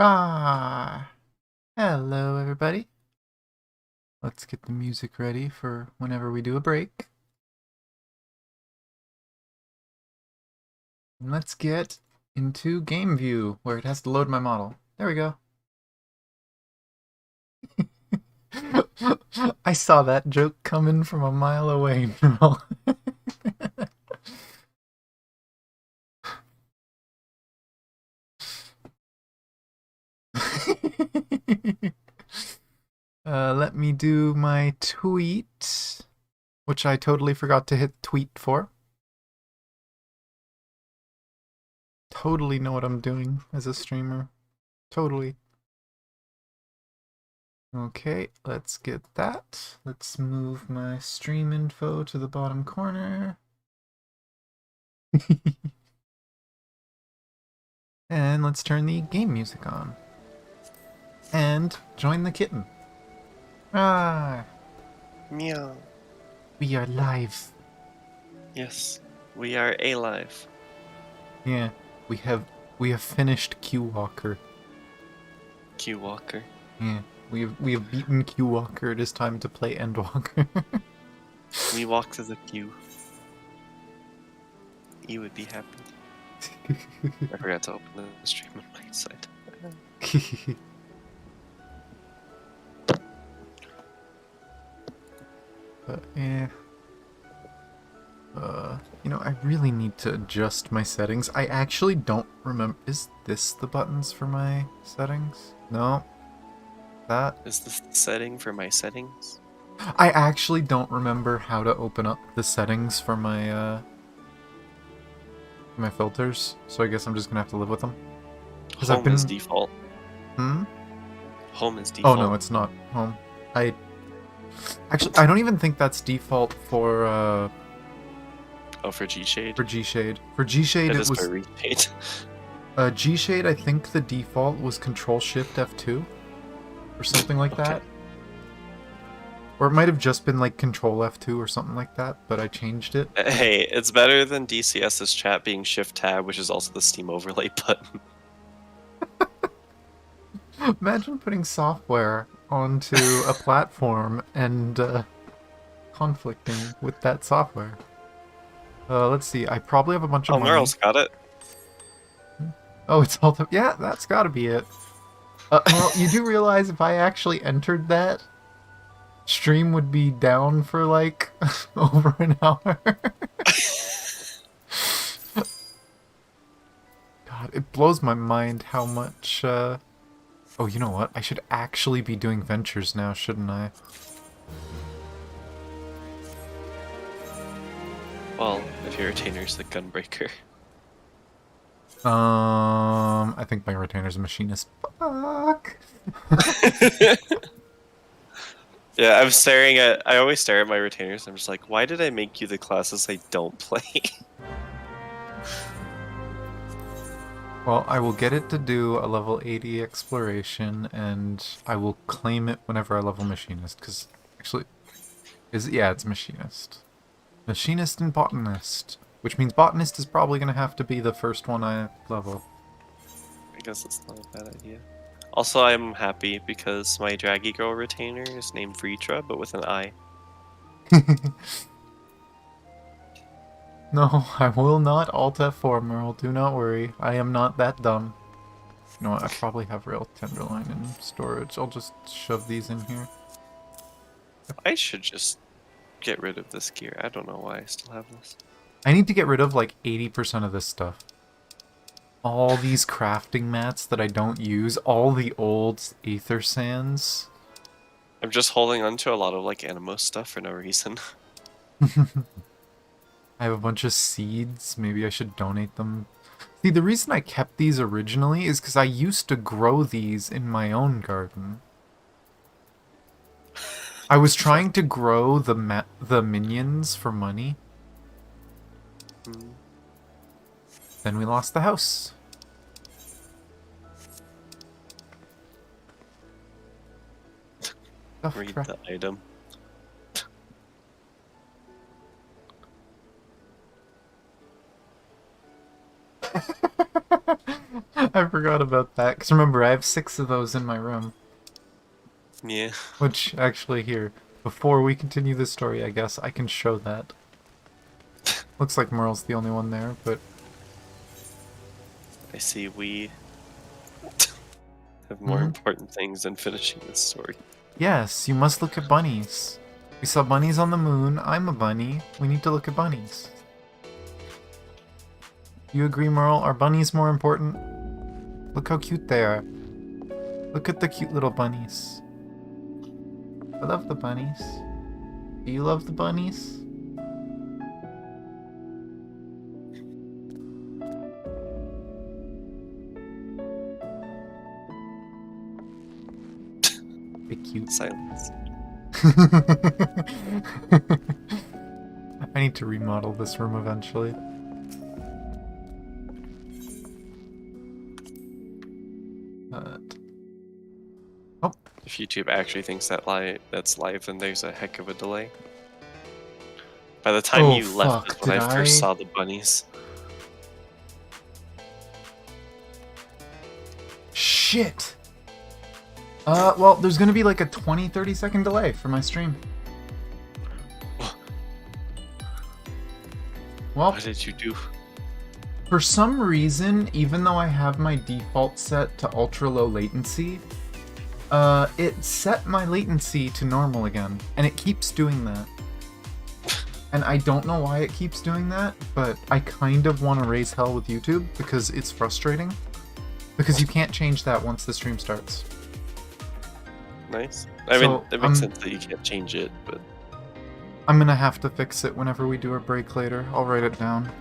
Ah, hello everybody. Let's get the music ready for whenever we do a break. And let's get into game view, where it has to load my model. There we go. I saw that joke coming from a mile away. Let me do my tweet, which I totally forgot to hit tweet for. Totally know what I'm doing as a streamer. Totally. Okay, let's get that. Let's move my stream info to the bottom corner. And let's turn the game music on. And join the kitten. Ah, Meow. we are live. Yes, we are alive. Yeah, we have finished Q Walker. Q Walker. Yeah, we have beaten Q Walker. It is time to play Endwalker. We walk to the queue. You would be happy. I forgot to open the stream on my side. But yeah. You know, I really need to adjust my settings. I actually don't remember. Is this the buttons for my settings? No. That? Is this the setting for my settings? I actually don't remember how to open up the settings for my filters, so I guess I'm just gonna have to live with them. Home is default. Hmm? Home is Oh default. no, it's not home. Actually, I don't even think that's default for Oh, for G-Shade? For G-Shade. For G-Shade, it was... for Reshade. G-Shade, I think the default was Control-Shift-F2. Or something like that. Or it might have just been like Control-F2 or something like that, but I changed it. Hey, it's better than DCS's chat being Shift-Tab, which is also the Steam overlay button. Imagine putting software onto a platform and conflicting with that software. Let's see. I probably have a bunch of money. Merle's got it. Oh, it's all... Yeah, that's gotta be it. Well, you do realize if I actually entered that, stream would be down for, like, over an hour. God, it blows my mind how much, Oh, you know what? I should actually be doing ventures now, shouldn't I? Well, if your retainer's the gunbreaker. I think my retainer's a machinist. Fuck! Yeah, I always stare at my retainers, I'm just like, why did I make you the classes I don't play? Well, I will get it to do a level 80 exploration, and I will claim it whenever I level machinist, because actually... Yeah, it's machinist. Machinist and botanist. Which means botanist is probably going to have to be the first one I level. I guess it's not a bad idea. Also, I'm happy because my Draggy Girl retainer is named Vritra, but with an I. No, I will not Alt F4, Merle. Do not worry. I am not that dumb. You know what? I probably have real tenderloin in storage. I'll just shove these in here. I should just get rid of this gear. I don't know why I still have this. I need to get rid of like 80% of this stuff. All these crafting mats that I don't use, all the old Aether Sands. I'm just holding on to a lot of like Animo stuff for no reason. I have a bunch of seeds. Maybe I should donate them. See, the reason I kept these originally is because I used to grow these in my own garden. I was trying to grow the minions for money. Then we lost the house. Oh, Read crap. the item. I forgot about that. Because remember, I have 6 of those in my room. Yeah. Which, actually, here, before we continue the story, I guess, I can show that. Looks like Merle's the only one there, but... I see we have more Mhm. important things than finishing this story. Yes, you must look at bunnies. We saw bunnies on the moon. I'm a bunny. We need to look at bunnies. You agree, Merle? Are bunnies more important? Look how cute they are. Look at the cute little bunnies. I love the bunnies. Do you love the bunnies? They're cute. Silence. I need to remodel this room eventually. Oh, If YouTube actually thinks that that's live, then there's a heck of a delay. By the time oh you left is fuck, when did I first I? saw the bunnies. Shit! Well, there's gonna be like a 20-30 second delay for my stream. Well, What did you do? for some reason, even though I have my default set to ultra low latency, it set my latency to normal again, and it keeps doing that. And I don't know why it keeps doing that, but I kind of want to raise hell with YouTube because it's frustrating. Because you can't change that once the stream starts. Nice. I mean, So, it makes sense that you can't change it, but I'm gonna have to fix it whenever we do our break later. I'll write it down.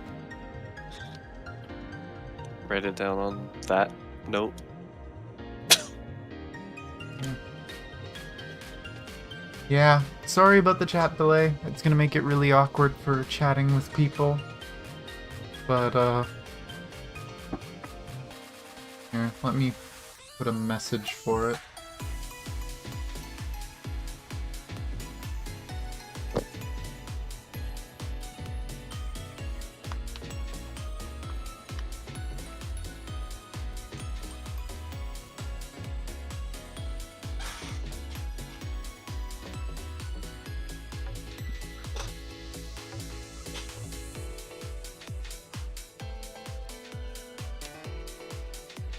write it down on that note. Yeah, sorry about the chat delay. It's gonna make it really awkward for chatting with people. But, here, let me put a message for it.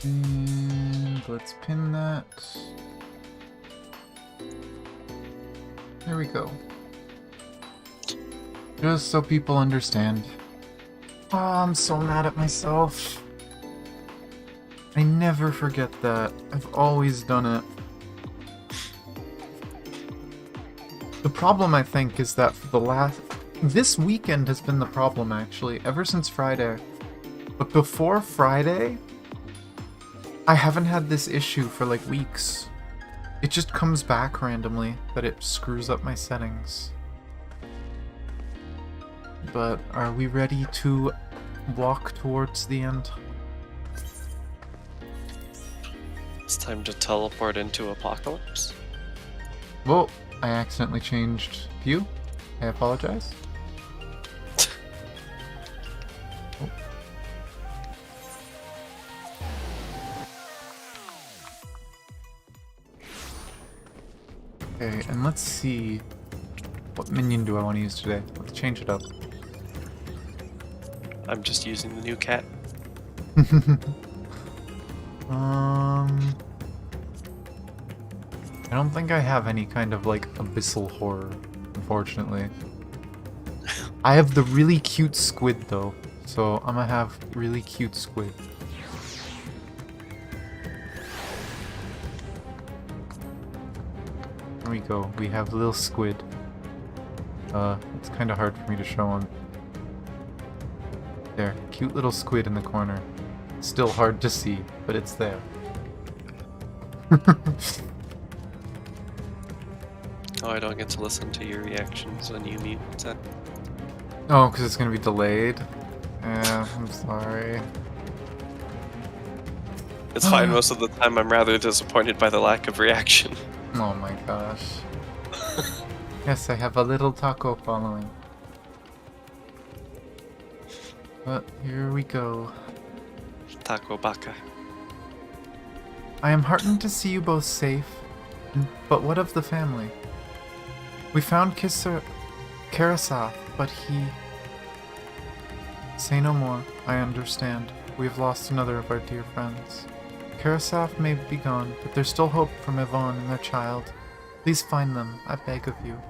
And let's pin that. There we go. Just so people understand. Oh, I'm so mad at myself. I never forget that. I've always done it. The problem, I think, is that for the last... This weekend has been the problem, actually, ever since Friday. But before Friday, I haven't had this issue for, like, weeks. It just comes back randomly, that it screws up my settings. But are we ready to walk towards the end? It's time to teleport into Apocalypse. Whoa, I accidentally changed view. I apologize. Oh. Okay, and let's see. What minion do I want to use today? Let's change it up. I'm just using the new cat. I don't think I have any kind of, like, abyssal horror, unfortunately. I have the really cute squid, though, so I'm gonna have really cute squid. There we go, we have little squid. It's kind of hard for me to show him. There, cute little squid in the corner. Still hard to see, but it's there. Oh, I don't get to listen to your reactions when you mute that. Oh, because it's gonna be delayed? Yeah, I'm sorry. It's fine, most of the time I'm rather disappointed by the lack of reaction. Oh my gosh. Yes, I have a little taco following. But here we go. Taco Baka. I am heartened to see you both safe, but what of the family? We found Karasov, but he... Say no more, I understand. We have lost another of our dear friends. Karasov may be gone, but there's still hope for Yvonne and their child. Please find them, I beg of you.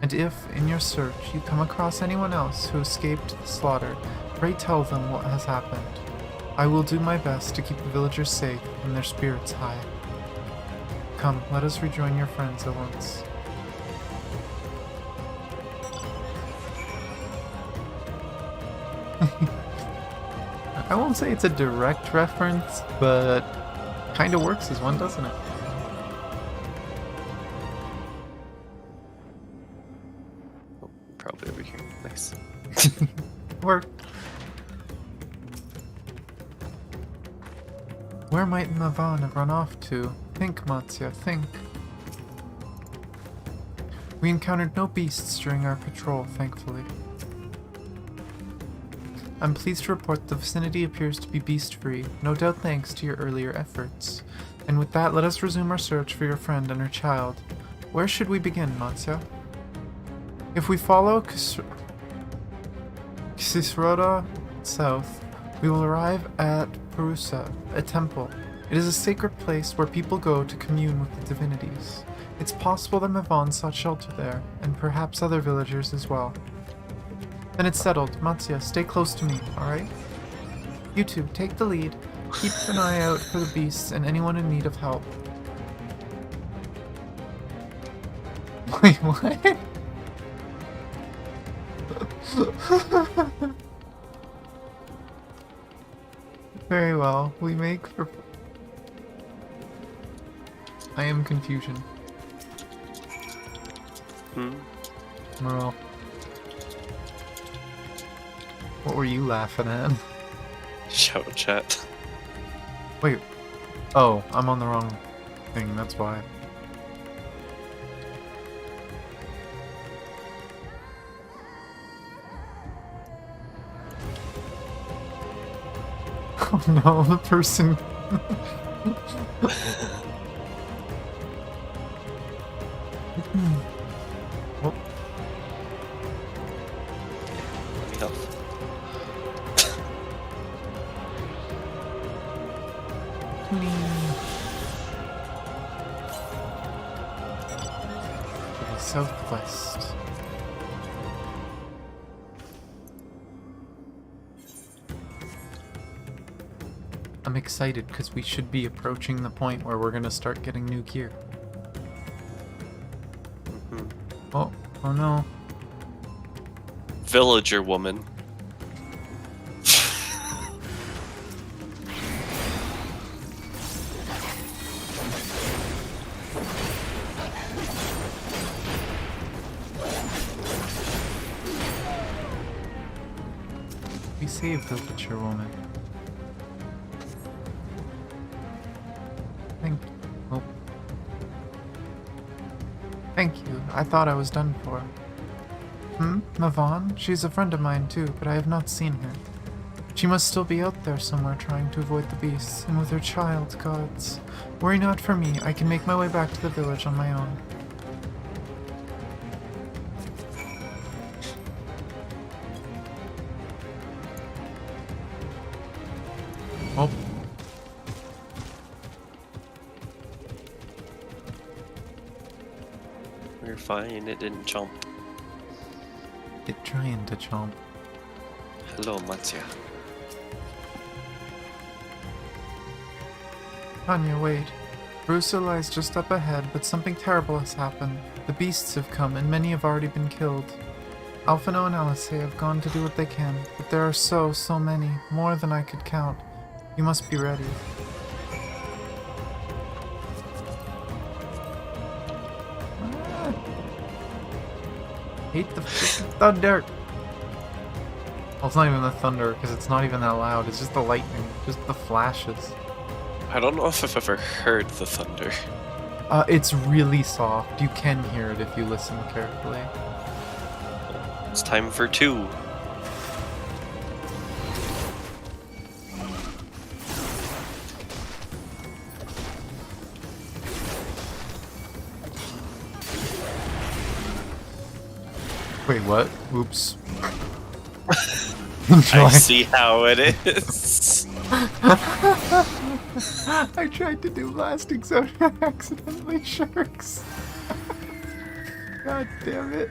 And if, in your search, you come across anyone else who escaped the slaughter, pray tell them what has happened. I will do my best to keep the villagers safe and their spirits high. Come, let us rejoin your friends at once. I won't say it's a direct reference, but kind of works as one, doesn't it? Oh, probably over here. Nice. Worked. Where might Navan have run off to? Think, Matsya, think. We encountered no beasts during our patrol, thankfully. I'm pleased to report the vicinity appears to be beast-free, no doubt thanks to your earlier efforts. And with that, let us resume our search for your friend and her child. Where should we begin, Matsya? If we follow Xisroda south, we will arrive at Perusa, a temple. It is a sacred place where people go to commune with the divinities. It's possible that Mavon sought shelter there, and perhaps other villagers as well. Then it's settled. Matsya, stay close to me, alright? You two, take the lead. Keep an eye out for the beasts and anyone in need of help. Wait, what? Very well. We make for... I am confusion. Well, what were you laughing at? Shout chat. Wait. Oh, I'm on the wrong thing, that's why. Oh no, the person... Oh. Let me help. To the southwest. I'm excited because we should be approaching the point where we're gonna start getting new gear. Oh no. Villager woman. We saved the Villager woman. Thank you. I thought I was done for. Mavon? She's a friend of mine too, but I have not seen her. She must still be out there somewhere trying to avoid the beasts, and with her child, gods. Worry not for me, I can make my way back to the village on my own. Oh. We're fine, it didn't jump. It trying to chomp. Hello, Matsya. Anya, wait. Brusa lies just up ahead, but something terrible has happened. The beasts have come, and many have already been killed. Alphino and Alice have gone to do what they can, but there are so many, more than I could count. You must be ready. Hate the freaking thunder! Well, it's not even the thunder, because it's not even that loud. It's just the lightning, just the flashes. I don't know if I've ever heard the thunder. It's really soft. You can hear it if you listen carefully. It's time for 2. Wait, what? Oops. I see how it is. I tried to do blasting zone and accidentally sharks. God damn it.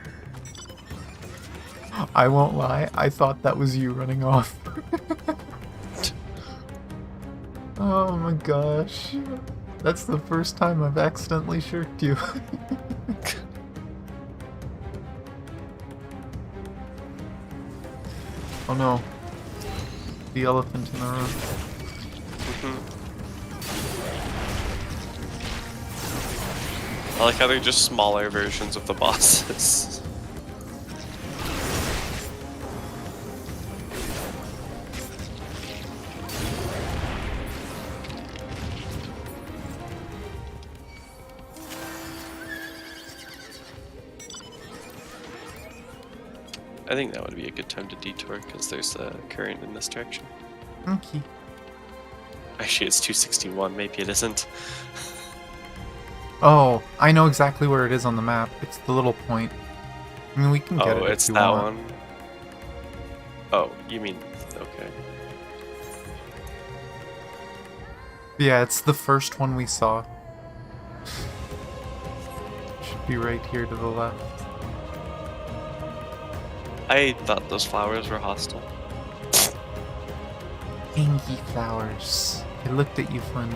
I won't lie, I thought that was you running off. Oh my gosh. That's the first time I've accidentally shirked you. Oh no. The elephant in the room. I like how they're just smaller versions of the bosses. I think that would be a good time to detour because there's a current in this direction. Okay. Actually, it's 261. Maybe it isn't. Oh, I know exactly where it is on the map. It's the little point. I mean, we can get it if It's you that want. one. Oh, you mean okay? Yeah, it's the first one we saw. Should be right here to the left. I thought those flowers were hostile. Angie flowers. I looked at you funny.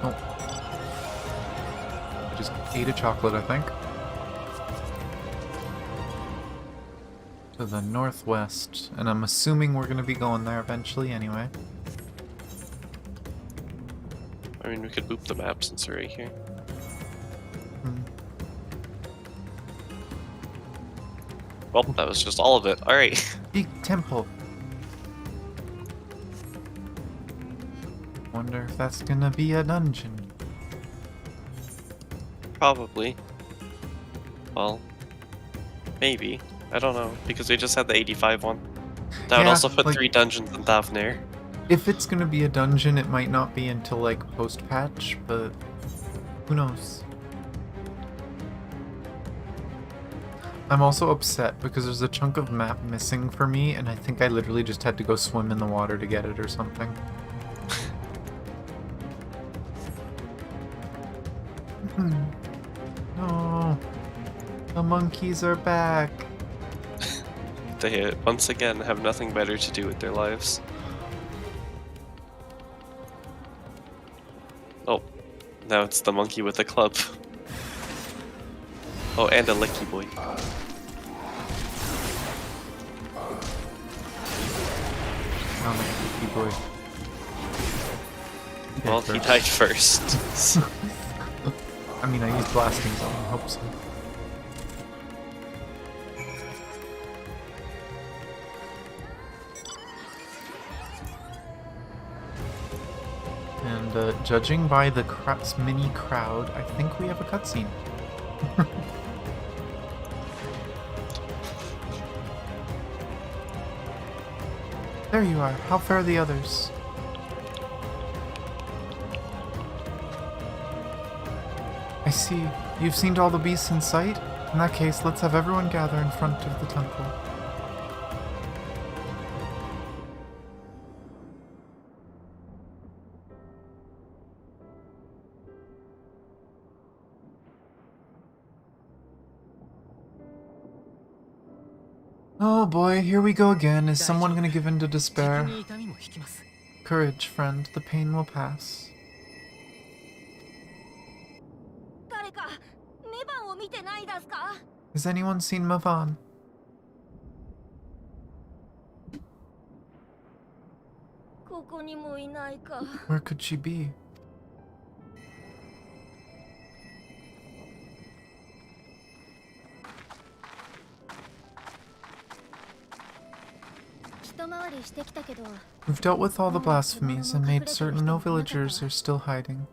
Oh. I just ate a chocolate, I think. To the northwest. And I'm assuming we're going to be going there eventually anyway. I mean, we could boop the map since we're right here. Well, that was just all of it. Alright. Big temple. Wonder if that's gonna be a dungeon. Probably. Well, maybe. I don't know, because we just had the 85 one. That would Yeah, also put like- 3 dungeons in Thavnair. If it's gonna be a dungeon, it might not be until like post-patch, but who knows? I'm also upset because there's a chunk of map missing for me, and I think I literally just had to go swim in the water to get it or something. No, the monkeys are back. They, once again, have nothing better to do with their lives. Oh, now it's the monkey with the club. Oh, and a licky boy. Oh, my cookie boy. Well, he died first. I mean, I used blasting zone. I hope so. And judging by the mini crowd, I think we have a cutscene. There you are. How fare the others? I see. You've seen all the beasts in sight? In that case, let's have everyone gather in front of the temple. Oh boy, here we go again. Is someone gonna give in to despair? Courage, friend. The pain will pass. Has anyone seen Mavan? Where could she be? We've dealt with all the blasphemies and made certain no villagers are still hiding.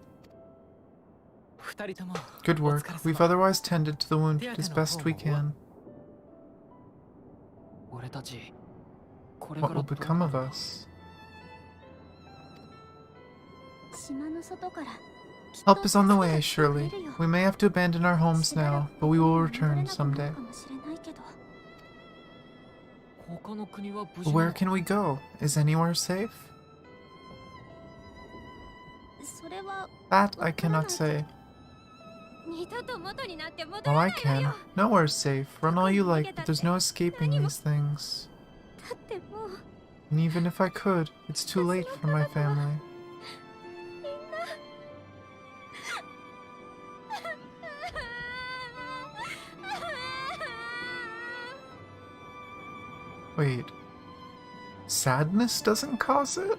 Good work. We've otherwise tended to the wounded as best we can. What will become of us? Help is on the way, surely. We may have to abandon our homes now, but we will return someday. But where can we go? Is anywhere safe? That I cannot say. Oh, I can. Nowhere's safe. Run all you like, but there's no escaping these things. And even if I could, it's too late for my family. Wait. Sadness doesn't cause it?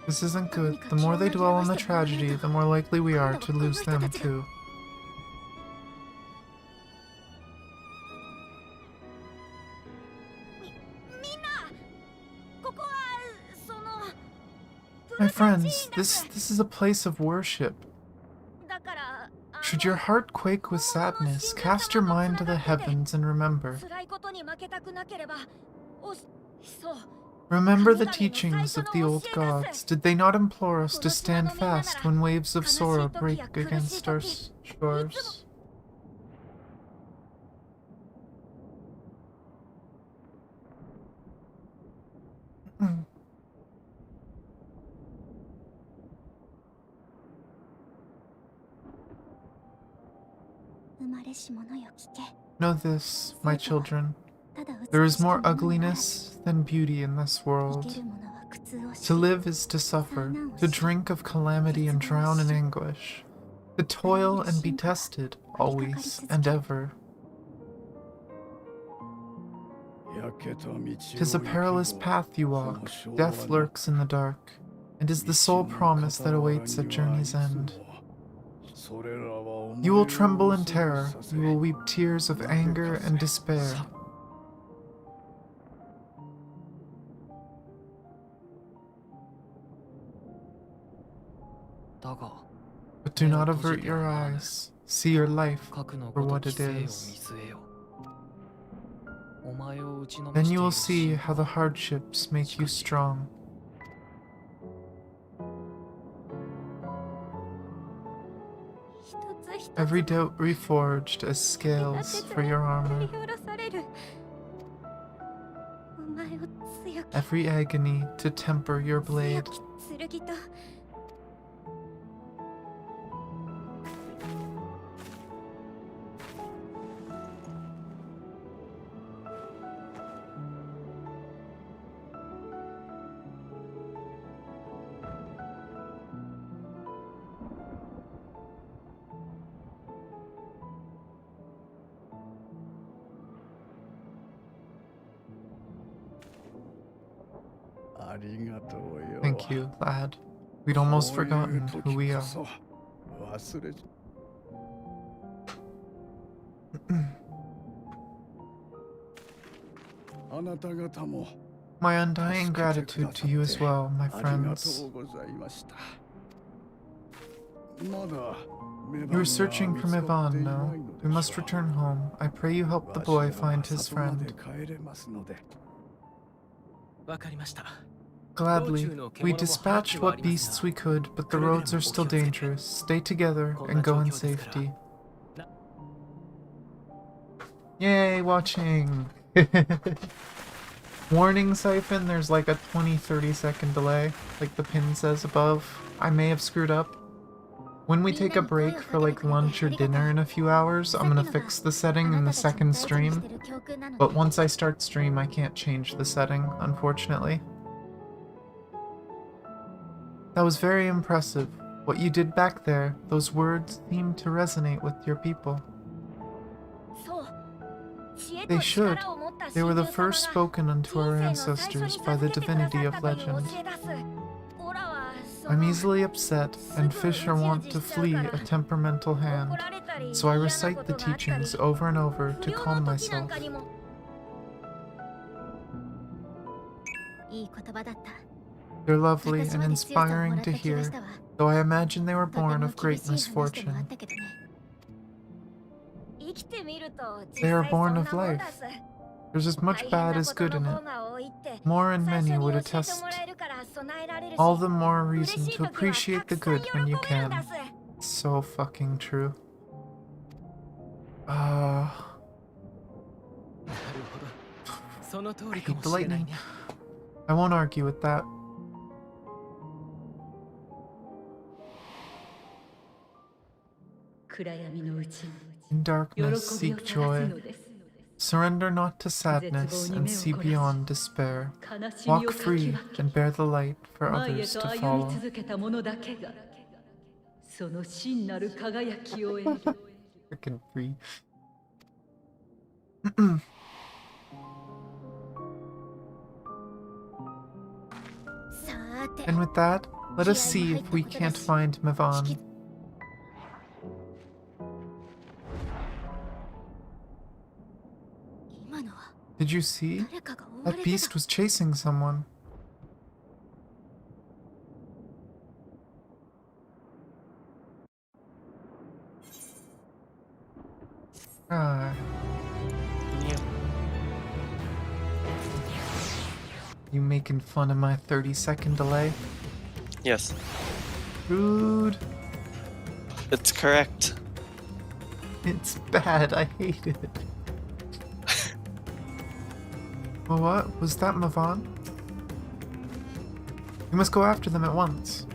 This isn't good. The more they dwell on the tragedy, the more likely we are to lose them too. My friends, this is a place of worship. Should your heart quake with sadness, cast your mind to the heavens and remember. Remember the teachings of the old gods. Did they not implore us to stand fast when waves of sorrow break against our shores? Know this, my children. There is more ugliness than beauty in this world. To live is to suffer, to drink of calamity and drown in anguish, to toil and be tested, always and ever. 'Tis a perilous path you walk, death lurks in the dark, and is the sole promise that awaits at journey's end. You will tremble in terror, you will weep tears of anger and despair. But do not avert your eyes. See your life for what it is. Then you will see how the hardships make you strong. Every doubt reforged as scales for your armor. Every agony to temper your blade. Thank you, lad. We'd almost forgotten who we are. My undying gratitude to you as well, my friends. You were searching for Mivan, no? We must return home. I pray you help the boy find his friend. Gladly. We dispatched what beasts we could, but the roads are still dangerous. Stay together and go in safety. Yay, watching! Warning, Siphon, there's like a 20-30 second delay, like the pin says above. I may have screwed up. When we take a break for like lunch or dinner in a few hours, I'm gonna fix the setting in the second stream. But once I start stream, I can't change the setting, unfortunately. That was very impressive. What you did back there, those words seem to resonate with your people. They should. They were the first spoken unto our ancestors by the divinity of legend. I'm easily upset, and fish are wont to flee a temperamental hand, so I recite the teachings over and over to calm myself. They're lovely and inspiring to hear, though I imagine they were born of great misfortune. They are born of life. There's as much bad as good in it. More and many would attest. All the more reason to appreciate the good when you can. So fucking true. I hate the lightning. I won't argue with that. In darkness, seek joy. Surrender not to sadness and see beyond despair. Walk free and bear the light for others to follow. Freaking free. And with that, let us see if we can't find Mivan. Did you see? That beast was chasing someone. Ah. Yeah. You making fun of my 30-second delay? Yes. Rude. It's correct. It's bad. I hate it. Well, what? Was that Mivan? We must go after them at once.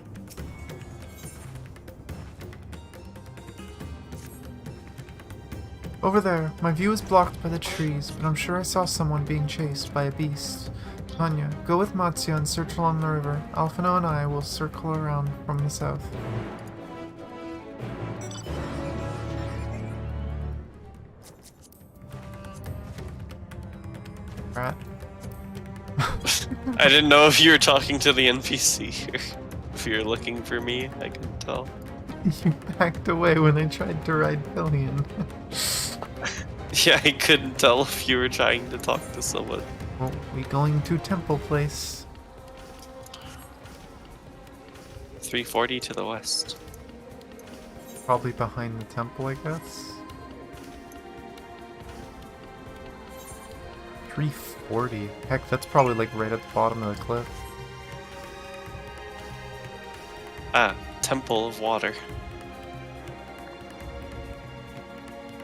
Over there. My view is blocked by the trees, but I'm sure I saw someone being chased by a beast. Anya, go with Matsuya and search along the river. Alphino and I will circle around from the south. Rat. I didn't know if you were talking to the NPC or if you were looking for me. I couldn't tell. You backed away when I tried to ride Pillion. Yeah, I couldn't tell if you were trying to talk to someone. Well, we going to Temple Place. 340 to the west. Probably behind the temple, I guess. 340. Heck, that's probably like right at the bottom of the cliff. Ah, Temple of Water.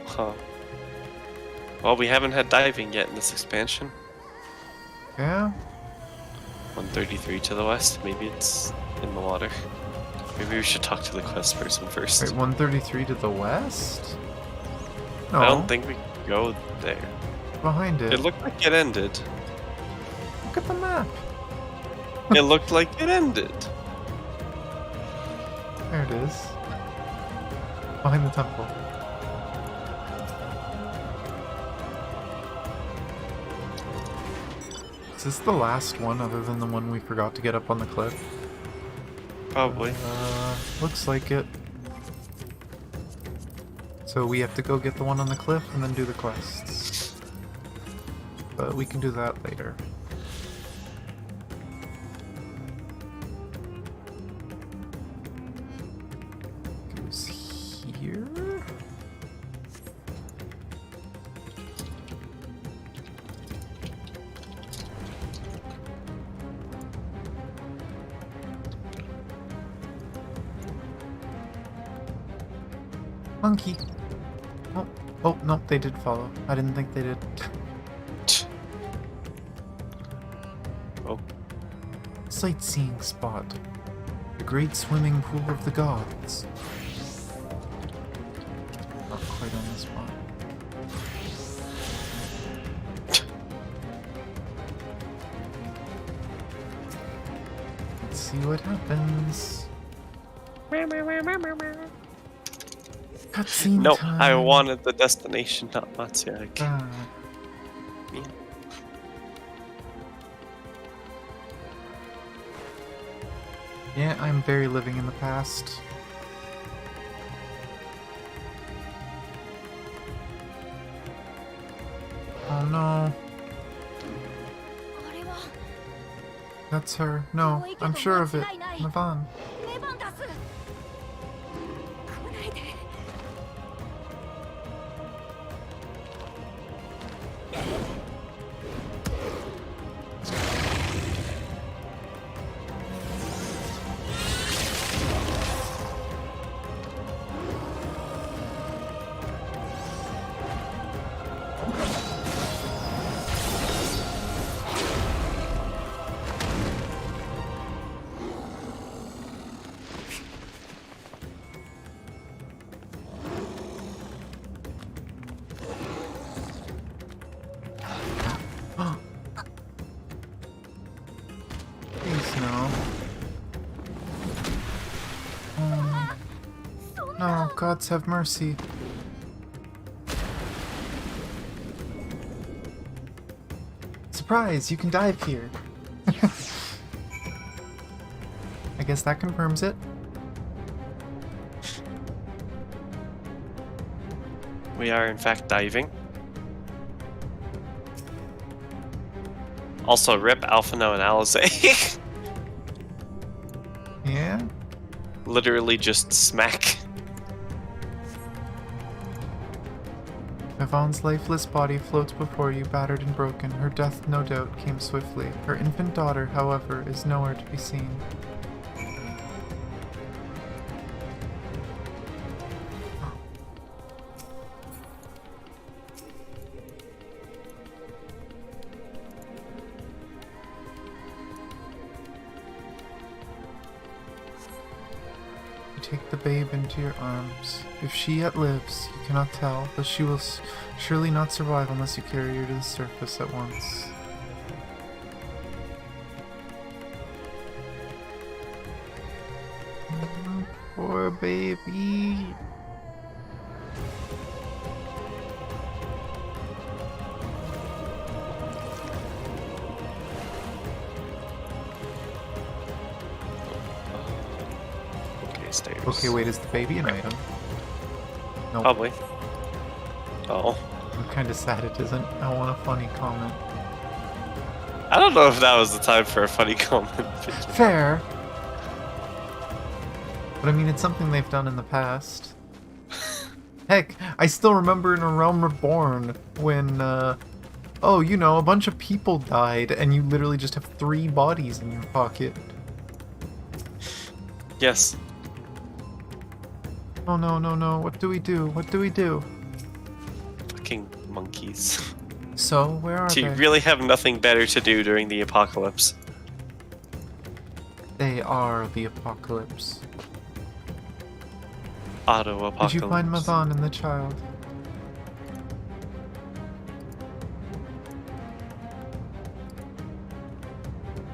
Huh. Well, we haven't had diving yet in this expansion. Yeah? 133 to the west. Maybe it's in the water. Maybe we should talk to the quest person first. Wait, 133 to the west? No. I don't think we can go there. Behind it. It looked like it ended. Look at the map. It looked like it ended. There it is. Behind the temple. Is this the last one other than the one we forgot to get up on the cliff? Probably. Looks like it. So we have to go get the one on the cliff and then do the quests. But we can do that later. Goes here? Monkey. Oh, oh no, they did follow. I didn't think they did. Oh. Sightseeing spot. The great swimming pool of the gods. Not quite on the spot. Let's see what happens. Cutscene No, time. I wanted the destination, not Matsuya. Ah. Yeah. Yeah, I'm very living in the past. Oh no. That's her. No, I'm sure of it. Mivan. gods have mercy. Surprise, you can dive here. I guess that confirms it. We are in fact diving. Also, rip Alphino and Alizé. Yeah? Literally just smack. Yvonne's lifeless body floats before you, battered and broken. Her death, no doubt, came swiftly. Her infant daughter, however, is nowhere to be seen. Take the babe into your arms. If she yet lives, you cannot tell, but she will surely not survive unless you carry her to the surface at once. Oh, poor baby. Stairs. Okay, wait, is the baby an item? No. Probably. Oh. I'm kinda sad it isn't. I want a funny comment. I don't know if that was the time for a funny comment. Fair! But I mean, it's something they've done in the past. Heck, I still remember in A Realm Reborn when, oh, you know, a bunch of people died and you literally just have 3 bodies in your pocket. Yes. Oh no, no, no, what do we do? What do we do? Fucking monkeys. So, where are Do you they? really have nothing better to do during the apocalypse? They are the apocalypse. Auto-apocalypse. Did you find Mavan and the child?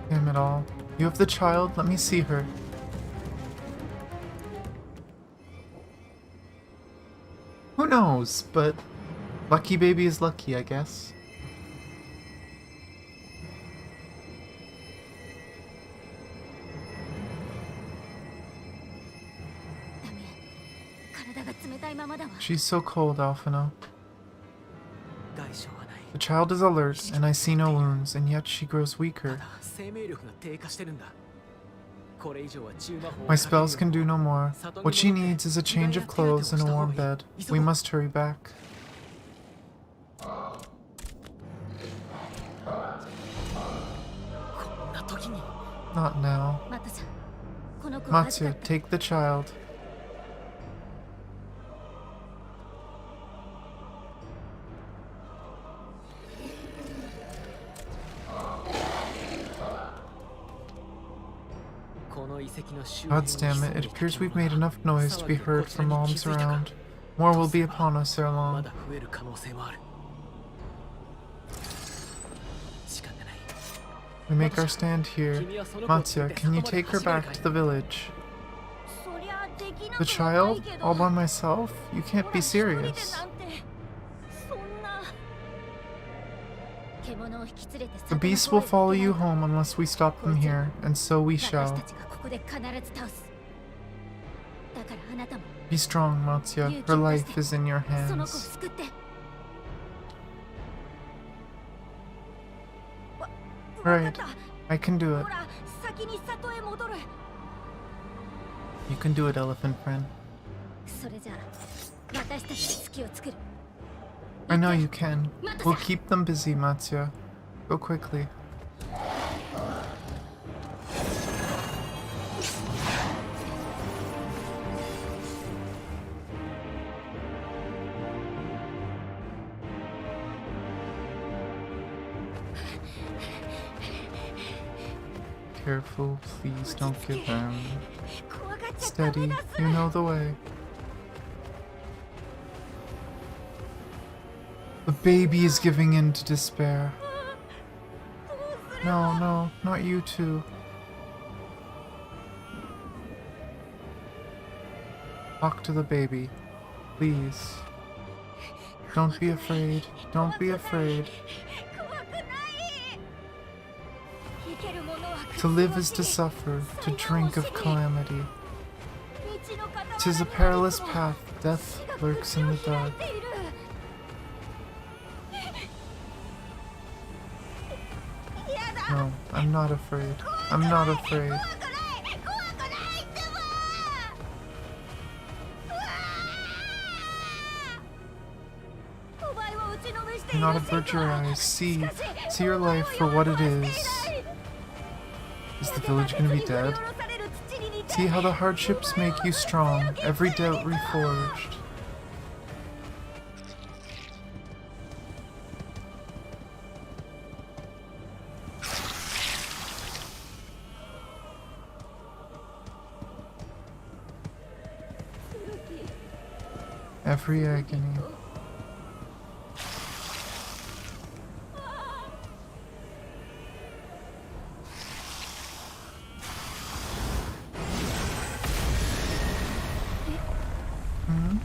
Damn it all. You have the child? Let me see her. Who knows, but lucky baby is lucky, I guess. She's so cold, Alphino. The child is alert, and I see no wounds, and yet she grows weaker. My spells can do no more. What she needs is a change of clothes and a warm bed. We must hurry back. Not now. Matsuya, take the child. Gods damn it, it appears we've made enough noise to be heard from moms around. More will be upon us ere long. We make our stand here. Matsuya, can you take her back to the village? The child? All by myself? You can't be serious. The beasts will follow you home unless we stop them here, and so we shall. Be strong, Matsuya. Her life is in your hands. Right. I can do it. You can do it, elephant friend. I know you can. We'll keep them busy, Matsuya. Go quickly. Careful, please don't give in. Steady, you know the way. The baby is giving in to despair. No, no, not you two. Talk to the baby. Please. Don't be afraid. Don't be afraid. To live is to suffer, to drink of calamity. 'Tis a perilous path, death lurks in the dark. No, I'm not afraid. I'm not afraid. Do not avert your eyes. See your life for what it is. Is the village gonna be dead? See how the hardships make you strong, every doubt reforged. Every agony. Hmm?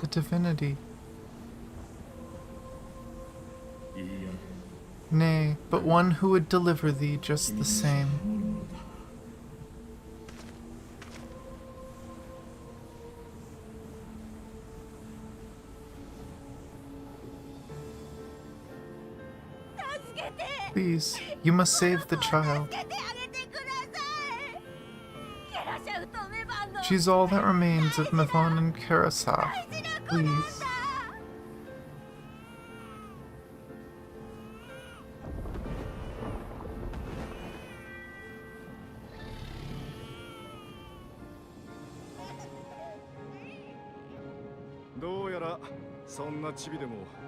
The divinity. Nay, but one who would deliver thee just the same. Please, you must save the child. She's all that remains of Mavon and Karasaf. Please.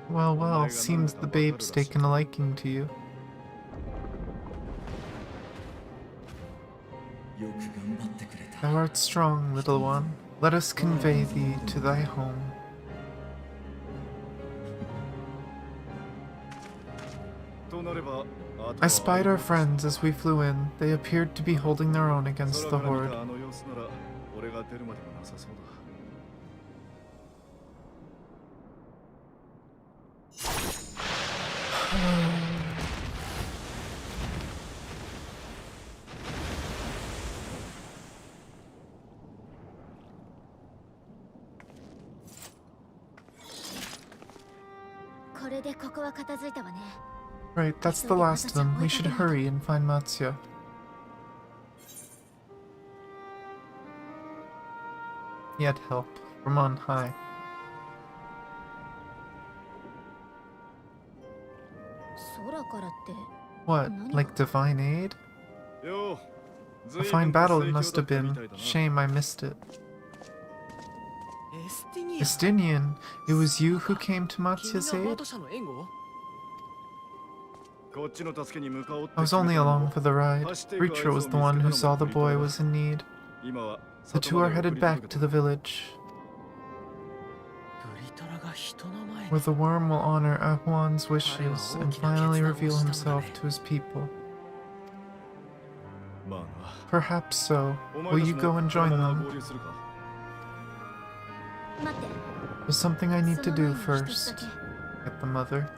Well, well, seems the babe's taken a liking to you. Thou art strong, little one. Let us convey thee to thy home. I spied our friends as we flew in. They appeared to be holding their own against the horde. Right, that's the last of them. We should hurry and find Matsuya. He had help from on high. What, like divine aid? A fine battle it must have been. Shame I missed it. Estinian, it was you who came to Matsuya's aid? I was only along for the ride. Ritra was the one who saw the boy was in need. The two are headed back to the village, where the worm will honor Ahuan's wishes and finally reveal himself to his people. Perhaps so. Will you go and join them? There's something I need to do first. Get the mother.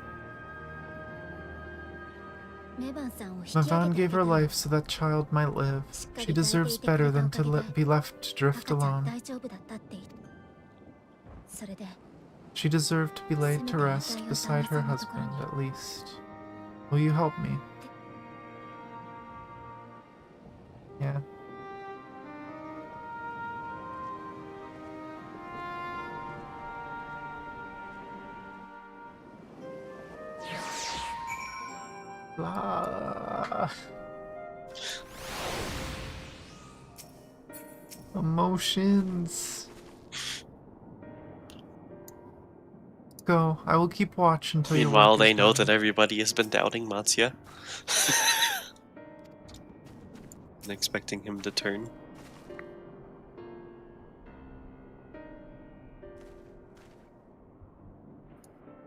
Mavan gave her life so that child might live. She deserves better than to be left to drift alone. She deserved to be laid to rest beside her husband, at least. Will you help me? Yeah. Blah. Emotions. Go. I will keep watch until you. Meanwhile, they know that everybody has been doubting Matsuya. And expecting him to turn.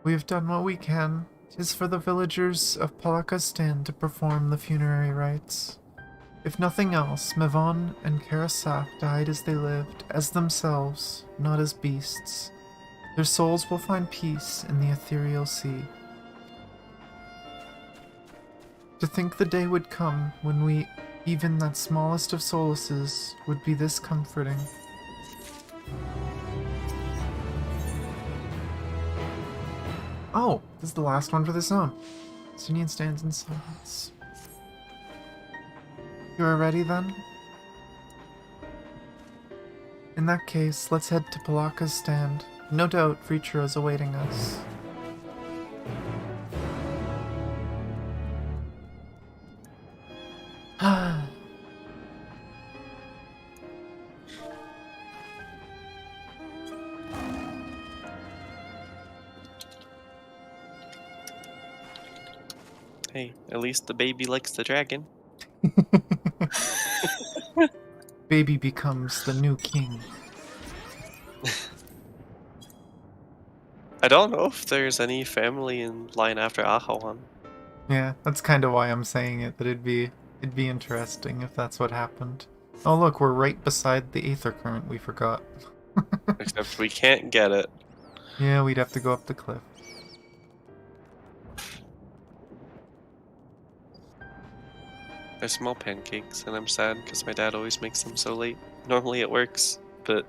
We have done what we can. 'Tis for the villagers of Palakistan to perform the funerary rites. If nothing else, Mevon and Karasaf died as they lived, as themselves, not as beasts. Their souls will find peace in the ethereal sea. To think the day would come when even that smallest of solaces, would be this comforting. Oh, this is the last one for the zone. Sunian stands in silence. You are ready then? In that case, let's head to Palaka's stand. No doubt Reacher is awaiting us. Hey, at least the baby likes the dragon. Baby becomes the new king. I don't know if there's any family in line after Ahawan. Yeah, that's kind of why I'm saying it, that it'd be interesting if that's what happened. Oh look, we're right beside the Aether Current we forgot. Except we can't get it. Yeah, we'd have to go up the cliff. I smell pancakes, and I'm sad because my dad always makes them so late. Normally it works, but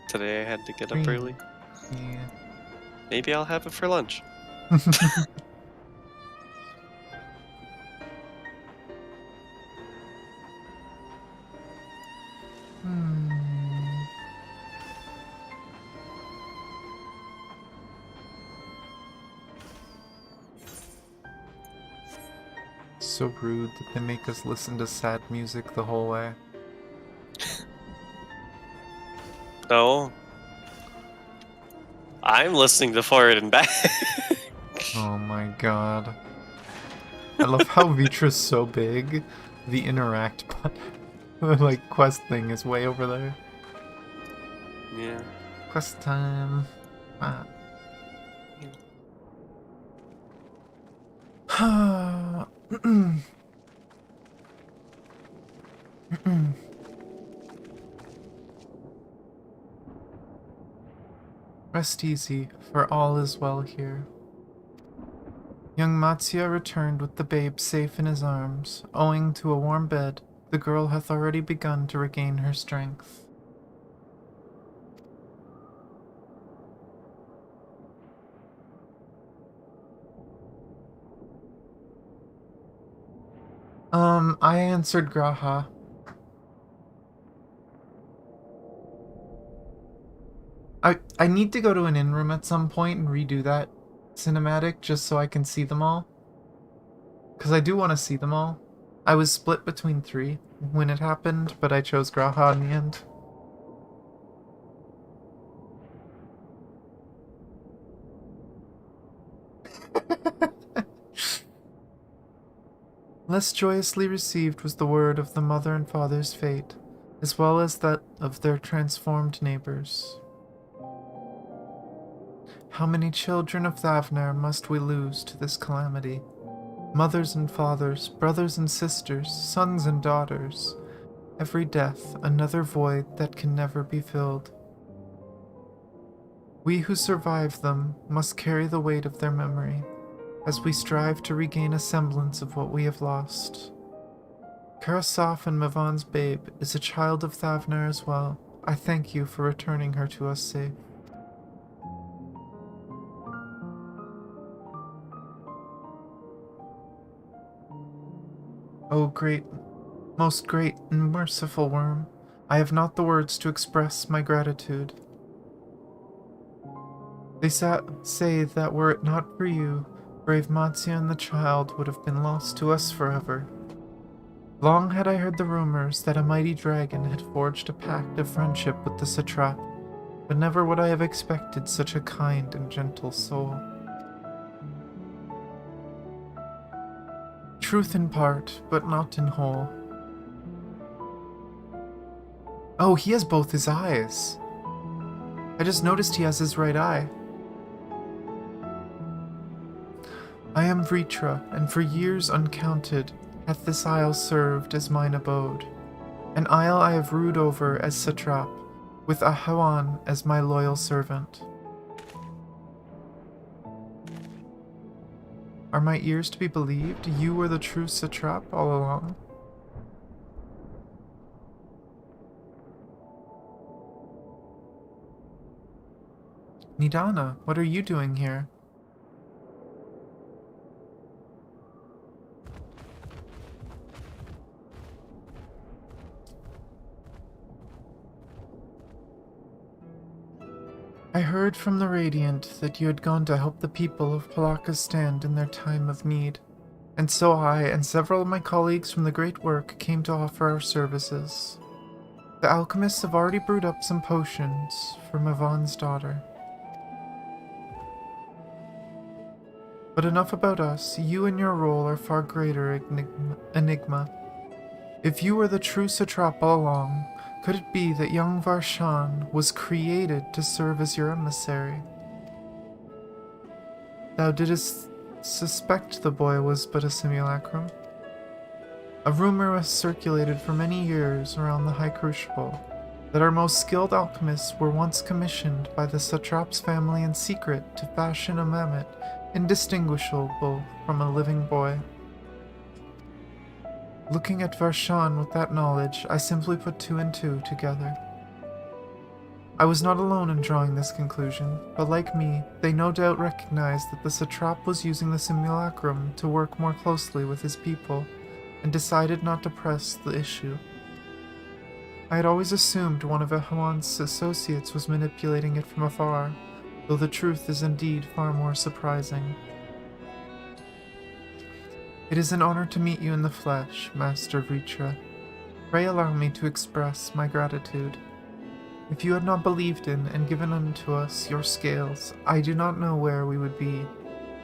today I had to get up early. Yeah. Maybe I'll have it for lunch. So rude that they make us listen to sad music the whole way. No. I'm listening to forward and back. Oh my god. I love how Vitra's so big. The interact button, like quest thing is way over there. Yeah. Quest time. Ah. Rest easy, for all is well here. Young Matsuya returned with the babe safe in his arms. Owing to a warm bed, the girl hath already begun to regain her strength. I answered Graha. I need to go to an inn room at some point and redo that cinematic just so I can see them all. Because I do want to see them all. I was split between 3 when it happened, but I chose Graha in the end. Less joyously received was the word of the mother and father's fate, as well as that of their transformed neighbors. How many children of Thavner must we lose to this calamity? Mothers and fathers, brothers and sisters, sons and daughters. Every death, another void that can never be filled. We who survive them must carry the weight of their memory, as we strive to regain a semblance of what we have lost. Karasaf and Mavon's babe is a child of Thavner as well. I thank you for returning her to us safe. O great, most great and merciful worm, I have not the words to express my gratitude. They say that were it not for you, brave Matsuya and the child would have been lost to us forever. Long had I heard the rumors that a mighty dragon had forged a pact of friendship with the satrap, but never would I have expected such a kind and gentle soul. Truth in part, but not in whole. Oh, he has both his eyes. I just noticed he has his right eye. am Vritra, and for years uncounted hath this isle served as mine abode. An isle I have ruled over as satrap, with Ahawan as my loyal servant. Are my ears to be believed? You were the true satrap all along? Nidana, what are you doing here? I heard from the Radiant that you had gone to help the people of Palakistan in their time of need, and so I and several of my colleagues from the Great Work came to offer our services. The alchemists have already brewed up some potions for Mavan's daughter. But enough about us. You and your role are far greater enigma. If you were the true satrap all along, could it be that young Varshan was created to serve as your emissary? Thou didst suspect the boy was but a simulacrum? A rumor has circulated for many years around the High Crucible that our most skilled alchemists were once commissioned by the satrap's family in secret to fashion a mammoth indistinguishable from a living boy. Looking at Varshan with that knowledge, I simply put two and two together. I was not alone in drawing this conclusion, but like me, they no doubt recognized that the satrap was using the simulacrum to work more closely with his people, and decided not to press the issue. I had always assumed one of Ahawan's associates was manipulating it from afar, though the truth is indeed far more surprising. It is an honor to meet you in the flesh, Master Vritra. Pray allow me to express my gratitude. If you had not believed in and given unto us your scales, I do not know where we would be.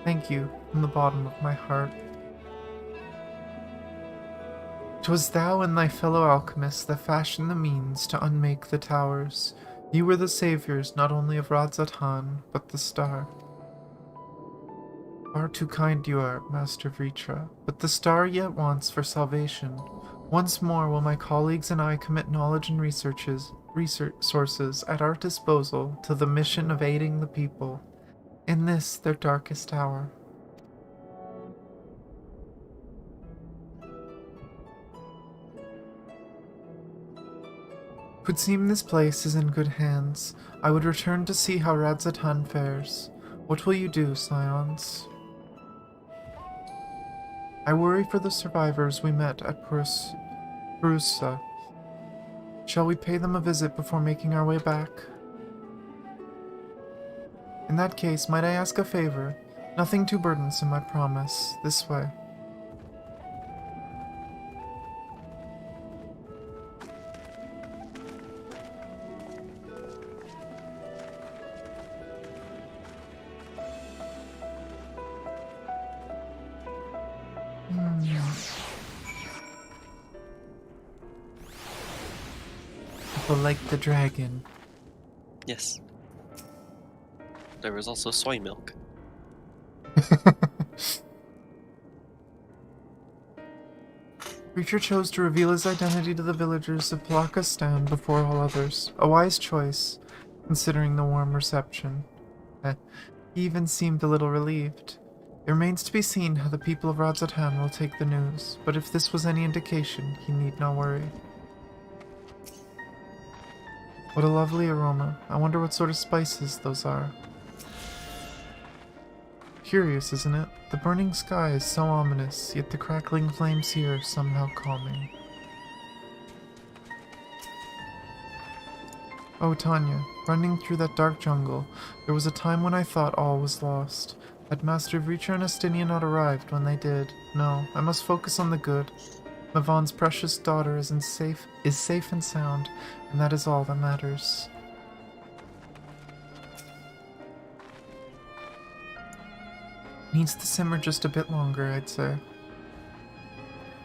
Thank you from the bottom of my heart. 'Twas thou and thy fellow alchemists that fashioned the means to unmake the towers. You were the saviors not only of Radzatan, but the star. Far too kind you are, Master Vritra, but the star yet wants for salvation. Once more will my colleagues and I commit knowledge and research sources at our disposal to the mission of aiding the people in this their darkest hour. It would seem this place is in good hands. I would return to see how Radzatan fares. What will you do, Scions? I worry for the survivors we met at Purusa. Shall we pay them a visit before making our way back? In that case, might I ask a favor? Nothing too burdensome, I promise. This way. People like the dragon. Yes. There was also soy milk. Preacher chose to reveal his identity to the villagers of Palakistan before all others. A wise choice, considering the warm reception. He even seemed a little relieved. It remains to be seen how the people of Radzatan will take the news, but if this was any indication, he need not worry. What a lovely aroma. I wonder what sort of spices those are. Curious, isn't it? The burning sky is so ominous, yet the crackling flames here are somehow calming. Oh, Tanya, running through that dark jungle, there was a time when I thought all was lost. Had Master Vritra and Astinia not arrived when they did? No, I must focus on the good. Mavan's precious daughter is safe and sound, and that is all that matters. Needs to simmer just a bit longer, I'd say.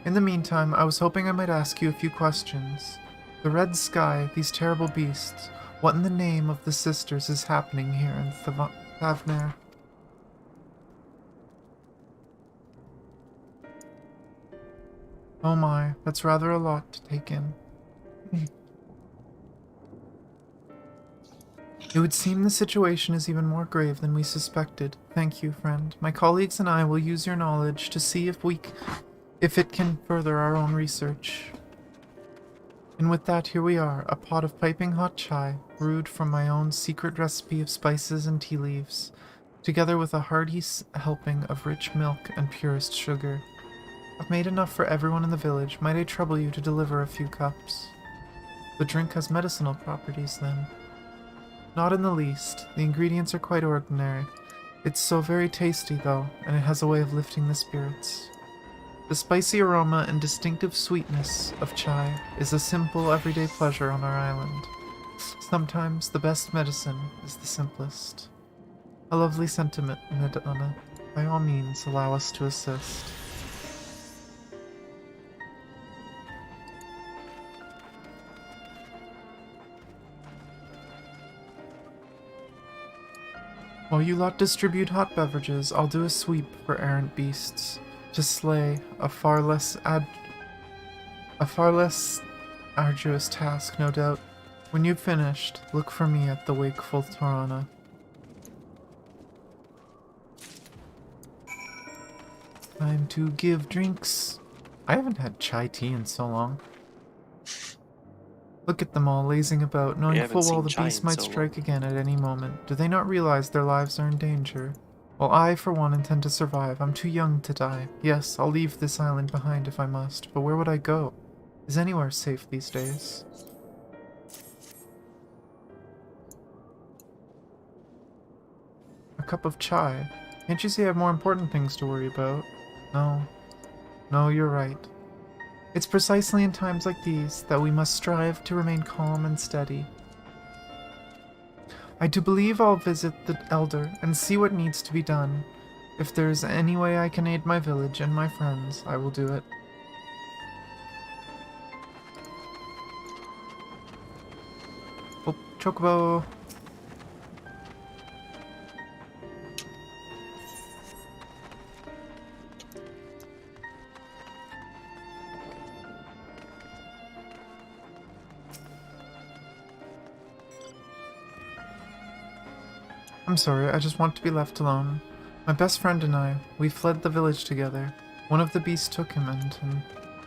In the meantime, I was hoping I might ask you a few questions. The red sky, these terrible beasts, what in the name of the sisters is happening here in Thavner? Oh my, that's rather a lot to take in. It would seem the situation is even more grave than we suspected. Thank you, friend. My colleagues and I will use your knowledge to see if it can further our own research. And with that, here we are, a pot of piping hot chai, brewed from my own secret recipe of spices and tea leaves, together with a hearty helping of rich milk and purest sugar. I've made enough for everyone in the village. Might I trouble you to deliver a few cups? The drink has medicinal properties, then. Not in the least. The ingredients are quite ordinary. It's so very tasty, though, and it has a way of lifting the spirits. The spicy aroma and distinctive sweetness of chai is a simple, everyday pleasure on our island. Sometimes the best medicine is the simplest. A lovely sentiment, Madonna. By all means, allow us to assist. While you lot distribute hot beverages, I'll do a sweep for errant beasts. To slay a far less arduous task, no doubt. When you've finished, look for me at the wakeful Torana. Time to give drinks. I haven't had chai tea in so long. Look at them all lazing about, knowing full well the beast might strike again at any moment. Do they not realize their lives are in danger? Well, I, for one, intend to survive. I'm too young to die. Yes, I'll leave this island behind if I must, but where would I go? Is anywhere safe these days? A cup of chai? Can't you see I have more important things to worry about? No. No, you're right. It's precisely in times like these that we must strive to remain calm and steady. I do believe I'll visit the Elder and see what needs to be done. If there's any way I can aid my village and my friends, I will do it. Oh, Chocobo! I'm sorry, I just want to be left alone. My best friend and I, we fled the village together. One of the beasts took him, and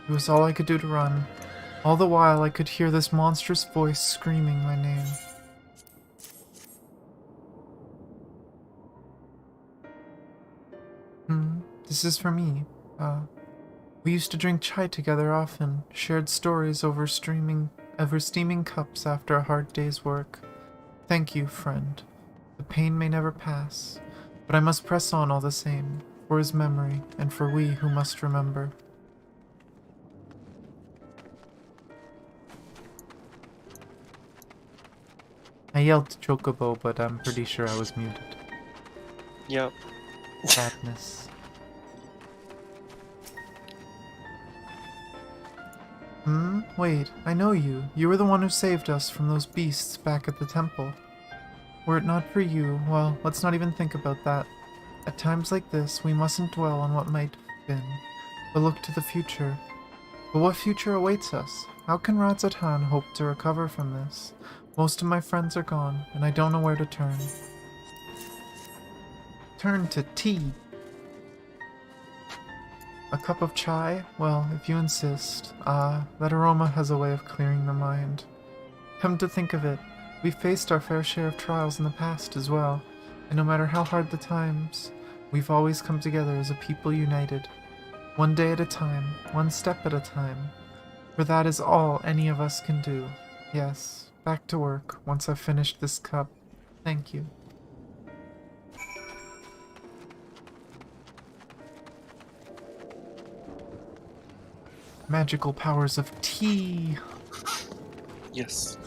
it was all I could do to run. All the while, I could hear this monstrous voice screaming my name. This is for me. We used to drink chai together often, shared stories over steaming cups after a hard day's work. Thank you, friend. The pain may never pass, but I must press on all the same, for his memory, and for we who must remember. I yelled to Chocobo, but I'm pretty sure I was muted. Yep. Sadness. Wait, I know you. You were the one who saved us from those beasts back at the temple. Were it not for you, well, let's not even think about that. At times like this, we mustn't dwell on what might have been, but look to the future. But what future awaits us? How can Radzatan hope to recover from this? Most of my friends are gone, and I don't know where to turn. Turn to tea. A cup of chai? Well, if you insist. That aroma has a way of clearing the mind. Come to think of it, we've faced our fair share of trials in the past as well, and no matter how hard the times, we've always come together as a people united. One day at a time, one step at a time. For that is all any of us can do. Yes, back to work once I've finished this cup. Thank you. Magical powers of tea. Yes.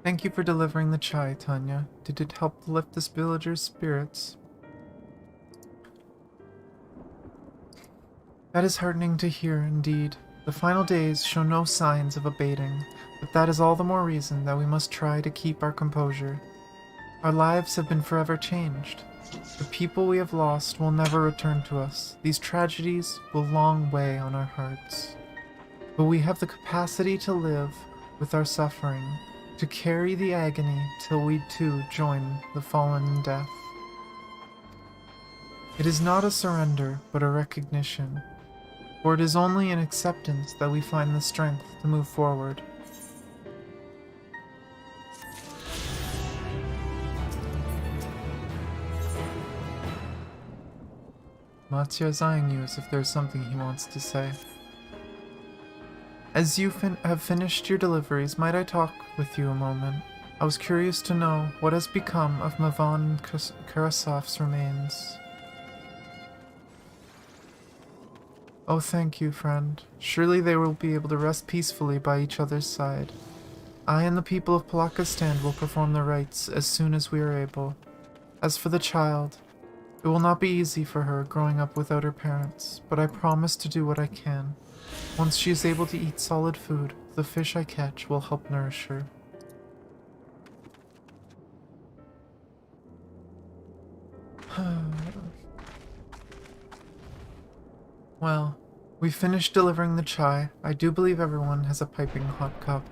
Thank you for delivering the chai, Tanya. Did it help lift this villager's spirits? That is heartening to hear, indeed. The final days show no signs of abating, but that is all the more reason that we must try to keep our composure. Our lives have been forever changed. The people we have lost will never return to us. These tragedies will long weigh on our hearts. But we have the capacity to live with our suffering, to carry the agony till we too join the fallen in death. It is not a surrender, but a recognition, for it is only in acceptance that we find the strength to move forward. Matsuya is eyeing you as if there's something he wants to say. As you have finished your deliveries, might I talk with you a moment? I was curious to know what has become of Mavan and Karasov's remains. Oh, thank you, friend. Surely they will be able to rest peacefully by each other's side. I and the people of Palakistan will perform the rites as soon as we are able. As for the child, it will not be easy for her growing up without her parents, but I promise to do what I can. Once she is able to eat solid food, the fish I catch will help nourish her. Well, we finished delivering the chai. I do believe everyone has a piping hot cup.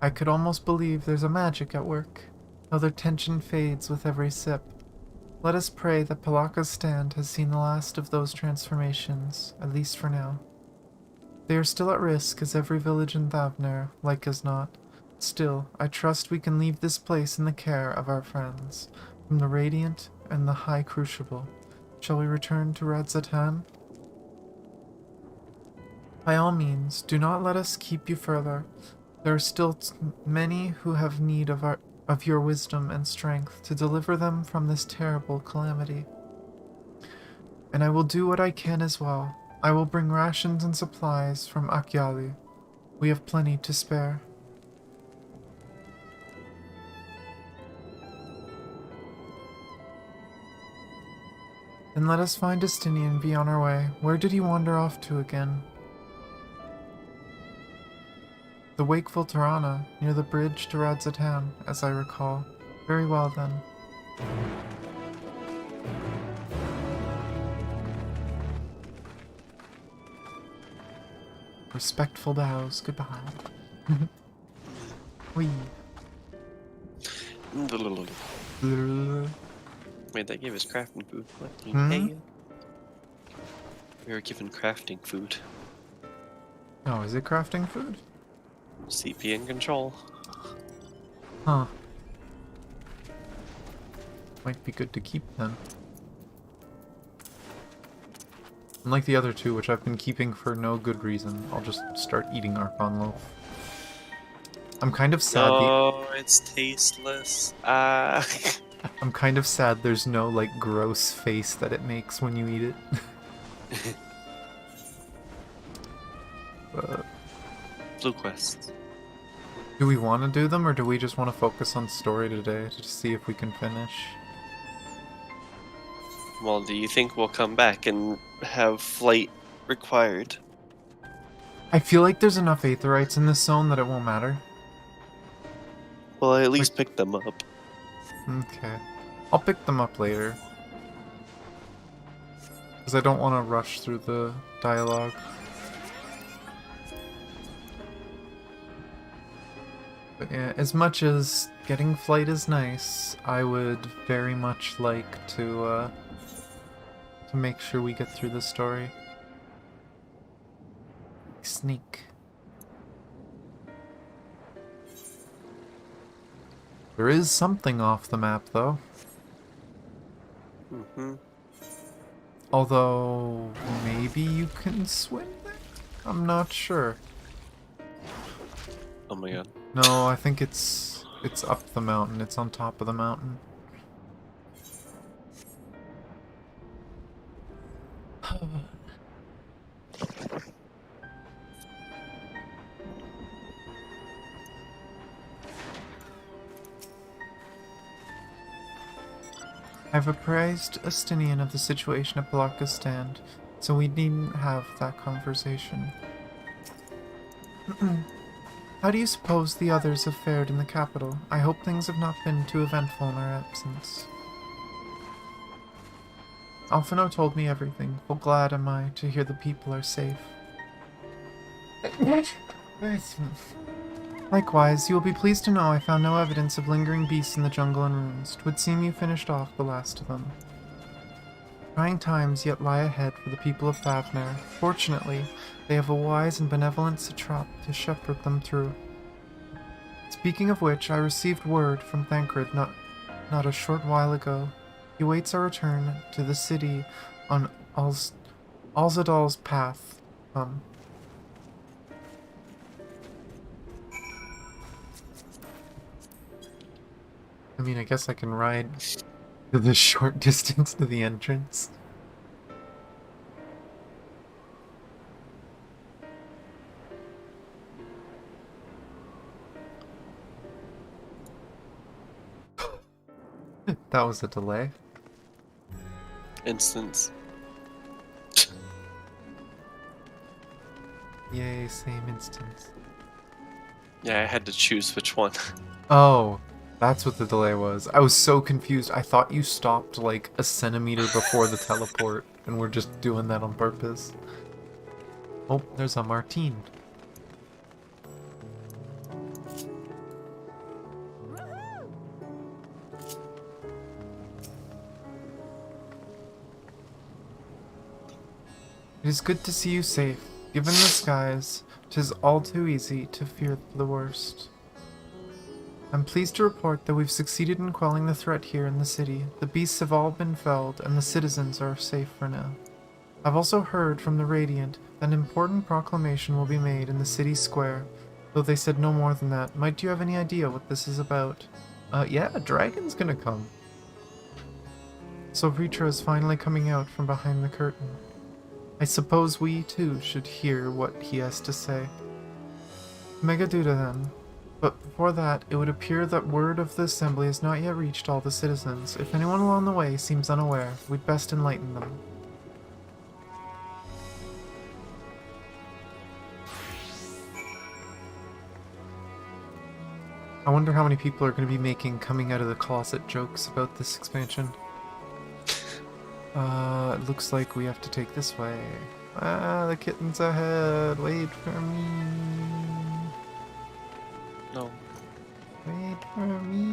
I could almost believe there's a magic at work, though their tension fades with every sip. Let us pray that Palaka's stand has seen the last of those transformations, at least for now. They are still at risk, as every village in Thavner, like as not. Still, I trust we can leave this place in the care of our friends, from the Radiant and the High Crucible. Shall we return to Radzatan? By all means, do not let us keep you further. There are still many who have need of your wisdom and strength to deliver them from this terrible calamity. And I will do what I can as well. I will bring rations and supplies from Akyali. We have plenty to spare. Then let us find Destiny and be on our way. Where did he wander off to again? The wakeful Tirana, near the bridge to Radzatan, as I recall. Very well then. Respectful bows. Goodbye. Wee. Wait, that gave us crafting food. What the Hmm? hell? We were given crafting food. Oh, is it crafting food? CP and control. Huh. Might be good to keep then. Unlike the other two, which I've been keeping for no good reason, I'll just start eating Archon Loaf. I'm kind of sad Oh, it's tasteless. Ah. I'm kind of sad there's no, like, gross face that it makes when you eat it. Blue quest. Do we want to do them, or do we just want to focus on story today to see if we can finish? Well, do you think we'll come back and have flight required? I feel like there's enough Aetherites in this zone that it won't matter. Well, I at least pick them up. Okay. I'll pick them up later. Because I don't want to rush through the dialogue. But yeah, as much as getting flight is nice, I would very much like to make sure we get through the story. Sneak. There is something off the map, though. Mm-hmm. Although, maybe you can swim there? I'm not sure. Oh my god. No, I think it's up the mountain. It's on top of the mountain. I've apprised Astinian of the situation at Palaka's stand, so we needn't have that conversation. How do you suppose the others have fared in the capital? I hope things have not been too eventful in our absence. Alphino told me everything. Full glad am I to hear the people are safe. Likewise, you will be pleased to know I found no evidence of lingering beasts in the jungle and ruins. 'Twould seem you finished off the last of them. Trying times yet lie ahead for the people of Favner. Fortunately, they have a wise and benevolent satrap to shepherd them through. Speaking of which, I received word from Thancred not a short while ago. He waits our return to the city on Alzadal's path. I mean, I guess I can ride the short distance to the entrance. That was a delay. Instance. Yay, same instance. Yeah, I had to choose which one. Oh, that's what the delay was. I was so confused. I thought you stopped like a centimeter before the teleport, and we're just doing that on purpose. Oh, there's a Martine. It is good to see you safe. Given the skies, 'tis all too easy to fear the worst. I'm pleased to report that we've succeeded in quelling the threat here in the city. The beasts have all been felled, and the citizens are safe for now. I've also heard from the Radiant that an important proclamation will be made in the city square, though they said no more than that. Might you have any idea what this is about? Yeah, a dragon's gonna come. So Ritra is finally coming out from behind the curtain. I suppose we, too, should hear what he has to say. Megaduda, then. But before that, it would appear that word of the assembly has not yet reached all the citizens. If anyone along the way seems unaware, we'd best enlighten them. I wonder how many people are going to be making coming out of the closet jokes about this expansion. It looks like we have to take this way. Ah, the kitten's ahead. Wait for me. No. Wait for me.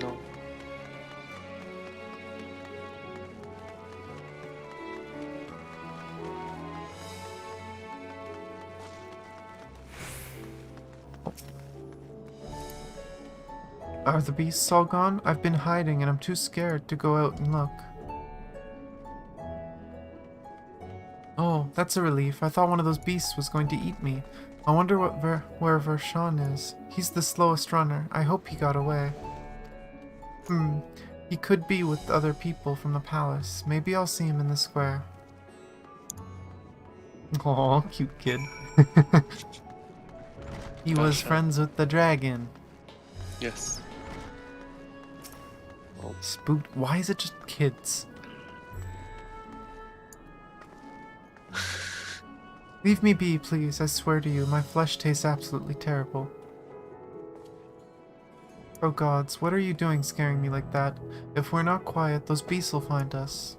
No. Are the beasts all gone? I've been hiding and I'm too scared to go out and look. Oh, that's a relief. I thought one of those beasts was going to eat me. I wonder where Vershawn is. He's the slowest runner. I hope he got away. He could be with other people from the palace. Maybe I'll see him in the square. Aw, cute kid. He was friends with the dragon. Yes. Oh. Spooked. Why is it just kids? Leave me be, please. I swear to you, my flesh tastes absolutely terrible. Oh gods, what are you doing scaring me like that? If we're not quiet, those beasts will find us.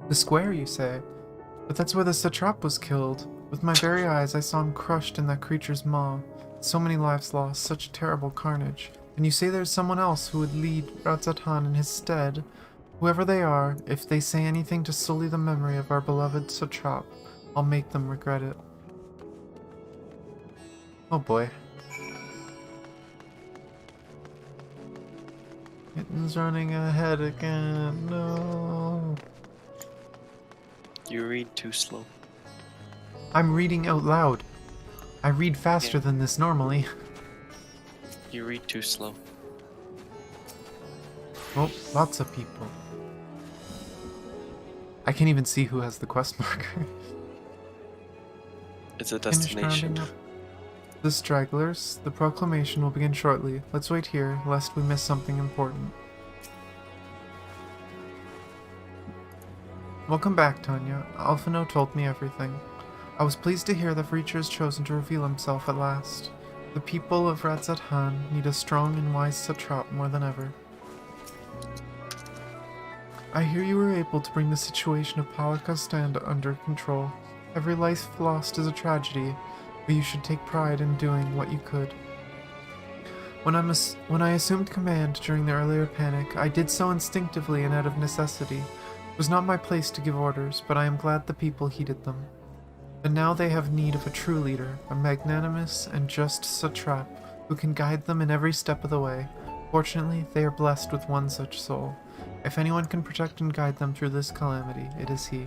The square, you say? But that's where the satrap was killed. With my very eyes, I saw him crushed in that creature's maw. So many lives lost, such terrible carnage. And you say there's someone else who would lead Ratzatan in his stead? Whoever they are, if they say anything to sully the memory of our beloved satrap, I'll make them regret it. Oh boy. Kitten's running ahead again, no. You read too slow. I'm reading out loud. I read faster than this normally. You read too slow. Oh, lots of people. I can't even see who has the quest marker. It's a Finished destination. rounding up the stragglers. The proclamation will begin shortly. Let's wait here, lest we miss something important. Welcome back, Tanya. Alphino told me everything. I was pleased to hear that Reacher has chosen to reveal himself at last. The people of Radzat Han need a strong and wise satrap more than ever. I hear you were able to bring the situation of Palakastan under control. Every life lost is a tragedy, but you should take pride in doing what you could. When I assumed command during the earlier panic, I did so instinctively and out of necessity. It was not my place to give orders, but I am glad the people heeded them. And now they have need of a true leader, a magnanimous and just satrap, who can guide them in every step of the way. Fortunately, they are blessed with one such soul. If anyone can protect and guide them through this calamity, it is he.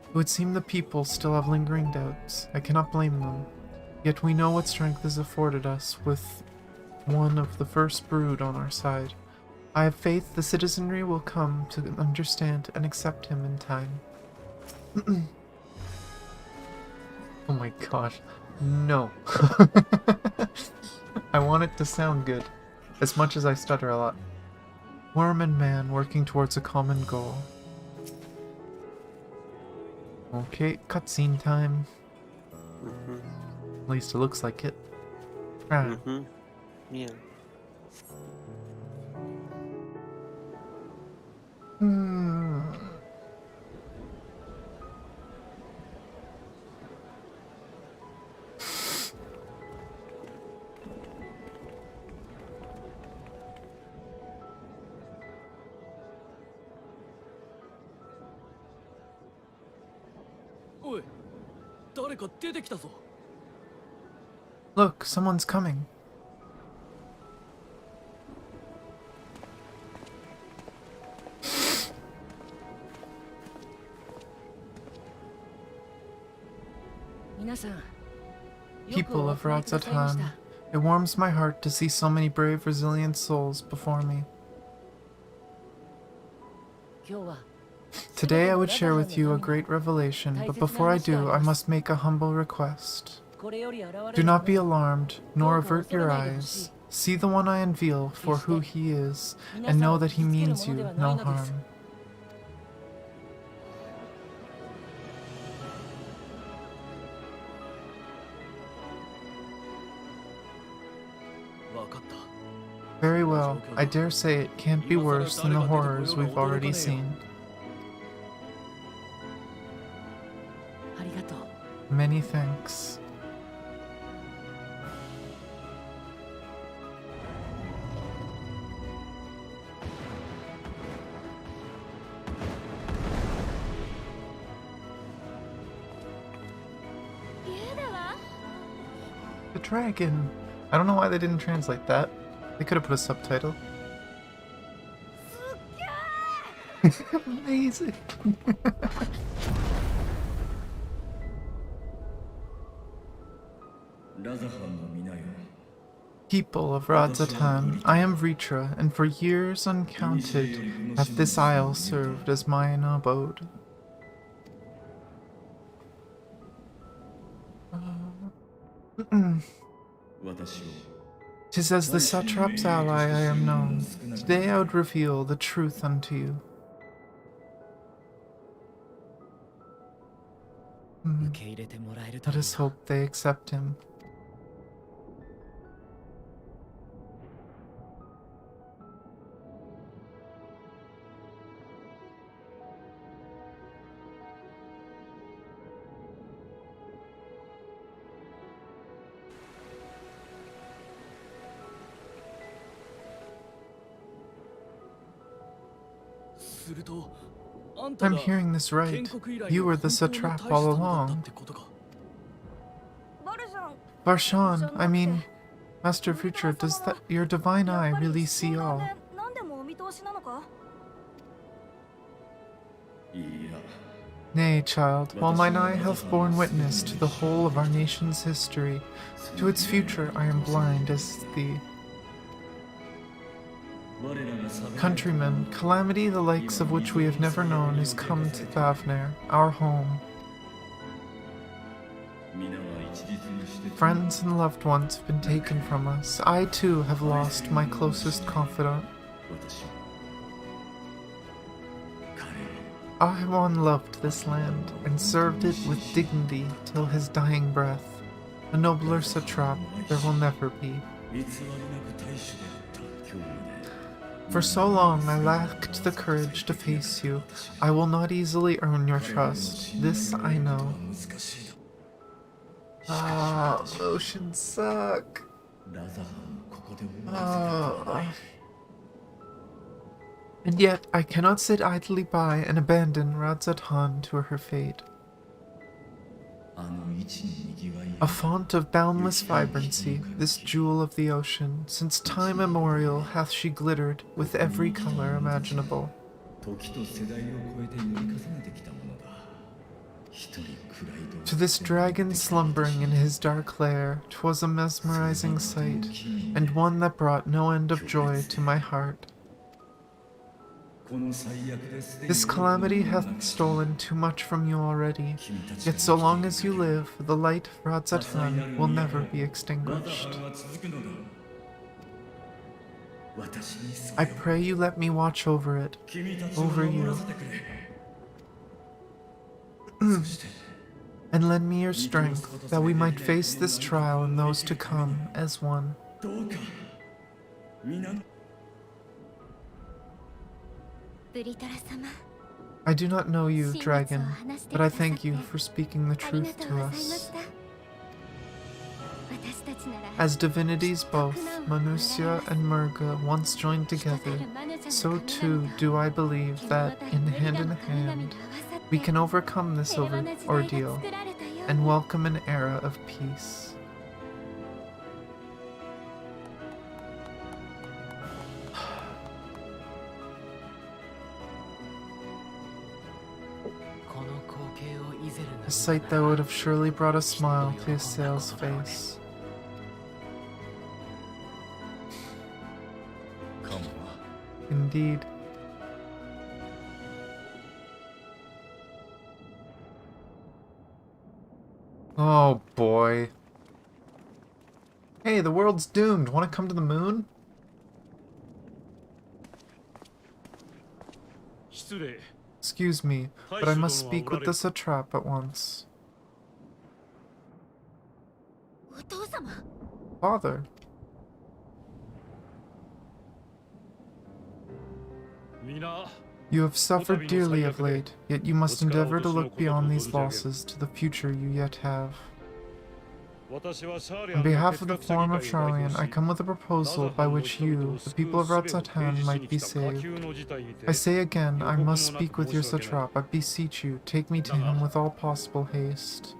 It would seem the people still have lingering doubts. I cannot blame them. Yet we know what strength is afforded us with one of the first brood on our side. I have faith the citizenry will come to understand and accept him in time. Oh my gosh. No. I want it to sound good, as much as I stutter a lot. Worm and man working towards a common goal. Okay, cutscene time. At least it looks like it. Ah. Yeah. Look, someone's coming. People of Radzat Han, it warms my heart to see so many brave, resilient souls before me. Today I would share with you a great revelation, but before I do, I must make a humble request. Do not be alarmed, nor avert your eyes. See the one I unveil for who he is, and know that he means you no harm. Very well. I dare say it can't be worse than the horrors we've already seen. Many thanks. The dragon. I don't know why they didn't translate that. They could have put a subtitle. Amazing. People of Radzat Han, I am Vritra, and for years uncounted hath this isle served as mine abode. Tis as the satrap's ally I am known. Today I would reveal the truth unto you. Let us hope they accept him. I'm hearing this right. You were the satrap all along. Barshan, I mean, Master Vritra, does that your divine eye really see all? Nay, child, while mine eye hath borne witness to the whole of our nation's history, to its future I am blind as thee. Countrymen, calamity the likes of which we have never known is come to Thavner, our home. Friends and loved ones have been taken from us. I too have lost my closest confidant. Ahriman loved this land and served it with dignity till his dying breath. A nobler satrap there will never be. For so long I lacked the courage to face you. I will not easily earn your trust. This I know. Ah, emotions suck. Ah. And yet I cannot sit idly by and abandon Radzatan to her fate. A font of boundless vibrancy, this jewel of the ocean, since time immemorial hath she glittered with every color imaginable. To this dragon slumbering in his dark lair, 'twas a mesmerizing sight, and one that brought no end of joy to my heart. This calamity hath stolen too much from you already, yet so long as you live, the light of Radzatan will never be extinguished. I pray you let me watch over it, over you, and lend me your strength, that we might face this trial and those to come as one. I do not know you, dragon, but I thank you for speaking the truth to us. As divinities both, Manusya and Murga, once joined together, so too do I believe that, in hand, we can overcome this ordeal and welcome an era of peace. A sight that would have surely brought a smile to Ysael's face. Indeed. Oh boy. Hey, the world's doomed. Want to come to the moon? Excuse me, but I must speak with the satrap at once. Father. You have suffered dearly of late, yet you must endeavor to look beyond these losses to the future you yet have. On behalf of the Forum of Charlian, I come with a proposal by which you, the people of Radzatan, might be saved. I say again, I must speak with your satrap. I beseech you, take me to him with all possible haste.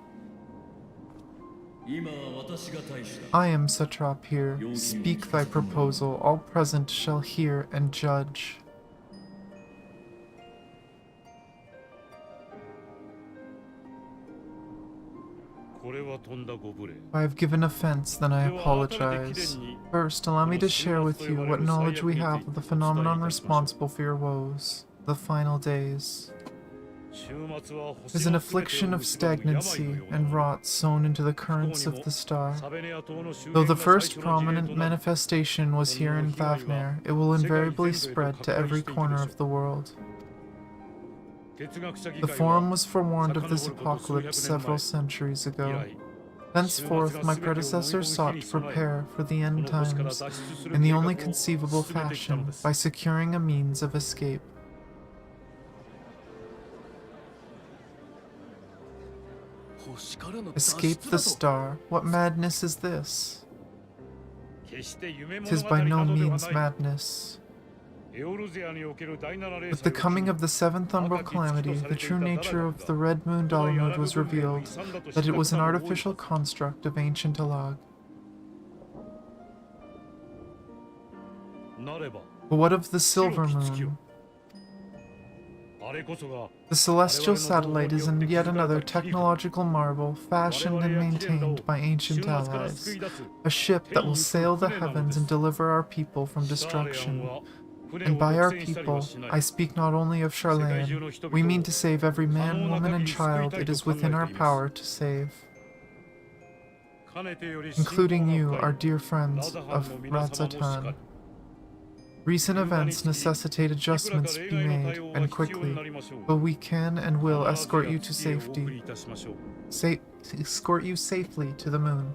I am satrap here. Speak thy proposal. All present shall hear and judge. If I have given offense, then I apologize. First, allow me to share with you what knowledge we have of the phenomenon responsible for your woes, the final days. It is an affliction of stagnancy and rot sown into the currents of the star. Though the first prominent manifestation was here in Thavnair, it will invariably spread to every corner of the world. The Forum was forewarned of this apocalypse several centuries ago. Thenceforth, my predecessors sought to prepare for the end times in the only conceivable fashion, by securing a means of escape. Escape the star? What madness is this? 'Tis by no means madness. With the coming of the seventh umbral calamity, the true nature of the Red Moon Dalamud was revealed, that it was an artificial construct of ancient Alag. But what of the Silver Moon? The celestial satellite is yet another technological marvel, fashioned and maintained by ancient allies. A ship that will sail the heavens and deliver our people from destruction. And by our people, I speak not only of Charlayan. We mean to save every man, woman, and child it is within our power to save. Including you, our dear friends of Radzatan. Recent events necessitate adjustments to be made, and quickly, but we can and will escort you to safety. Escort you safely to the moon.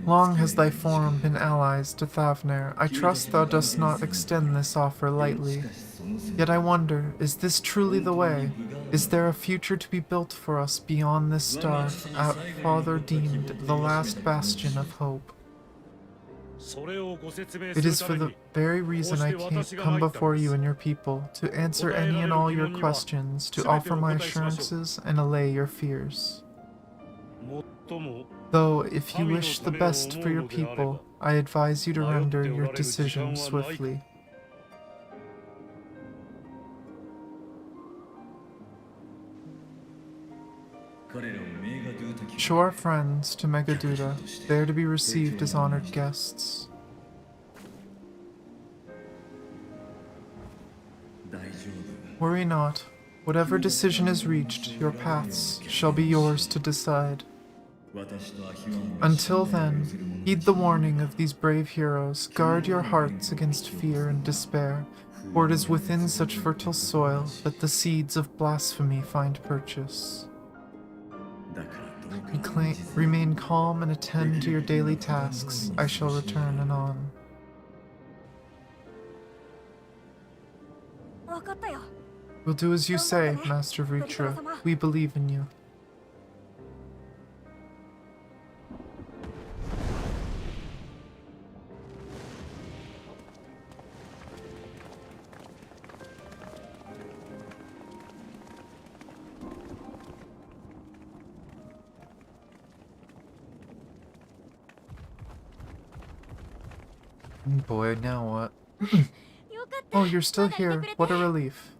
Long has thy form been allies to Thavner. I trust thou dost not extend this offer lightly. Yet I wonder, is this truly the way? Is there a future to be built for us beyond this star, our father deemed the last bastion of hope? It is for the very reason I come before you and your people, to answer any and all your questions, to offer my assurances and allay your fears. Though, if you wish the best for your people, I advise you to render your decision swiftly. Show our friends to Megaduda. They are to be received as honored guests. Worry not. Whatever decision is reached, your paths shall be yours to decide. Until then, heed the warning of these brave heroes. Guard your hearts against fear and despair, for it is within such fertile soil that the seeds of blasphemy find purchase. Remain calm and attend to your daily tasks. I shall return anon. We'll do as you say, Master Vritra. We believe in you. Boy, now what? Oh, you're still here. What a relief.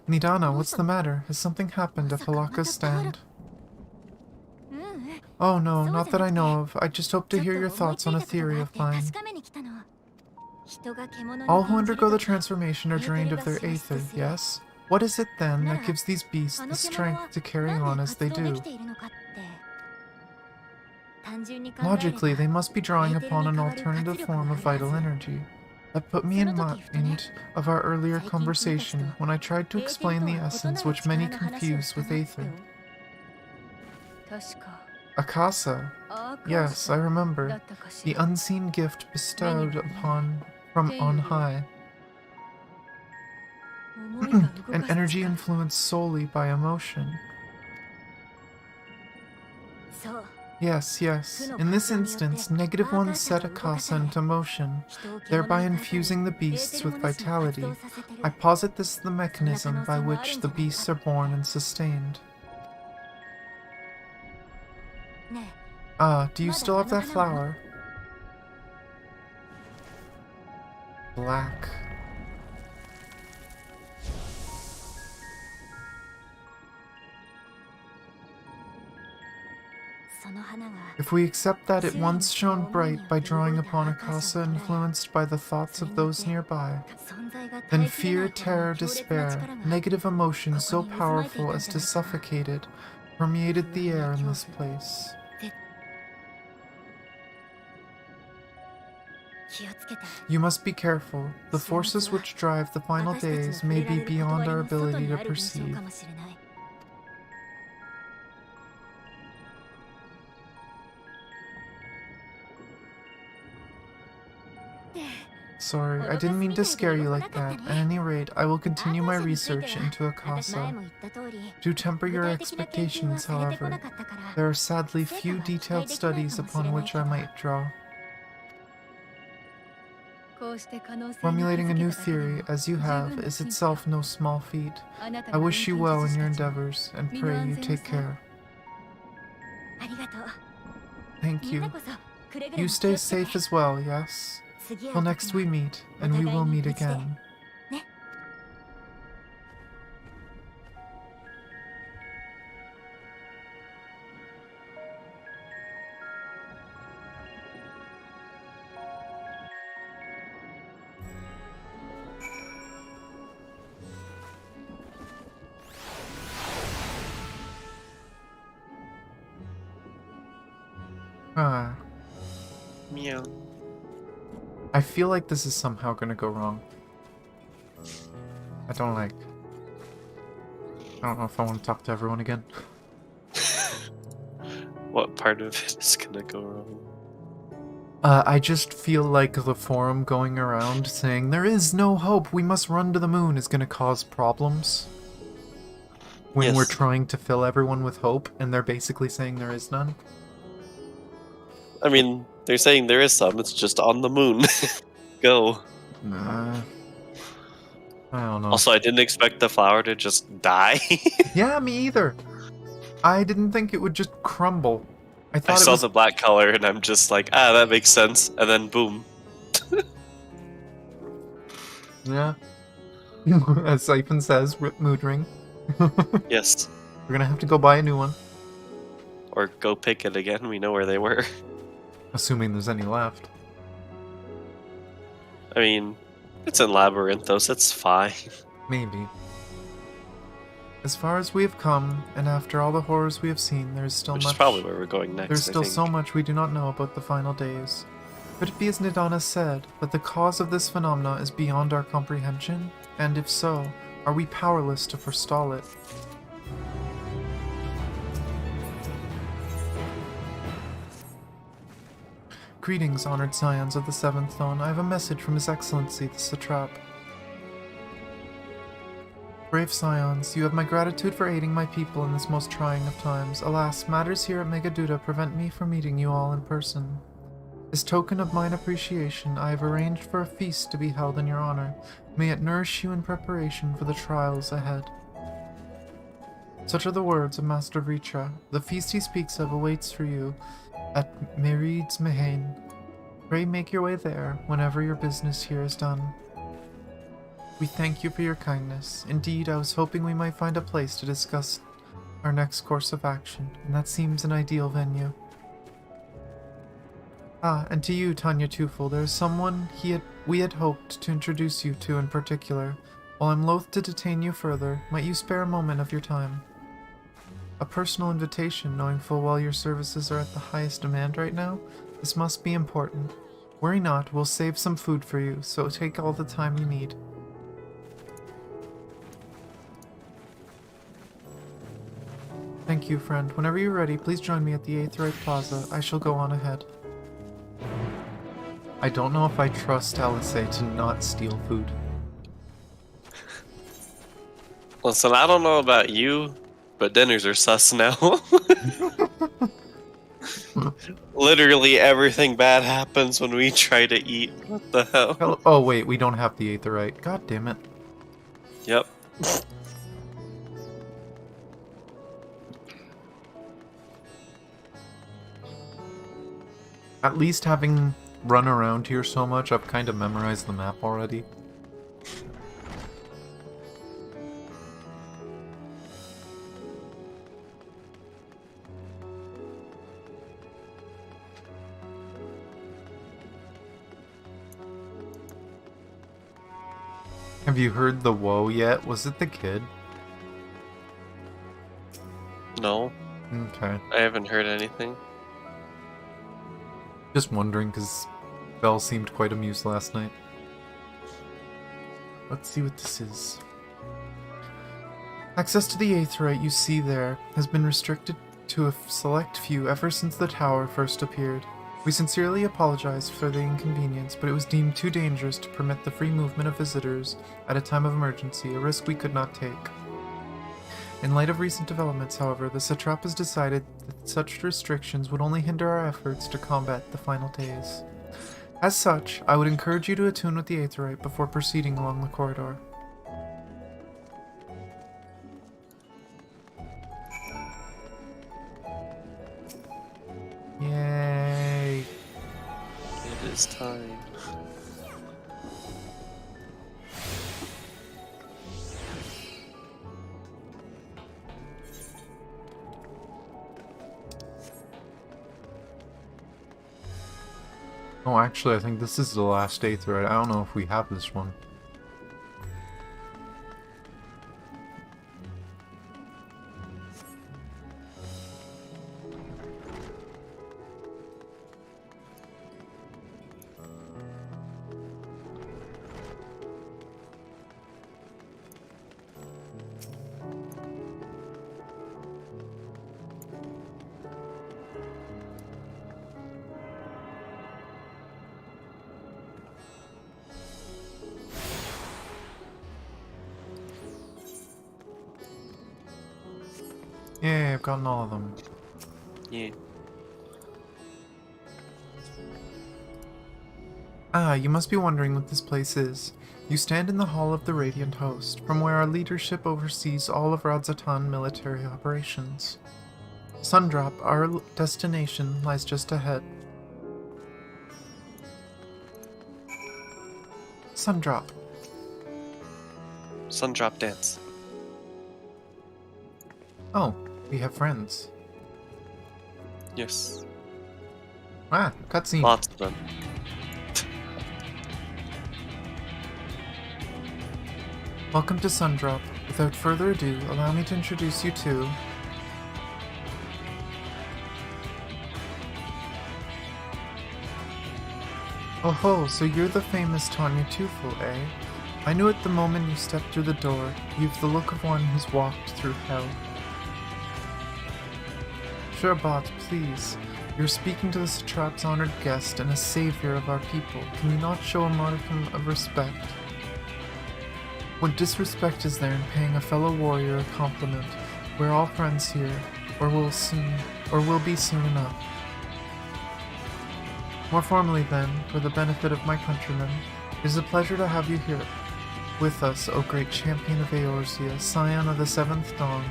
Nidana, what's the matter? Has something happened at Halaka's stand? Oh no, not that I know of. I just hope to hear your thoughts on a theory of mine. All who undergo the transformation are drained of their aether, yes? What is it then that gives these beasts the strength to carry on as they do? Logically, they must be drawing upon an alternative form of vital energy. That put me in mind of our earlier conversation when I tried to explain the essence which many confuse with aether. Akasa. Yes, I remember. The unseen gift bestowed from on high. An energy influenced solely by emotion. Yes, yes. In this instance, Negative One set Akasa into motion, thereby infusing the beasts with vitality. I posit this is the mechanism by which the beasts are born and sustained. Ah, do you still have that flower? Black. If we accept that it once shone bright by drawing upon Akasa influenced by the thoughts of those nearby, then fear, terror, despair, negative emotions so powerful as to suffocate it, permeated the air in this place. You must be careful. The forces which drive the final days may be beyond our ability to perceive. Sorry, I didn't mean to scare you like that. At any rate, I will continue my research into Akasa. Do temper your expectations, however. There are sadly few detailed studies upon which I might draw. Formulating a new theory, as you have, is itself no small feat. I wish you well in your endeavors, and pray you take care. Thank you. You stay safe as well, yes? Till next we meet, and we will meet again. Ah, Meow. I feel like this is somehow gonna go wrong. I don't like... I don't know if I want to talk to everyone again. What part of it is gonna go wrong? I just feel like the forum going around saying, there is no hope, we must run to the moon, is gonna cause problems. When we're Yes. trying to fill everyone with hope, and they're basically saying there is none. I mean, they're saying there is some, it's just on the moon. Go. Nah. I don't know. Also, I didn't expect the flower to just die. Yeah, me either. I didn't think it would just crumble. I I thought it saw was... the black color and I'm just like, ah, that makes sense. And then boom. Yeah. As Siphon says, rip mood ring. Yes. We're gonna have to go buy a new one. Or go pick it again, we know where they were. Assuming there's any left. I mean, it's in Labyrinthos, it's fine. Maybe. As far as we have come, and after all the horrors we have seen, there is still Which much... is probably where we're going next, There's I still think. so much we do not know about the final days. Could it be as Nidana said, that the cause of this phenomena is beyond our comprehension? And if so, are we powerless to forestall it? Greetings, honored scions of the Seventh Throne. I have a message from His Excellency, the Satrap. Brave scions, you have my gratitude for aiding my people in this most trying of times. Alas, matters here at Megaduda prevent me from meeting you all in person. As token of mine appreciation, I have arranged for a feast to be held in your honor. May it nourish you in preparation for the trials ahead. Such are the words of Master Vritra. The feast he speaks of awaits for you at Merid's Mehane. Pray make your way there whenever your business here is done. We thank you for your kindness. Indeed, I was hoping we might find a place to discuss our next course of action, and that seems an ideal venue. Ah, and to you, Tanya Tufel, there is someone we had hoped to introduce you to in particular. While I'm loath to detain you further, might you spare a moment of your time? A personal invitation, knowing full well your services are at the highest demand right now? This must be important. Worry not, we'll save some food for you, so take all the time you need. Thank you, friend. Whenever you're ready, please join me at the Aetheryte Plaza. I shall go on ahead. I don't know if I trust Alisei to not steal food. Listen, I don't know about you, but dinners are sus now. Literally everything bad happens when we try to eat. What the hell? Hello. Oh wait, we don't have the Aetheryte. God damn it. Yep. At least having run around here so much, I've kind of memorized the map already. Have you heard the woe yet? Was it the kid? No, Okay. I haven't heard anything. Just wondering, because Belle seemed quite amused last night. Let's see what this is. Access to the Aetheryte you see there has been restricted to a select few ever since the tower first appeared. We sincerely apologize for the inconvenience, but it was deemed too dangerous to permit the free movement of visitors at a time of emergency, a risk we could not take. In light of recent developments, however, the Satrap has decided that such restrictions would only hinder our efforts to combat the final days. As such, I would encourage you to attune with the Aetheryte before proceeding along the corridor. Yay! It is time. Oh, actually, I think this is the last Aetheryte. I don't know if we have this one. Yay, I've gotten all of them. Yeah. Ah, you must be wondering what this place is. You stand in the Hall of the Radiant Host, from where our leadership oversees all of Radzatan military operations. Sundrop, our destination, lies just ahead. Sundrop. Sundrop dance. Oh, we have friends. Yes. Ah, cutscene. Lots of them. Welcome to Sundrop. Without further ado, allow me to introduce you to... Oh ho, so you're the famous Tanya Tufel, eh? I knew at the moment you stepped through the door, you've the look of one who's walked through hell. Sherbat, please. You're speaking to the satrap's honored guest and a savior of our people. Can you not show a modicum of respect? What disrespect is there in paying a fellow warrior a compliment? We're all friends here, or will be soon enough. More formally then, for the benefit of my countrymen, it is a pleasure to have you here with us, O great champion of Eorzea, scion of the seventh dawn,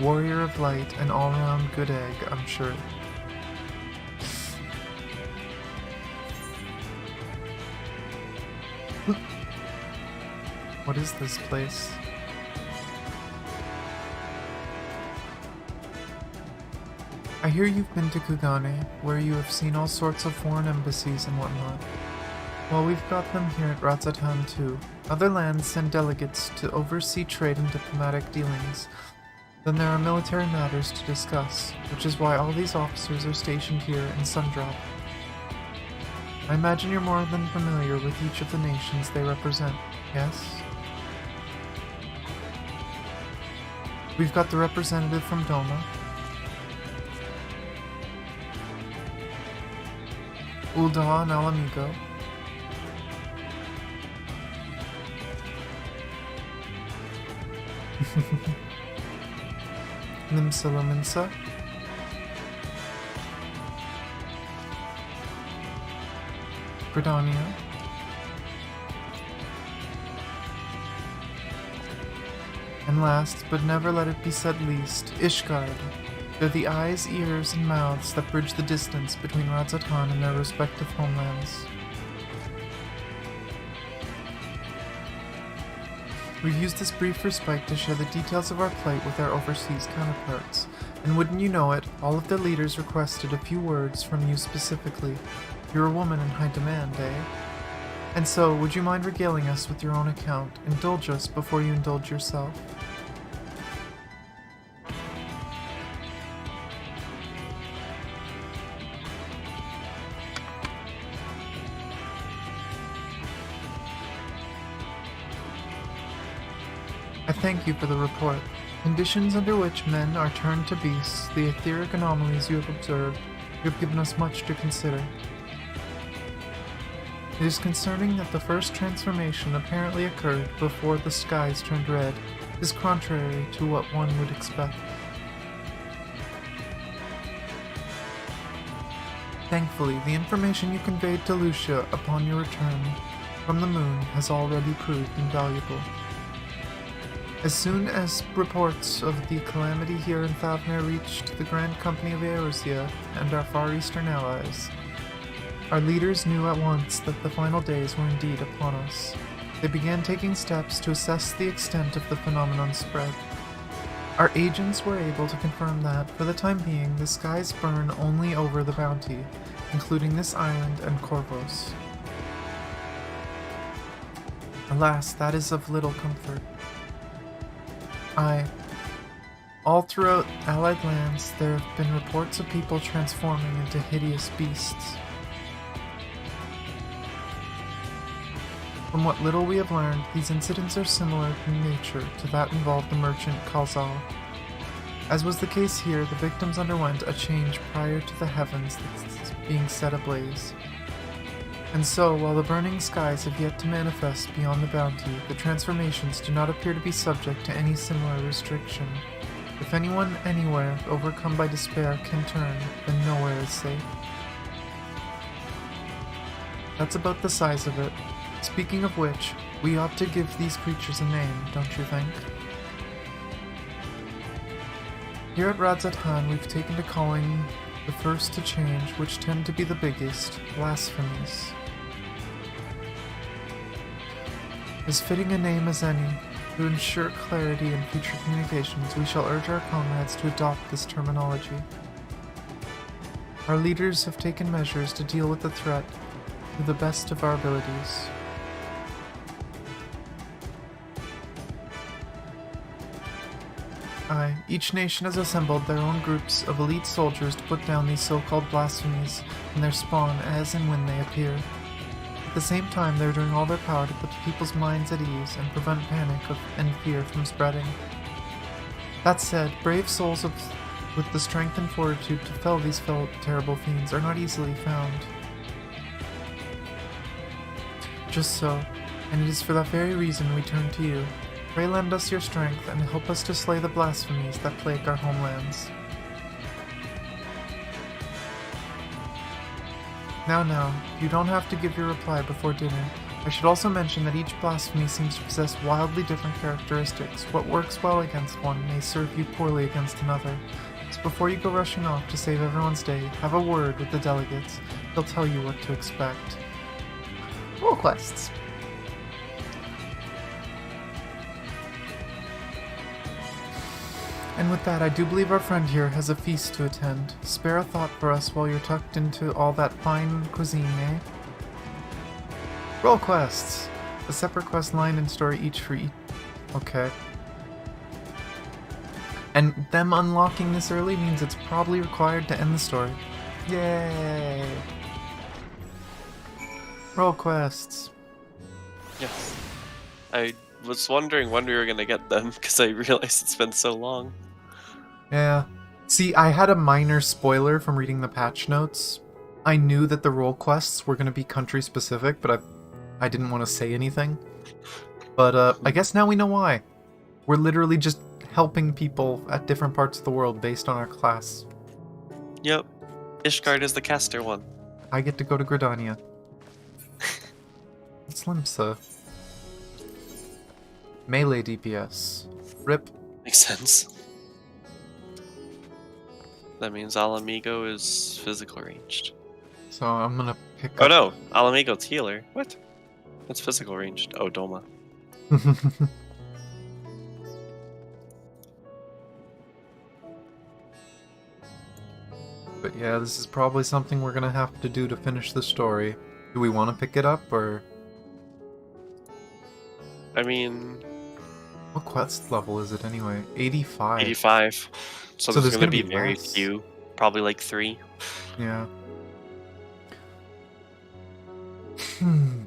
warrior of light, and all-round good egg, I'm sure. What is this place? I hear you've been to Kugane, where you have seen all sorts of foreign embassies and whatnot. Well, we've got them here at Radzatan too. Other lands send delegates to oversee trade and diplomatic dealings. Then there are military matters to discuss, which is why all these officers are stationed here in Sundrop. I imagine you're more than familiar with each of the nations they represent, yes? We've got the representative from Doma, Ul'dah and Alamigo, Nimsalaminsa, Gridania, and last, but never let it be said least, Ishgard. They're the eyes, ears, and mouths that bridge the distance between Radzatan and their respective homelands. We've used this brief respite to share the details of our plight with our overseas counterparts, and wouldn't you know it, all of their leaders requested a few words from you specifically. You're a woman in high demand, eh? And so, would you mind regaling us with your own account? Indulge us before you indulge yourself. I thank you for the report. Conditions under which men are turned to beasts, the etheric anomalies you have observed, you have given us much to consider. It is concerning that the first transformation apparently occurred before the skies turned red. Is contrary to what one would expect. Thankfully, the information you conveyed to Lucia upon your return from the moon has already proved invaluable. As soon as reports of the calamity here in Thavner reached the Grand Company of Eorzea and our Far Eastern allies, our leaders knew at once that the final days were indeed upon us. They began taking steps to assess the extent of the phenomenon's spread. Our agents were able to confirm that, for the time being, the skies burn only over the Bounty, including this island and Corvos. Alas, that is of little comfort. All throughout Allied lands, there have been reports of people transforming into hideous beasts. From what little we have learned, these incidents are similar in nature to that involved the merchant Kalzal. As was the case here, the victims underwent a change prior to the heavens being set ablaze. And so, while the burning skies have yet to manifest beyond the Bounty, the transformations do not appear to be subject to any similar restriction. If anyone anywhere overcome by despair can turn, then nowhere is safe. That's about the size of it. Speaking of which, we ought to give these creatures a name, don't you think? Here at Radzatan, we've taken to calling the first to change, which tend to be the biggest, blasphemies. As fitting a name as any, to ensure clarity in future communications, we shall urge our comrades to adopt this terminology. Our leaders have taken measures to deal with the threat to the best of our abilities. Aye, each nation has assembled their own groups of elite soldiers to put down these so-called blasphemies and their spawn as and when they appear. At the same time, they're doing all their power to put the people's minds at ease and prevent panic and fear from spreading. That said, brave souls with the strength and fortitude to fell these terrible fiends are not easily found. Just so, and it is for that very reason we turn to you. Pray lend us your strength and help us to slay the blasphemies that plague our homelands. Now, you don't have to give your reply before dinner. I should also mention that each blasphemy seems to possess wildly different characteristics. What works well against one may serve you poorly against another. So before you go rushing off to save everyone's day, have a word with the delegates. They'll tell you what to expect. Role quests. And with that, I do believe our friend here has a feast to attend. Spare a thought for us while you're tucked into all that fine cuisine, eh? Roll quests! A separate quest line and story each for each. Okay. And them unlocking this early means it's probably required to end the story. Yay! Roll quests. Yes. I was wondering when we were gonna get them because I realized it's been so long. Yeah. See, I had a minor spoiler from reading the patch notes. I knew that the role quests were going to be country specific, but I didn't want to say anything. But I guess now we know why. We're literally just helping people at different parts of the world based on our class. Yep. Ishgard is the caster one. I get to go to Gridania. It's Limsa. Melee DPS. RIP. Makes sense. That means Alamigo is physical ranged. So I'm gonna pick Oh up... no, Alamigo's healer. What? That's physical ranged. Oh, Doma. But yeah, this is probably something we're gonna have to do to finish the story. Do we want to pick it up, or... I mean... What quest level is it anyway? 85. 85. So there's gonna be very less. few. Probably like 3. Yeah.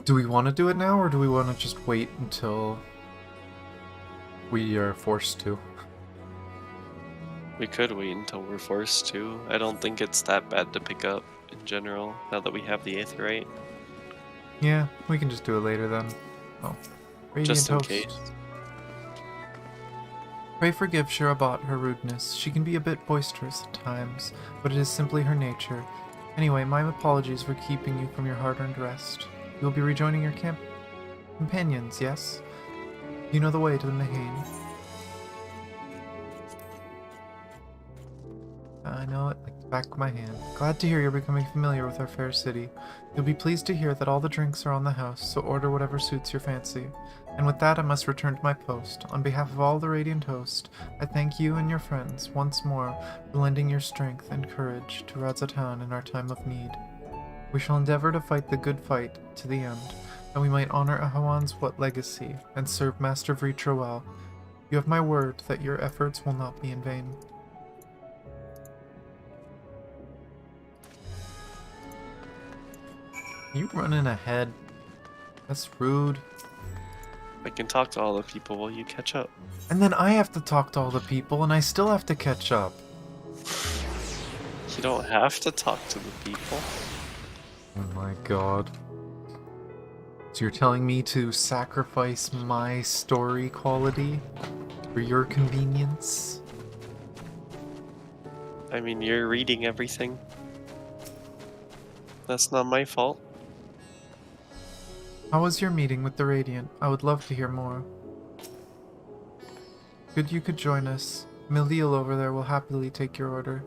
Do we want to do it now, or do we want to just wait until we are forced to? We could wait until we're forced to. I don't think it's that bad to pick up in general, now that we have the Aetheryte. Yeah, we can just do it later then. Oh. Radiant Just in host. case. Pray forgive Shirabat her rudeness. She can be a bit boisterous at times, but it is simply her nature. Anyway, my apologies for keeping you from your hard-earned rest. You will be rejoining your companions, yes? You know the way to the Mahane. I know it like the back of my hand. Glad to hear you're becoming familiar with our fair city. You'll be pleased to hear that all the drinks are on the house, so order whatever suits your fancy. And with that, I must return to my post. On behalf of all the Radiant Host, I thank you and your friends once more for lending your strength and courage to Radzatan in our time of need. We shall endeavor to fight the good fight to the end, that we might honor Ahawan's legacy and serve Master Vritra well. You have my word that your efforts will not be in vain. You running ahead? That's rude. I can talk to all the people while you catch up. And then I have to talk to all the people, and I still have to catch up. You don't have to talk to the people. Oh my god. So you're telling me to sacrifice my story quality for your convenience? I mean, you're reading everything. That's not my fault. How was your meeting with the Radiant? I would love to hear more. Good you could join us. Mildeal over there will happily take your order.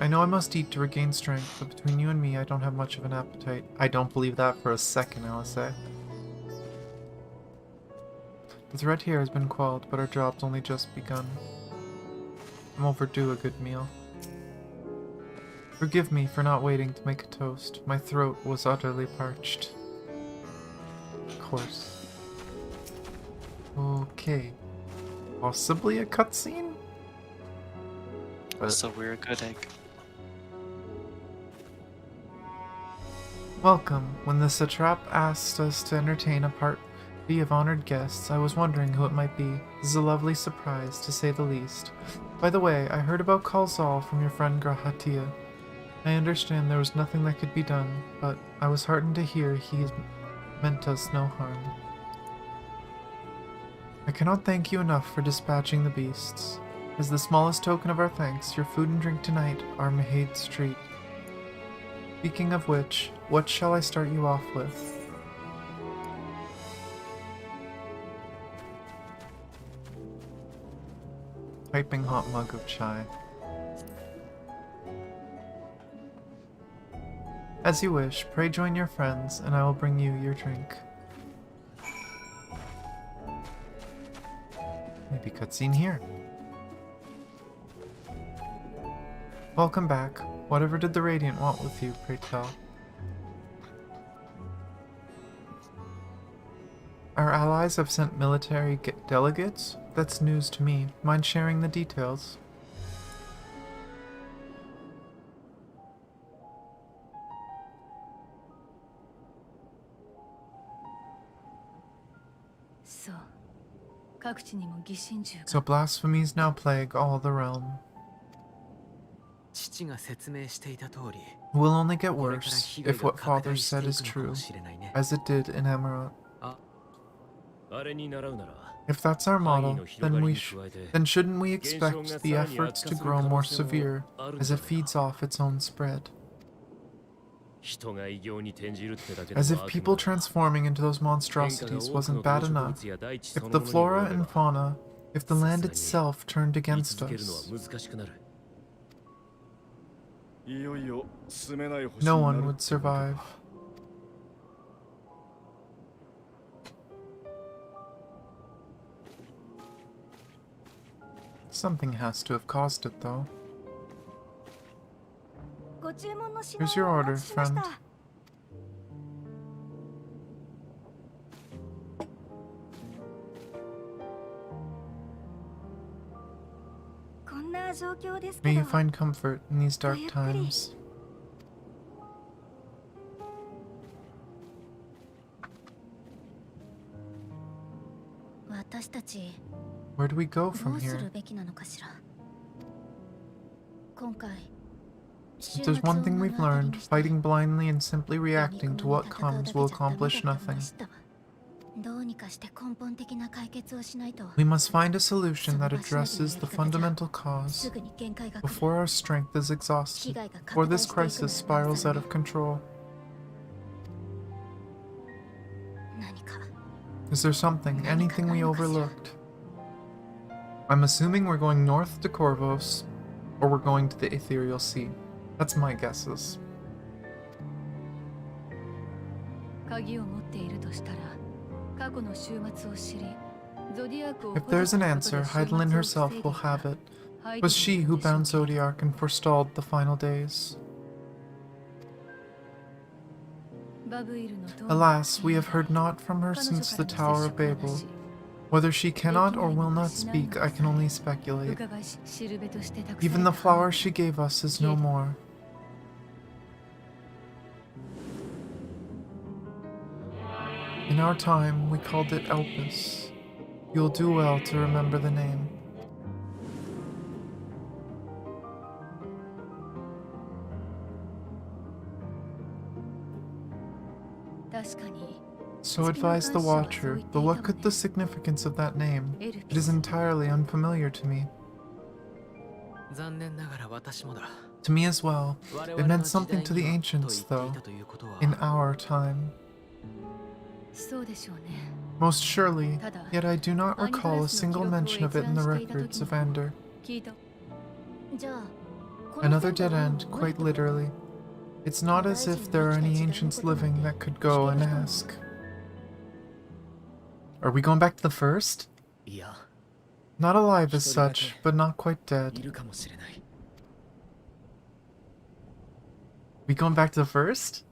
I know I must eat to regain strength, but between you and me, I don't have much of an appetite. I don't believe that for a second, LSA. The threat here has been quelled, but our job's only just begun. I'm overdue a good meal. Forgive me for not waiting to make a toast. My throat was utterly parched. Of course. Okay. Possibly a cutscene? So we're a good egg. Welcome. When the satrap asked us to entertain a party of honored guests, I was wondering who it might be. This is a lovely surprise, to say the least. By the way, I heard about Kalzal from your friend Grahatia. I understand there was nothing that could be done, but I was heartened to hear he meant us no harm. I cannot thank you enough for dispatching the beasts. As the smallest token of our thanks, your food and drink tonight are Mahade's treat. Speaking of which, what shall I start you off with? Piping hot mug of chai. As you wish, pray join your friends, and I will bring you your drink. Maybe cutscene here. Welcome back. Whatever did the Radiant want with you, pray tell? Our allies have sent military delegates? That's news to me. Mind sharing the details? So blasphemies now plague all the realm. It will only get worse if what Father said is true, as it did in Emerald. If that's our model, then shouldn't we expect the efforts to grow more severe as it feeds off its own spread? As if people transforming into those monstrosities wasn't bad enough. If the flora and fauna, if the land itself turned against us, no one would survive. Something has to have caused it, though. Here's your order, friend. May you find comfort in these dark times. Where do we go from here? If there's one thing we've learned, fighting blindly and simply reacting to what comes will accomplish nothing. We must find a solution that addresses the fundamental cause before our strength is exhausted, or this crisis spirals out of control. Is there something, anything we overlooked? I'm assuming we're going north to Corvos, or we're going to the Ethereal Sea. That's my guesses. If there's an answer, Heidelin herself will have it. It was she who bound Zodiac and forestalled the final days. Alas, we have heard naught from her since the Tower of Babel. Whether she cannot or will not speak, I can only speculate. Even the flower she gave us is no more. In our time, we called it Elpis. You'll do well to remember the name. So advised the Watcher, but what could the significance of that name? It is entirely unfamiliar to me. To me as well. It meant something to the ancients, though, in our time. Most surely, yet I do not recall a single mention of it in the records of Ender. Another dead end, quite literally. It's not as if there are any ancients living that could go and ask. Are we going back to the first? Not alive as such, but not quite dead. We going back to the first?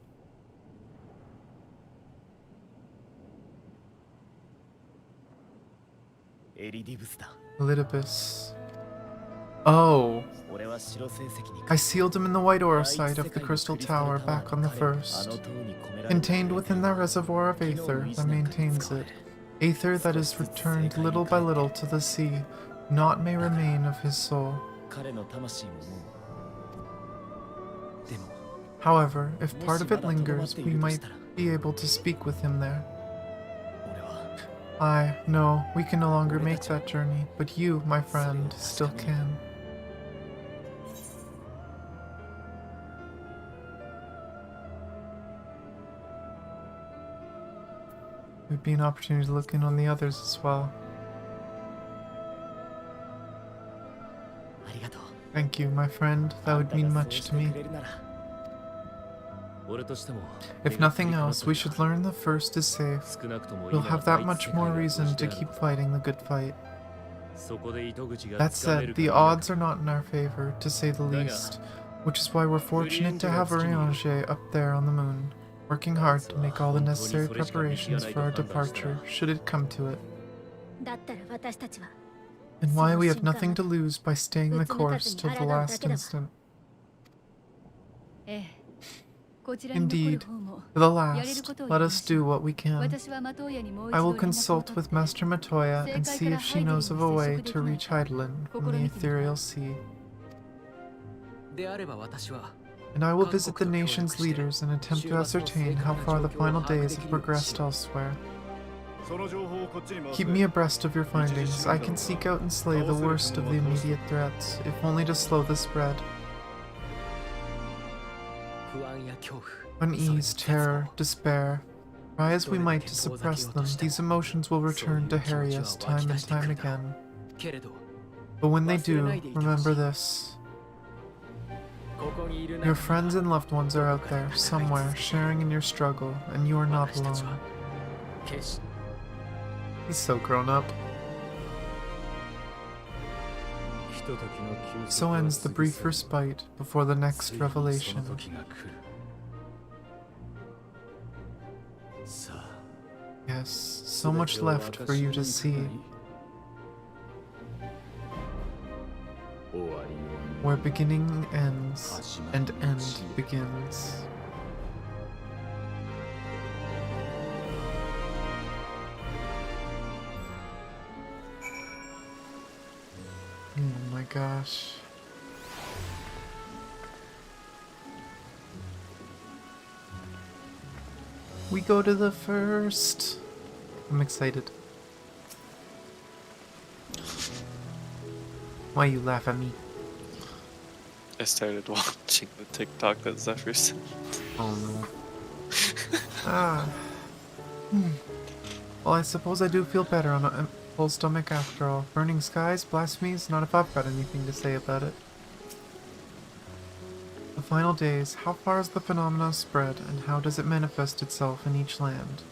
Elidibus. Oh. I sealed him in the white ore site of the Crystal Tower back on the first. Contained within that reservoir of aether that maintains it. Aether that is returned little by little to the sea. Naught may remain of his soul. However, if part of it lingers, we might be able to speak with him there. No, we can no longer make that journey, but you, my friend, still can. It would be an opportunity to look in on the others as well. Thank you, my friend. That would mean much to me. If nothing else, we should learn the first is safe. We'll have that much more reason to keep fighting the good fight. That said, the odds are not in our favor, to say the least, which is why we're fortunate to have Oriange up there on the moon, working hard to make all the necessary preparations for our departure, should it come to it. And why we have nothing to lose by staying the course till the last instant. Indeed, to the last, let us do what we can. I will consult with Master Matoya and see if she knows of a way to reach Heidelin from the ethereal sea. And I will visit the nation's leaders and attempt to ascertain how far the final days have progressed elsewhere. Keep me abreast of your findings. I can seek out and slay the worst of the immediate threats, if only to slow the spread. Unease, terror, despair. Try as we might to suppress them, these emotions will return to harry us time and time again. But when they do, remember this. Your friends and loved ones are out there, somewhere, sharing in your struggle, and you are not alone. He's so grown up. So ends the brief respite before the next revelation. Yes, so much left for you to see. Where beginning ends, and end begins. Oh my gosh. We go to the first. I'm excited. Why you laugh at me? I started watching the TikTok that Zephyr sent. Oh no. Ah. Well, I suppose I do feel better on a full stomach after all. Burning skies, blasphemies, not if I've got anything to say about it. The final days, how far has the phenomena spread, and how does it manifest itself in each land?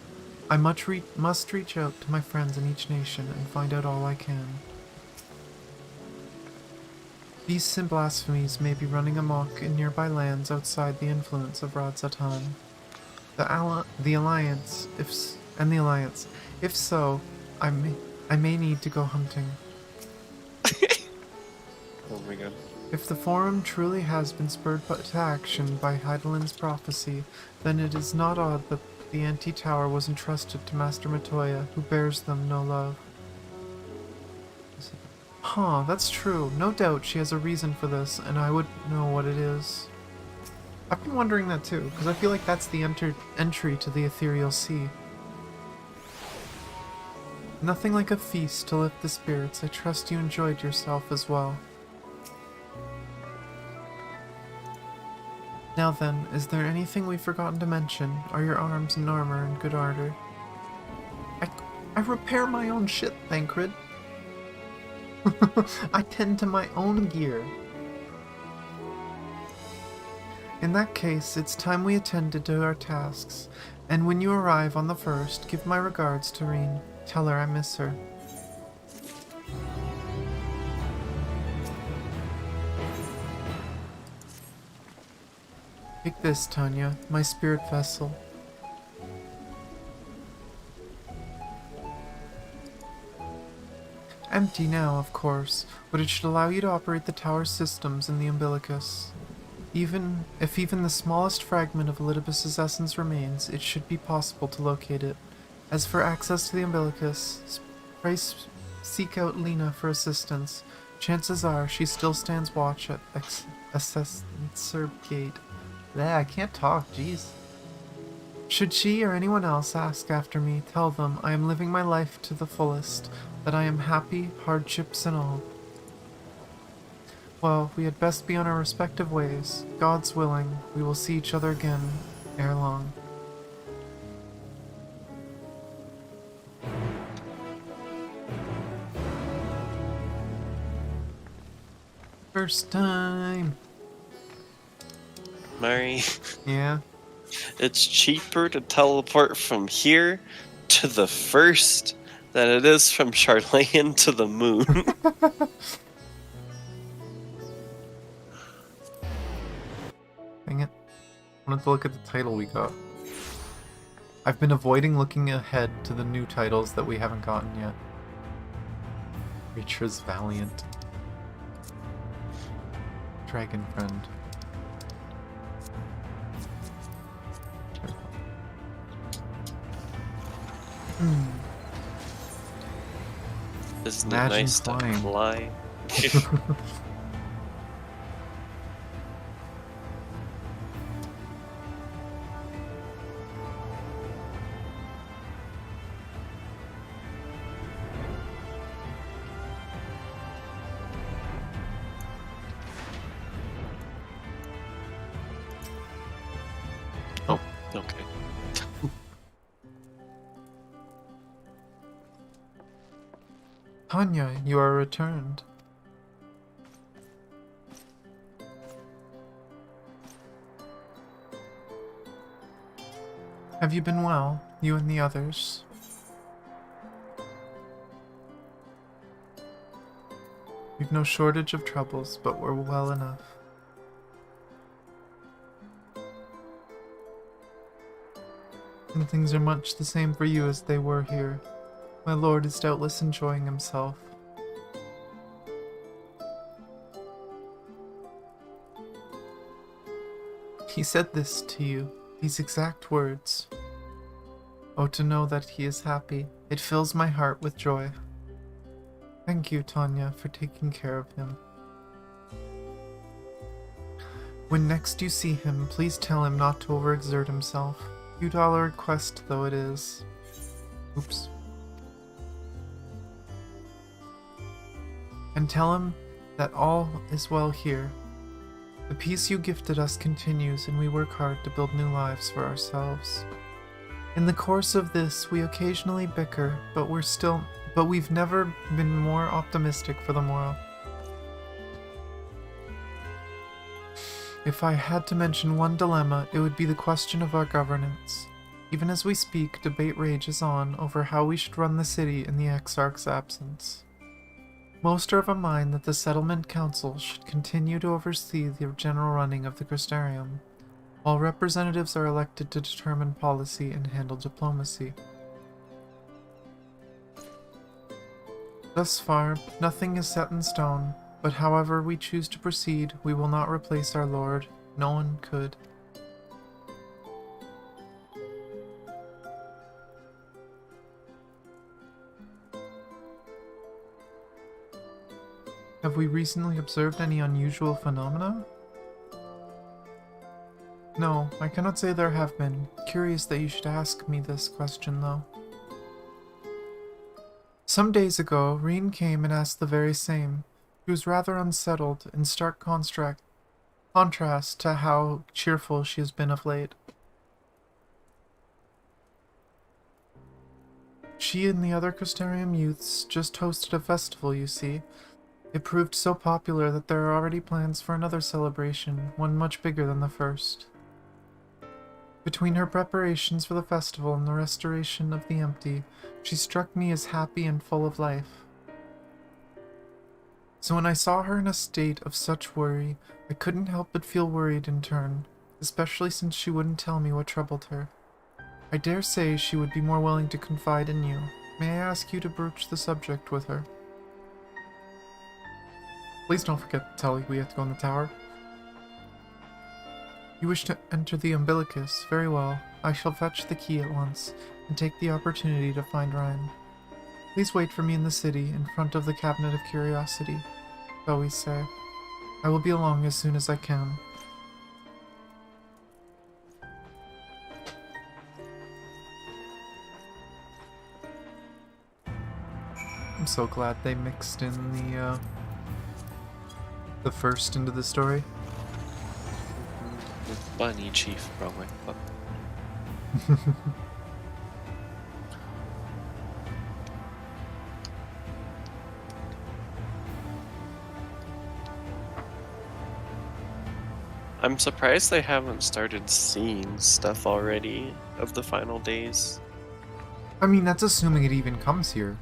I must reach out to my friends in each nation and find out all I can. Beasts and blasphemies may be running amok in nearby lands outside the influence of Radzatan. The Alliance, if so, I may need to go hunting. Oh my god. If the Forum truly has been spurred to action by Heidelin's prophecy, then it is not odd that the anti-tower was entrusted to Master Matoya, who bears them no love. Huh, that's true. No doubt she has a reason for this, and I would know what it is. I've been wondering that too, because I feel like that's the entry to the ethereal sea. Nothing like a feast to lift the spirits. I trust you enjoyed yourself as well. Now then, is there anything we've forgotten to mention? Are your arms and armor in good order? I repair my own shit, Thancred. I tend to my own gear. In that case, it's time we attended to our tasks. And when you arrive on the first, give my regards to Reen. Tell her I miss her. Take this, Tanya, my spirit vessel. Empty now, of course, but it should allow you to operate the tower's systems in the umbilicus. Even if the smallest fragment of Elidibus's essence remains, it should be possible to locate it. As for access to the umbilicus, seek out Lena for assistance. Chances are she still stands watch at Assessor Gate. Yeah, I can't talk, jeez. Should she or anyone else ask after me, tell them I am living my life to the fullest, that I am happy, hardships and all. Well, we had best be on our respective ways. God's willing, we will see each other again ere long. First time. Mari, Yeah. it's cheaper to teleport from here to the first than it is from Charlayan to the moon. Dang it. I wanted to look at the title we got. I've been avoiding looking ahead to the new titles that we haven't gotten yet. Reacher's Valiant. Dragon Friend. Isn't it Imagine nice flying. to fly? Oh, okay. Tanya, you are returned. Have you been well, you and the others? We've no shortage of troubles, but we're well enough. And things are much the same for you as they were here. My lord is doubtless enjoying himself. He said this to you, these exact words. Oh, to know that he is happy, it fills my heart with joy. Thank you, Tanya, for taking care of him. When next you see him, please tell him not to overexert himself. $2 request though it is. Oops. And tell him that all is well here. The peace you gifted us continues, and we work hard to build new lives for ourselves. In the course of this, we occasionally bicker, but we've never been more optimistic for the morrow. If I had to mention one dilemma, it would be the question of our governance. Even as we speak, debate rages on over how we should run the city in the Exarch's absence. Most are of a mind that the Settlement Council should continue to oversee the general running of the Crystarium, while representatives are elected to determine policy and handle diplomacy. Thus far, nothing is set in stone, but however we choose to proceed, we will not replace our Lord. No one could. Have we recently observed any unusual phenomena? No, I cannot say there have been. Curious that you should ask me this question, though. Some days ago, Reen came and asked the very same. He was rather unsettled, in stark contrast contrast to how cheerful she has been of late. She and the other Crystarium youths just hosted a festival, you see. It proved so popular that there are already plans for another celebration, one much bigger than the first. Between her preparations for the festival and the restoration of the empty, she struck me as happy and full of life. So when I saw her in a state of such worry, I couldn't help but feel worried in turn, especially since she wouldn't tell me what troubled her. I dare say she would be more willing to confide in you. May I ask you to broach the subject with her? Please don't forget to tell her we have to go in the tower. You wish to enter the umbilicus? Very well. I shall fetch the key at once, and take the opportunity to find Ryan. Please wait for me in the city, in front of the Cabinet of Curiosity. I always say. I will be along as soon as I can. I'm so glad they mixed in the first into the story. With Bunny Chief, probably. But I'm surprised they haven't started seeing stuff already of the final days. I mean, that's assuming it even comes here.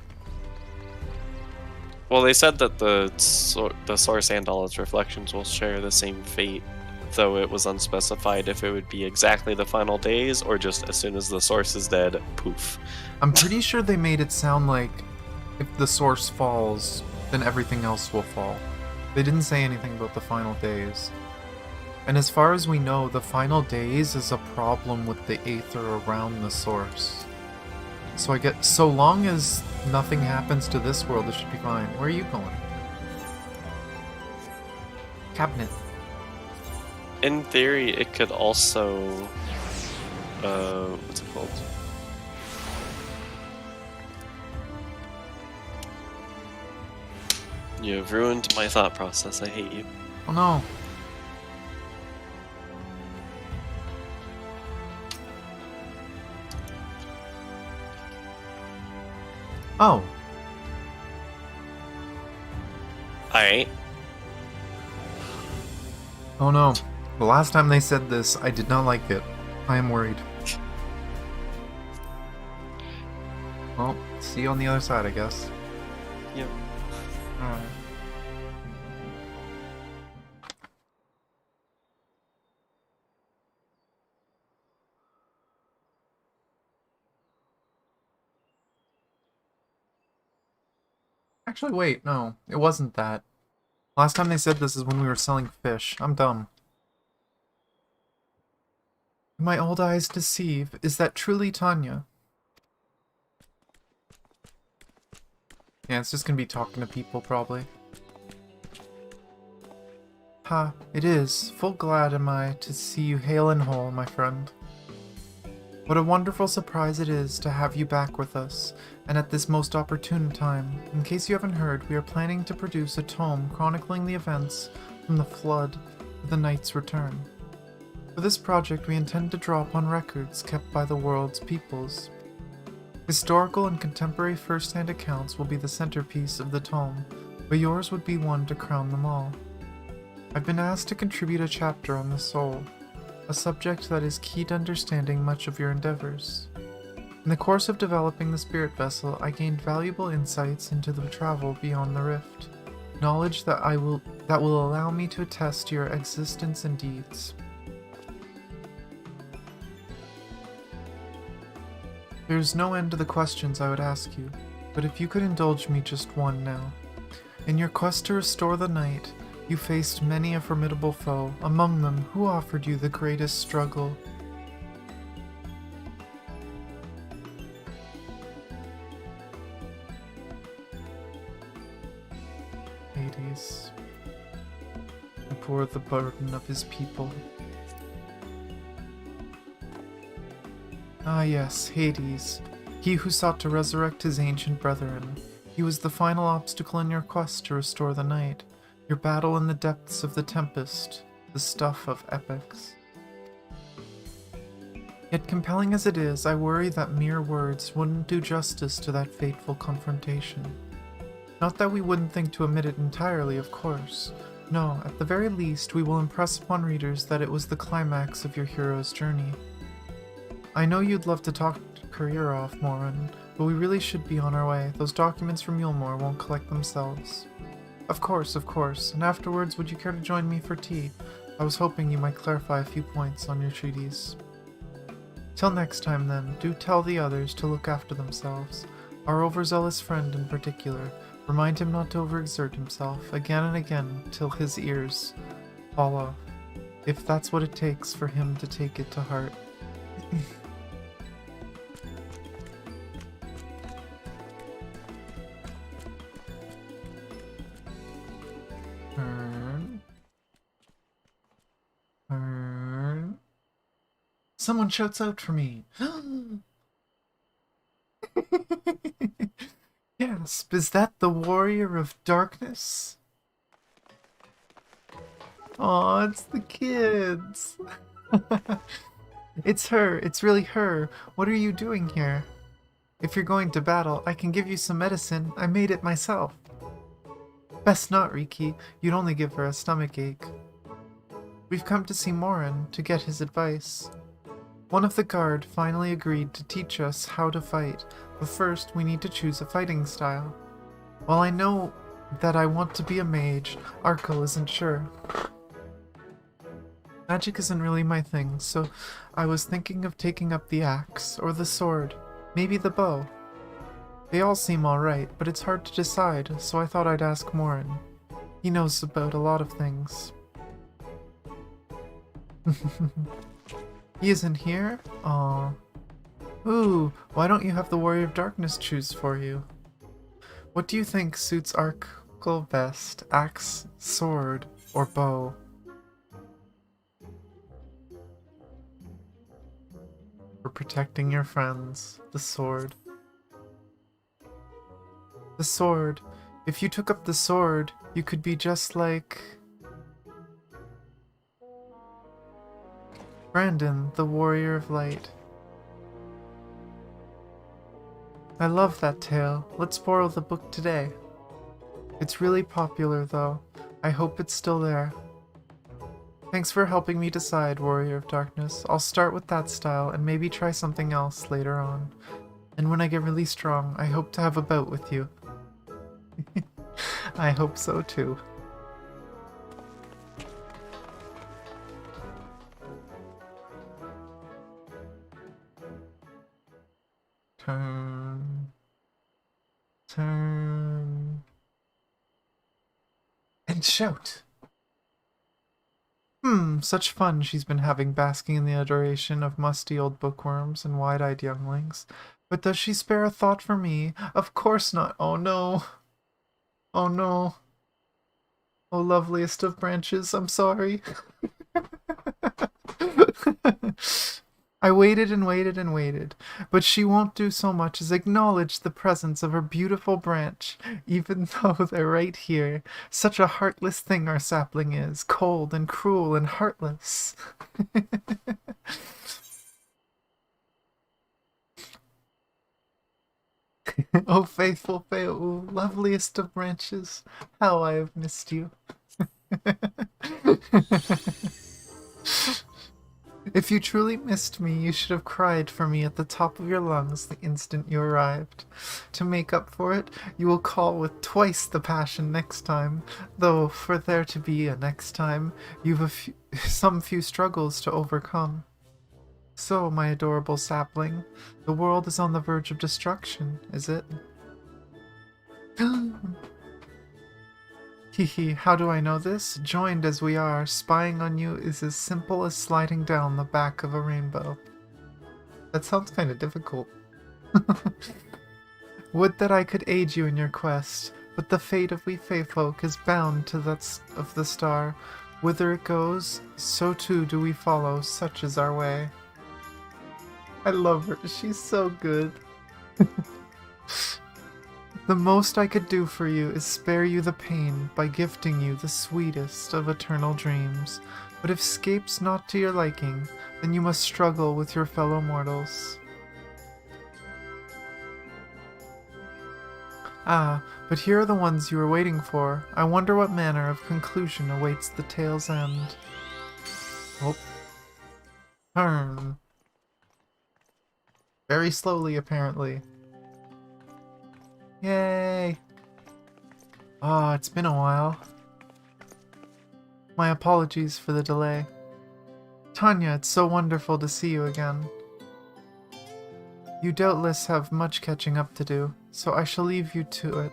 Well, they said that the source and all its reflections will share the same fate, though it was unspecified if it would be exactly the final days or just as soon as the source is dead, poof. I'm pretty sure they made it sound like if the source falls, then everything else will fall. They didn't say anything about the final days. And as far as we know, the final days is a problem with the aether around the source. So I get, so long as nothing happens to this world, it should be fine. Where are you going? Cabinet. In theory, it could also, what's it called? You've ruined my thought process. I hate you. Oh no. Oh. Alright. Oh no. The last time they said this, I did not like it. I am worried. Well, see you on the other side, I guess. Yep. Alright. Actually, wait, no. It wasn't that. Last time they said this is when we were selling fish. I'm dumb. My old eyes deceive. Is that truly Tanya? Yeah, it's just gonna be talking to people, probably. Ha, it is. Full glad am I to see you hale and whole, my friend. What a wonderful surprise it is to have you back with us, and at this most opportune time. In case you haven't heard, we are planning to produce a tome chronicling the events from the flood to the knight's return. For this project, we intend to draw upon records kept by the world's peoples. Historical and contemporary first-hand accounts will be the centerpiece of the tome, but yours would be one to crown them all. I've been asked to contribute a chapter on the soul, a subject that is key to understanding much of your endeavors. In the course of developing the spirit vessel, I gained valuable insights into the travel beyond the rift, knowledge that will allow me to attest to your existence and deeds. There's no end to the questions I would ask you, but if you could indulge me just one now. In your quest to restore the night, you faced many a formidable foe. Among them, who offered you the greatest struggle? Hades. Who bore the burden of his people. Ah yes, Hades. He who sought to resurrect his ancient brethren. He was the final obstacle in your quest to restore the night. Your battle in the depths of the tempest. the stuff of epics. Yet compelling as it is, I worry that mere words wouldn't do justice to that fateful confrontation. Not that we wouldn't think to omit it entirely, of course. No, at the very least, we will impress upon readers that it was the climax of your hero's journey. I know you'd love to talk career off, Morin, but we really should be on our way. Those documents from Mulemore won't collect themselves. Of course, and afterwards, would you care to join me for tea? I was hoping you might clarify a few points on your treaties. Till next time, then, do tell the others to look after themselves. Our overzealous friend in particular. Remind him not to overexert himself, again and again, till his ears fall off. If that's what it takes for him to take it to heart. Turn. Someone shouts out for me. Gasp, is that the warrior of darkness? Aw, it's the kids. It's her, it's really her. What are you doing here? If you're going to battle, I can give you some medicine. I made it myself. Best not, Riki. You'd only give her a stomachache. We've come to see Morin to get his advice. One of the guard finally agreed to teach us how to fight, but first we need to choose a fighting style. While I know that I want to be a mage, Arco isn't sure. Magic isn't really my thing, so I was thinking of taking up the axe, or the sword, maybe the bow. They all seem alright, but it's hard to decide, so I thought I'd ask Morin. He knows about a lot of things. He isn't here? Aw. Ooh, why don't you have the Warrior of Darkness choose for you? What do you think suits Arco best? Axe, sword, or bow? For protecting your friends, the sword. The sword. If you took up the sword, you could be just like Brandon, the Warrior of Light. I love that tale. Let's borrow the book today. It's really popular, though. I hope it's still there. Thanks for helping me decide, Warrior of Darkness. I'll start with that style and maybe try something else later on. And when I get really strong, I hope to have a bout with you. I hope so, too. Turn. And shout! Such fun she's been having basking in the adoration of musty old bookworms and wide-eyed younglings. But does she spare a thought for me? Of course not. Oh no. Oh no. Oh loveliest of branches, I'm sorry. I waited and waited and waited, but she won't do so much as acknowledge the presence of her beautiful branch, even though they're right here. Such a heartless thing our sapling is, cold and cruel and heartless. Oh, faithful Feu, loveliest of branches, how I have missed you. If you truly missed me, you should have cried for me at the top of your lungs the instant you arrived. To make up for it, you will call with twice the passion next time, though for there to be a next time, you've some few struggles to overcome. So, my adorable sapling, the world is on the verge of destruction, is it? Hehe, how do I know this? Joined as we are, spying on you is as simple as sliding down the back of a rainbow. That sounds kind of difficult. Would that I could aid you in your quest, but the fate of we Fae folk is bound to that of the star. Whither it goes, so too do we follow, such is our way. I love her, she's so good. The most I could do for you is spare you the pain by gifting you the sweetest of eternal dreams. But if escape's not to your liking, then you must struggle with your fellow mortals. Ah, but here are the ones you were waiting for. I wonder what manner of conclusion awaits the tale's end. Oh. Turn. Very slowly, apparently. Yay! Ah, it's been a while. My apologies for the delay. Tanya, it's so wonderful to see you again. You doubtless have much catching up to do, so I shall leave you to it.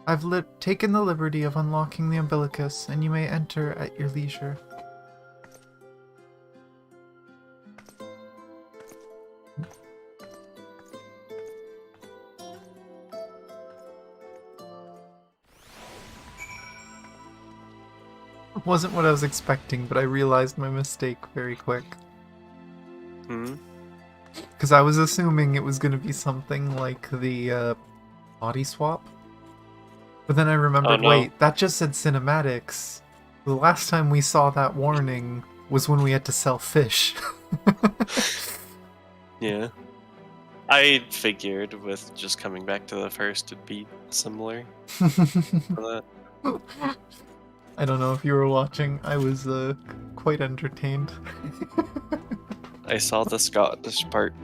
I've taken the liberty of unlocking the umbilicus, and you may enter at your leisure. Wasn't what I was expecting, but I realized my mistake very quick. Hmm? Because I was assuming it was going to be something like the body swap. But then I remembered, Oh, no. wait, that just said cinematics. The last time we saw that warning was when we had to sell fish. Yeah. I figured with just coming back to the first it'd be similar for that. I don't know if you were watching. I was quite entertained. I saw the Scottish part.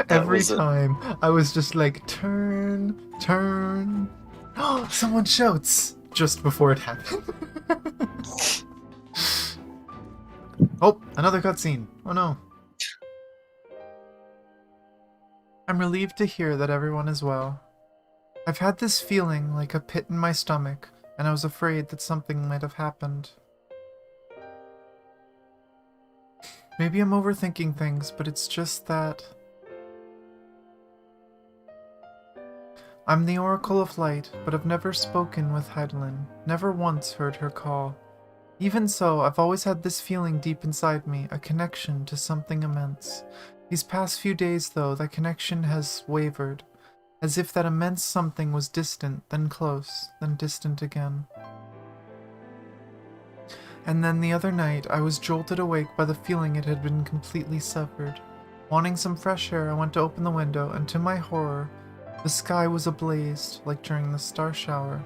Every was it. time I was just like, turn, turn. Oh, someone shouts just before it happened. Oh, another cutscene. Oh no. I'm relieved to hear that everyone is well. I've had this feeling like a pit in my stomach, and I was afraid that something might have happened. Maybe I'm overthinking things, but it's just that... I'm the Oracle of Light, but I've never spoken with Heidelin, never once heard her call. Even so, I've always had this feeling deep inside me, a connection to something immense. These past few days, though, that connection has wavered, as if that immense something was distant, then close, then distant again. And then the other night, I was jolted awake by the feeling it had been completely severed. Wanting some fresh air, I went to open the window, and to my horror, the sky was ablaze, like during the star shower.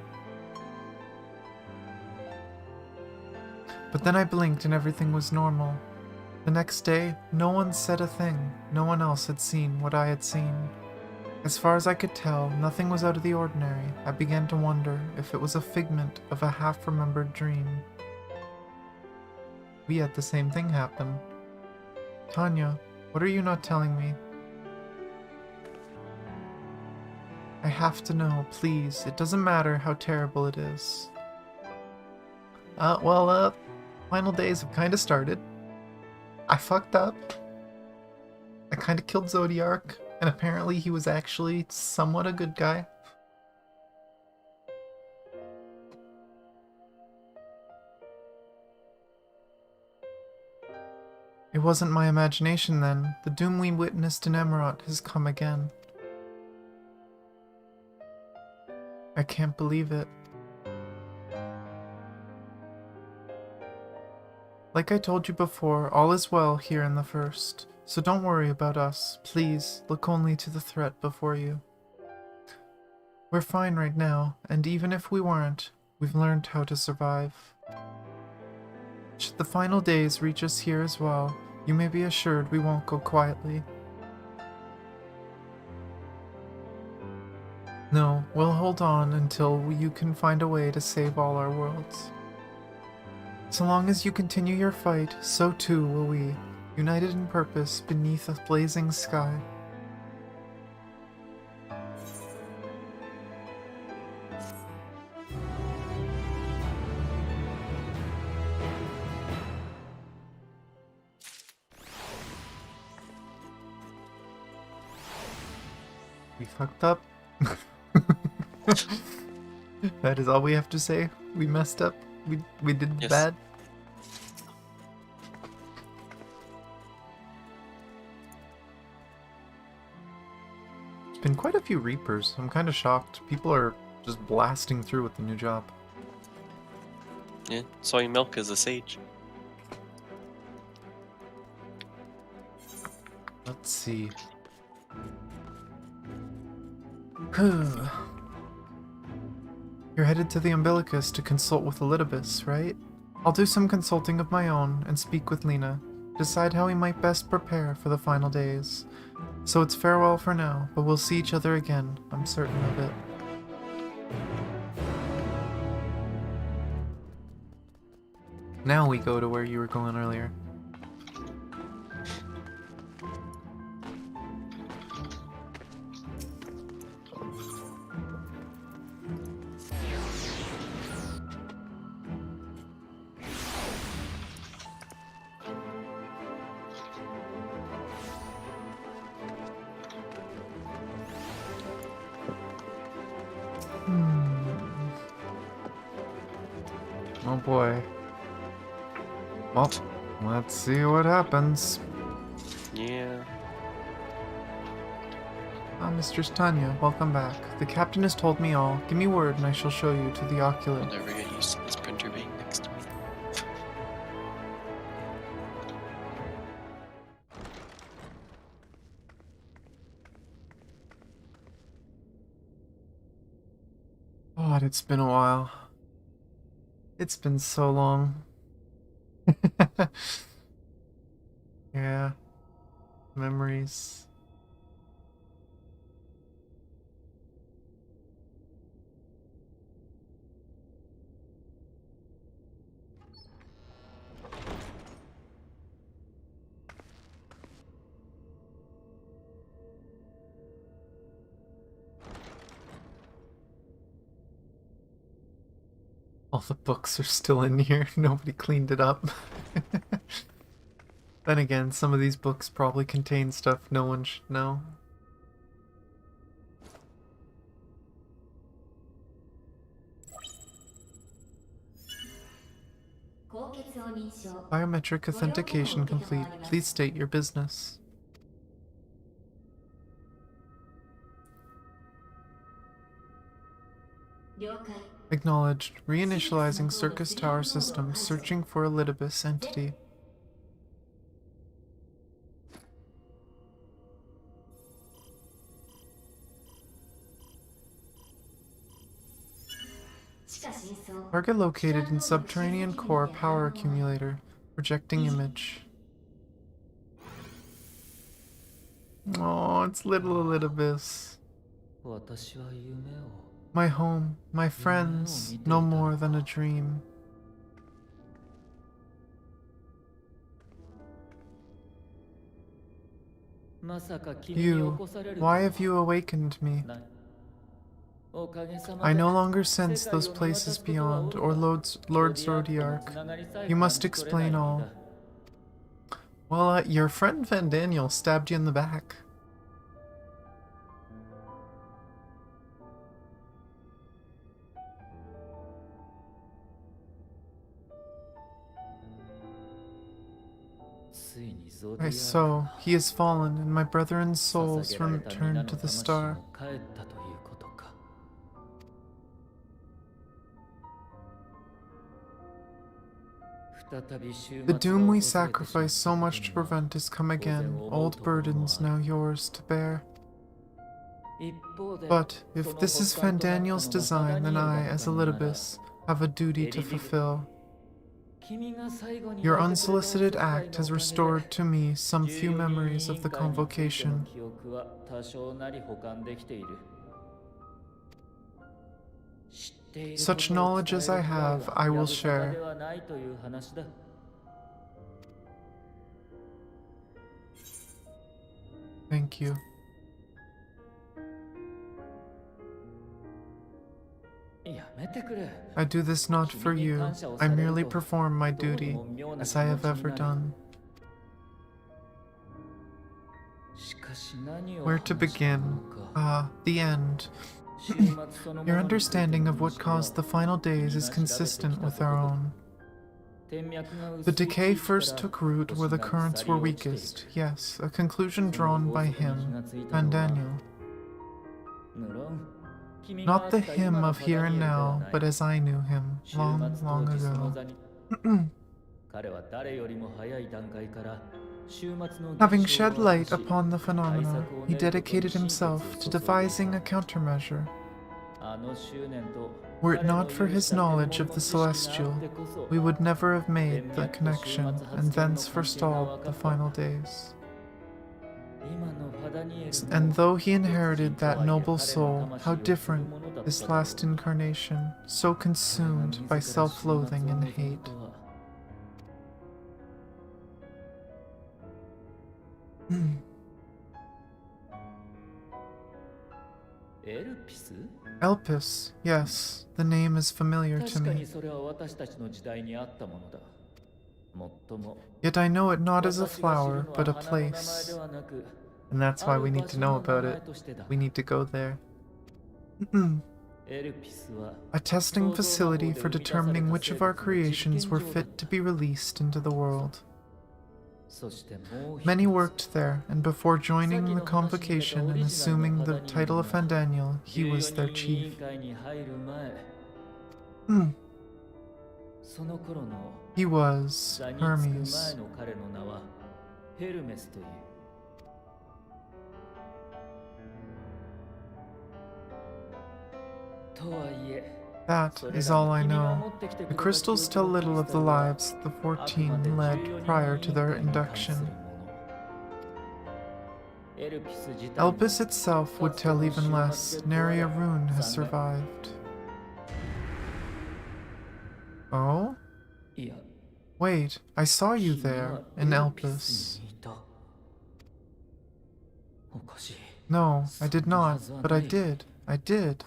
But then I blinked and everything was normal. The next day, no one said a thing. No one else had seen what I had seen. As far as I could tell, nothing was out of the ordinary. I began to wonder if it was a figment of a half-remembered dream. We had the same thing happen. Tanya, what are you not telling me? I have to know, please. It doesn't matter how terrible it is. Final days have kinda started. I fucked up. I kinda killed Zodiark, and apparently he was actually somewhat a good guy. It wasn't my imagination then. The doom we witnessed in Emerald has come again. I can't believe it. Like I told you before, all is well here in the First, so don't worry about us. Please, look only to the threat before you. We're fine right now, and even if we weren't, we've learned how to survive. Should the final days reach us here as well, you may be assured we won't go quietly. No, we'll hold on until you can find a way to save all our worlds. So long as you continue your fight, so too will we, united in purpose beneath a blazing sky. We fucked up. That is all we have to say. We messed up. We did Yes. bad. It's been quite a a few Reapers. I'm kind of shocked. People are just blasting through with the new job. Yeah, soy milk is a sage. Let's see. You're headed to the Umbilicus to consult with Elidibus, right? I'll do some consulting of my own and speak with Lena. Decide how we might best prepare for the final days. So it's farewell for now, but we'll see each other again, I'm certain of it. Now we go to where you were going earlier. Oh boy. Well, let's see what happens. Yeah. Ah, Mistress Tanya, welcome back. The captain has told me all. Give me word and I shall show you to the I'll oculate. never get used to this printer being next to me. God, it's been a while. It's been so long. Yeah. Memories. All the books are still in here. Nobody cleaned it up. Then again, some of these books probably contain stuff no one should know. Biometric authentication complete. Please state your business. Acknowledged. Reinitializing Circus Tower system. Searching for a Elidibus entity. Target located in subterranean core power accumulator. Projecting image. Oh, it's little Elidibus. My home, my friends, no more than a dream. You, why have you awakened me? I no longer sense those places beyond, or Lord Zodiark. You must explain all. Well, your friend Van Daniel stabbed you in the back. So, he has fallen, and my brethren's souls returned to the star. The doom we sacrificed so much to prevent has come again, old burdens now yours to bear. But, if this is Van Daniel's design, then I, as Elidibus, have a duty to fulfill. Your unsolicited act has restored to me some few memories of the convocation. Such knowledge as I have, I will share. Thank you. I do this not for you. I merely perform my duty, as I have ever done. Where to begin? Ah, the end. Your understanding of what caused the final days is consistent with our own. The decay first took root where the currents were weakest. Yes, a conclusion drawn by him, Van Daniel. Not the him of here and now, but as I knew him, long, long ago. Having shed light upon the phenomena, he dedicated himself to devising a countermeasure. Were it not for his knowledge of the celestial, we would never have made the connection and thence forestalled the final days. And though he inherited that noble soul, how different this last incarnation, so consumed by self-loathing and hate. Elpis, yes, the name is familiar to me. Yet I know it not as a flower, but a place. And that's why we need to know about it. We need to go there. A testing facility for determining which of our creations were fit to be released into the world. Many worked there, and before joining the convocation and assuming the title of Fandaniel, he was their chief. He was Hermes. That is all I know. The crystals tell little of the lives the 14 led prior to their induction. Elpis itself would tell even less. Nary a rune has survived. Oh? Wait, I saw you there, in Elpis. No, I did not, but I did. I did.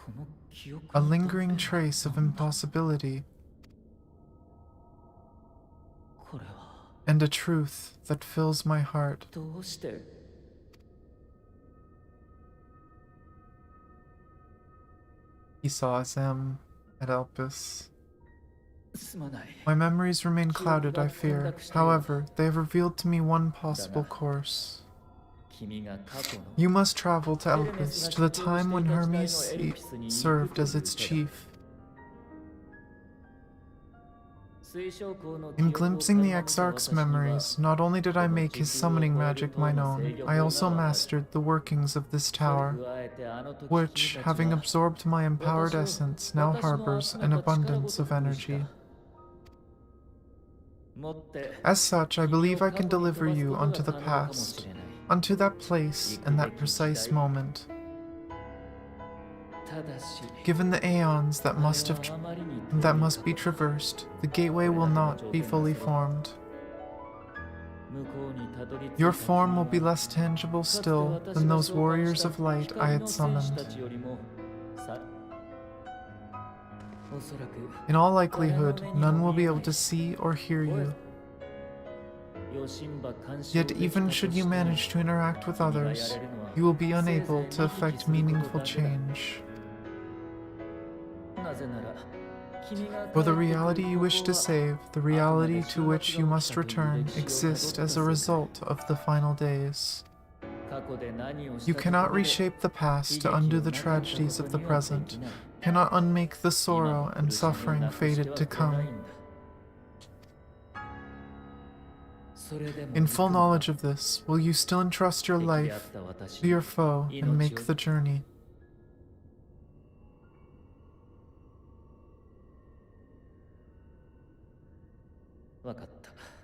A lingering trace of impossibility. And a truth that fills my heart. He saw Zem at Elpis. My memories remain clouded, I fear. However, they have revealed to me one possible course. You must travel to Elpis, to the time when Hermes served as its chief. In glimpsing the Exarch's memories, not only did I make his summoning magic mine own, I also mastered the workings of this tower, which, having absorbed my empowered essence, now harbors an abundance of energy. As such, I believe I can deliver you unto the past, unto that place and that precise moment. Given the aeons that must be traversed, the gateway will not be fully formed. Your form will be less tangible still than those warriors of light I had summoned. In all likelihood, none will be able to see or hear you. Yet even should you manage to interact with others, you will be unable to effect meaningful change. For the reality you wish to save, the reality to which you must return, exist as a result of the final days. You cannot reshape the past to undo the tragedies of the present, cannot unmake the sorrow and suffering fated to come. In full knowledge of this, will you still entrust your life to your foe and make the journey?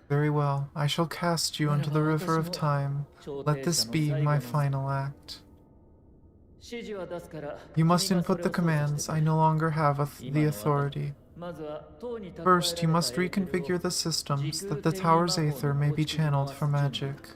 Very well, I shall cast you into the river of time. Let this be my final act. You must input the commands. I no longer have the authority. First, you must reconfigure the systems that the tower's aether may be channeled for magic.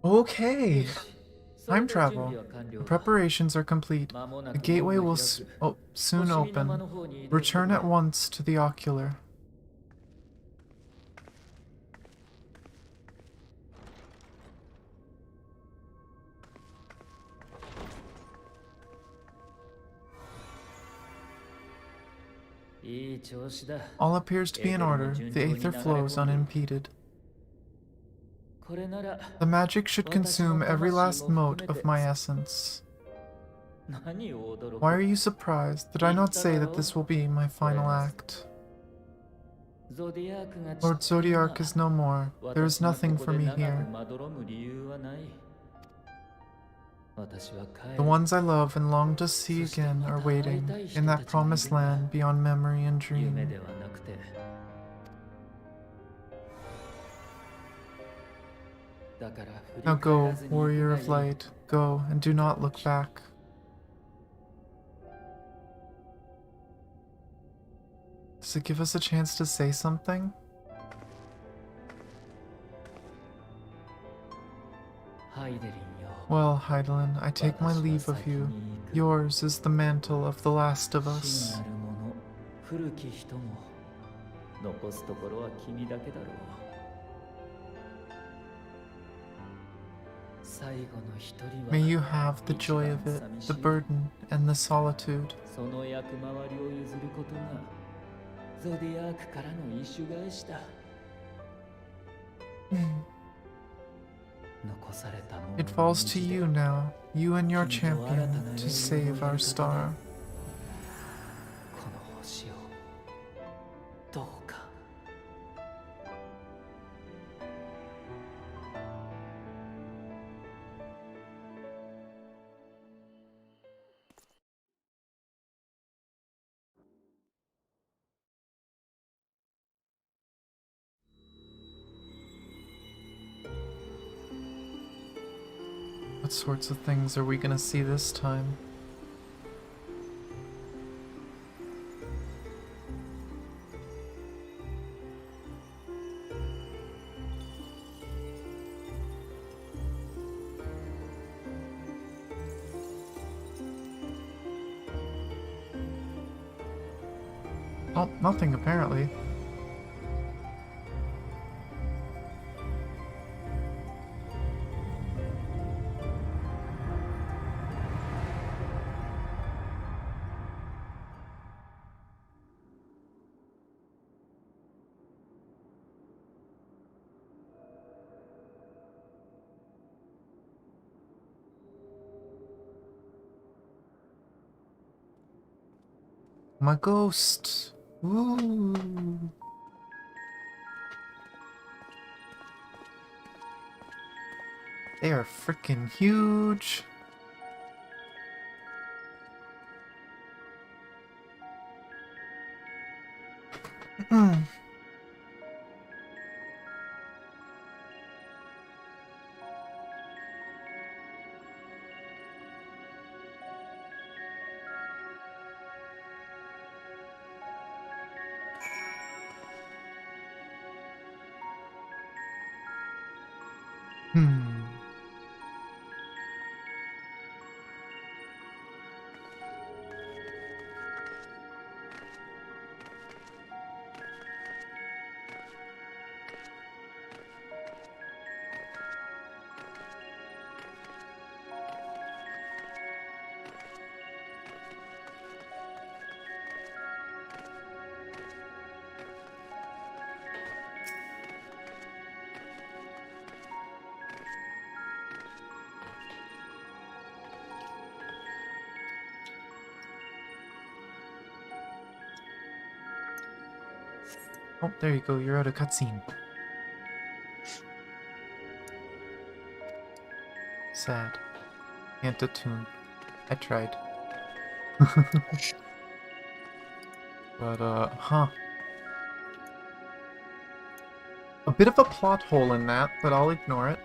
Okay. Time travel. The preparations are complete. The gateway will soon open. Return at once to the ocular. All appears to be in order. The aether flows unimpeded. The magic should consume every last mote of my essence. Why are you surprised? Did I not say that this will be my final act? Lord Zodiac is no more. There is nothing for me here. The ones I love and long to see again are waiting in that promised land beyond memory and dream. Now go, warrior of light, go and do not look back. Does it give us a chance to say something? Well, Heidelin, I take my leave of you. Yours is the mantle of the last of us. May you have the joy of it, the burden, and the solitude. It falls to you now, you and your champion, to save our star. What sorts of things are we gonna see this time? Oh, nothing apparently. My ghost! Ooh! They are freaking huge! Oh, there you go, you're out of cutscene. Sad. Can't attune. I tried. But, huh. A bit of a plot hole in that, but I'll ignore it.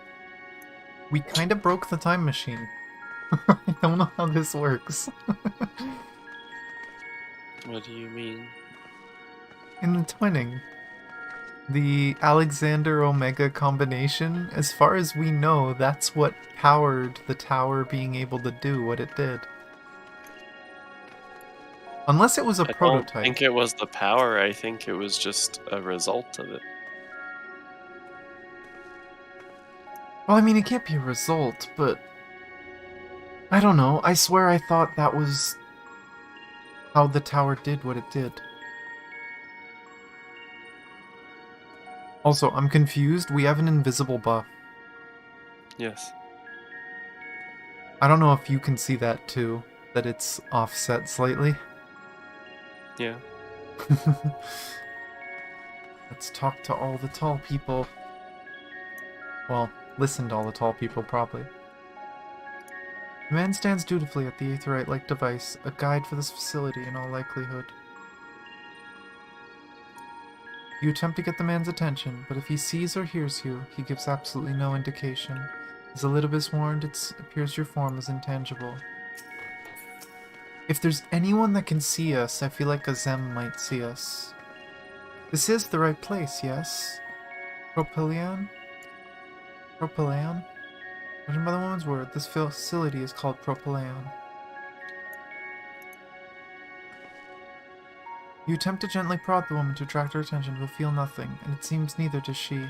We kinda broke the time machine. I don't know how this works. What do you mean? In the twinning, the Alexander Omega combination, as far as we know, that's what powered the tower being able to do what it did. Unless it was a I prototype. don't think it was the power, I think it was just a result of it. Well, I mean, it can't be a result, but... I don't know, I swear I thought that was how the tower did what it did. Also, I'm confused. We have an invisible buff. Yes. I don't know if you can see that too, that it's offset slightly. Yeah. Let's talk to all the tall people. Well, listen to all the tall people, probably. The man stands dutifully at the aetheryte-like device, a guide for this facility in all likelihood. You attempt to get the man's attention, but if he sees or hears you, he gives absolutely no indication. As Elidibus warned, it appears your form is intangible. If there's anyone that can see us, I feel like Azem might see us. This is the right place, yes? Propyleon? Propyleon? Judging by the woman's word, this facility is called Propyleon. You attempt to gently prod the woman to attract her attention, but feel nothing, and it seems neither does she.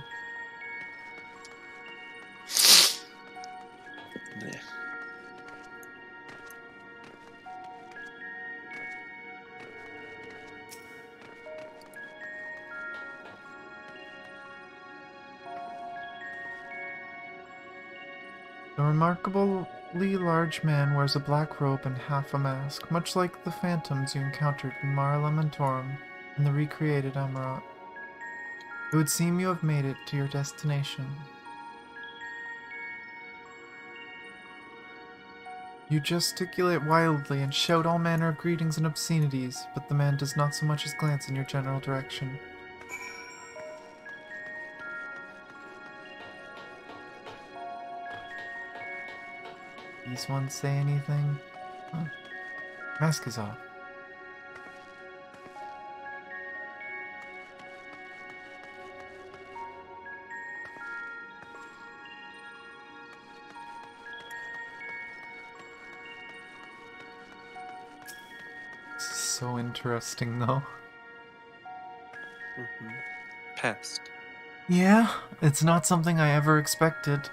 Yeah. The remarkably large man wears a black robe and half a mask, much like the phantoms you encountered in Mara Lamentorum and the recreated Amarat. It would seem you have made it to your destination. You gesticulate wildly and shout all manner of greetings and obscenities, but the man does not so much as glance in your general direction. These ones say anything? Huh. Mask is off. This is so interesting, though. Past. Yeah, it's not something I ever expected.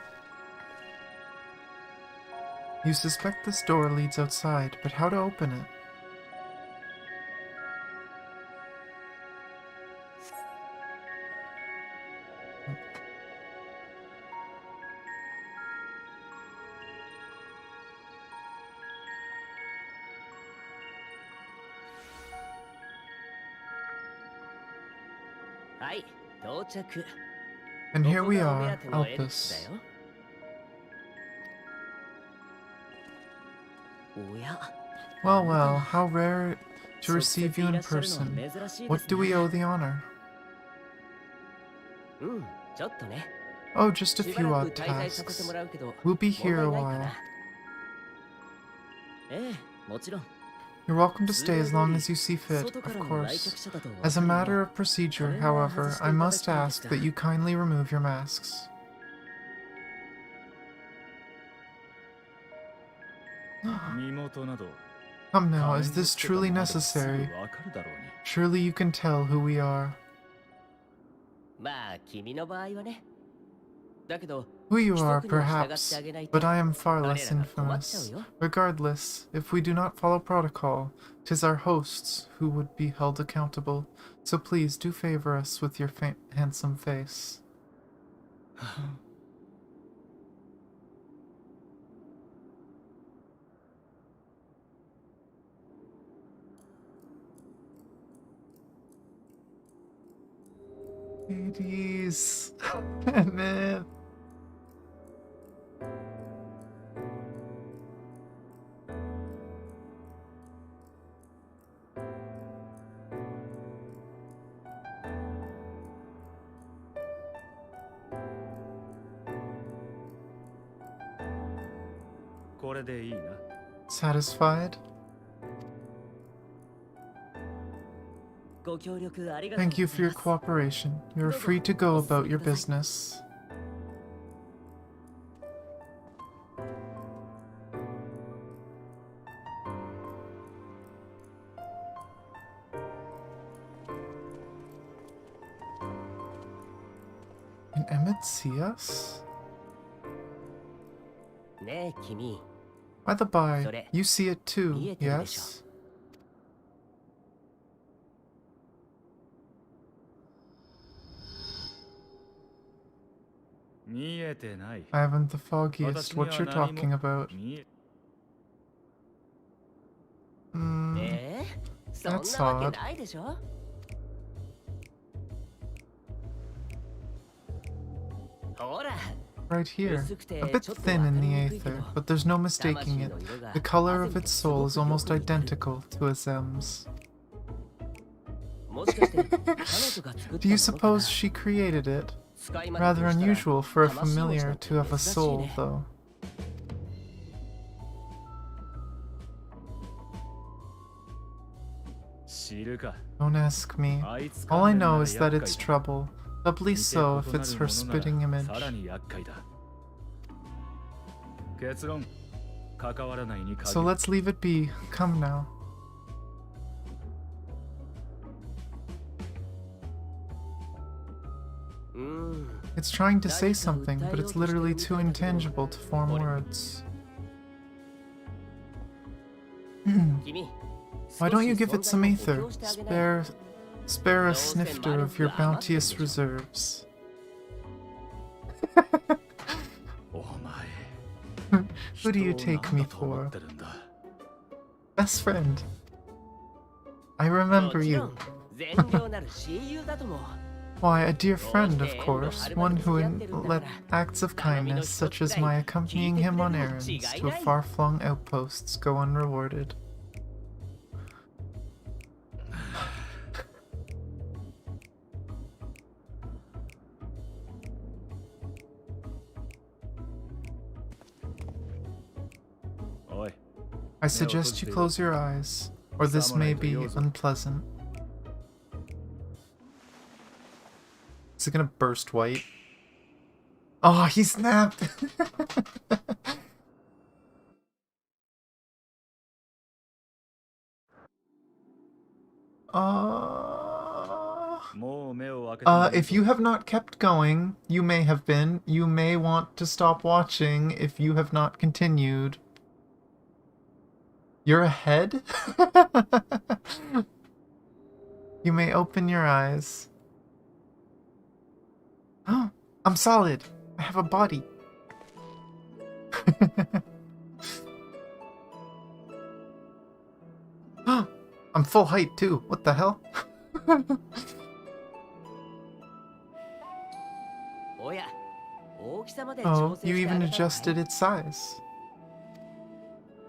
You suspect this door leads outside, but how to open it? And here we are, Alpus. Well, well, how rare to receive you in person. What do we owe the honor? Oh, just a few odd tasks. We'll be here a while. You're welcome to stay as long as you see fit, of course. As a matter of procedure, however, I must ask that you kindly remove your masks. Come now, is this truly necessary? Surely you can tell who we are. Who you are, perhaps, but I am far less infamous. Regardless, if we do not follow protocol, 'tis our hosts who would be held accountable, so please do favor us with your handsome face. Hades. Man. Satisfied? Thank you for your cooperation. You are free to go about your business. Can Emmett see us? By the by, you see it too, yes? I haven't the foggiest what you're talking about. That's odd. Right here, a bit thin in the aether, but there's no mistaking it. The color of its soul is almost identical to Azem's. Do you suppose she created it? Rather unusual for a familiar to have a soul, though. Don't ask me. All I know is that it's trouble. Doubly so if it's her spitting image. So let's leave it be. Come now. It's trying to say something, but it's literally too intangible to form words. Why don't you give it some aether? Spare a snifter of your bounteous reserves. Who do you take me for? Best friend. I remember you. Why, a dear friend, of course. One who let acts of kindness, such as my accompanying him on errands to far-flung outposts, go unrewarded. I suggest you close your eyes, or this may be unpleasant. Is it gonna burst white? Oh, he snapped! If you have not kept going, you may have been. You may want to stop watching if you have not continued. You're ahead? You may open your eyes. Oh, I'm solid. I have a body. I'm full height too. What the hell? Oh, you even adjusted its size.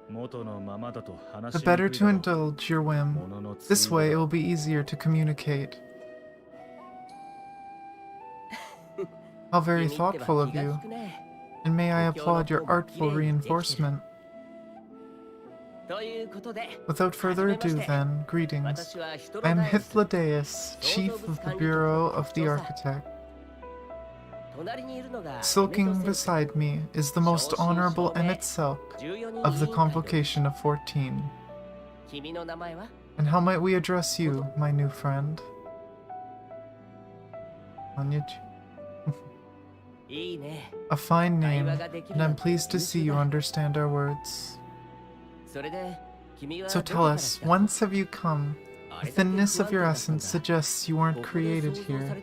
The better to indulge your whim. This way it will be easier to communicate. How very thoughtful of you. And may I applaud your artful reinforcement. Without further ado then, greetings. I am Hythlodaeus, chief of the Bureau of the Architect. Sulking beside me is the most honorable Emmet Selk of the Convocation of 14. And how might we address you, my new friend? Anyuj. A fine name, and I'm pleased to see you understand our words. So tell us, whence have you come? The thinness of your essence suggests you weren't created here.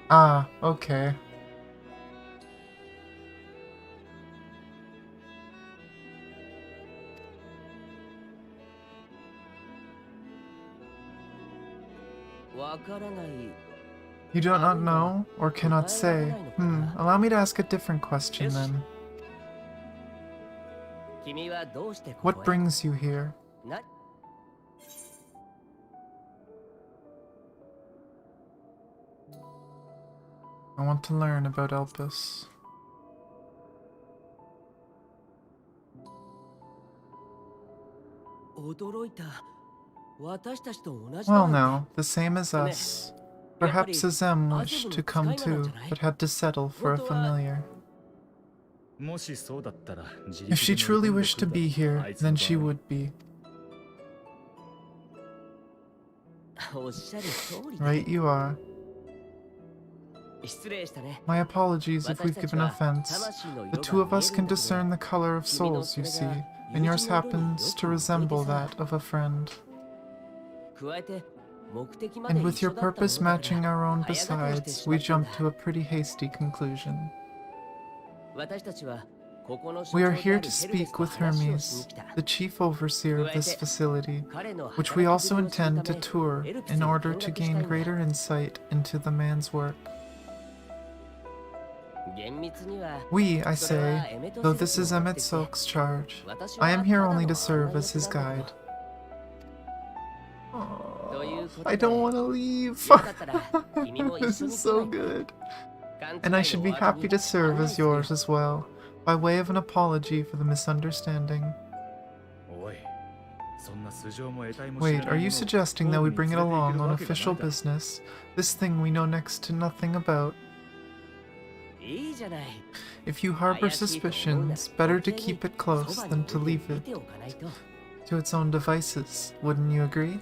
Ah, okay. You do not know, or cannot say? Allow me to ask a different question then. What brings you here? I want to learn about Elpis. Well now, the same as us. Perhaps Azem wished to come too, but had to settle for a familiar. If she truly wished to be here, then she would be. Right you are. My apologies if we've given offense. The two of us can discern the color of souls, you see, and yours happens to resemble that of a friend. And with your purpose matching our own besides, we jumped to a pretty hasty conclusion. We are here to speak with Hermes, the chief overseer of this facility, which we also intend to tour in order to gain greater insight into the man's work. We, I say, though this is Emmett Soak's charge, I am here only to serve as his guide. Oh, I don't want to leave. This is so good. And I should be happy to serve as yours as well, by way of an apology for the misunderstanding. Wait, are you suggesting that we bring it along on official business, this thing we know next to nothing about? If you harbor suspicions, better to keep it close than to leave it to its own devices, wouldn't you agree?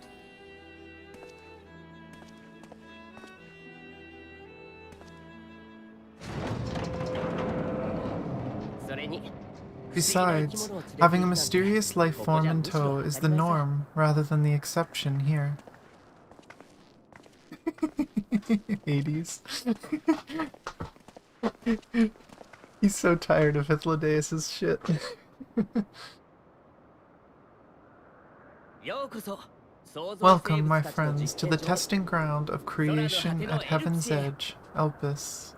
Besides, having a mysterious life form in tow is the norm rather than the exception here. Hades. He's so tired of Hythlodaeus' shit. Welcome, my friends, to the testing ground of creation at Heaven's Edge, Elpis.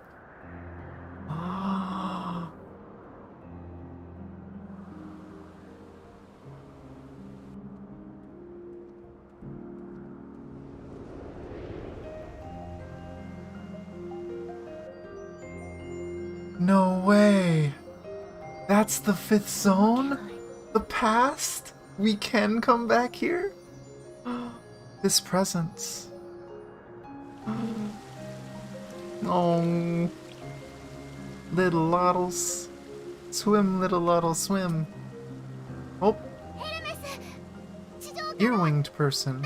No way! That's the 5th zone? The past? We can come back here? This presence. Oh. Little Lottles. Swim, little Lottle, swim. Oh. Ear-winged person.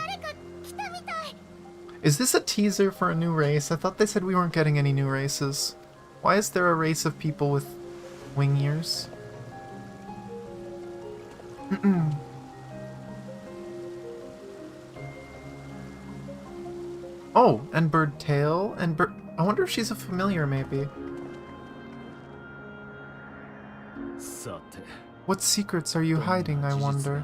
Is this a teaser for a new race? I thought they said we weren't getting any new races. Why is there a race of people with wing ears? Oh, and bird tail, and bird... I wonder if she's a familiar, maybe. What secrets are you hiding, I wonder?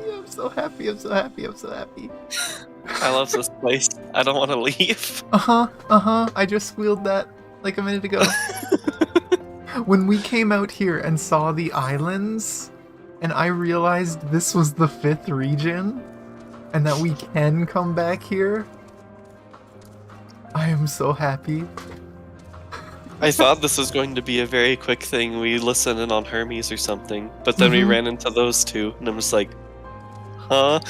I'm so happy, I'm so happy, I'm so happy. I love this place. I don't want to leave. I just squealed that like a minute ago. When we came out here and saw the islands, and I realized this was the 5th region, and that we can come back here, I am so happy. I thought this was going to be a very quick thing. We listen in on Hermes or something, but then we ran into those two, and I'm just like, huh?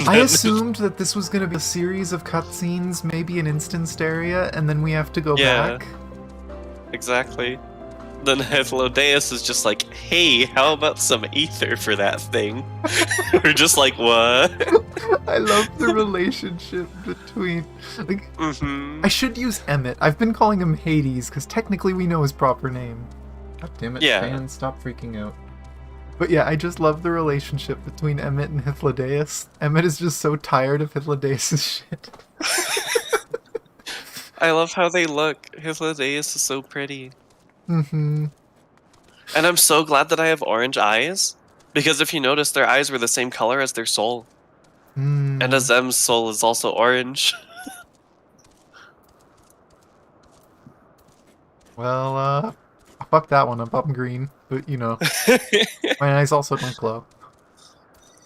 I assumed that this was going to be a series of cutscenes, maybe an instanced area, and then we have to go back. Exactly. Then Hythlodaeus is just like, hey, how about some ether for that thing? We're just like, what? I love the relationship between... like, I should use Emmett. I've been calling him Hades, because technically we know his proper name. God damn it, fans, stop freaking out. But yeah, I just love the relationship between Emmett and Hythlodaeus. Emmett is just so tired of Hythlodaeus' shit. I love how they look. Hythlodaeus is so pretty. And I'm so glad that I have orange eyes, because if you notice, their eyes were the same color as their soul. And Azem's soul is also orange. Well, fuck that one up. I'm green, but you know, my eyes also don't glow.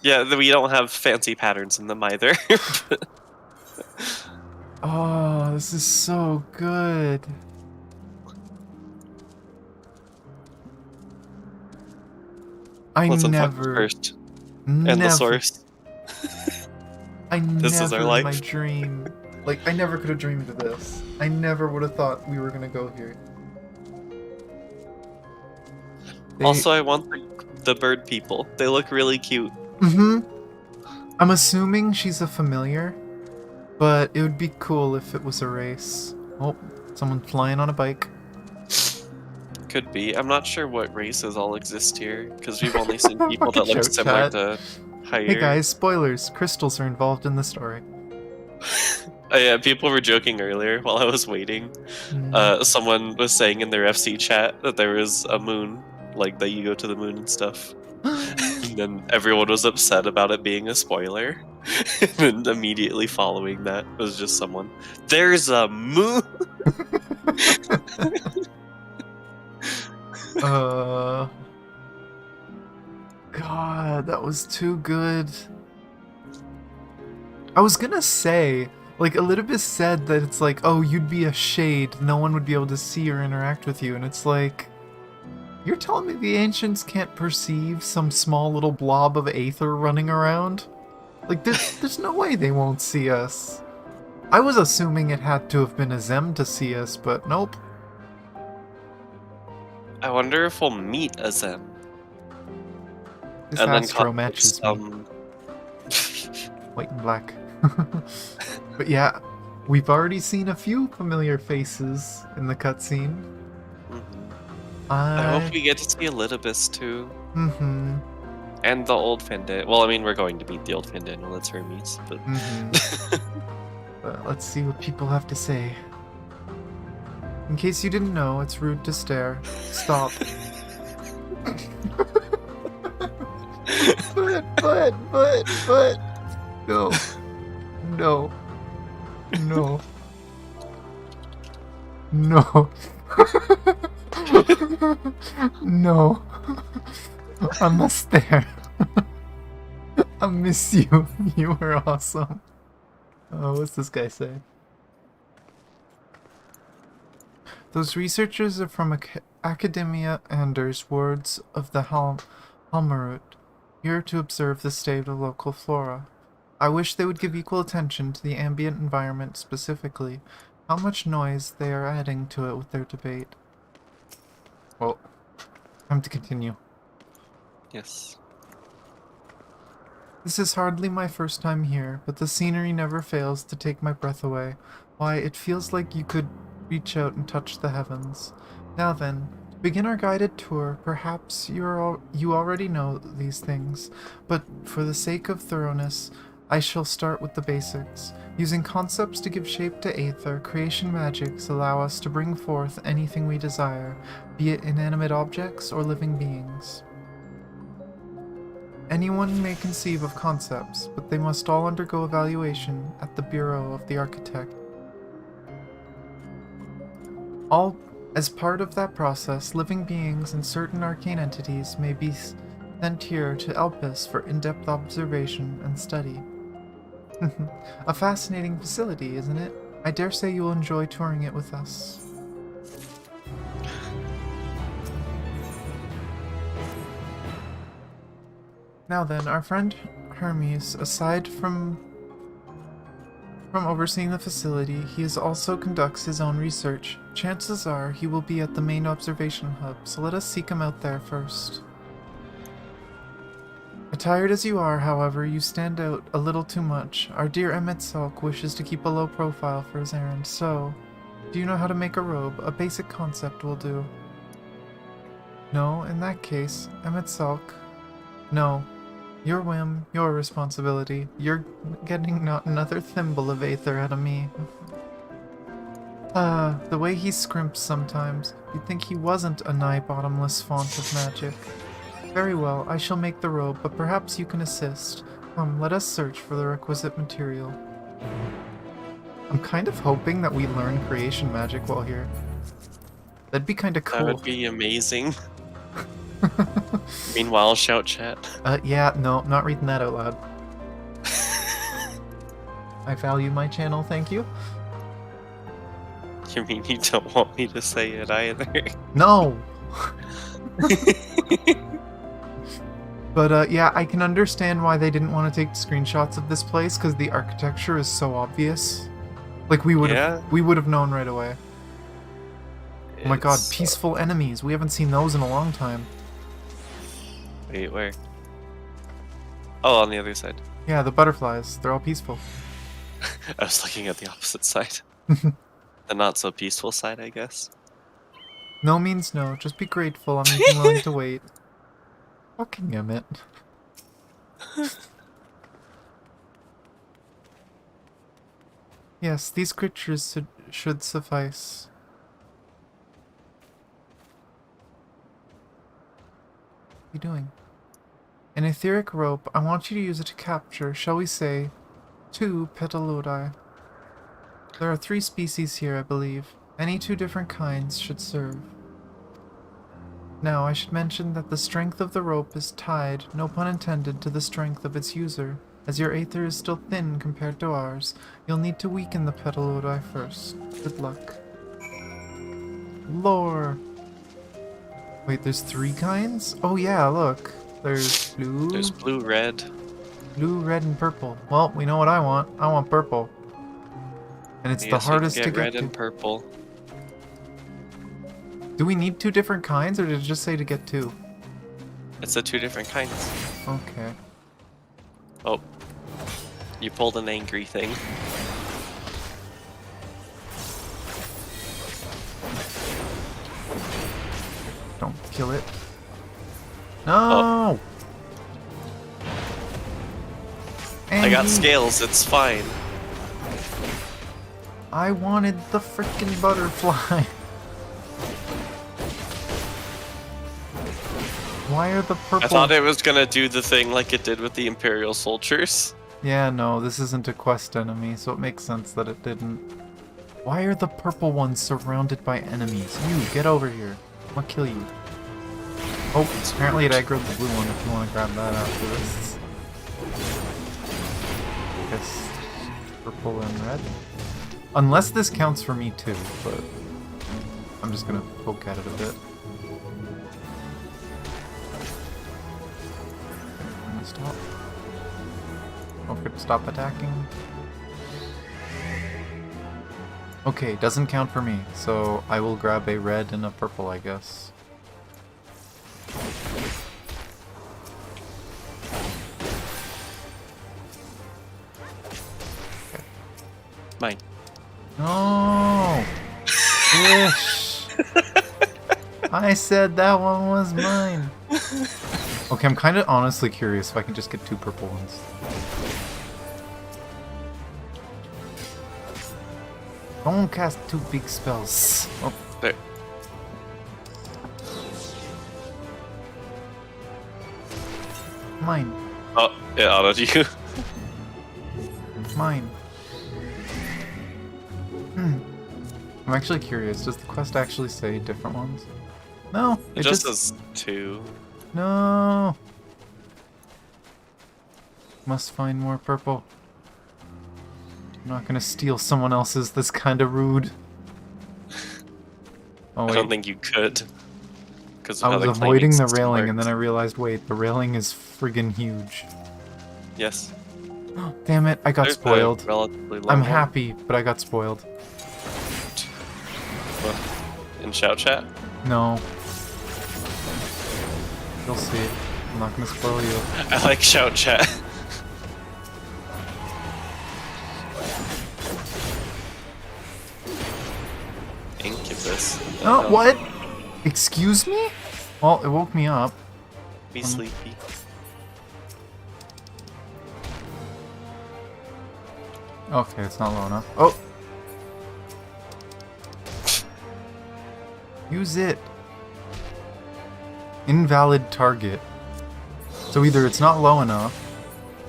Yeah, we don't have fancy patterns in them either. Oh, this is so good. Let's unfuck it first. And the source. This is our in life. my dream. Like, I never could have dreamed of this. I never would have thought we were gonna go here. Also, I want the bird people. They look really cute. Mm-hmm. I'm assuming she's a familiar, but it would be cool if it was a race. Oh, someone flying on a bike. Could be. I'm not sure what races all exist here, because we've only seen people that Fucking look shout similar chat. to higher. Hey guys, spoilers. Crystals are involved in the story. Oh, yeah, people were joking earlier while I was waiting. Someone was saying in their FC chat that there was a moon, like that you go to the moon and stuff. And then everyone was upset about it being a spoiler. And immediately following that was just someone, there's a moon! God, that was too good. I was gonna say, like, Elidibus said that it's like, oh, you'd be a shade, no one would be able to see or interact with you, and it's like, you're telling me the ancients can't perceive some small little blob of aether running around? Like, there's no way they won't see us. I was assuming it had to have been a Zem to see us, but nope. I wonder if we'll meet a Zem. This And then Astro call matches me. some... White and black. But yeah, we've already seen a few familiar faces in the cutscene. I hope we get to see Elidibus too. Mm-hmm. And the old Fandit. Well, I mean, we're going to meet the old Fandit. Well, that's Hermes, but... But let's see what people have to say. In case you didn't know, it's rude to stare. Stop. but. No. No. No. No. No. I must stare. I miss you. You were awesome. Oh, what's this guy say? Those researchers are from Academia Anders, wards of the Halmarut, here to observe the state of local flora. I wish they would give equal attention to the ambient environment specifically. How much noise they are adding to it with their debate. Well, time to continue. Yes. This is hardly my first time here, but the scenery never fails to take my breath away. Why, it feels like you could reach out and touch the heavens. Now then, to begin our guided tour, perhaps you already know these things, but for the sake of thoroughness, I shall start with the basics. Using concepts to give shape to aether, creation magics allow us to bring forth anything we desire, be it inanimate objects or living beings. Anyone may conceive of concepts, but they must all undergo evaluation at the Bureau of the Architect. As part of that process, living beings and certain arcane entities may be sent here to Elpis for in-depth observation and study. A fascinating facility, isn't it? I dare say you'll enjoy touring it with us. Now then, our friend Hermes, aside from overseeing the facility, he also conducts his own research. Chances are he will be at the main observation hub, so let us seek him out there first. Attired as you are, however, you stand out a little too much. Our dear Emmett Salk wishes to keep a low profile for his errand, so... Do you know how to make a robe? A basic concept will do. No, in that case, Emmett Salk... No. Your whim, your responsibility. You're getting not another thimble of aether out of me. The way he scrimps sometimes. You'd think he wasn't a nigh-bottomless font of magic. Very well, I shall make the robe, but perhaps you can assist. Come, let us search for the requisite material. I'm kind of hoping that we learn creation magic while here. That'd be kind of cool. That would be amazing. Meanwhile, shout chat. Yeah, no, not reading that out loud. I value my channel, thank you. You mean you don't want me to say it either? No! But yeah, I can understand why they didn't want to take screenshots of this place, because the architecture is so obvious. Like, we would have known right away. Oh my god, peaceful enemies. We haven't seen those in a long time. Wait, where? Oh, on the other side. Yeah, the butterflies. They're all peaceful. I was looking at the opposite side. The not so peaceful side, I guess. No means no. Just be grateful. I'm even willing to wait. Fucking Emmett. Yes, these creatures should suffice. What are you doing? An etheric rope. I want you to use it to capture, shall we say, 2 petalodi. There are 3 species here, I believe. Any 2 different kinds should serve. Now, I should mention that the strength of the rope is tied, no pun intended, to the strength of its user. As your aether is still thin compared to ours, you'll need to weaken the petalodi first. Good luck. Lore! Wait, there's 3 kinds? Oh yeah, look. There's blue... There's blue, red. Blue, red, and purple. Well, we know what I want. I want purple. And it's the Yes, we can hardest to get get red to. and purple. Do we need 2 different kinds, or did it just say to get 2? It's the 2 different kinds. Okay. Oh. You pulled an angry thing. Don't kill it. No! I got Andy, scales, it's fine. I wanted the frickin' butterfly. Why are the purple... I thought it was gonna do the thing like it did with the Imperial soldiers. Yeah, no, this isn't a quest enemy, so it makes sense that it didn't. Why are the purple ones surrounded by enemies? You, get over here. I'll kill you. Oh, apparently it aggroed the blue one if you want to grab that after this. Guess purple and red. Unless this counts for me too, but I'm just gonna poke at it a bit. I'm gonna stop. Don't forget to stop attacking. Okay, doesn't count for me, so I will grab a red and a purple, I guess. Okay. Mine. No! Wish! I said that one was mine! Okay, I'm kind of honestly curious if I can just get 2 purple ones. Don't cast 2 big spells. Oh, There. mine. Oh, it autoed you. Mine. I'm actually curious. Does the quest actually say different ones? No, It just says 2. No. Must find more purple. I'm not gonna steal someone else's. That's kind of rude. Oh I wait. don't think you could. Because I was avoiding the railing, and then I realized, wait, the railing is friggin' huge. Yes. Damn it! I got There's a spoiled. relatively long I'm one. happy, but I got spoiled. What? In shout chat? No. You'll see. I'm not gonna spoil you. I like shout chat. Incubus. Oh, what? Excuse me? Well, it woke me up. Be sleepy. Okay, it's not low enough. Oh! Use it. Invalid target. So either it's not low enough,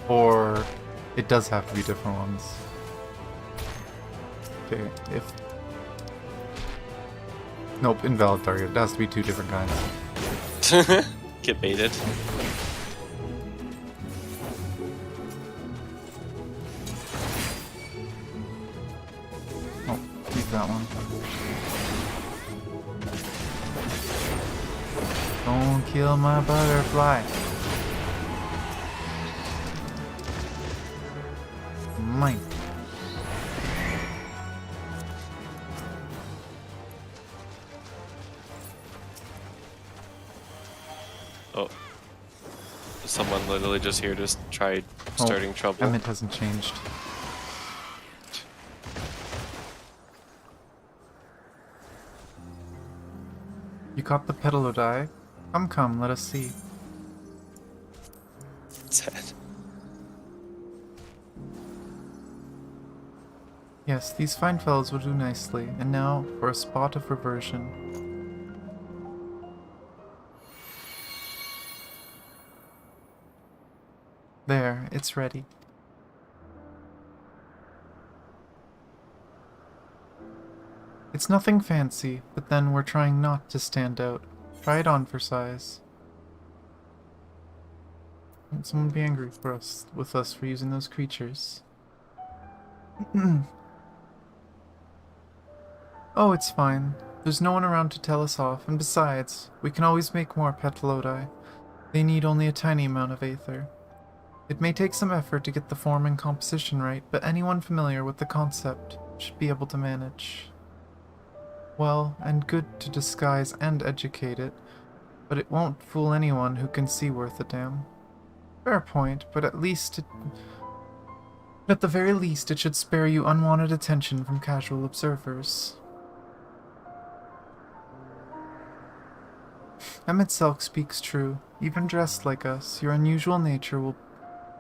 or it does have to be different ones. Okay, if... Nope, invalid target. It has to be 2 different kinds. Get baited. Oh, keep that one. Don't kill my butterfly. Mine. Oh. someone literally just here to try starting trouble. Emmett hasn't changed. You got the Petalodai? Come, let us see. Sad. Yes, these fine fellows will do nicely. And now, for a spot of reversion. There, it's ready. It's nothing fancy, but then we're trying not to stand out. Try it on for size. Won't someone be angry with us for using those creatures? Oh, it's fine. There's no one around to tell us off, and besides, we can always make more Petalodi. They need only a tiny amount of aether. It may take some effort to get the form and composition right, but anyone familiar with the concept should be able to manage. Well, and good to disguise and educate it, but it won't fool anyone who can see worth a damn. Fair point, but at the very least it should spare you unwanted attention from casual observers. Emmett Selk speaks true. Even dressed like us, your unusual nature will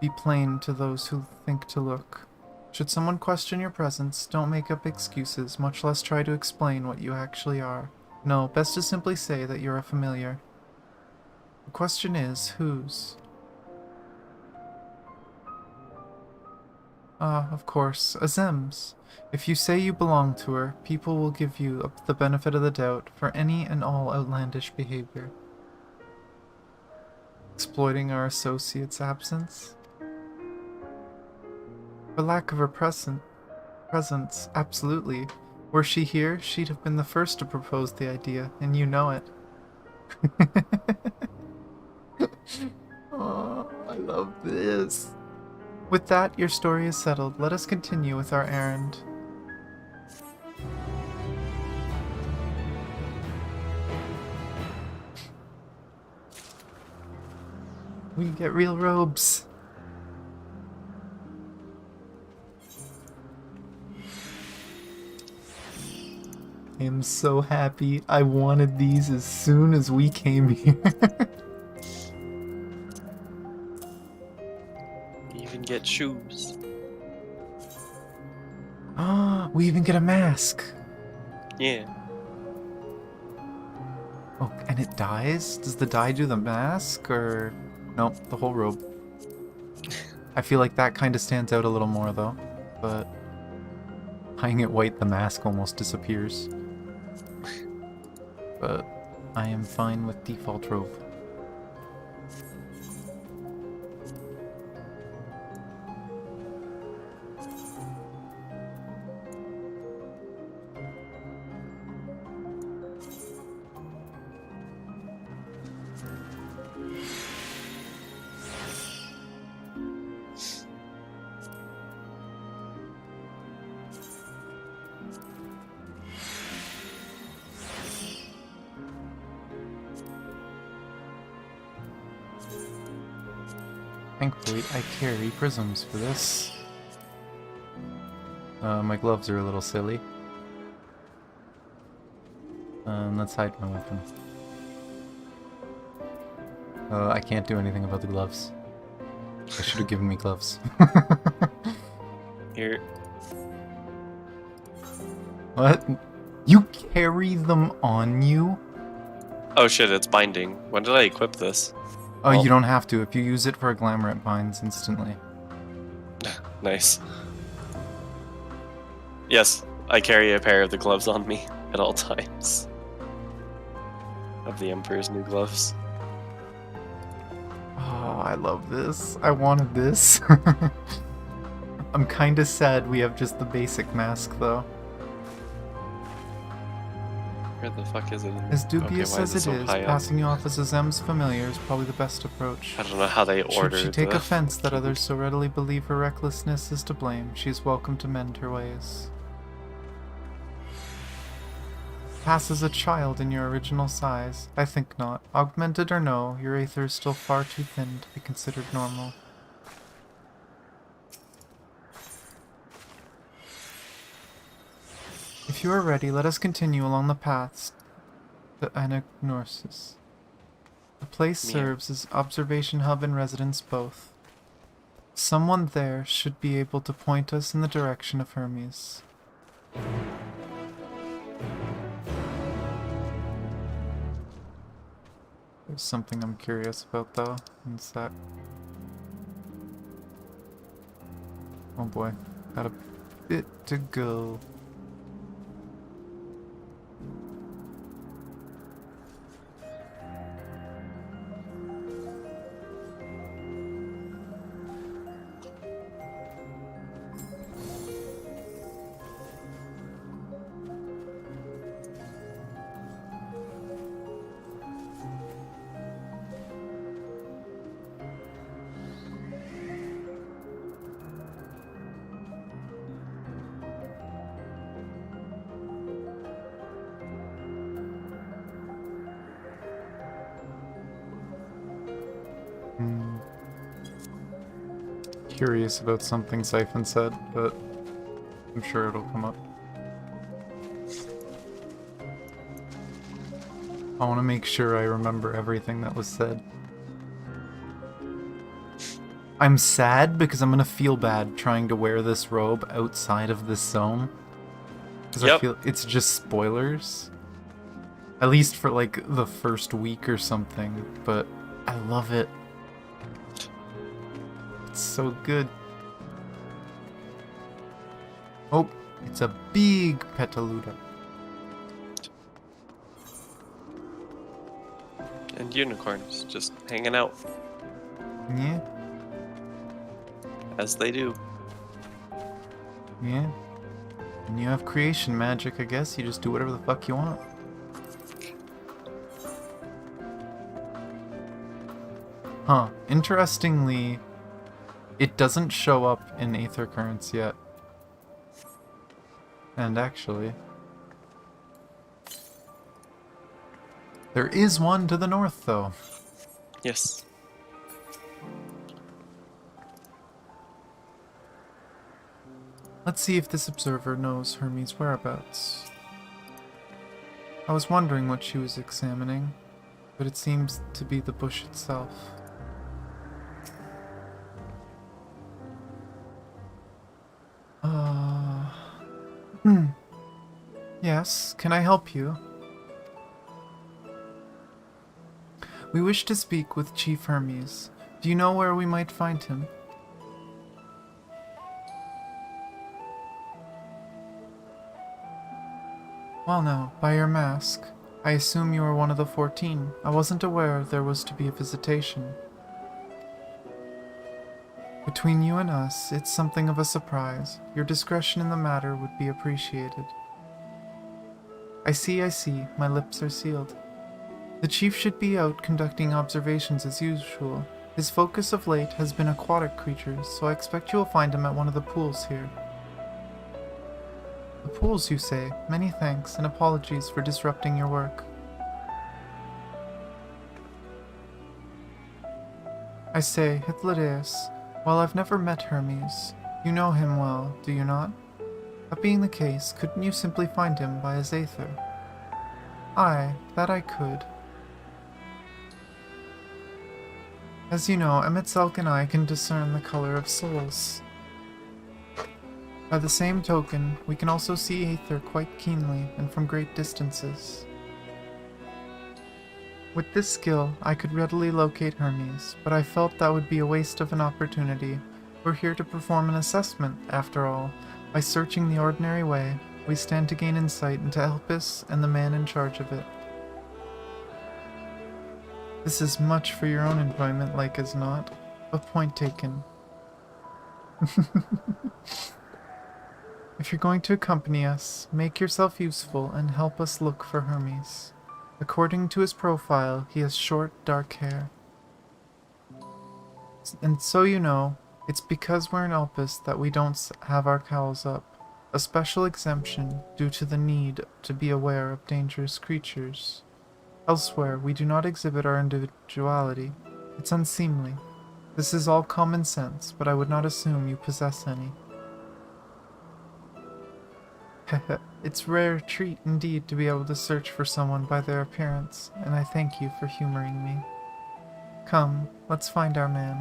be plain to those who think to look. Should someone question your presence, don't make up excuses, much less try to explain what you actually are. No, best to simply say that you're a familiar. The question is, whose? Ah, of course, Azem's. If you say you belong to her, people will give you the benefit of the doubt for any and all outlandish behavior. Exploiting our associate's absence? For lack of her presence, absolutely. Were she here, she'd have been the first to propose the idea, and you know it. Oh, I love this. With that, your story is settled. Let us continue with our errand. We can get real robes. I am so happy. I wanted these as soon as we came here. You even get shoes. We even get a mask. Yeah. Oh, and it dies? Does the dye do the mask, or... Nope, the whole robe. I feel like that kind of stands out a little more, though. But... dyeing it white, the mask almost disappears. But I am fine with default robe. Thankfully, I carry prisms for this. My gloves are a little silly. Let's hide my weapon. I can't do anything about the gloves. I should have given me gloves. Here. What? You carry them on you? Oh shit, it's binding. When did I equip this? Oh, you don't have to. If you use it for a glamour, it binds instantly. Nice. Yes, I carry a pair of the gloves on me at all times. Of the Emperor's new gloves. Oh, I love this. I wanted this. I'm kinda sad we have just the basic mask, though. Where the fuck is it? As dubious Okay, as it so is, high up? passing you off as Azem's familiar is probably the best approach. I don't know how they Should ordered she take the... offense that others so readily believe her recklessness is to blame, she is welcome to mend her ways. Pass as a child in your original size. I think not. Augmented or no, your aether is still far too thin to be considered normal. If you are ready, let us continue along the paths to Anagnosis. The place serves as observation hub and residence both. Someone there should be able to point us in the direction of Hermes. There's something I'm curious about though. One sec. Oh boy, got a bit to go. Curious about something Siphon said, but I'm sure it'll come up. I want to make sure I remember everything that was said. I'm sad because I'm gonna feel bad trying to wear this robe outside of this zone. Because I feel it's just spoilers. At least for like the first week or something, but I love it. It's so good. Oh, it's a big Petaluda. And unicorns just hanging out. Yeah. As they do. Yeah. And you have creation magic, I guess. You just do whatever the fuck you want. Huh. Interestingly, it doesn't show up in Aether Currents yet. And actually, there is one to the north, though. Yes. Let's see if this observer knows Hermes' whereabouts. I was wondering what she was examining, but it seems to be the bush itself. Yes, can I help you? We wish to speak with Chief Hermes. Do you know where we might find him? Well now, by your mask. I assume you are one of the 14. I wasn't aware there was to be a visitation. Between you and us, it's something of a surprise. Your discretion in the matter would be appreciated. I see, my lips are sealed. The chief should be out conducting observations as usual. His focus of late has been aquatic creatures, so I expect you will find him at one of the pools here. The pools, you say? Many thanks, and apologies for disrupting your work. I say, Hythlodaeus, while I've never met Hermes, you know him well, do you not? That being the case, couldn't you simply find him by his aether? Aye, that I could. As you know, Emetzelk and I can discern the color of souls. By the same token, we can also see aether quite keenly and from great distances. With this skill, I could readily locate Hermes, but I felt that would be a waste of an opportunity. We're here to perform an assessment, after all. By searching the ordinary way, we stand to gain insight into Elpis and the man in charge of it. This is much for your own enjoyment, like as not. A point taken. If you're going to accompany us, make yourself useful and help us look for Hermes. According to his profile, he has short, dark hair. And so you know, it's because we're in Elpis that we don't have our cowls up. A special exemption due to the need to be aware of dangerous creatures. Elsewhere, we do not exhibit our individuality. It's unseemly. This is all common sense, but I would not assume you possess any. It's a rare treat indeed to be able to search for someone by their appearance, and I thank you for humoring me. Come, let's find our man.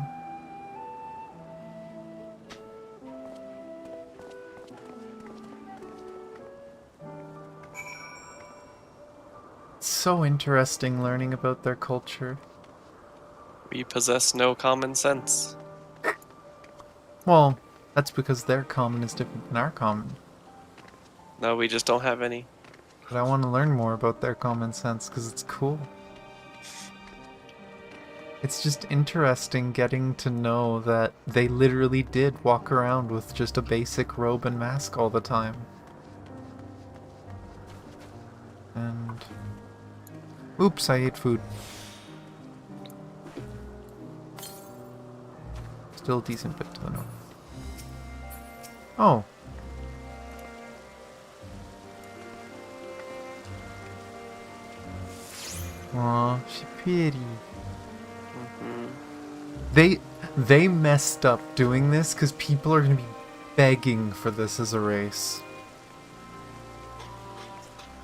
It's so interesting learning about their culture. We possess no common sense. Well, that's because their common is different than our common. No, we just don't have any. But I want to learn more about their common sense because it's cool. It's just interesting getting to know that they literally did walk around with just a basic robe and mask all the time. And... oops, I ate food. Still a decent bit to the north. Oh. Aw, she pretty. They messed up doing this because people are gonna be begging for this as a race.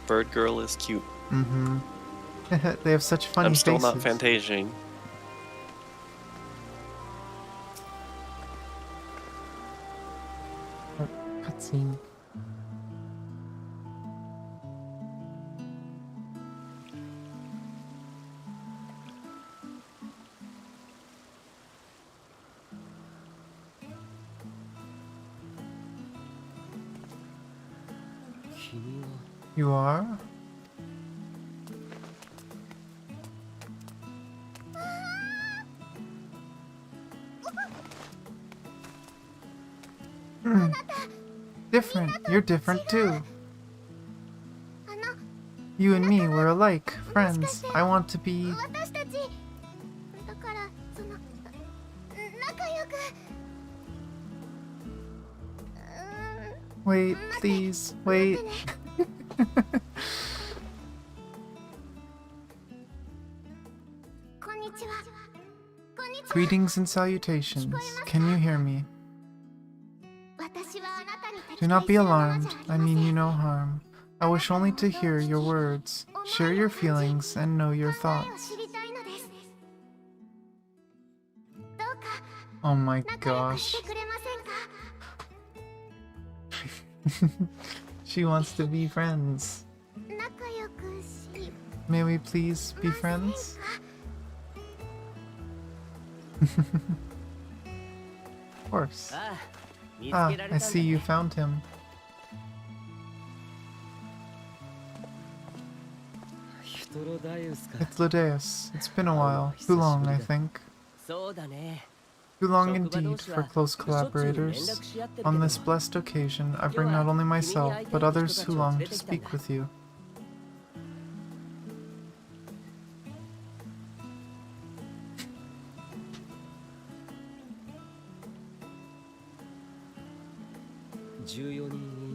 Bird girl is cute. Mm-hmm. They have such funny I'm still faces. not fantasing. Oh, cutscene. You are? Different. You're different too. You and me, we're alike. Friends. I want to be... Wait, please, wait. Greetings and salutations. Can you hear me? Do not be alarmed. I mean you no harm. I wish only to hear your words, share your feelings, and know your thoughts. Oh my gosh. She wants to be friends. May we please be friends? Of course. Ah, I see you found him. It's Ludeus. It's been a while. Too long, I think. Too long indeed for close collaborators. On this blessed occasion, I bring not only myself, but others who long to speak with you.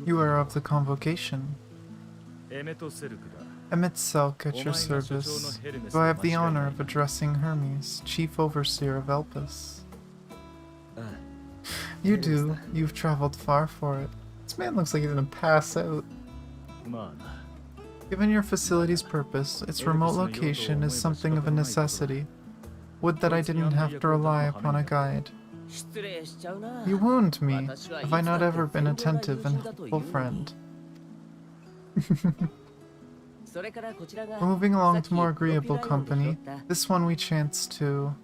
You are of the convocation. Emmett Selk at your service. Do I have the honor of addressing Hermes, chief overseer of Elpis? You do. You've traveled far for it. This man looks like he's gonna pass out. Given your facility's purpose, its remote location is something of a necessity. Would that I didn't have to rely upon a guide. You wound me. Have I not ever been attentive and helpful friend? We're moving along to more agreeable company. This one we chance to...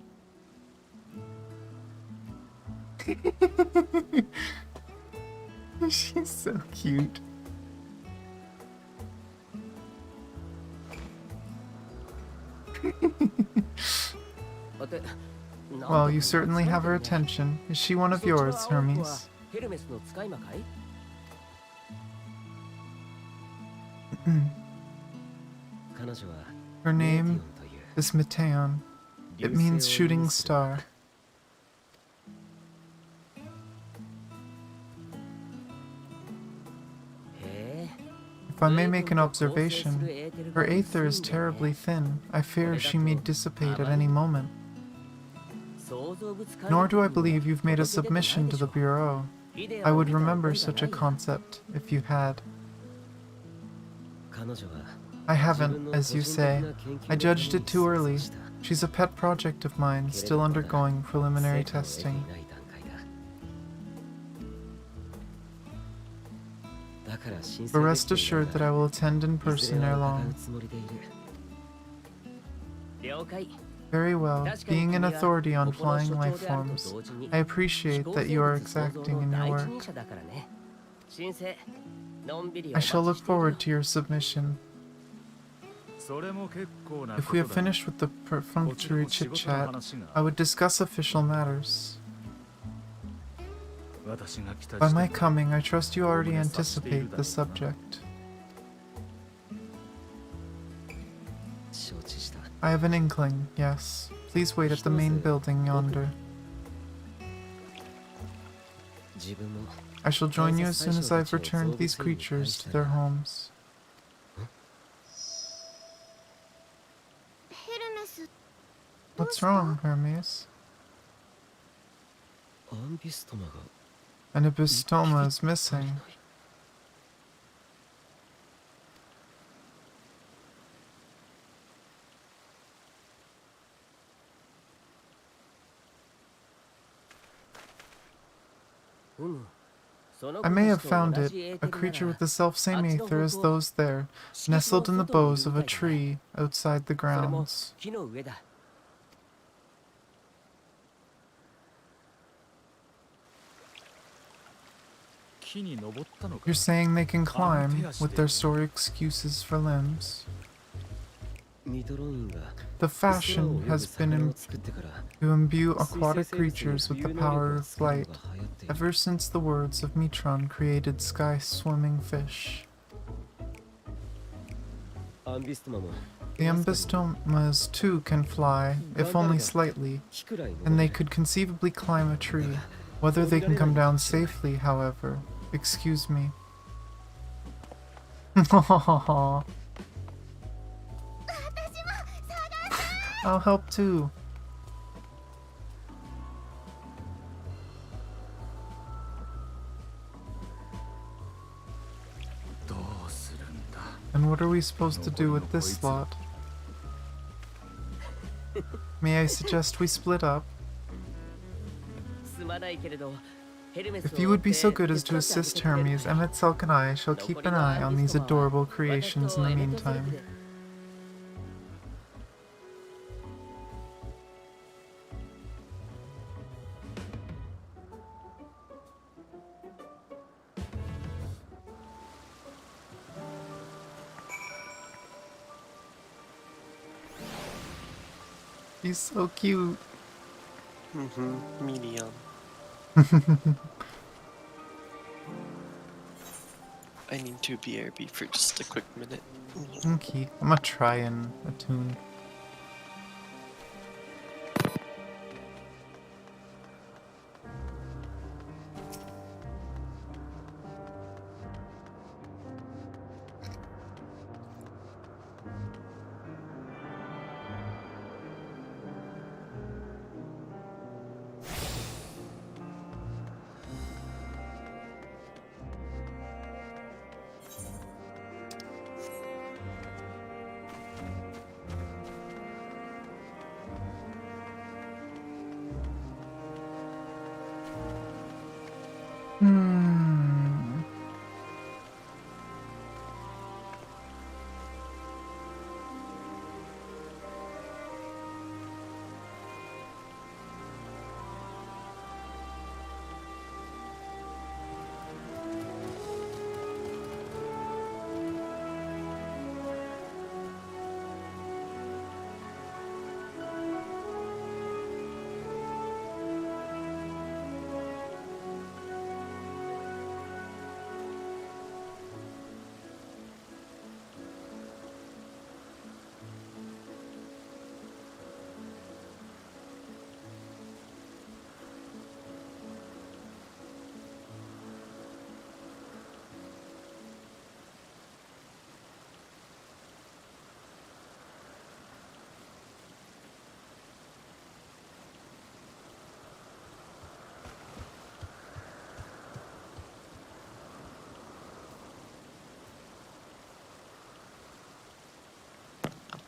She's so cute. Well, you certainly have her attention. Is she one of yours, Hermes? Her name is Meteon. It means shooting star. If I may make an observation, her aether is terribly thin. I fear she may dissipate at any moment. Nor do I believe you've made a submission to the Bureau. I would remember such a concept if you had. I haven't, as you say. I judged it too early. She's a pet project of mine, still undergoing preliminary testing. But rest assured that I will attend in person ere long. Very well. Being an authority on flying life forms, I appreciate that you are exacting in your work. I shall look forward to your submission. If we have finished with the perfunctory chit-chat, I would discuss official matters. By my coming, I trust you already anticipate the subject. I have an inkling, yes. Please wait at the main building yonder. I shall join you as soon as I've returned these creatures to their homes. What's wrong, Hermes? An epistoma is missing. I may have found it, a creature with the selfsame aether as those there, nestled in the boughs of a tree outside the grounds. You're saying they can climb, with their sore excuses for limbs? The fashion has been to imbue aquatic creatures with the power of flight, ever since the words of Mitron created sky-swimming fish. The Ambistomas too can fly, if only slightly, and they could conceivably climb a tree. Whether they can come down safely, however, excuse me. I'll help too. And what are we supposed to do with this lot? May I suggest we split up? If you would be so good as to assist Hermes, Emetselk and I shall keep an eye on these adorable creations in the meantime. He's so cute. Medium. I need to BRB for just a quick minute. Okay, I'm gonna try and attune.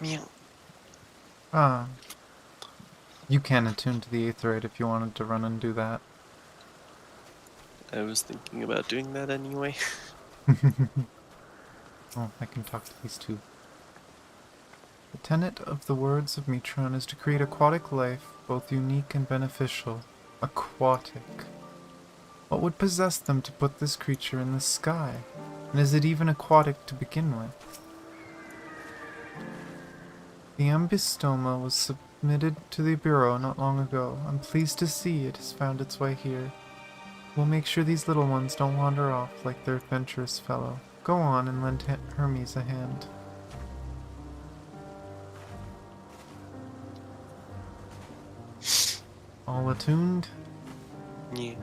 Meow. Ah. You can attune to the Aetherite if you wanted to run and do that. I was thinking about doing that anyway. Oh, I can talk to these two. The tenet of the words of Mitron is to create aquatic life, both unique and beneficial. Aquatic. What would possess them to put this creature in the sky? And is it even aquatic to begin with? The ambystoma was submitted to the Bureau not long ago. I'm pleased to see it has found its way here. We'll make sure these little ones don't wander off like their adventurous fellow. Go on and lend Hermes a hand. All attuned? Yeah.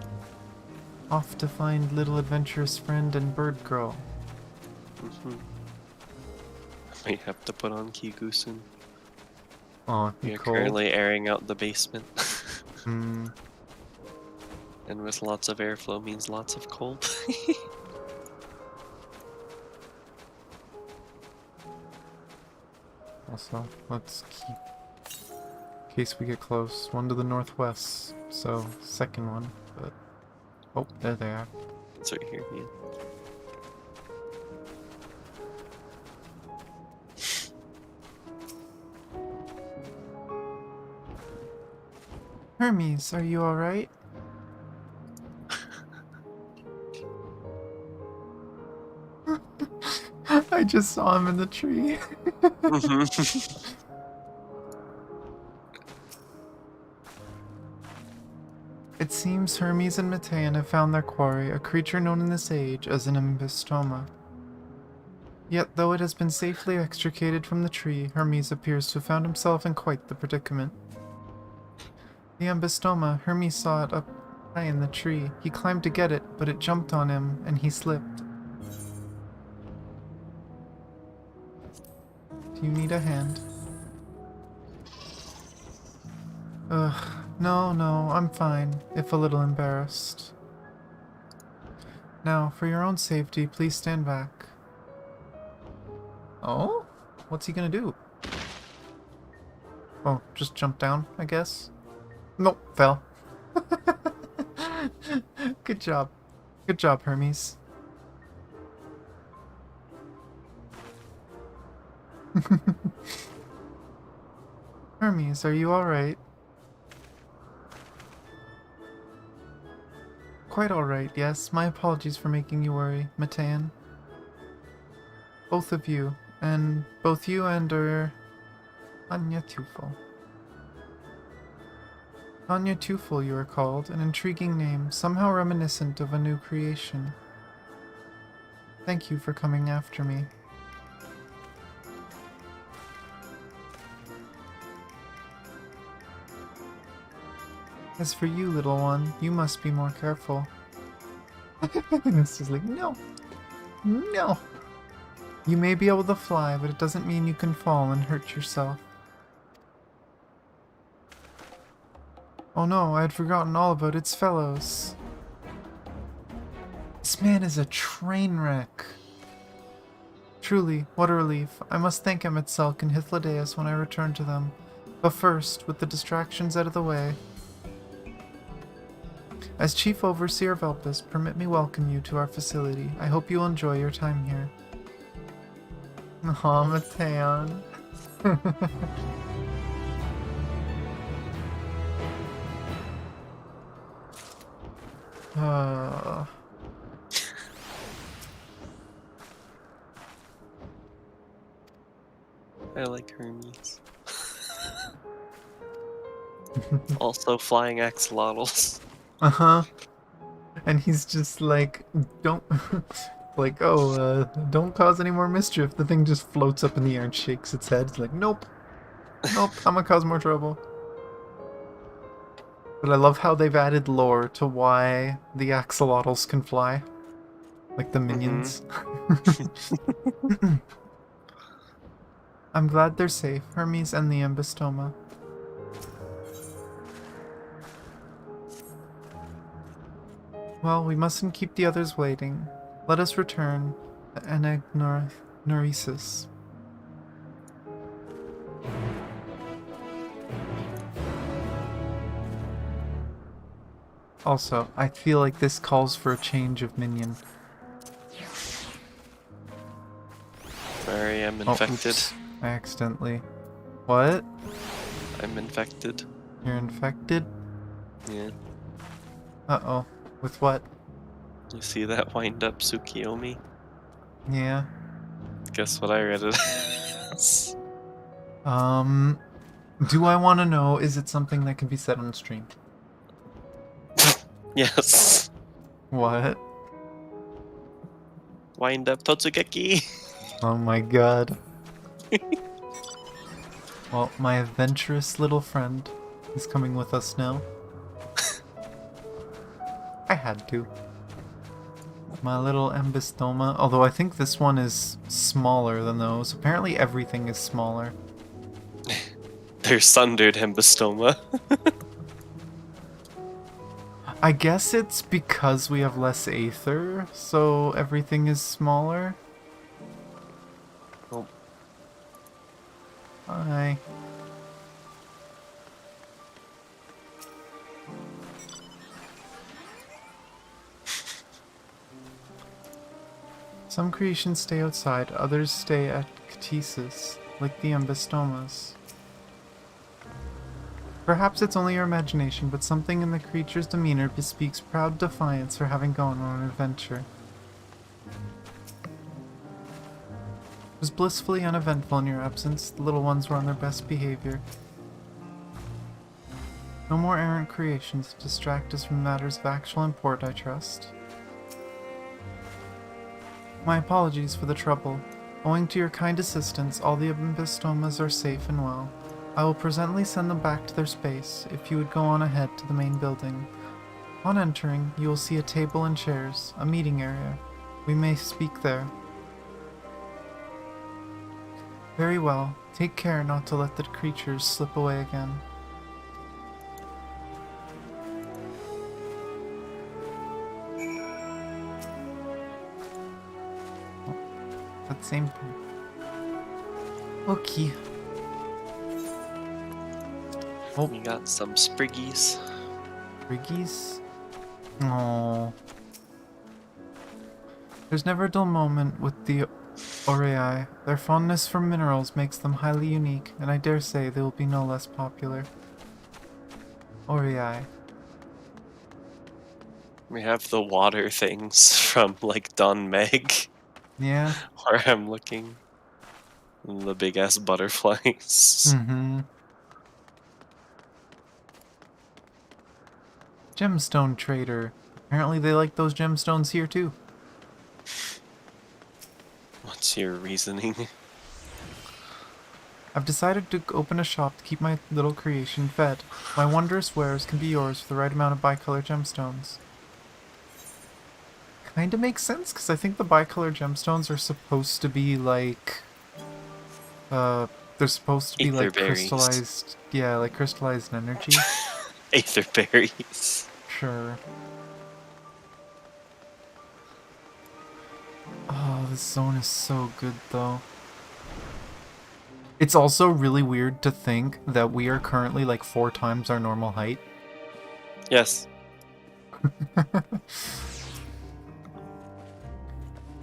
Off to find little adventurous friend and bird girl. I might have to put on Kiku soon. Oh, We you are cold? currently airing out the basement. Hmm. And with lots of airflow means lots of cold. Also, let's keep... in case we get close. One to the northwest. So, second one. But... oh, there they are. It's right here, yeah. Hermes, are you alright? I just saw him in the tree. It seems Hermes and Matean have found their quarry, a creature known in this age as an ambystoma. Yet, though it has been safely extricated from the tree, Hermes appears to have found himself in quite the predicament. The ambystoma, Hermes saw it up high in the tree. He climbed to get it, but it jumped on him, and he slipped. Do you need a hand? Ugh, no, I'm fine, if a little embarrassed. Now, for your own safety, please stand back. Oh? What's he gonna do? Oh, just jump down, I guess? Nope, fell. Good job. Good job, Hermes. Hermes, are you alright? Quite alright, yes. My apologies for making you worry, Matean. Both of you. And both you and Anya Tufel. Anya Tufel, you are called, an intriguing name, somehow reminiscent of a new creation. Thank you for coming after me. As for you, little one, you must be more careful. This is like, no. No. You may be able to fly, but it doesn't mean you can fall and hurt yourself. Oh no, I had forgotten all about its fellows. This man is a train wreck. Truly, what a relief. I must thank Emetzelk and Hythlodaeus when I return to them. But first, with the distractions out of the way, as Chief Overseer of Elpis, permit me welcome you to our facility. I hope you will enjoy your time here. Aw, Matean. I like Hermes. Also flying axolotls. Uh-huh. And he's just like, don't... like, oh, don't cause any more mischief. The thing just floats up in the air and shakes its head. It's like, nope. Nope, I'm gonna cause more trouble. But I love how they've added lore to why the axolotls can fly. Like the minions. I'm glad they're safe, Hermes and the ambystoma. Well, we mustn't keep the others waiting. Let us return to Enagnoresis. Also, I feel like this calls for a change of minion. Sorry, I'm Oh, infected. oops. I accidentally... What? I'm infected. You're infected? Yeah. Uh-oh. With what? You see that wind up Tsukiyomi? Yeah. Guess what I read it as? Do I want to know, is it something that can be said on stream? Yes. What? Wind up Totsugeki! Oh my god. Well, my adventurous little friend is coming with us now. I had to. My little Embystoma, although I think this one is smaller than those. Apparently everything is smaller. There's sundered Hembastoma. I guess it's because we have less aether, so everything is smaller. Oh. Hi. Some creations stay outside, others stay at Ktisis, like the Embystomas. Perhaps it's only your imagination, but something in the creature's demeanor bespeaks proud defiance for having gone on an adventure. It was blissfully uneventful in your absence. The little ones were on their best behavior. No more errant creations to distract us from matters of actual import, I trust. My apologies for the trouble. Owing to your kind assistance, all the Embystomas are safe and well. I will presently send them back to their space, if you would go on ahead to the main building. On entering, you will see a table and chairs, a meeting area. We may speak there. Very well. Take care not to let the creatures slip away again. Oh, that same thing. Okay. Oh, We got some Spriggies. Riggies? Oh. There's never a dull moment with the Orei. Their fondness for minerals makes them highly unique, and I dare say they will be no less popular. Orei. We have the water things from like Don Meg, Yeah? where I'm looking. The big ass butterflies. Mm-hmm. Gemstone trader. Apparently they like those gemstones here too. What's your reasoning? I've decided to open a shop to keep my little creation fed. My wondrous wares can be yours for the right amount of bicolor gemstones. Kinda makes sense, because I think the bicolor gemstones are supposed to be like... they're supposed to be like Aether berries. crystallized... Yeah, like crystallized energy. Aether berries. Sure. Oh, this zone is so good, though. It's also really weird to think that we are currently like 4 times our normal height. Yes.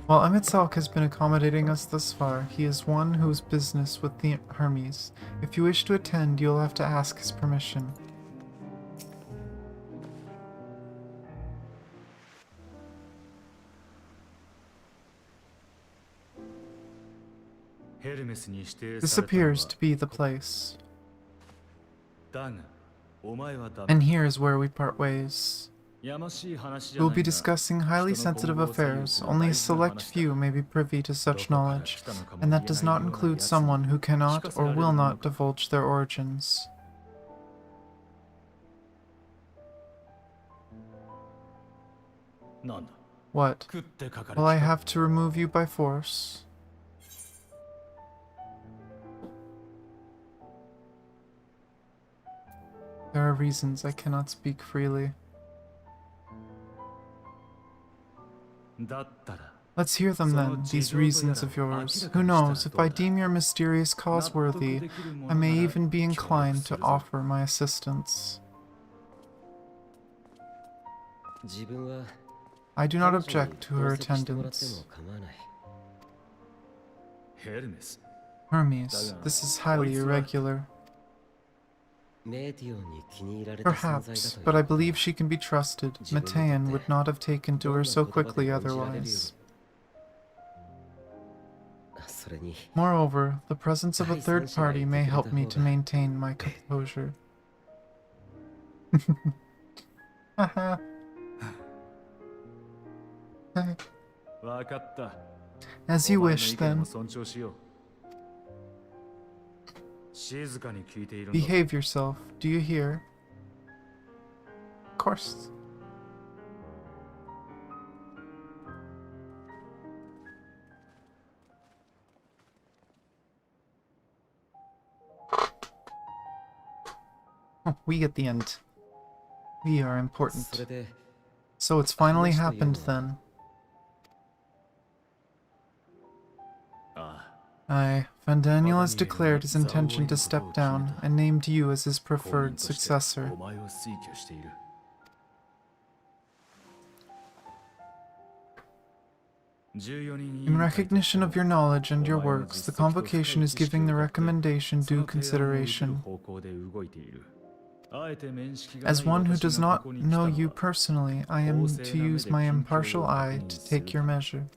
While Emitsalk has been accommodating us thus far, he is one whose business with the Hermes. If you wish to attend, you'll have to ask his permission. This appears to be the place. And here is where we part ways. We will be discussing highly sensitive affairs. Only a select few may be privy to such knowledge, and that does not include someone who cannot or will not divulge their origins. What? Will I have to remove you by force? There are reasons I cannot speak freely. Let's hear them then, these reasons of yours. Who knows, if I deem your mysterious cause worthy, I may even be inclined to offer my assistance. I do not object to her attendance. Hermes, this is highly irregular. Perhaps, but I believe she can be trusted. Matean would not have taken to her so quickly otherwise. Moreover, the presence of a third party may help me to maintain my composure. Haha. As you wish, then. Behave yourself, do you hear? Of course. Oh, we get the end. We are important. So it's finally happened then. Aye, Van Daniel has declared his intention to step down and named you as his preferred successor. In recognition of your knowledge and your works, the convocation is giving the recommendation due consideration. As one who does not know you personally, I am to use my impartial eye to take your measure.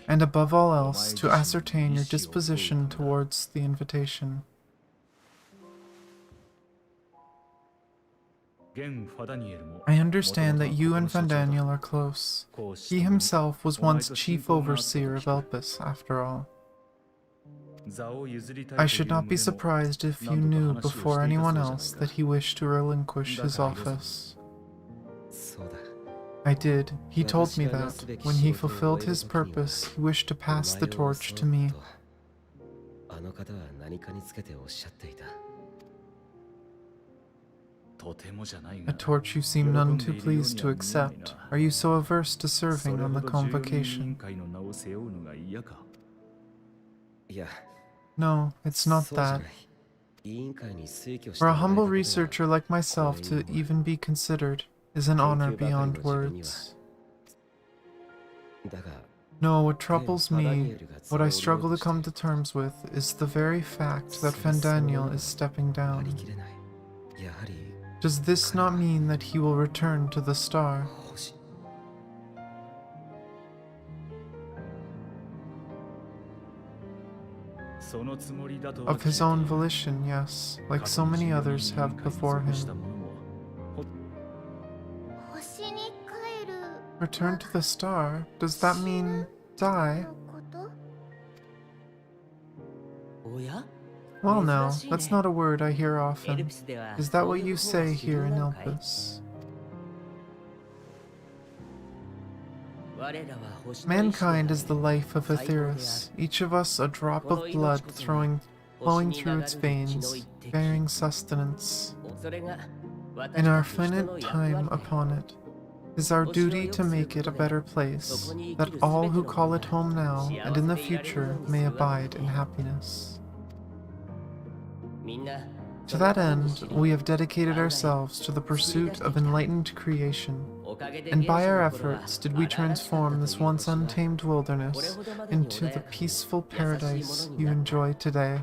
And above all else, to ascertain your disposition towards the invitation. I understand that you and Van Daniel are close. He himself was once chief overseer of Elpis, after all. I should not be surprised if you knew before anyone else that he wished to relinquish his office. I did. He told me that, when he fulfilled his purpose, he wished to pass the torch to me. A torch you seem none too pleased to accept. Are you so averse to serving on the convocation? No, it's not that. For a humble researcher like myself to even be considered is an honor beyond words. No, what troubles me, what I struggle to come to terms with, is the very fact that Van Daniel is stepping down. Does this not mean that he will return to the star? Of his own volition, yes, like so many others have before him. Return to the star? Does that mean die? Well now, that's not a word I hear often. Is that what you say here in Elpis? Mankind is the life of Aetheris, each of us a drop of blood flowing through its veins, bearing sustenance. In our finite time upon it, it is our duty to make it a better place, that all who call it home now and in the future may abide in happiness. To that end, we have dedicated ourselves to the pursuit of enlightened creation, and by our efforts did we transform this once untamed wilderness into the peaceful paradise you enjoy today.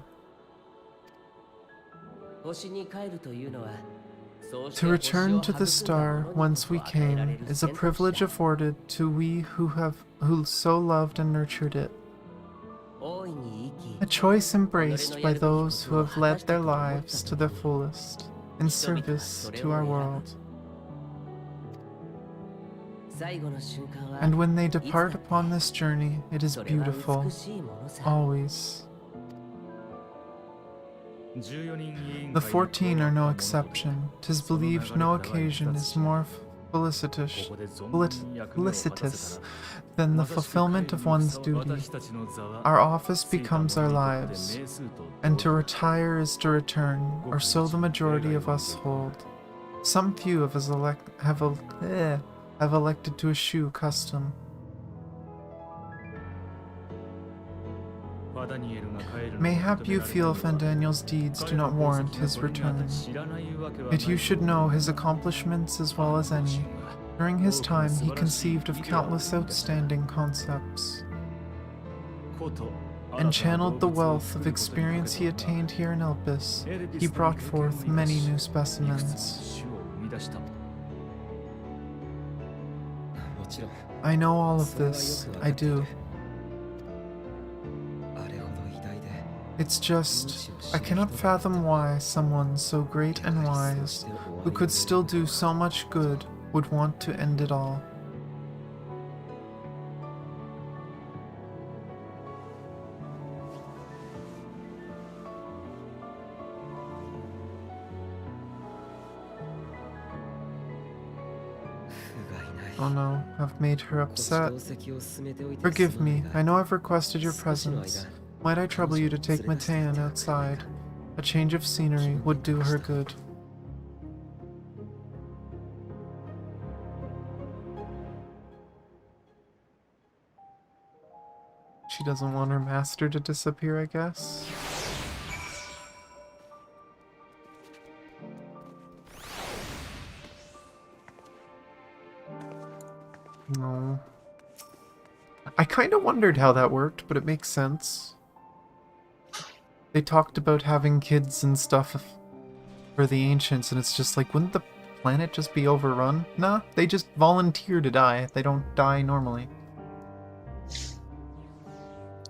To return to the star whence we came is a privilege afforded to we who so loved and nurtured it. A choice embraced by those who have led their lives to their fullest, in service to our world. And when they depart upon this journey, it is beautiful, always. The 14 are no exception. 'Tis believed no occasion is more felicitous than the fulfillment of one's duty. Our office becomes our lives, and to retire is to return, or so the majority of us hold. Some few have elected to eschew custom. Mayhap you feel Fandaniel's deeds do not warrant his return. Yet you should know his accomplishments as well as any. During his time, he conceived of countless outstanding concepts, and channeled the wealth of experience he attained here in Elpis. He brought forth many new specimens. I know all of this, I do. It's just, I cannot fathom why someone so great and wise, who could still do so much good, would want to end it all. Oh no, I've made her upset. Forgive me, I know I've requested your presence. Might I trouble you to take Matean outside? A change of scenery would do her good. She doesn't want her master to disappear, I guess. No. I kind of wondered how that worked, but it makes sense. They talked about having kids and stuff for the ancients, and it's just like, wouldn't the planet just be overrun? Nah, they just volunteer to die. They don't die normally.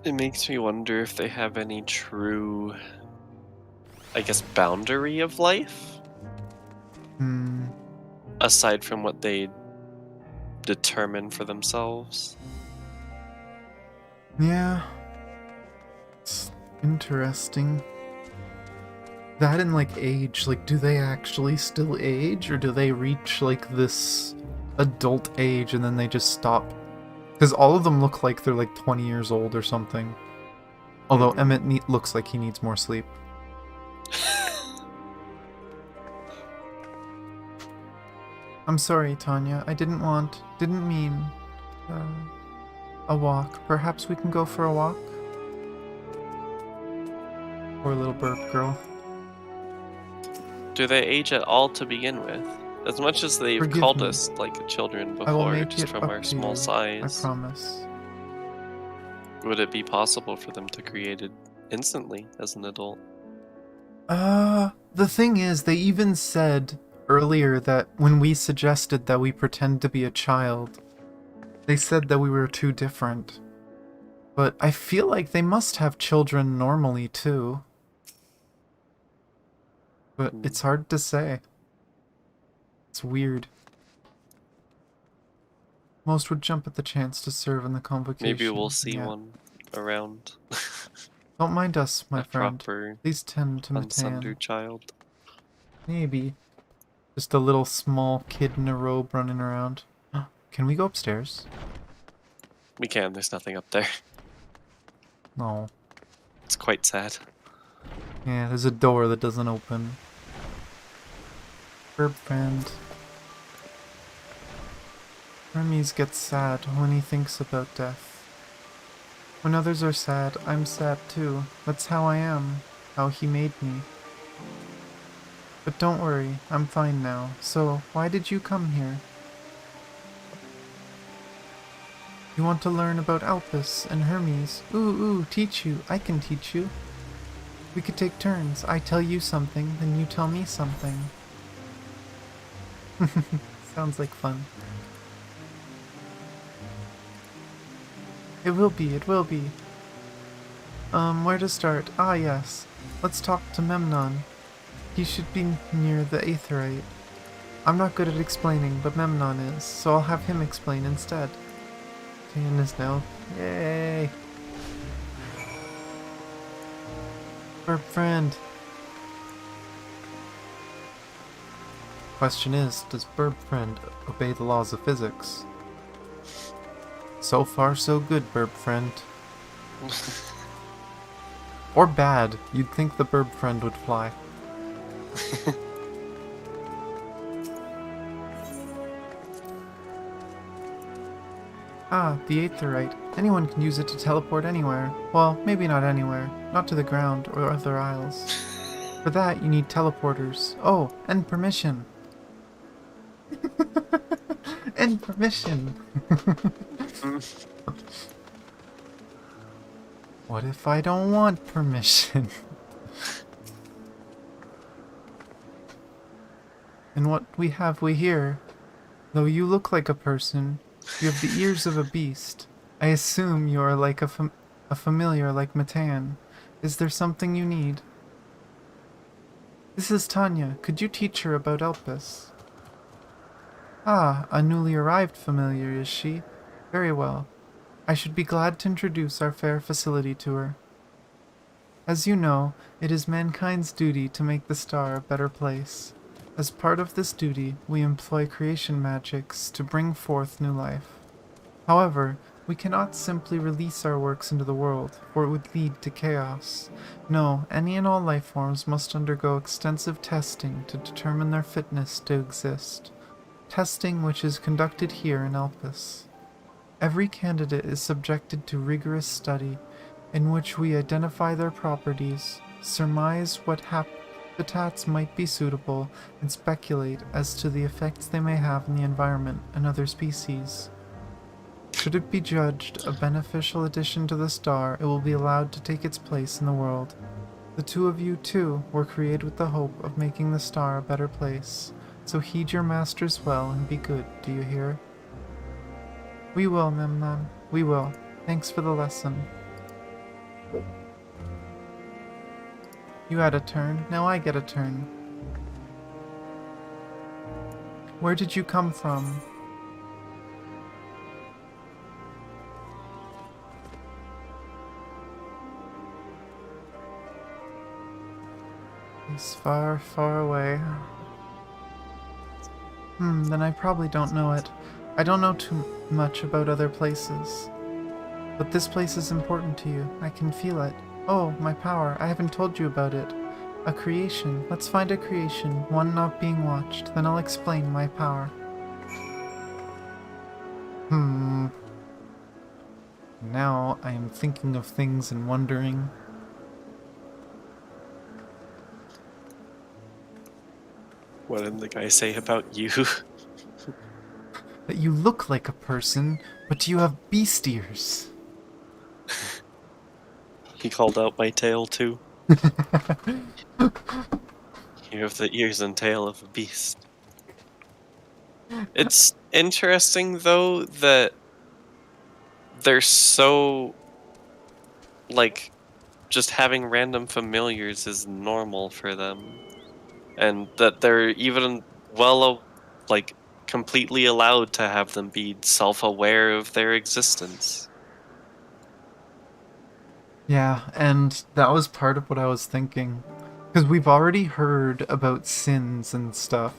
It makes me wonder if they have any true, I guess, boundary of life? Aside from what they determine for themselves. Yeah. It's interesting. That and like age, like do they actually still age, or do they reach like this adult age and then they just stop? Because all of them look like they're like 20 years old or something. Although Emmett looks like he needs more sleep. I'm sorry, Tanya. I didn't mean a walk. Perhaps we can go for a walk? Poor little burp girl. Do they age at all to begin with? As much as they've Forgive called me. us like children I will before, make just it from up our to small you. size, I promise. would it be possible for them to create it instantly as an adult? The thing is, they even said earlier that when we suggested that we pretend to be a child, they said that we were too different. But I feel like they must have children normally too. But it's hard to say. It's weird. Most would jump at the chance to serve in the convocation. Maybe we'll see Yeah. one around. Don't mind us, my A friend. proper Please tend to Matan. unsundered child. Maybe. Just a little small kid in a robe running around. Can we go upstairs? We can, there's nothing up there. No. It's quite sad. Yeah, there's a door that doesn't open. Herb friend. Hermes gets sad when he thinks about death. When others are sad, I'm sad too. That's how I am. How he made me. But don't worry, I'm fine now. So, why did you come here? You want to learn about Alpus and Hermes? Ooh, teach you. I can teach you. We could take turns. I tell you something, then you tell me something. Sounds like fun. It will be, it will be. Where to start? Ah, yes. Let's talk to Memnon. He should be near the Aetherite. I'm not good at explaining, but Memnon is, so I'll have him explain instead. Tan is now. Yay! Burp friend. Question is, does Burp friend obey the laws of physics? So far, so good, Burp friend. Or bad. You'd think the Burp friend would fly. Ah, the Aetherite. Anyone can use it to teleport anywhere. Well, maybe not anywhere. Not to the ground or other isles. For that, you need teleporters. Oh, and permission. And permission. Mm. What if I don't want permission? And what we here? Though you look like a person, you have the ears of a beast. I assume you are like a familiar like Matan. Is there something you need? This is Tanya. Could you teach her about Elpis? Ah, a newly arrived familiar, is she? Very well. I should be glad to introduce our fair facility to her. As you know, it is mankind's duty to make the star a better place. As part of this duty, we employ creation magics to bring forth new life. However, we cannot simply release our works into the world, for it would lead to chaos. No, any and all life forms must undergo extensive testing to determine their fitness to exist. Testing which is conducted here in Elpis. Every candidate is subjected to rigorous study, in which we identify their properties, surmise what habitats might be suitable, and speculate as to the effects they may have in the environment and other species. Should it be judged a beneficial addition to the star, it will be allowed to take its place in the world. The two of you, too, were created with the hope of making the star a better place, so heed your masters well and be good, do you hear? We will, Memnon. We will. Thanks for the lesson. You had a turn, now I get a turn. Where did you come from? He's far, far away. Then I probably don't know it. I don't know too much about other places. But this place is important to you. I can feel it. Oh, my power. I haven't told you about it. A creation. Let's find a creation, one not being watched. Then I'll explain my power. Now I am thinking of things and wondering. What did the guy say about you? That you look like a person, but you have beast ears. He called out my tail too. You have the ears and tail of a beast. It's interesting though that they're so like just having random familiars is normal for them, and that they're even like completely allowed to have them be self-aware of their existence. Yeah, and that was part of what I was thinking. Because we've already heard about sins and stuff.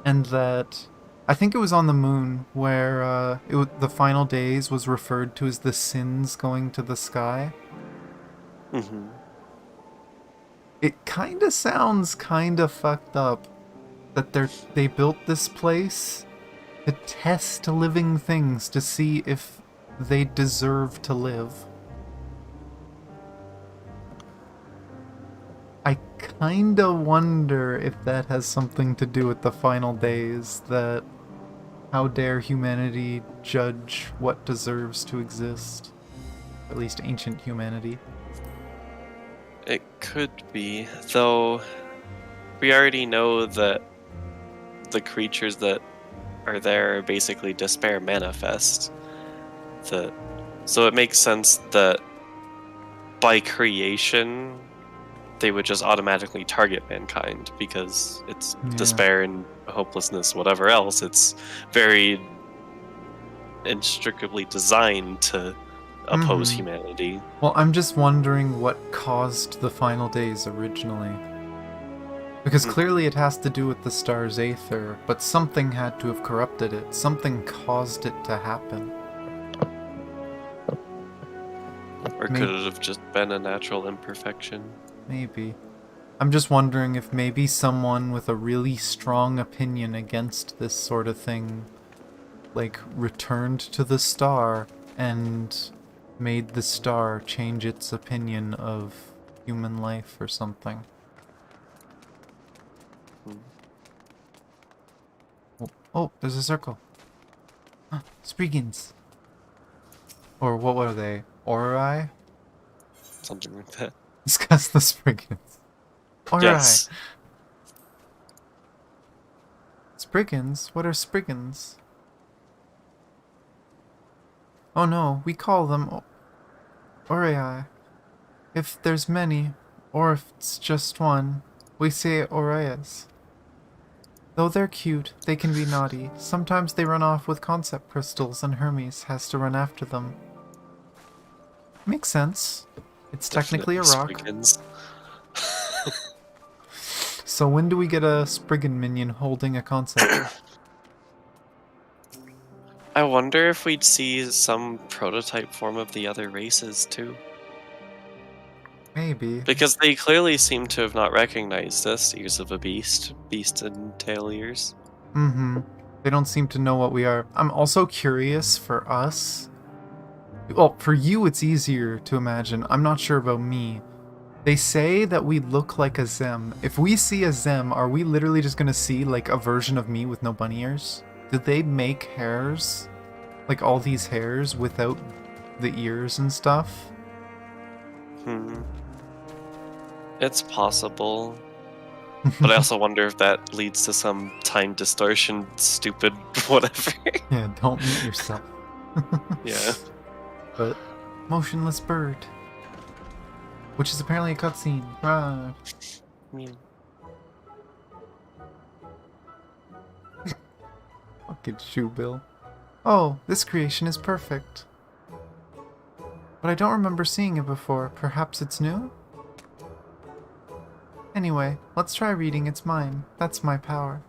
And that... I think it was on the moon where the final days was referred to as the sins going to the sky. Mm-hmm. It kind of sounds kind of fucked up that they built this place to test living things to see if they deserve to live. I kinda wonder if that has something to do with the final days, that how dare humanity judge what deserves to exist? At least ancient humanity. It could be, though we already know that the creatures that are there are basically despair manifest. So it makes sense that by creation they would just automatically target mankind because it's despair and hopelessness, whatever else. It's very inextricably designed to oppose humanity. Well, I'm just wondering what caused the final days originally. Because clearly it has to do with the star's aether, but something had to have corrupted it. Something caused it to happen. Or could it have just been a natural imperfection? Maybe. I'm just wondering if maybe someone with a really strong opinion against this sort of thing like, returned to the star and made the star change its opinion of human life or something. Hmm. Oh, there's a circle. Spriggans. Or what were they? Ori? Something like that. Discuss the Spriggans. Ori! Yes. Spriggans? What are Spriggans? Oh no, we call them Orei. If there's many, or if it's just one, we say Oreas. Though they're cute, they can be naughty. Sometimes they run off with concept crystals and Hermes has to run after them. Makes sense. It's technically Definitely a rock. Spriggans. So when do we get a Spriggan minion holding a concept? I wonder if we'd see some prototype form of the other races too. Maybe. Because they clearly seem to have not recognized us, ears of a beast, beast and tail ears. Mm-hmm. They don't seem to know what we are. I'm also curious for us. Well, for you it's easier to imagine. I'm not sure about me. They say that we look like a Zem. If we see a Zem, are we literally just gonna see like a version of me with no bunny ears? Did they make hairs? Like all these hairs without the ears and stuff? Hmm. It's possible. But I also wonder if that leads to some time distortion, stupid whatever. Yeah, don't mute yourself. Yeah. But motionless bird. Which is apparently a cutscene. Ah. Hmm. Fucking shoe bill. Oh, this creation is perfect. But I don't remember seeing it before. Perhaps it's new? Anyway, let's try reading its mind. That's my power.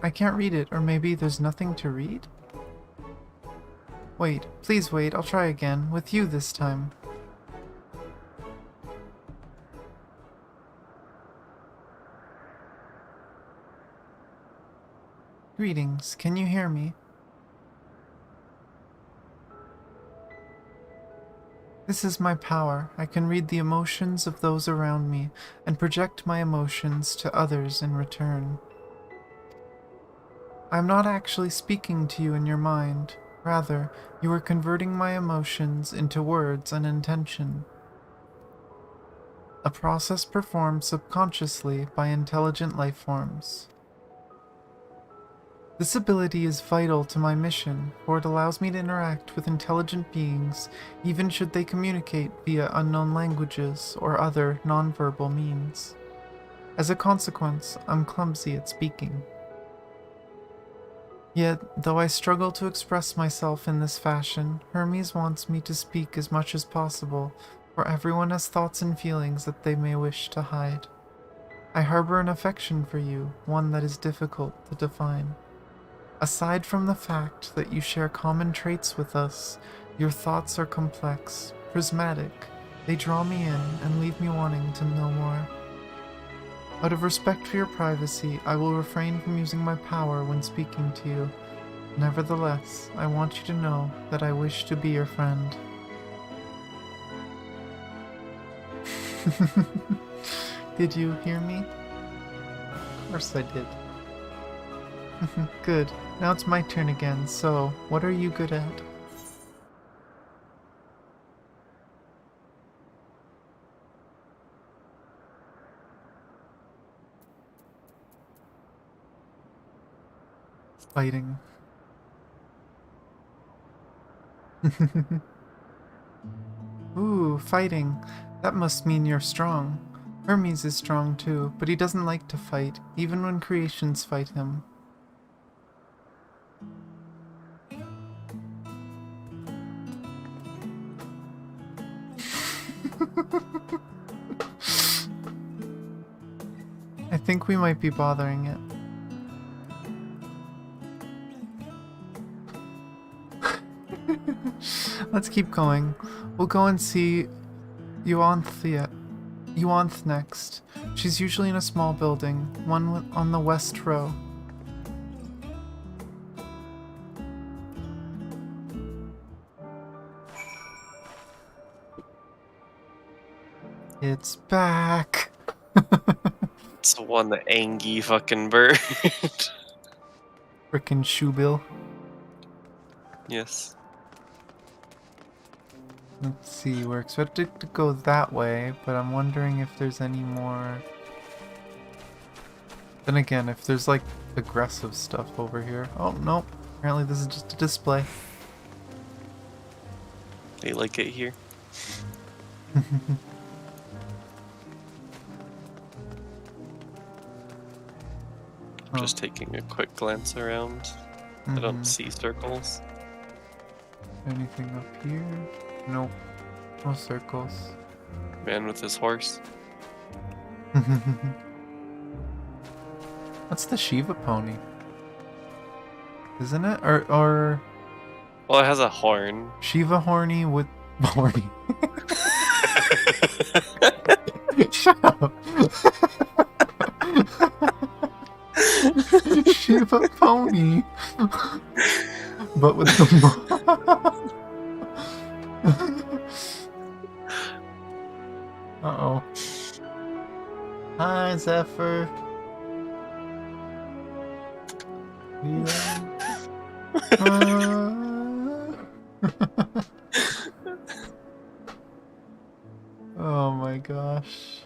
I can't read it, or maybe there's nothing to read? Wait, please wait, I'll try again, with you this time. Greetings, can you hear me? This is my power. I can read the emotions of those around me and project my emotions to others in return. I'm not actually speaking to you in your mind. Rather, you are converting my emotions into words and intention. A process performed subconsciously by intelligent life forms. This ability is vital to my mission, for it allows me to interact with intelligent beings, even should they communicate via unknown languages or other nonverbal means. As a consequence, I'm clumsy at speaking. Yet, though I struggle to express myself in this fashion, Hermes wants me to speak as much as possible, for everyone has thoughts and feelings that they may wish to hide. I harbor an affection for you, one that is difficult to define. Aside from the fact that you share common traits with us, your thoughts are complex, prismatic. They draw me in and leave me wanting to know more. Out of respect for your privacy, I will refrain from using my power when speaking to you. Nevertheless, I want you to know that I wish to be your friend. Did you hear me? Of course I did. Good. Now it's my turn again, so what are you good at? Fighting. Ooh, fighting. That must mean you're strong. Hermes is strong too, but he doesn't like to fight, even when creations fight him. think we might be bothering it. Let's keep going. We'll go and see Yuanth next. She's usually in a small building, one on the west row. It's back. It's the one, the angy fucking bird. Frickin' shoebill. Yes. Let's see, we're expected to go that way, but I'm wondering if there's any more... Then again, if there's like aggressive stuff over here. Oh, no. Apparently this is just a display. They like it here. Just taking a quick glance around. I don't see circles. Anything up here? Nope. No circles. Man with his horse. That's the Shiva pony. Isn't it? Or Well, it has a horn. Shiva horny with horny. Shut up. Shiva pony. But with the Uh-oh. Hi, Zephyr. Yeah. Oh my gosh.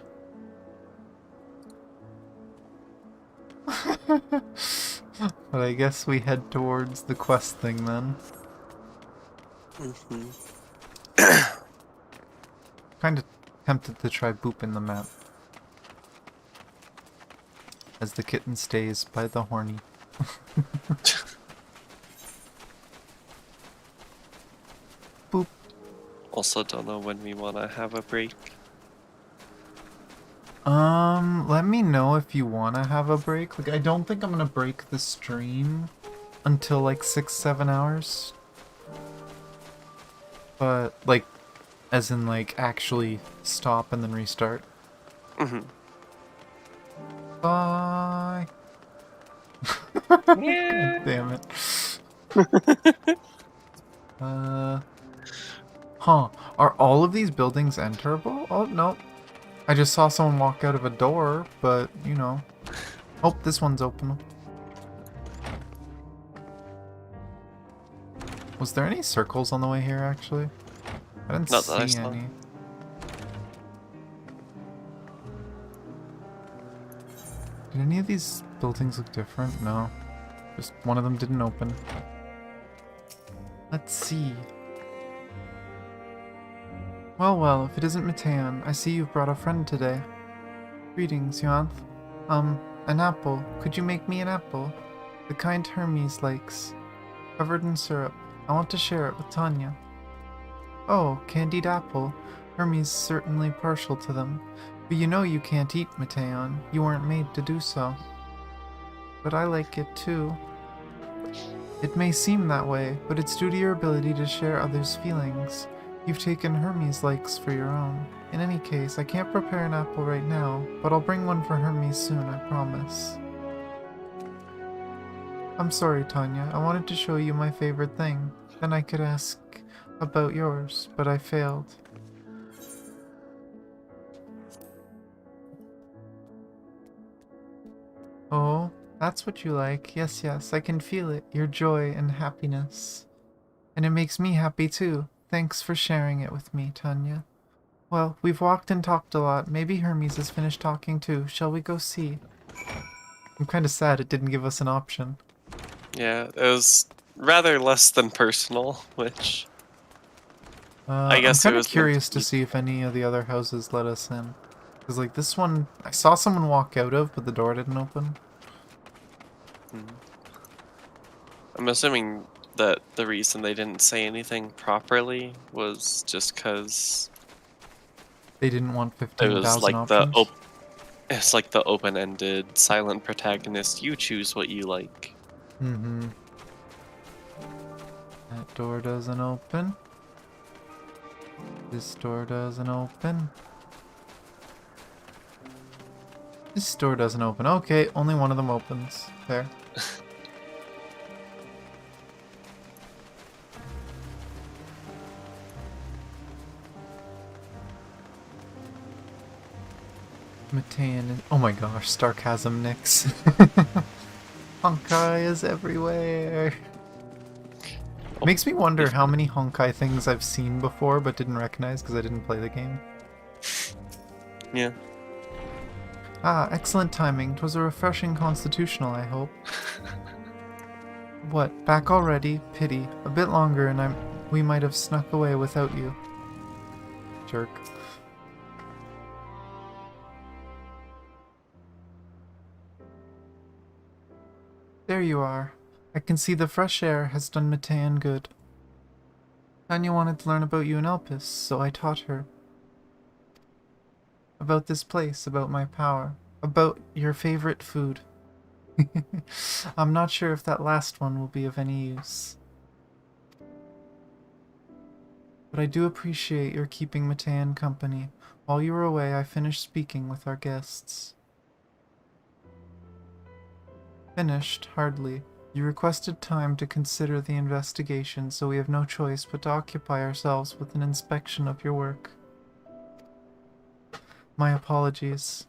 But I guess we head towards the quest thing then. Kinda tempted to try booping the map. As the kitten stays by the horny. Boop. Also don't know when we want to have a break. Let me know if you want to have a break. Like, I don't think I'm gonna break the stream until like 6-7 hours. But, like, as in, like, actually stop and then restart. Bye. Yeah. Damn it. Huh. Are all of these buildings enterable? Oh, no. I just saw someone walk out of a door, but, you know. Oh, this one's open. Was there any circles on the way here, actually? I didn't Not that I see saw. any. Did any of these buildings look different? No. Just one of them didn't open. Let's see. Well, if it isn't Matean, I see you've brought a friend today. Greetings, Yuanth. An apple. Could you make me an apple? The kind Hermes likes. Covered in syrup. I want to share it with Tanya. Oh, candied apple. Hermes certainly partial to them. But you know you can't eat Matean. You weren't made to do so. But I like it too. It may seem that way, but it's due to your ability to share others' feelings. You've taken Hermes' likes for your own. In any case, I can't prepare an apple right now, but I'll bring one for Hermes soon, I promise. I'm sorry, Tanya. I wanted to show you my favorite thing. Then I could ask about yours, but I failed. Oh, that's what you like. Yes, I can feel it. Your joy and happiness. And it makes me happy too. Thanks for sharing it with me, Tanya. Well, we've walked and talked a lot. Maybe Hermes has finished talking too. Shall we go see? I'm kind of sad it didn't give us an option. Yeah, it was rather less than personal, which I guess I'm it kind was of meant curious to to be. see if any of the other houses let us in. Because, like, this one, I saw someone walk out of, but the door didn't open. I'm assuming that the reason they didn't say anything properly was just because They didn't want it was 15,000 like options. It's like the open-ended, silent protagonist. You choose what you like. Mm-hmm. That door doesn't open. This door doesn't open. This door doesn't open. Okay, only one of them opens. There. Matean is... Oh my gosh, sarcasm Nix. Honkai is everywhere. Makes me wonder how many Honkai things I've seen before but didn't recognize because I didn't play the game. Yeah. Ah, excellent timing. 'Twas a refreshing constitutional, I hope. What, back already? Pity. A bit longer and we might have snuck away without you. Jerk. There you are. I can see the fresh air has done Matean good. Tanya wanted to learn about you and Elpis, so I taught her. About this place, about my power, about your favorite food. I'm not sure if that last one will be of any use. But I do appreciate your keeping Matean company. While you were away, I finished speaking with our guests. Finished? Hardly. You requested time to consider the investigation, so we have no choice but to occupy ourselves with an inspection of your work. My apologies.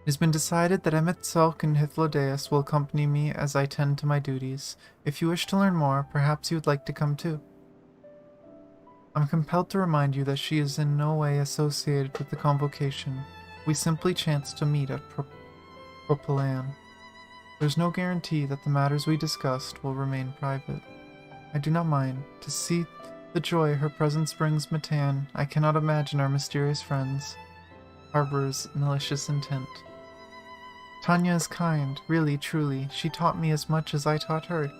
It has been decided that Emmet Selk and Hythlodeus will accompany me as I tend to my duties. If you wish to learn more, perhaps you would like to come too. I'm compelled to remind you that she is in no way associated with the convocation. We simply chanced to meet at Propilan. There's no guarantee that the matters we discussed will remain private. I do not mind. To see the joy her presence brings Matean, I cannot imagine our mysterious friends harbors malicious intent. Tanya is kind, really, truly. She taught me as much as I taught her.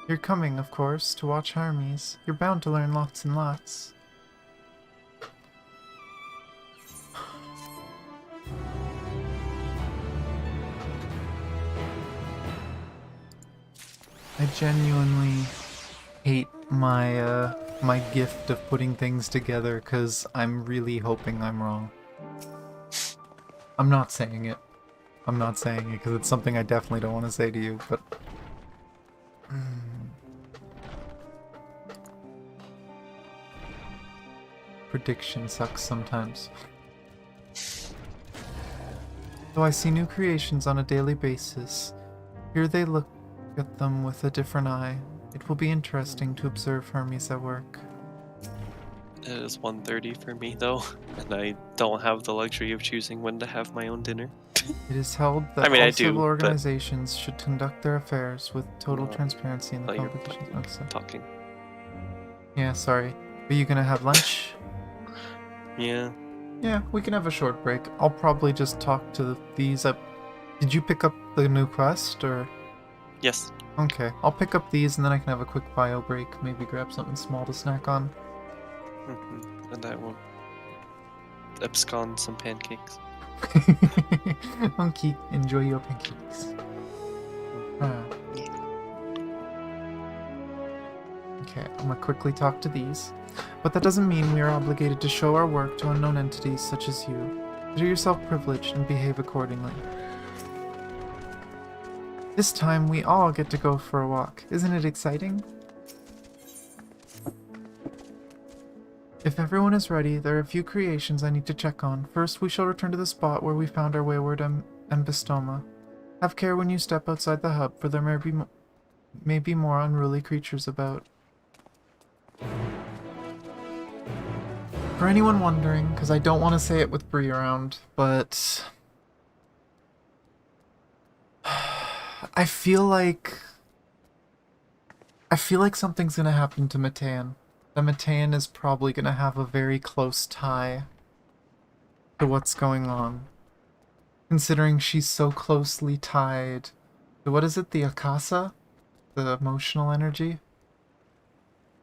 You're coming, of course, to watch Hermes. You're bound to learn lots and lots. I genuinely hate my my gift of putting things together because I'm really hoping I'm wrong. I'm not saying it. I'm not saying it because it's something I definitely don't want to say to you, but... Prediction sucks sometimes. Though I see new creations on a daily basis, here they look at them with a different eye. It will be interesting to observe Hermes at work. It is 1:30 for me though, and I don't have the luxury of choosing when to have my own dinner. It is held that I mean, all I do, civil but- organizations should conduct their affairs with total No. transparency in the Oh, you're competitions. Oh, so- Talking. Yeah, sorry. Are you gonna have lunch? Yeah. Yeah, we can have a short break. I'll probably just talk to these up. Did you pick up the new quest, or...? Yes. Okay, I'll pick up these and then I can have a quick bio break. Maybe grab something small to snack on. And I will abscond some pancakes. Okay, enjoy your pancakes. Ah. Okay, I'm gonna quickly talk to these. But that doesn't mean we are obligated to show our work to unknown entities such as you. Consider yourself privileged and behave accordingly. This time we all get to go for a walk. Isn't it exciting? If everyone is ready, there are a few creations I need to check on. First, we shall return to the spot where we found our wayward Embystoma. Have care when you step outside the hub, for there may be more unruly creatures about. For anyone wondering, because I don't want to say it with Bree around, but... I feel like something's gonna happen to Matean. That Matean is probably gonna have a very close tie to what's going on. Considering she's so closely tied to, what is it, the Akasa? The emotional energy?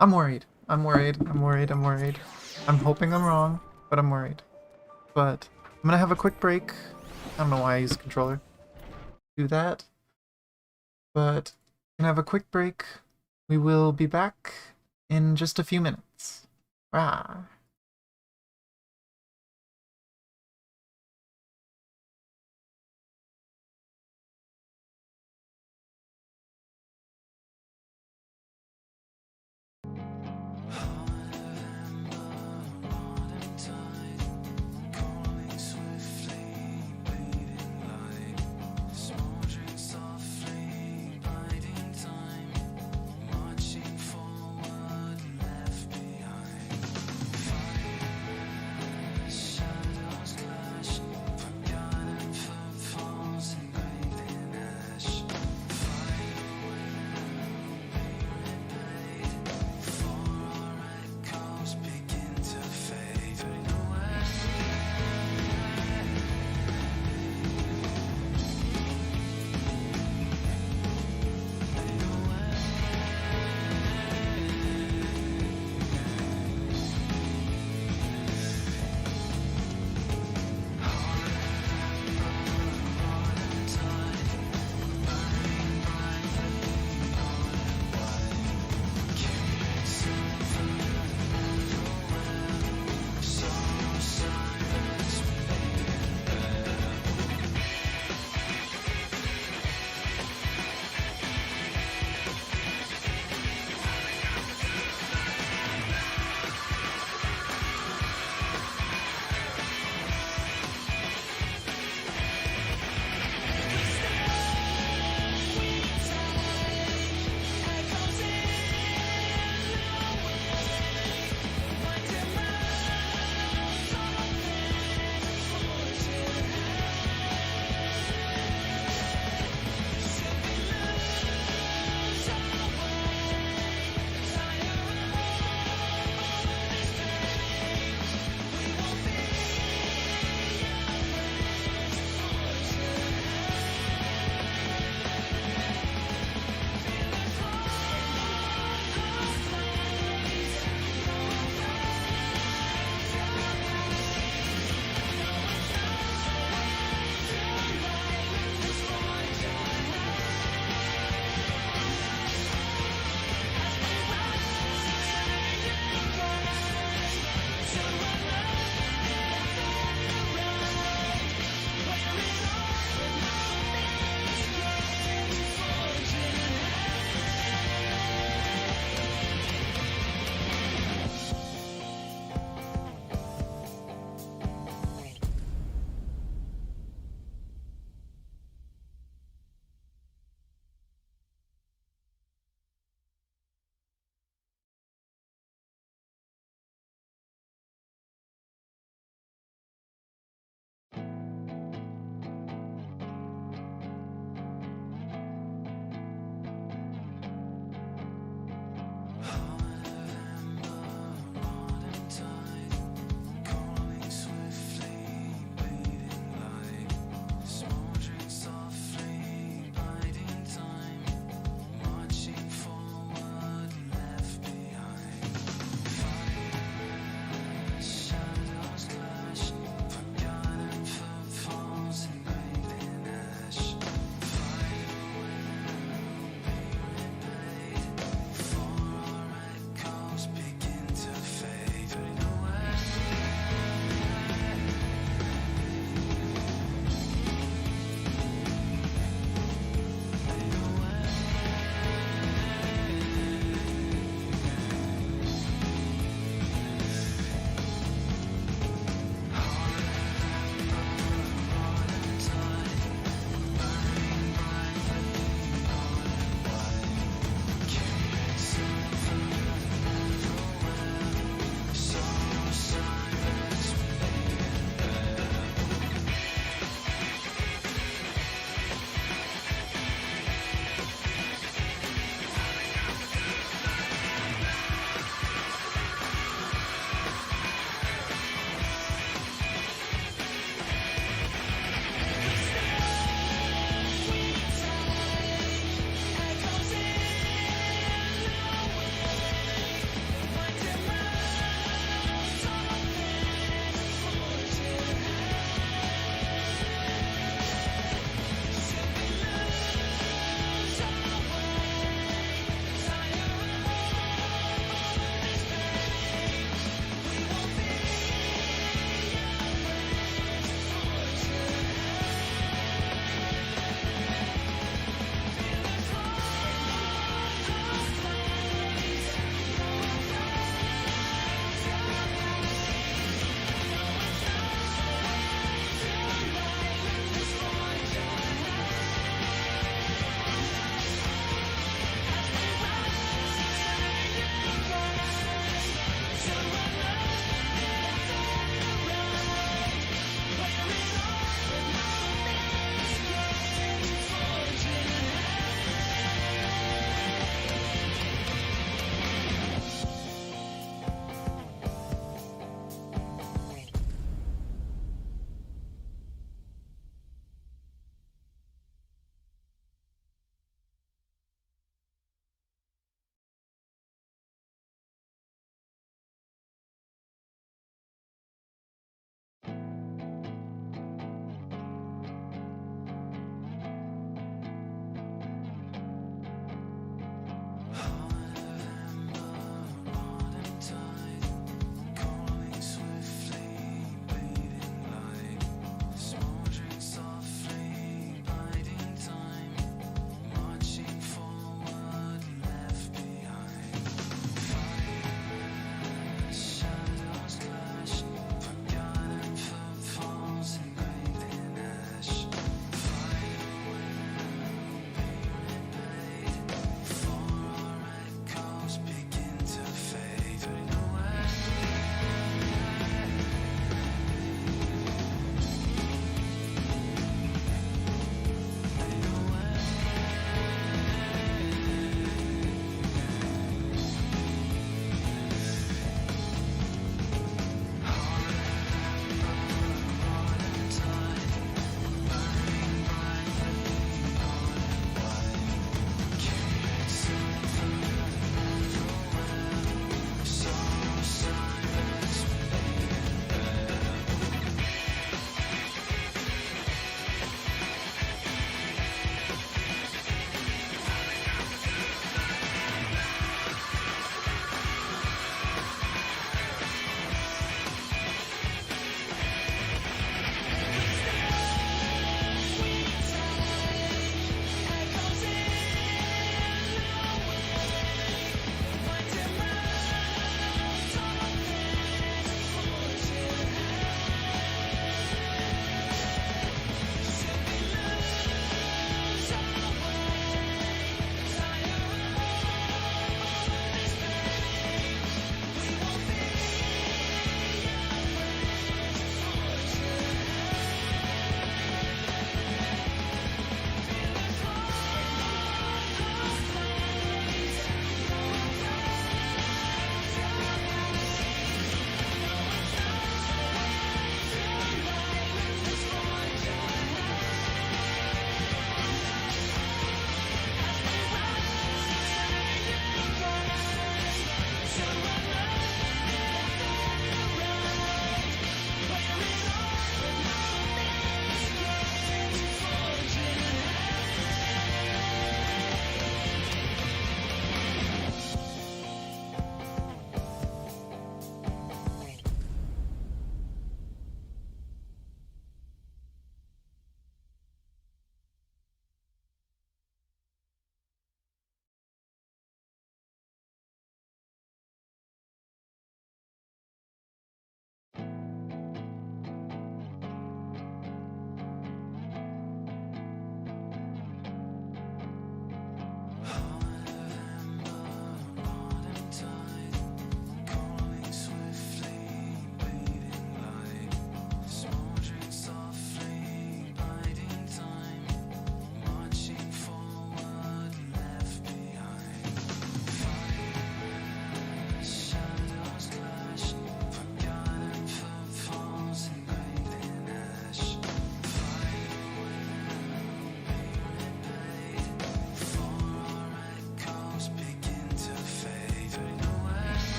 I'm worried. I'm worried. I'm worried. I'm worried. I'm hoping I'm wrong, but I'm worried. But I'm gonna have a quick break. I don't know why I use a controller. Do that. But I'm gonna have a quick break. We will be back in just a few minutes. Rah.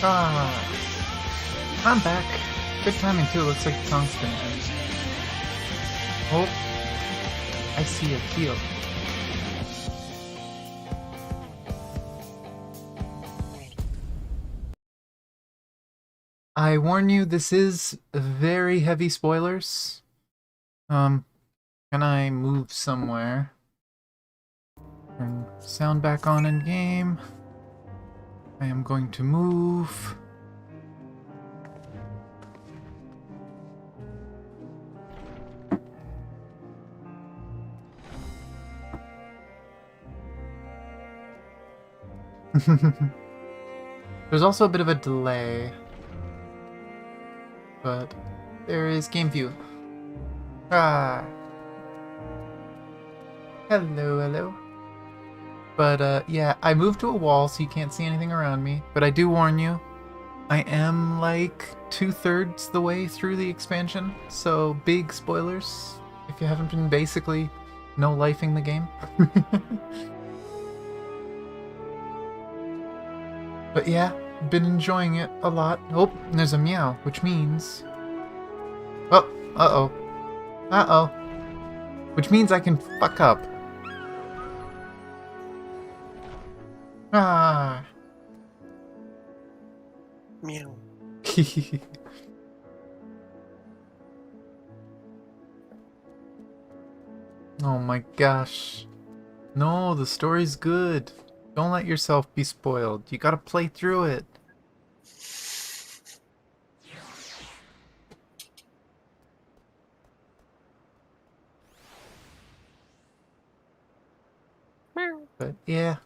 Ah, I'm back. Good timing too. Looks like the song's finishing. Oh, I see a field. I warn you, this is very heavy spoilers. Can I move somewhere? Turn sound back on in game. I am going to move. There's also a bit of a delay, but there is game view. Ah. Hello, hello. But yeah, I moved to a wall so you can't see anything around me, but I do warn you, I am like 2/3 the way through the expansion, so big spoilers if you haven't been basically no-lifing the game. But yeah, been enjoying it a lot. Oh, and there's a meow, which means... Oh, uh-oh. Uh-oh. Which means I can fuck up. Ah. Meow. Oh my gosh. No, the story's good. Don't let yourself be spoiled. You gotta play through it. But yeah,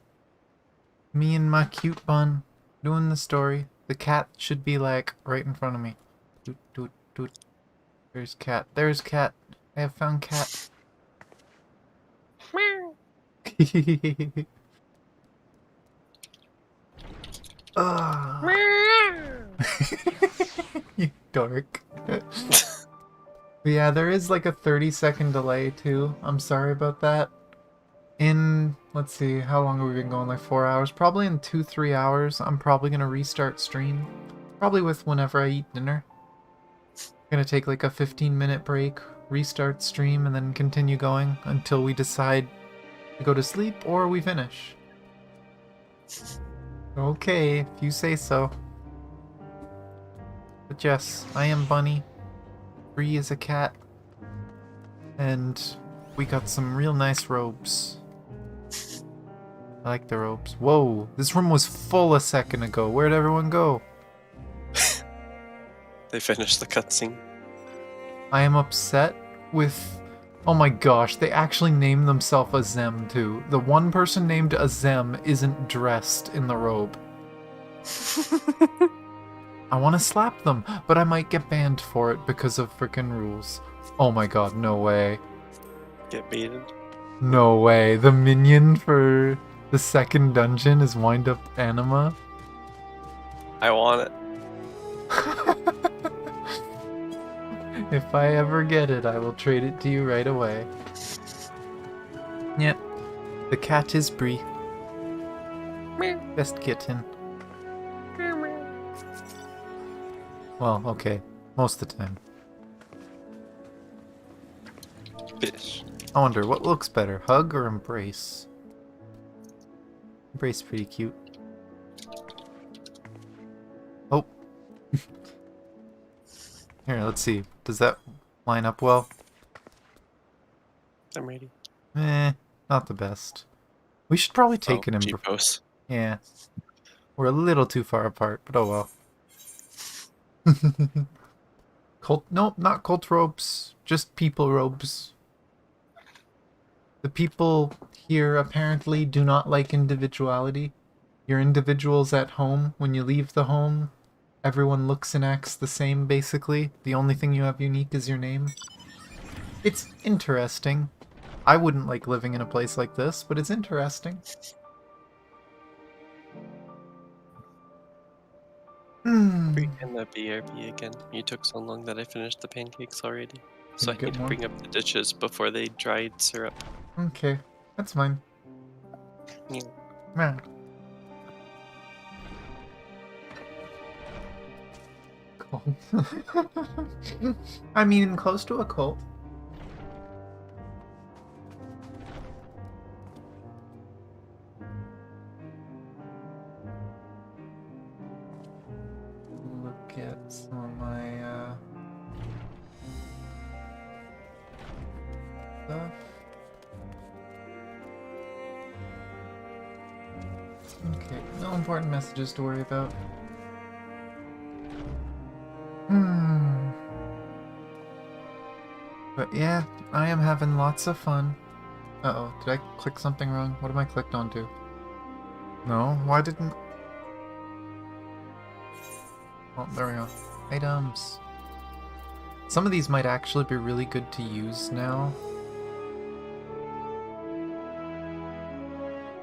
me and my cute bun doing the story. The cat should be like right in front of me. Doot, doot, doot. There's cat. There's cat. I have found cat. Ah. You dork. But yeah, there is like a 30-second delay too. I'm sorry about that. Let's see, how long have we been going? Like 4 hours? Probably in 2-3 hours, I'm probably gonna restart stream. Probably with whenever I eat dinner. Gonna take like a 15-minute break, restart stream, and then continue going until we decide to go to sleep or we finish. Okay, if you say so. But yes, I am Bunny. Bree is a cat. And we got some real nice robes. I like the robes. Whoa, this room was full a second ago. Where'd everyone go? They finished the cutscene. I am upset with... Oh my gosh, they actually named themselves Azem too. The one person named Azem isn't dressed in the robe. I want to slap them, but I might get banned for it because of frickin' rules. Oh my god, no way. Get baited. No way. The minion for the second dungeon is Wind Up Anima. I want it. If I ever get it, I will trade it to you right away. Yep. The cat is Bree. Best kitten. Well, okay. Most of the time. Fish. I wonder, what looks better, hug or embrace? Embrace pretty cute. Oh. Here, let's see. Does that line up well? I'm ready. Not the best. We should probably take an embrace. G-pose. Yeah. We're a little too far apart, but oh well. Nope, not cult robes. Just people robes. The people here apparently do not like individuality. You're individuals at home. When you leave the home, everyone looks and acts the same, basically. The only thing you have unique is your name. It's interesting. I wouldn't like living in a place like this, but it's interesting. Bring the BRB again. You took so long that I finished the pancakes already. So I Can you need get to more? bring up the dishes before they dried syrup. Okay, that's fine. Yeah. Yeah. cult. I mean, close to a cult. Look at some of my stuff. Okay, no important messages to worry about. But yeah, I am having lots of fun. Uh-oh, did I click something wrong? What am I clicked onto? No, why didn't... Oh, there we go. Items. Some of these might actually be really good to use now.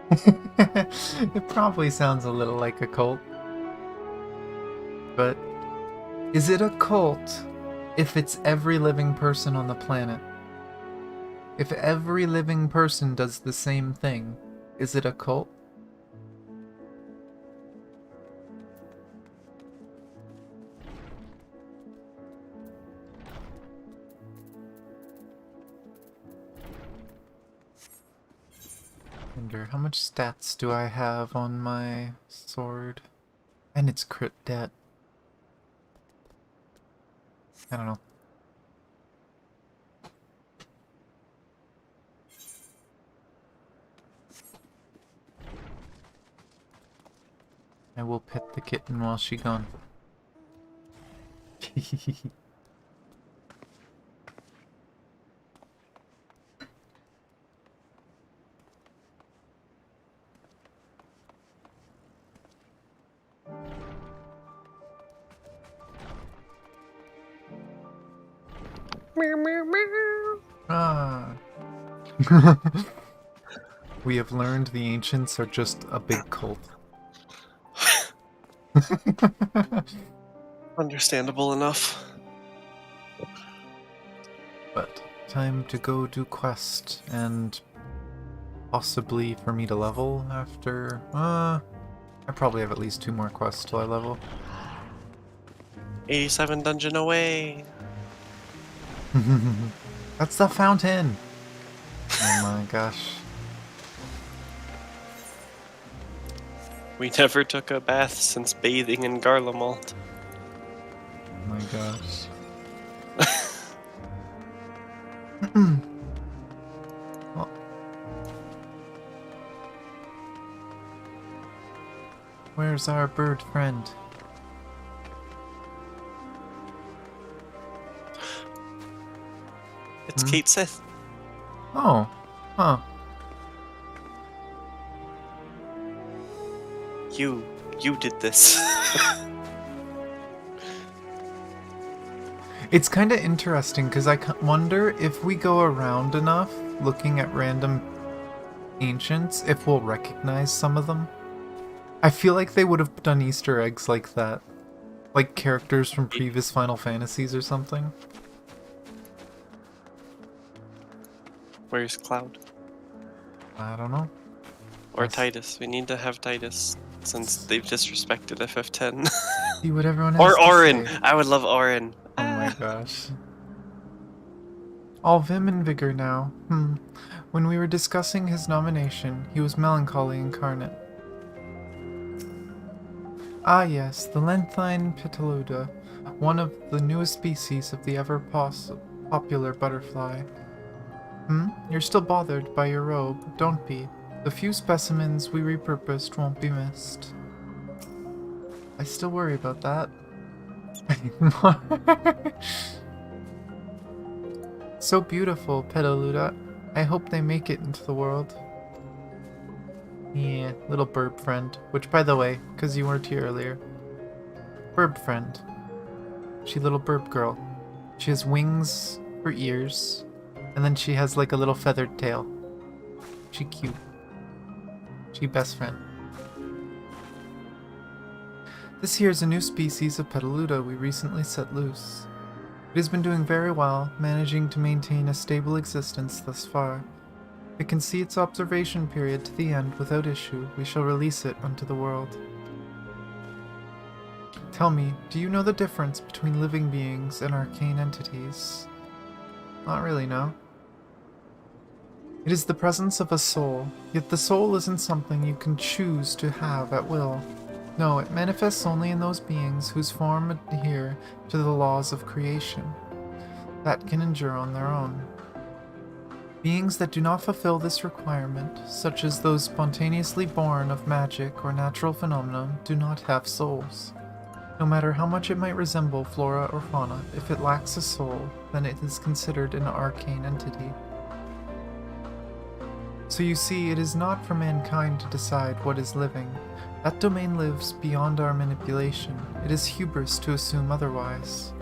It probably sounds a little like a cult. But is it a cult if it's every living person on the planet? If every living person does the same thing, is it a cult? Wonder how much stats do I have on my sword? And it's crit debt. I don't know. I will pet the kitten while she's gone. Ah. We have learned the ancients are just a big cult. Understandable enough. But time to go do quest and possibly for me to level after I probably have at least 2 more quests till I level. 87 dungeon away. That's the fountain! Oh my gosh. We never took a bath since bathing in Garlemald. Oh my gosh. Well, where's our bird friend? It's Kate Sith. Oh. Huh. You did this. It's kind of interesting because I wonder if we go around enough looking at random ancients, if we'll recognize some of them. I feel like they would have done Easter eggs like that. Like characters from previous Final Fantasies or something. Where's Cloud? I don't know. Or Yes. Titus. We need to have Titus since they've disrespected FF10. See what everyone has Or to Auron. say. I would love Auron. Oh my gosh. All vim and vigor now. When we were discussing his nomination, he was melancholy incarnate. Ah yes, the Lenthine Petaluda, one of the newest species of the ever-popular butterfly. You're still bothered by your robe, don't be. The few specimens we repurposed won't be missed. I still worry about that. So beautiful, Petaluda. I hope they make it into the world. Yeah, little burb friend. Which, by the way, because you weren't here earlier. Burb friend. She little burb girl. She has wings for ears. And then she has like a little feathered tail. She cute. She best friend. This here is a new species of Petaluda we recently set loose. It has been doing very well, managing to maintain a stable existence thus far. If it can see its observation period to the end without issue, we shall release it unto the world. Tell me, do you know the difference between living beings and arcane entities? Not really, no. It is the presence of a soul, yet the soul isn't something you can choose to have at will. No, it manifests only in those beings whose form adhere to the laws of creation, that can endure on their own. Beings that do not fulfill this requirement, such as those spontaneously born of magic or natural phenomena, do not have souls. No matter how much it might resemble flora or fauna, if it lacks a soul, then it is considered an arcane entity. So you see, it is not for mankind to decide what is living. That domain lives beyond our manipulation. It is hubris to assume otherwise.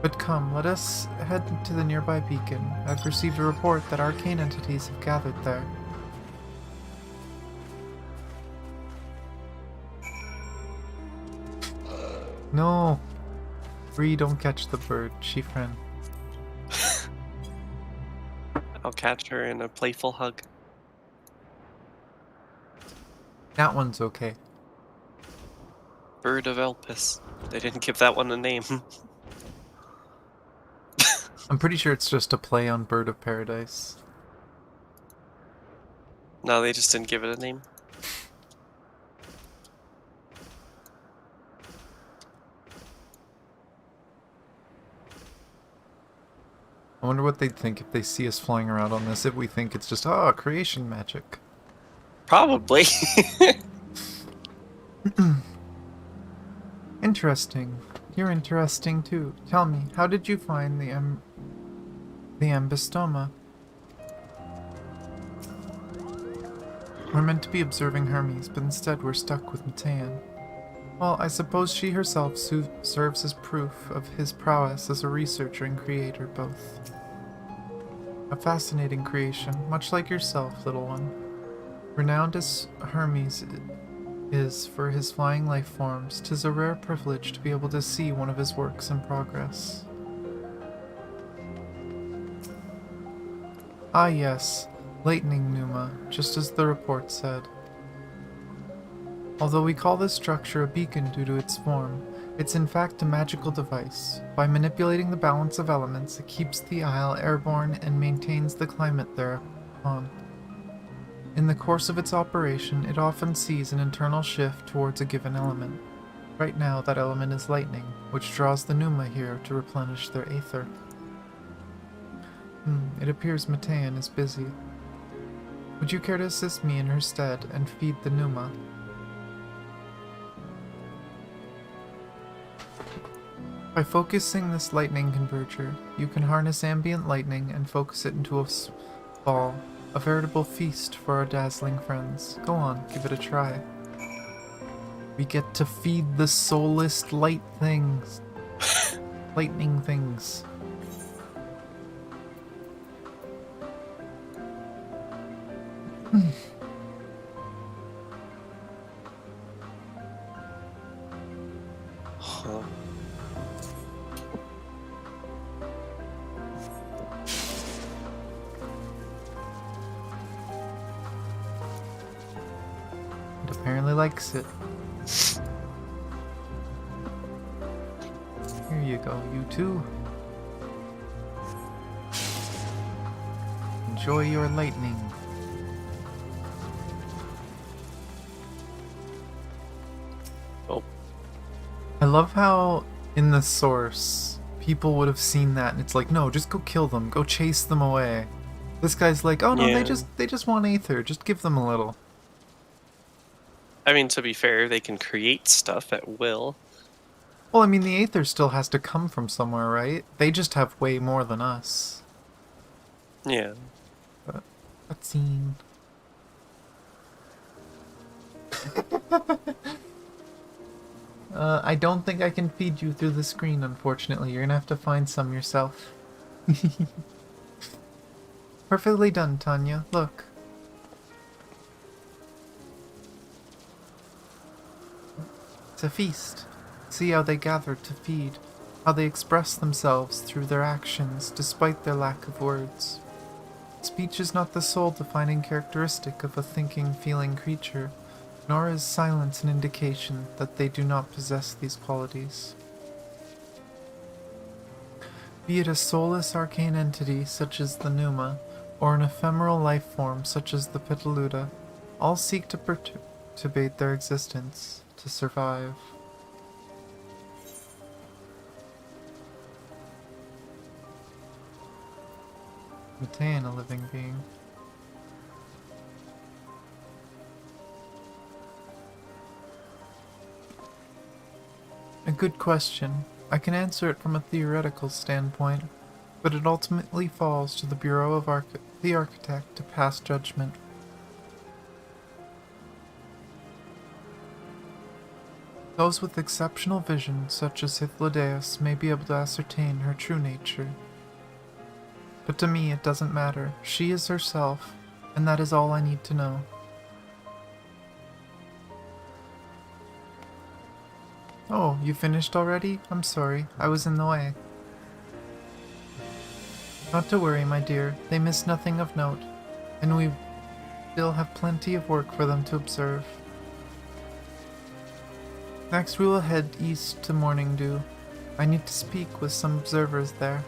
But come, let us head to the nearby beacon. I've received a report that arcane entities have gathered there. No! Bree, don't catch the bird, she friend. I'll catch her in a playful hug. That one's okay. Bird of Elpis. They didn't give that one a name. I'm pretty sure it's just a play on Bird of Paradise. No, they just didn't give it a name. I wonder what they'd think if they see us flying around on this, if we think it's just, creation magic. Probably. Interesting. You're interesting too. Tell me, how did you find the ambystoma? We're meant to be observing Hermes, but instead we're stuck with Matean. Well, I suppose she herself serves as proof of his prowess as a researcher and creator both. A fascinating creation, much like yourself, little one. Renowned as Hermes is for his flying life forms, 'tis a rare privilege to be able to see one of his works in progress. Ah yes, lightning pneuma, just as the report said. Although we call this structure a beacon due to its form, it's in fact a magical device. By manipulating the balance of elements, it keeps the isle airborne and maintains the climate thereupon. In the course of its operation, it often sees an internal shift towards a given element. Right now, that element is lightning, which draws the pneuma here to replenish their aether. It appears Matean is busy. Would you care to assist me in her stead and feed the pneuma? By focusing this lightning converger, you can harness ambient lightning and focus it into a ball, a veritable feast for our dazzling friends. Go on, give it a try. We get to feed the soulless light things. Lightning things. Huh. It apparently likes it. Here you go, you two. Enjoy your lightning. Oh. I love how in the source people would have seen that and it's like, no, just go kill them, go chase them away. This guy's like, oh no, Yeah. they just want aether, just give them a little. I mean, to be fair, they can create stuff at will. Well, I mean, the aether still has to come from somewhere, right? They just have way more than us. Yeah. Cutscene. I don't think I can feed you through the screen, unfortunately. You're gonna have to find some yourself. Perfectly done, Tanya. Look. It's a feast. See how they gather to feed, how they express themselves through their actions despite their lack of words. Speech is not the sole defining characteristic of a thinking, feeling creature. nor is silence an indication that they do not possess these qualities. Be it a soulless arcane entity such as the Numa, or an ephemeral life form such as the Petaluda, all seek to perturbate their existence to survive. Matean, a living being. A good question. I can answer it from a theoretical standpoint, but it ultimately falls to the Bureau of the Architect to pass judgment. Those with exceptional vision, such as Hythlodaeus, may be able to ascertain her true nature. But to me, it doesn't matter. She is herself, and that is all I need to know. Oh, you finished already? I'm sorry, I was in the way. Not to worry, my dear. They miss nothing of note, and we still have plenty of work for them to observe. Next, we will head east to Morning Dew. I need to speak with some observers there.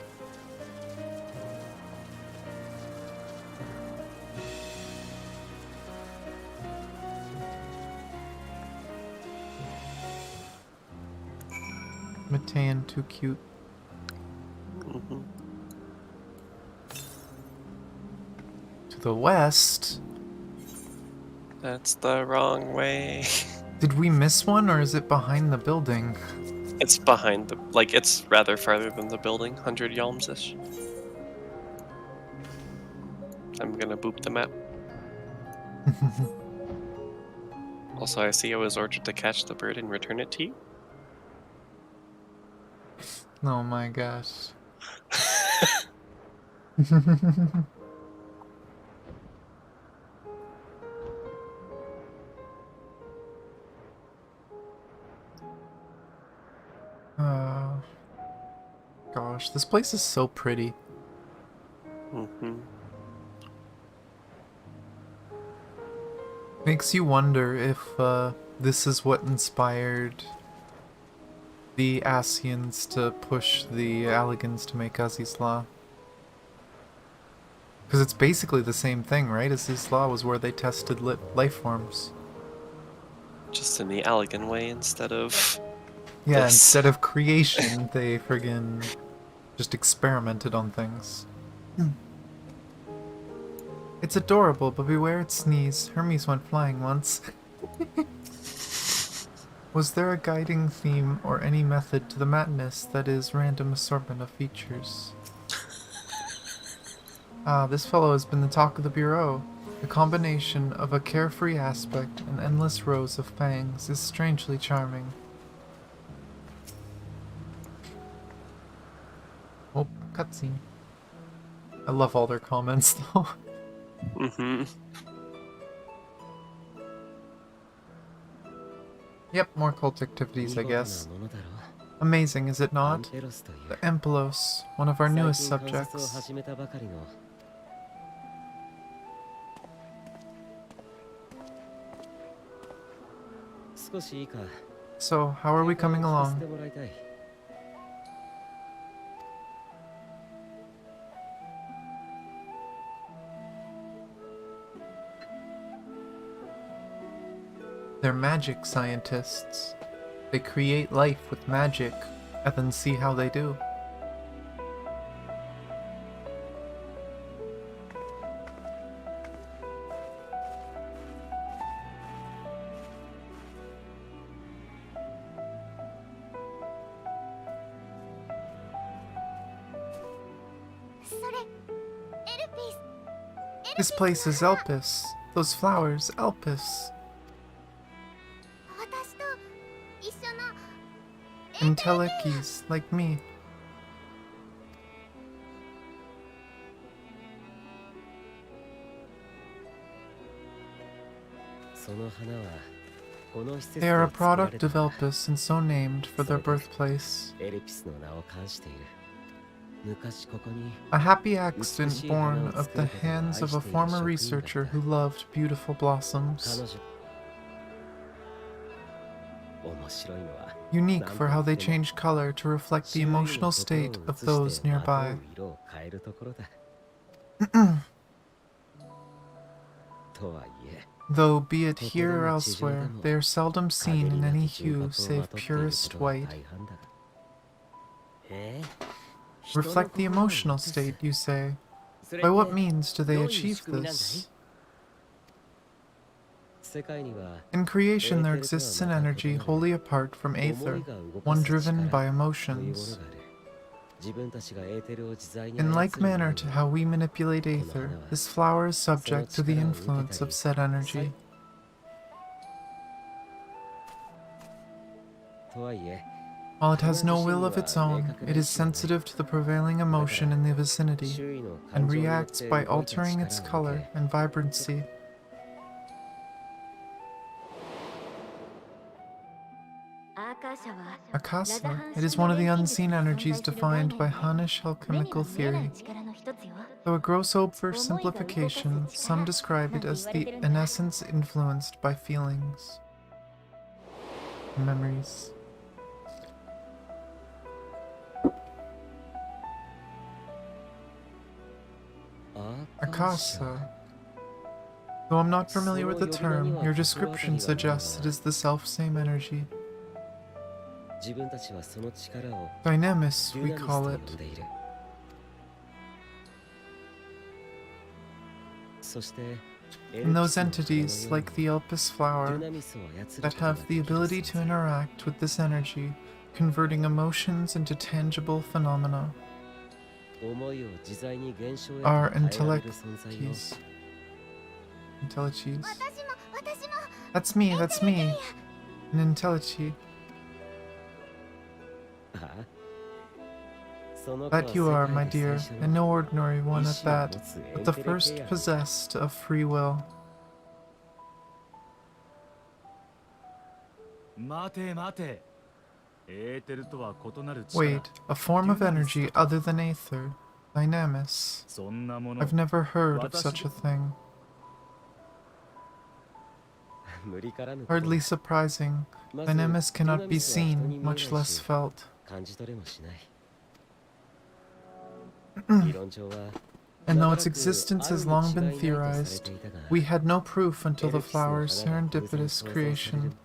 Matean, too cute. Mhm. To the west? That's the wrong way. Did we miss one, or is it behind the building? It's behind the, like, it's rather farther than the building, 100 yalms-ish. I'm gonna boop the map. Also, I see I was ordered to catch the bird and return it to you. Oh my gosh. uh, Gosh, this place is so pretty. Mm-hmm. Makes you wonder if this is what inspired the Asians to push the Alligans to make Aziz's Law. Because it's basically the same thing, right? Aziz's Law was where they tested life forms. Just in the Allegan way instead of Yeah, this. instead of creation, they friggin' just experimented on things. It's adorable, but beware its sneeze. Hermes went flying once. Was there a guiding theme or any method to the madness that is random assortment of features? Ah, this fellow has been the talk of the Bureau. The combination of a carefree aspect and endless rows of fangs is strangely charming. Oh, cutscene. I love all their comments, though. Mm-hmm. Yep, more cult activities, I guess. Amazing, is it not? The Empelos, one of our newest subjects. So, how are we coming along? They're magic scientists. They create life with magic, and then see how they do. This place is Elpis. Those flowers, Elpis. Intelekis, like me. They are a product of Elpis and so named for their birthplace. A happy accident born of the hands of a former researcher who loved beautiful blossoms. unique for how they change color to reflect the emotional state of those nearby. Though, be it here or elsewhere, they are seldom seen in any hue save purest white. Reflect the emotional state, you say. By what means do they achieve this? In creation there exists an energy wholly apart from Aether, one driven by emotions. In like manner to how we manipulate Aether, this flower is subject to the influence of said energy. While it has no will of its own, it is sensitive to the prevailing emotion in the vicinity, and reacts by altering its color and vibrancy. Akasa, it is one of the unseen energies defined by Hannish alchemical theory. Though a gross oversimplification, some describe it as the an essence influenced by feelings and memories. Akasa. Though I'm not familiar with the term, your description suggests it is the self-same energy. Dynamis, we call it. And those entities, like the Elpis flower, that have the ability to interact with this energy, converting emotions into tangible phenomena, are intellecties. Intelliches. That's me, an intellichi. That you are, my dear, and no ordinary one at that, but the first possessed of free will. Wait, a form of energy other than Aether, Dynamis. I've never heard of such a thing. Hardly surprising, Dynamis cannot be seen, much less felt. And though its existence has long been theorized, we had no proof until the flower's serendipitous creation.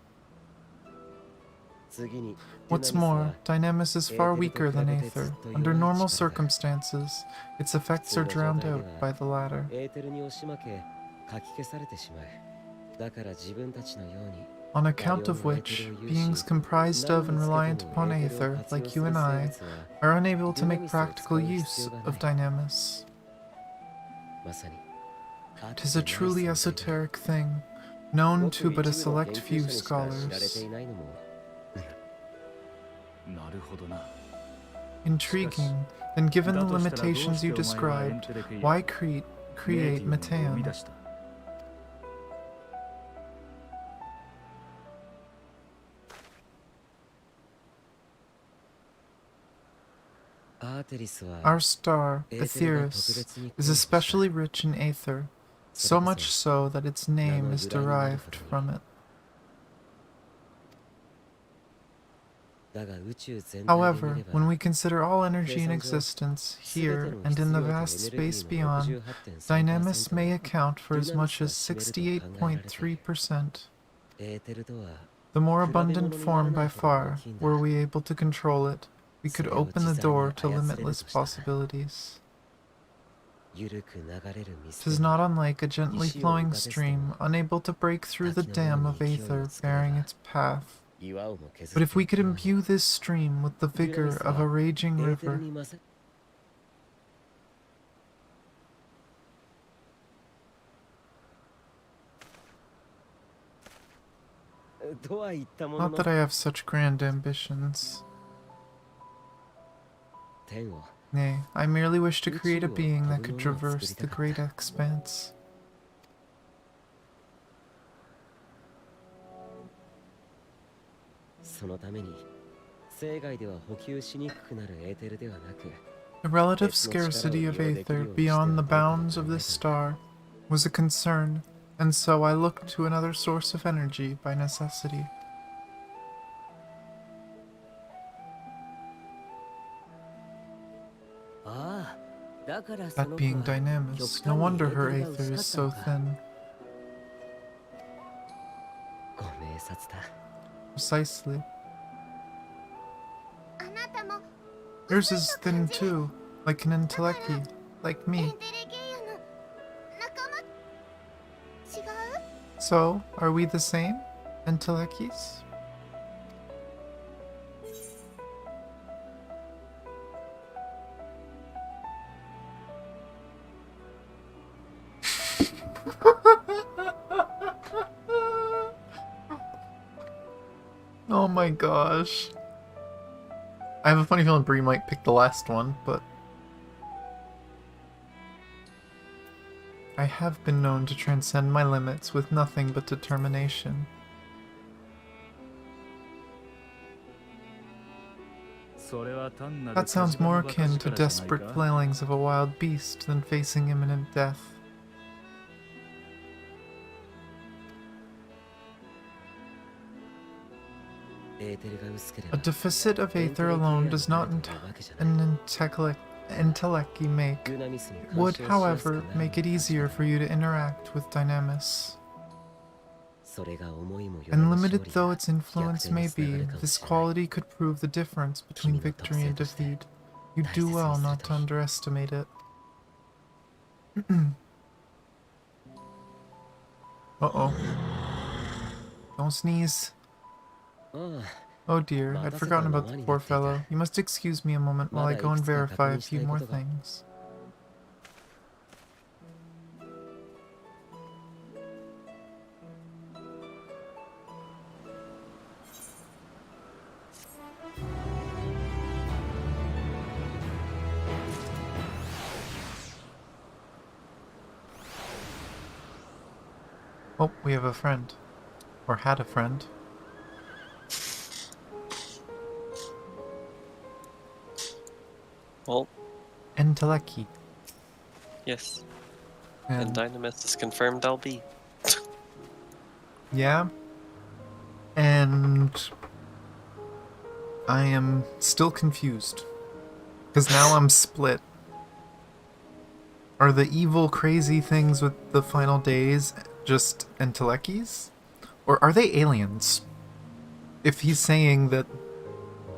What's more, Dynamis is far weaker than Aether. Under normal circumstances, its effects are drowned out by the latter. On account of which, beings comprised of and reliant upon Aether, like you and I, are unable to make practical use of Dynamis. 'Tis a truly esoteric thing, known to but a select few scholars. Intriguing. Then given the limitations you described, why create Matean? Our star, Aetheris, is especially rich in Aether, so much so that its name is derived from it. However, when we consider all energy in existence, here and in the vast space beyond, Dynamis may account for as much as 68.3%. The more abundant form by far, were we able to control it, we could open the door to limitless possibilities. 'Tis not unlike a gently flowing stream, unable to break through the dam of Aether bearing its path. But if we could imbue this stream with the vigor of a raging river, not that I have such grand ambitions. Nay, I merely wish to create a being that could traverse the great expanse. The relative scarcity of Aether beyond the bounds of this star was a concern, and so I looked to another source of energy by necessity. That being Dynamis, no wonder her aether is so thin. Precisely. Yours is thin too, like an Enteleki, like me. So, are we the same? Entelekis? Oh my gosh. I have a funny feeling Bree might pick the last one, but... I have been known to transcend my limits with nothing but determination. That sounds more akin to desperate flailings of a wild beast than facing imminent death. A deficit of aether alone does not an Enteleki make. It would, however, make it easier for you to interact with Dynamis. And limited though its influence may be, this quality could prove the difference between victory and defeat. You do well not to underestimate it. Uh-oh. Don't sneeze. Oh dear, I'd forgotten about the poor fellow. You must excuse me a moment while I go and verify a few more things. Oh, we have a friend. Or had a friend. Well, Enteleki. yes. And Dynamis is confirmed LB. Yeah. And I am still confused. Because now I'm split. Are the evil, crazy things with the final days just Entelekis? Or are they aliens? If he's saying that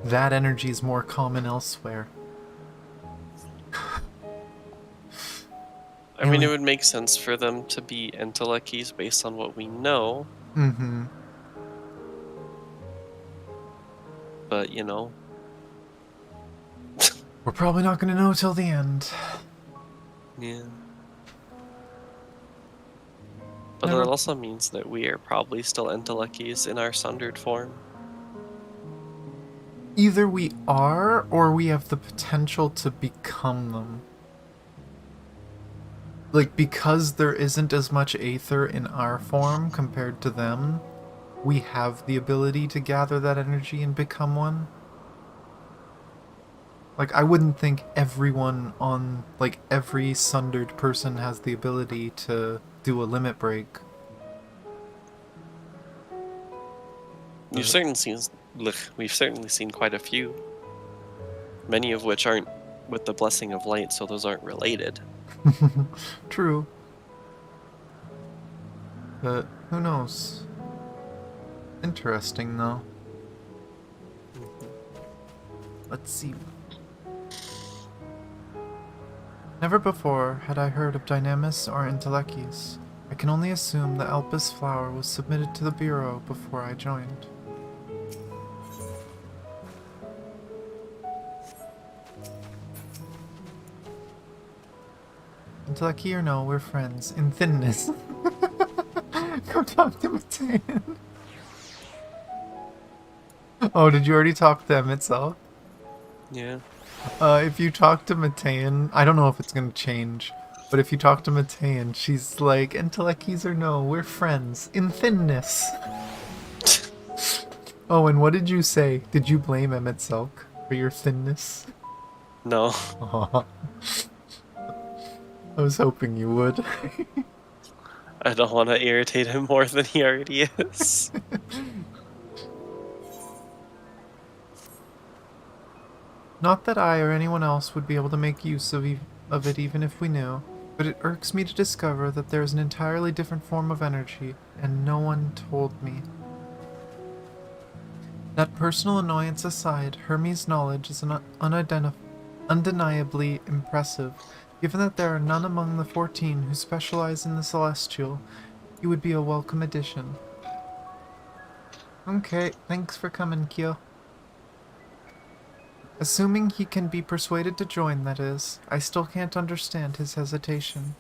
that energy is more common elsewhere. I mean, it would make sense for them to be Entelekis based on what we know. Mm-hmm. But, you know. We're probably not going to know till the end. Yeah. But that also means that we are probably still Entelekis in our sundered form. Either we are, or we have the potential to become them. Like, because there isn't as much aether in our form compared to them, we have the ability to gather that energy and become one. Like, I wouldn't think everyone on, like, every sundered person has the ability to do a limit break. We've certainly seen quite a few. Many of which aren't with the blessing of light, so those aren't related. True. But who knows? Interesting, though. Let's see. Never before had I heard of Dynamis or Entelekis. I can only assume the Elpis flower was submitted to the Bureau before I joined. Enteleki or no, we're friends. In thinness. Go talk to Matan. Oh, did you already talk to them itself? Yeah. If you talk to Matan, I don't know if it's gonna change, but if you talk to Matan, she's like, Entelekis or no, we're friends. In thinness. Oh, and what did you say? Did you blame Emmett Selk for your thinness? No. Aw. I was hoping you would. I don't want to irritate him more than he already is. Not that I or anyone else would be able to make use of of it even if we knew, but it irks me to discover that there is an entirely different form of energy, and no one told me. That personal annoyance aside, Hermes' knowledge is undeniably impressive. Given that there are none among the 14 who specialize in the celestial, he would be a welcome addition. Okay, thanks for coming, Kyo. Assuming he can be persuaded to join, that is, I still can't understand his hesitation.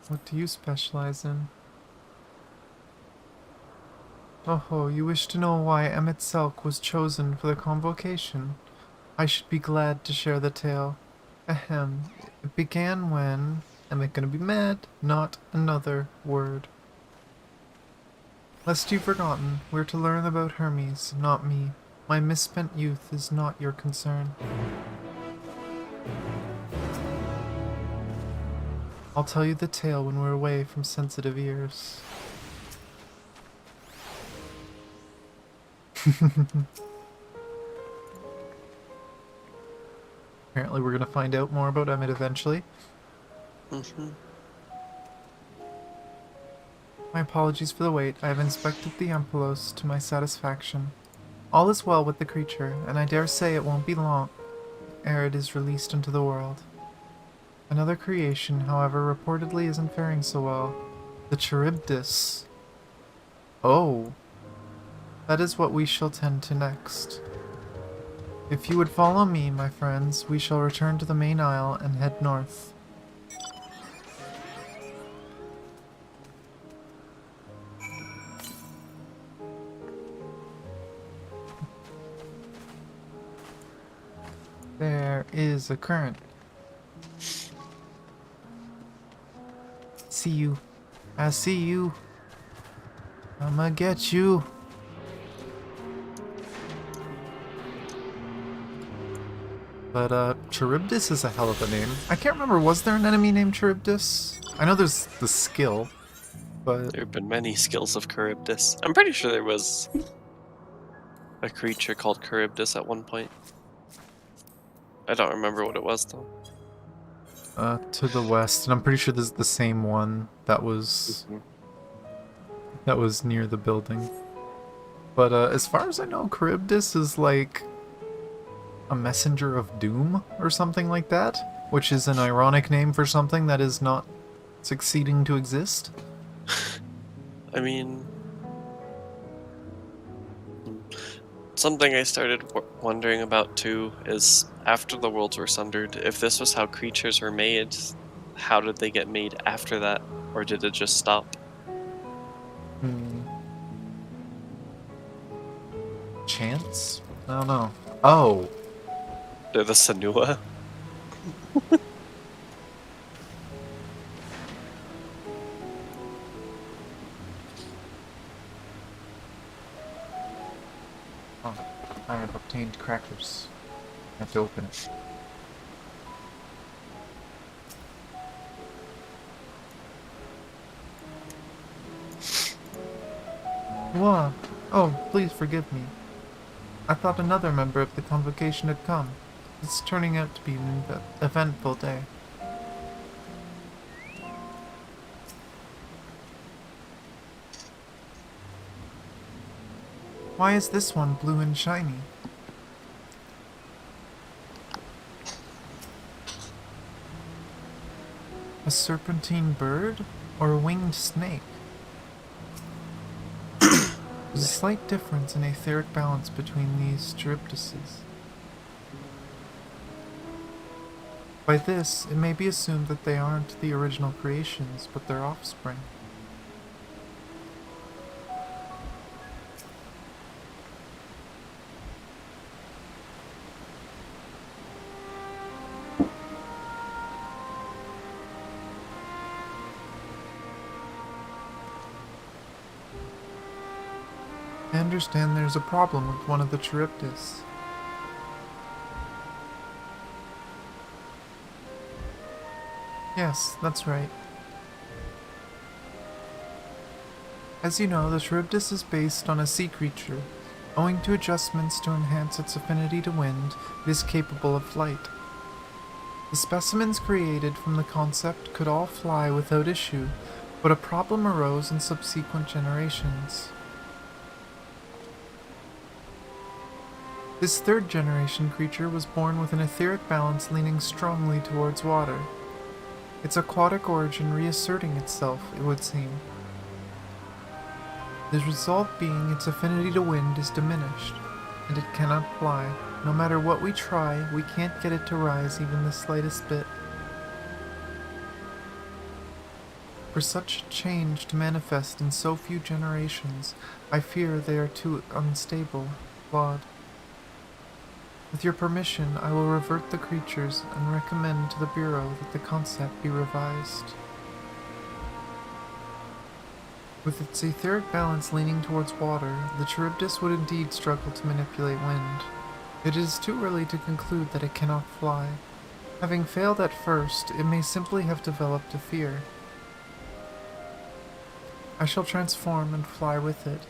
What do you specialize in? Oh, you wish to know why Emmett Selk was chosen for the convocation? I should be glad to share the tale. Ahem. It began when... Am I gonna be mad? Not another word. Lest you've forgotten, we're to learn about Hermes, not me. My misspent youth is not your concern. I'll tell you the tale when we're away from sensitive ears. Apparently we're gonna find out more about Emmett eventually. My apologies for the wait. I have inspected the Empelos to my satisfaction. All is well with the creature, and I dare say it won't be long ere it is released into the world. Another creation, however, reportedly isn't faring so well. The Charybdis. Oh. That is what we shall tend to next. If you would follow me, my friends, we shall return to the main isle and head north. There is a current. See you. I see you. I'ma get you. But, Charybdis is a hell of a name. I can't remember, was there an enemy named Charybdis? I know there's the skill, but... There have been many skills of Charybdis. I'm pretty sure there was a creature called Charybdis at one point. I don't remember what it was, though. To the west, and I'm pretty sure this is the same one that was... that was near the building. But, as far as I know, Charybdis is like... a messenger of doom, or something like that, which is an ironic name for something that is not succeeding to exist. I mean... Something I started wondering about too is, after the worlds were sundered, if this was how creatures were made, how did they get made after that? Or did it just stop? Chance? I don't know. Oh! They're the Sanua? Oh, I have obtained crackers. I have to open it. Whoa. Oh, please forgive me. I thought another member of the convocation had come. It's turning out to be an eventful day. Why is this one blue and shiny? A serpentine bird? Or a winged snake? There's a slight difference in etheric balance between these Charybdises. By this, it may be assumed that they aren't the original creations, but their offspring. I understand there's a problem with one of the Charybdis. Yes, that's right. As you know, the Charybdis is based on a sea creature. Owing to adjustments to enhance its affinity to wind, it is capable of flight. The specimens created from the concept could all fly without issue, but a problem arose in subsequent generations. This third generation creature was born with an etheric balance leaning strongly towards water. Its aquatic origin reasserting itself, it would seem. The result being its affinity to wind is diminished, and it cannot fly. No matter what we try, we can't get it to rise even the slightest bit. For such a change to manifest in so few generations, I fear they are too unstable, flawed. With your permission, I will revert the creatures and recommend to the Bureau that the concept be revised. With its etheric balance leaning towards water, the Charybdis would indeed struggle to manipulate wind. It is too early to conclude that it cannot fly. Having failed at first, it may simply have developed a fear. I shall transform and fly with it,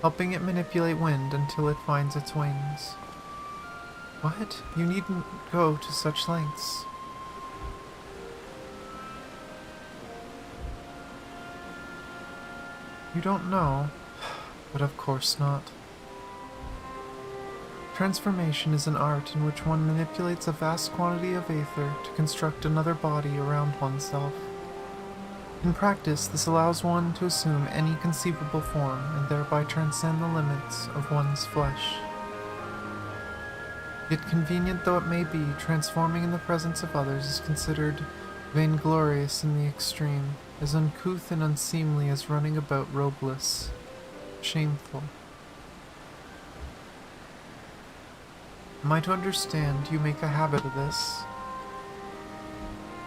helping it manipulate wind until it finds its wings. What? You needn't go to such lengths. You don't know, but of course not. Transformation is an art in which one manipulates a vast quantity of aether to construct another body around oneself. In practice, this allows one to assume any conceivable form and thereby transcend the limits of one's flesh. Yet convenient though it may be, transforming in the presence of others is considered vainglorious in the extreme, as uncouth and unseemly as running about robeless. Shameful. Am I to understand you make a habit of this?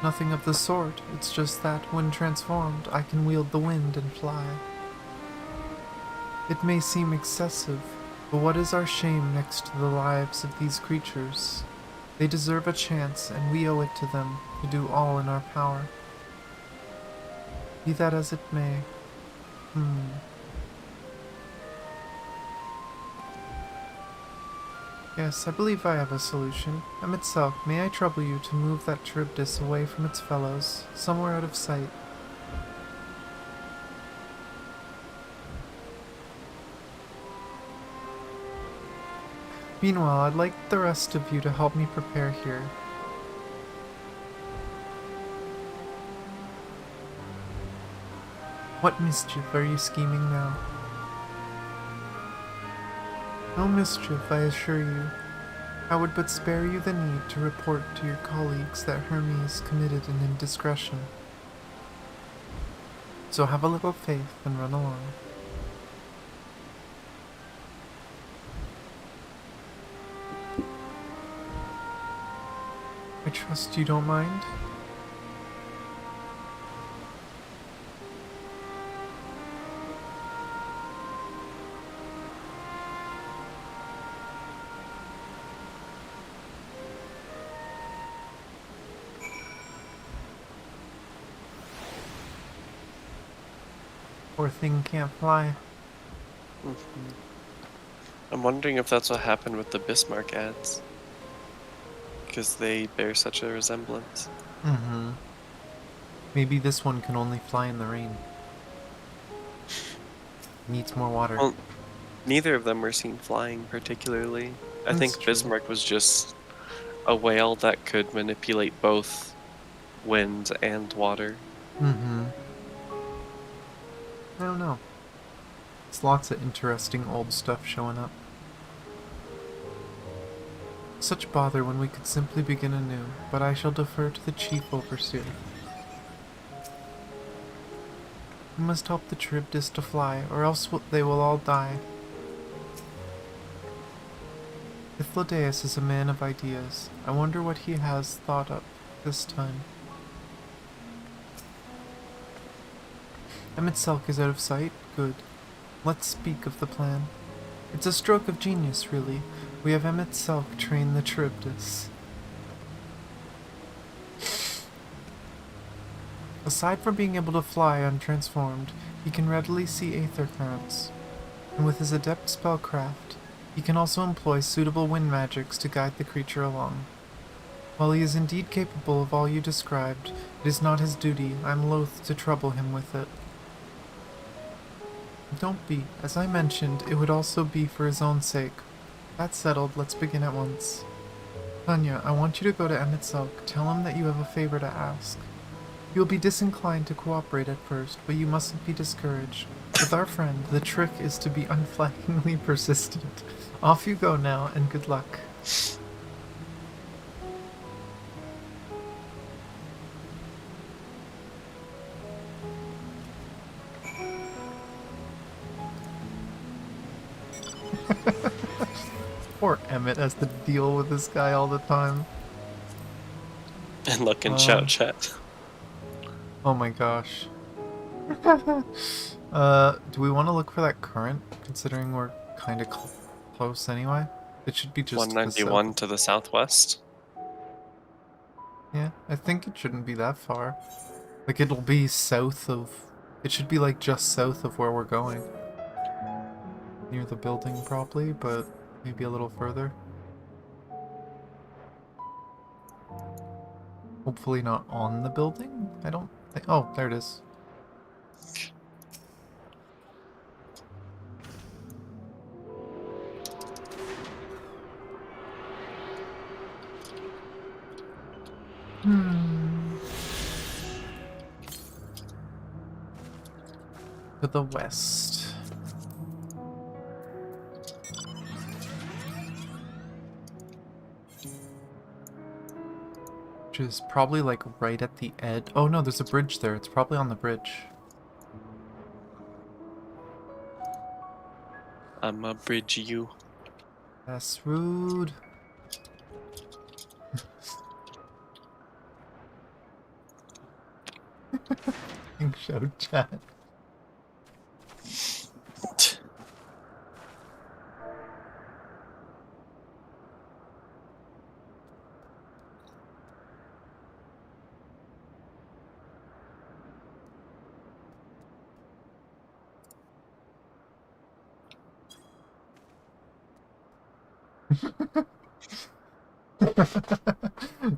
Nothing of the sort, it's just that, when transformed, I can wield the wind and fly. It may seem excessive, but what is our shame next to the lives of these creatures? They deserve a chance, and we owe it to them to do all in our power. Be that as it may. Yes, I believe I have a solution. Itself, may I trouble you to move that Charybdis away from its fellows, somewhere out of sight? Meanwhile, I'd like the rest of you to help me prepare here. What mischief are you scheming now? No mischief, I assure you. I would but spare you the need to report to your colleagues that Hermes committed an indiscretion. So have a little faith and run along. I trust you don't mind? Poor thing can't fly. I'm wondering if that's what happened with the Bismarck ads. Because they bear such a resemblance. Maybe this one can only fly in the rain. Needs more water. Well, neither of them were seen flying particularly. I think true. Bismarck was just a whale that could manipulate both wind and water. I don't know. There's lots of interesting old stuff showing up. Such bother when we could simply begin anew, but I shall defer to the chief overseer. We must help the Charybdis to fly, or else they will all die. Ithlodeus is a man of ideas. I wonder what he has thought up this time. Emitselk is out of sight? Good. Let's speak of the plan. It's a stroke of genius, really. We have Emitselk train the Charybdis. Aside from being able to fly untransformed, he can readily see aether currents. And with his adept spellcraft, he can also employ suitable wind magics to guide the creature along. While he is indeed capable of all you described, it is not his duty. I am loath to trouble him with it. Don't be. As I mentioned, it would also be for his own sake. That settled, let's begin at once. Tanya, I want you to go to Emmett Selk. Tell him that you have a favor to ask. You'll be disinclined to cooperate at first, but you mustn't be discouraged. With our friend, the trick is to be unflaggingly persistent. Off you go now, and good luck. Poor Emmett has to deal with this guy all the time. And look and shout chat. Oh my gosh. Do we want to look for that current, considering we're kind of close anyway? It should be just 191 to the southwest. Yeah, I think it shouldn't be that far. Like, it'll be south of... It should be, like, just south of where we're going. Near the building, probably, but maybe a little further. Hopefully not on the building? I don't think... Oh, there it is. To the west. Which is probably like right at the edge. Oh no, there's a bridge there. It's probably on the bridge. I'm a bridge you. That's rude. Show chat.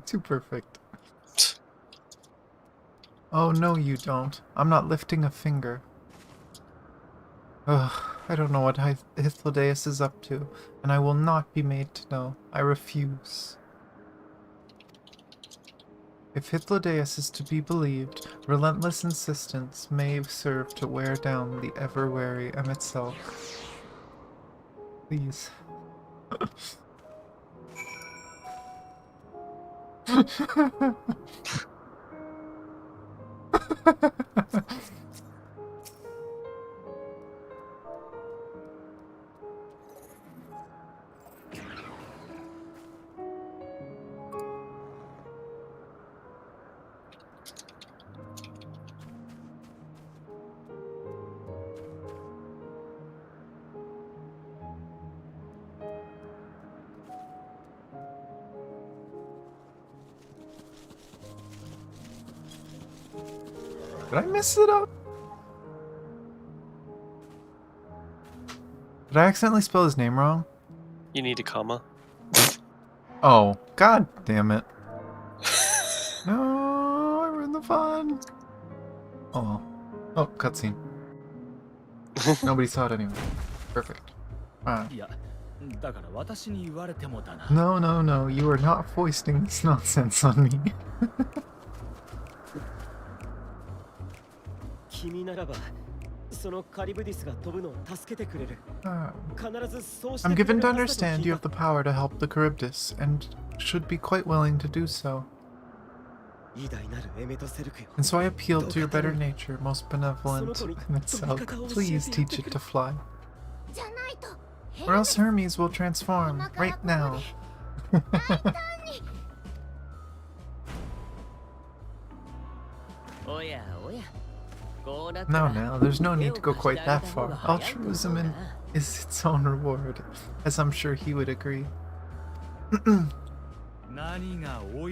Too perfect. Oh no, you don't. I'm not lifting a finger. Ugh, I don't know what Hythlodaeus is up to, and I will not be made to know. I refuse. If Hythlodaeus is to be believed, relentless insistence may serve to wear down the ever-wary Emmett Selk. Please. Did I mess it up? Did I accidentally spell his name wrong? You need a comma. Oh, god damn it. No, I ruined the fun. Oh well. Oh, cutscene. Nobody saw it anyway. Perfect. Alright. No, no, no, you are not foisting this nonsense on me. I'm given to understand you have the power to help the Charybdis, and should be quite willing to do so. And so I appealed to your better nature, most benevolent in itself. Please teach it to fly. Or else Hermes will transform, right now. No, there's no need to go quite that far. Altruism is its own reward, as I'm sure he would agree.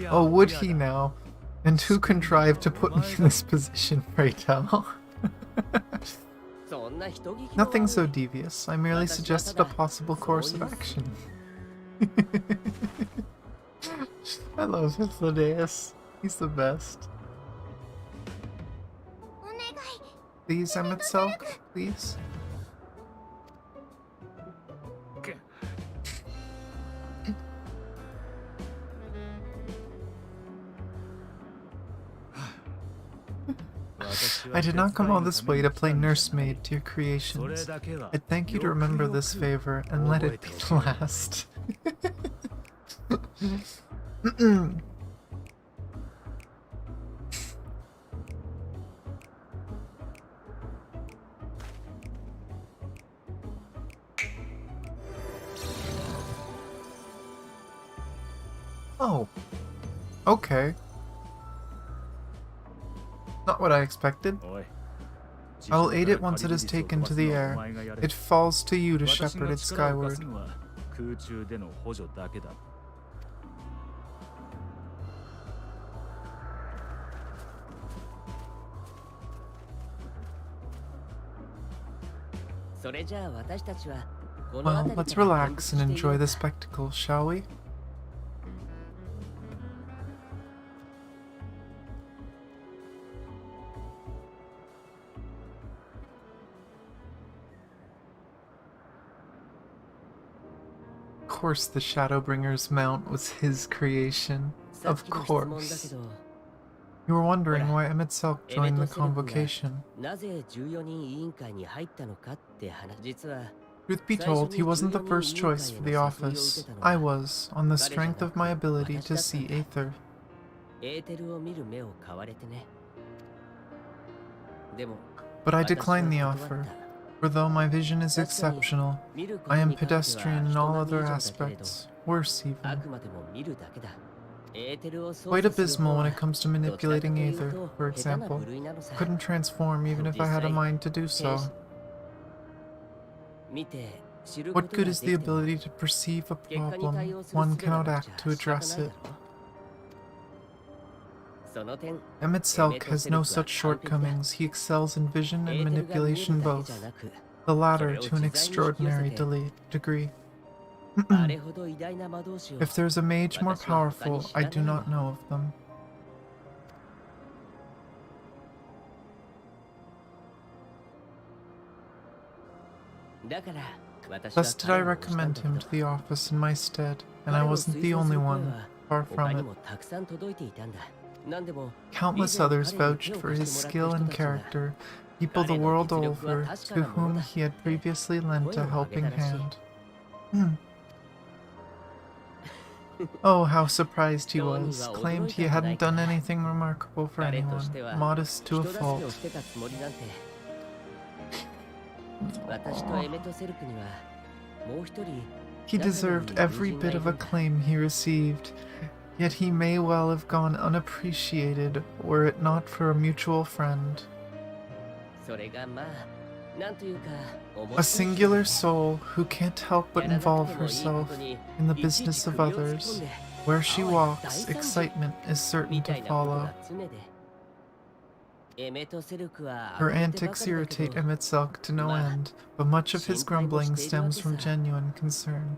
Oh, would he now? And who contrived to put me in this position, pray tell? Nothing so devious. I merely suggested a possible course of action. I love Hythlodaeus. He's the best. Please, Emet-Selch, please. I did not come all this way to play nursemaid to your creations. I'd thank you to remember this favor and let it be the last. Oh. Okay. Not what I expected. I will aid it once it is taken to the air. It falls to you to shepherd it skyward. Well, let's relax and enjoy the spectacle, shall we? Of course the Shadowbringer's mount was his creation. Of course. You were wondering why Emet-Selch joined the convocation. Truth be told, he wasn't the first choice for the office. I was, on the strength of my ability to see Aether. But I declined the offer, for though my vision is exceptional, I am pedestrian in all other aspects, worse even. Quite abysmal when it comes to manipulating Aether, for example. Couldn't transform even if I had a mind to do so. What good is the ability to perceive a problem? One cannot act to address it. Emet-Selch has no such shortcomings. He excels in vision and manipulation both, the latter to an extraordinary degree. If there's a mage more powerful, I do not know of them. Thus did I recommend him to the office in my stead, and I wasn't the only one, far from it. Countless others vouched for his skill and character, people the world over, to whom he had previously lent a helping hand. Oh, how surprised he was, claimed he hadn't done anything remarkable for anyone, modest to a fault. He deserved every bit of acclaim he received, yet he may well have gone unappreciated were it not for a mutual friend. A singular soul who can't help but involve herself in the business of others. Where she walks, excitement is certain to follow. Her antics irritate Emet-Selch to no end, but much of his grumbling stems from genuine concern.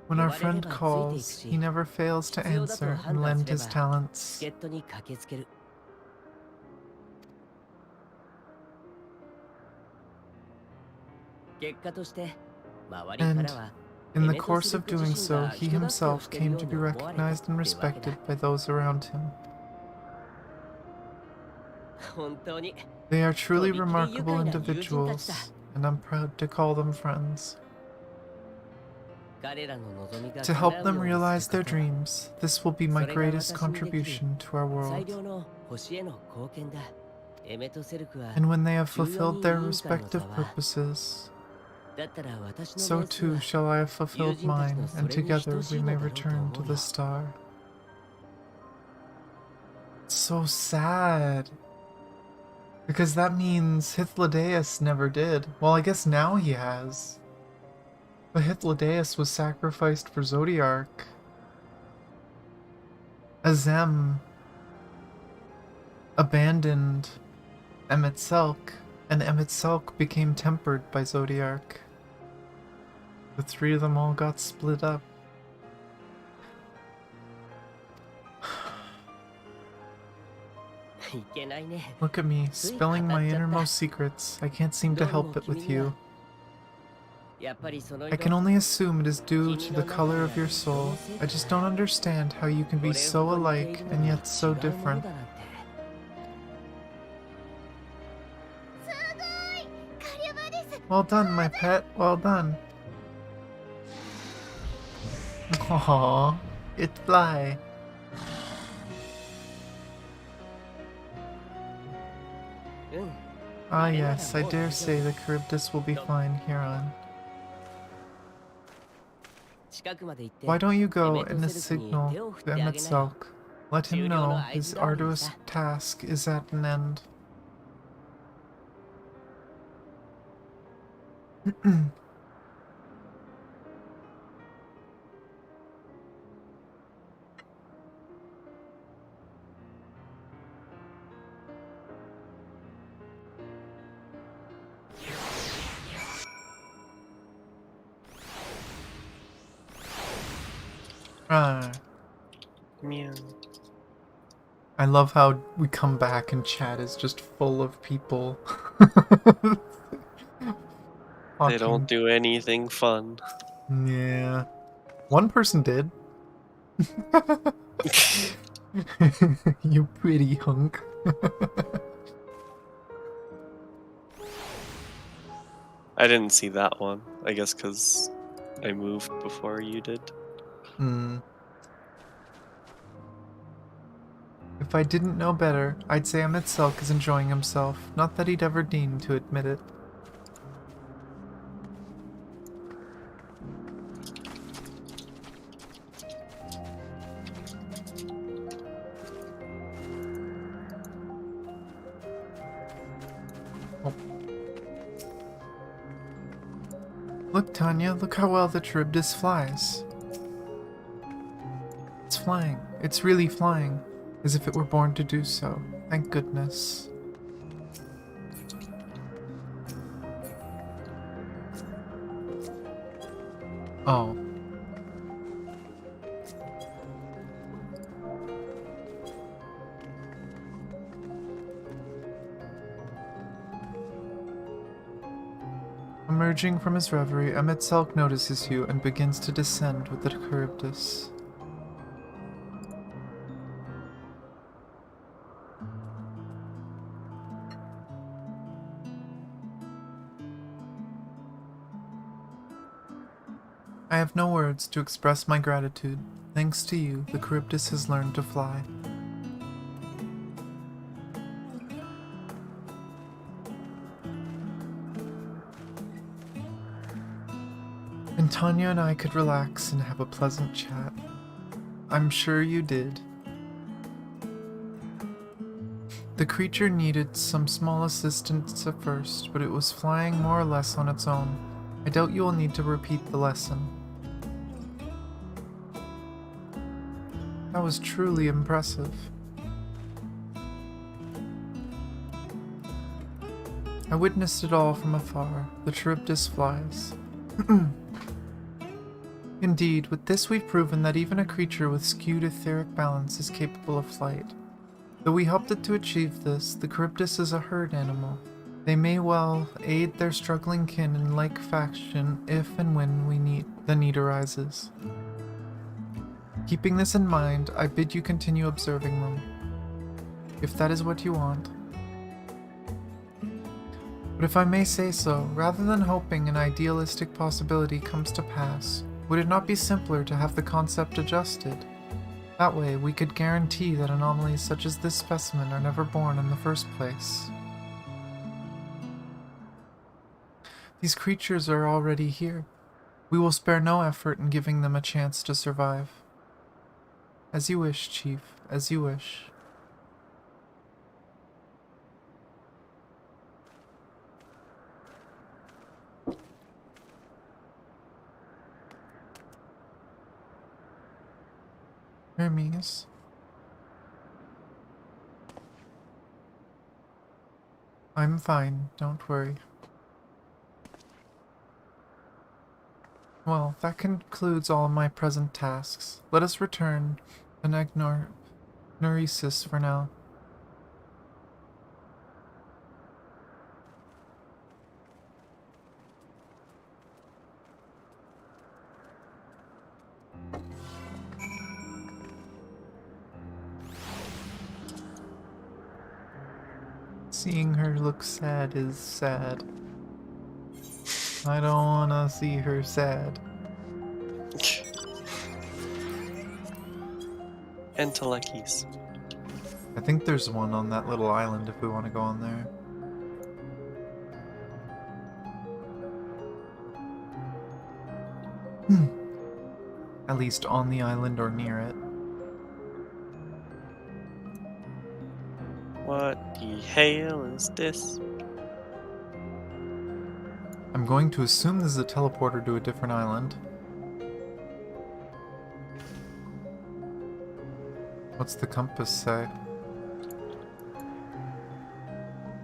When our friend calls, he never fails to answer and lend his talents. And, in the course of doing so, he himself came to be recognized and respected by those around him. They are truly remarkable individuals, and I'm proud to call them friends. To help them realize their dreams, this will be my greatest contribution to our world. And when they have fulfilled their respective purposes, so too shall I have fulfilled mine, and together we may return to the star. It's so sad. Because that means Hythlodaeus never did. Well, I guess now he has. But Hythlodaeus was sacrificed for Zodiark. Azem abandoned Emet-Selch, and Emet-Selch became tempered by Zodiark. The three of them all got split up. Look at me, spilling my innermost secrets. I can't seem to help it with you. I can only assume it is due to the color of your soul. I just don't understand how you can be so alike and yet so different. Well done, my pet. Well done. Aww, it fly. Ah yes, I dare say the Charybdis will be fine hereon. Why don't you go and signal to Emet-Selch? Let him know his arduous task is at an end. Meow. I love how we come back and chat is just full of people. They don't do anything fun. Yeah. One person did. You pretty hunk. I didn't see that one. I guess because I moved before you did. If I didn't know better, I'd say Emet-Selch is enjoying himself. Not that he'd ever deign to admit it. Look, Tanya, look how well the Charybdis flies. It's flying. It's really flying. As if it were born to do so. Thank goodness. Oh. Emerging from his reverie, Emet-Selch notices you and begins to descend with the Charybdis. I have no words to express my gratitude. Thanks to you, the Charybdis has learned to fly. And Tanya and I could relax and have a pleasant chat. I'm sure you did. The creature needed some small assistance at first, but it was flying more or less on its own. I doubt you will need to repeat the lesson. That was truly impressive. I witnessed it all from afar. The Charybdis flies. Indeed, with this we've proven that even a creature with skewed etheric balance is capable of flight. Though we helped it to achieve this, the Charybdis is a herd animal. They may well aid their struggling kin in like fashion if and when the need arises. Keeping this in mind, I bid you continue observing them, if that is what you want. But if I may say so, rather than hoping an idealistic possibility comes to pass, would it not be simpler to have the concept adjusted? That way, we could guarantee that anomalies such as this specimen are never born in the first place. These creatures are already here. We will spare no effort in giving them a chance to survive. As you wish, Chief, as you wish. Hermes, I'm fine, don't worry. Well, that concludes all my present tasks. Let us return to Neuresis for now. Seeing her look sad is sad. I don't wanna see her sad. Enteleckies. I think there's one on that little island if we want to go on there. At least on the island or near it. What the hell is this? I'm going to assume this is a teleporter to a different island. What's the compass say?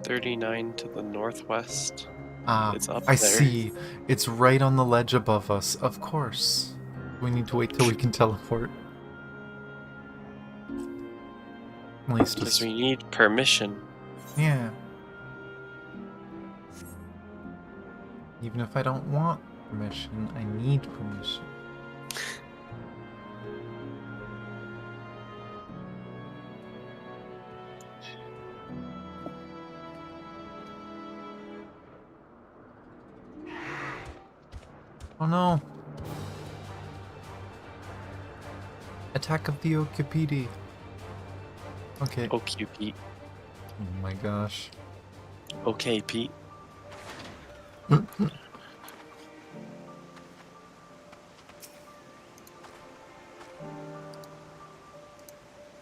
39 to the northwest. Ah, It's up I there. see. It's right on the ledge above us. Of course. We need to wait till we can teleport. At least Because it's... we need permission. Yeah. Even if I don't want permission, I need permission. Oh no! Attack of the Okipedi. Okay. Okay, Pete. Oh my gosh. Okay, Pete.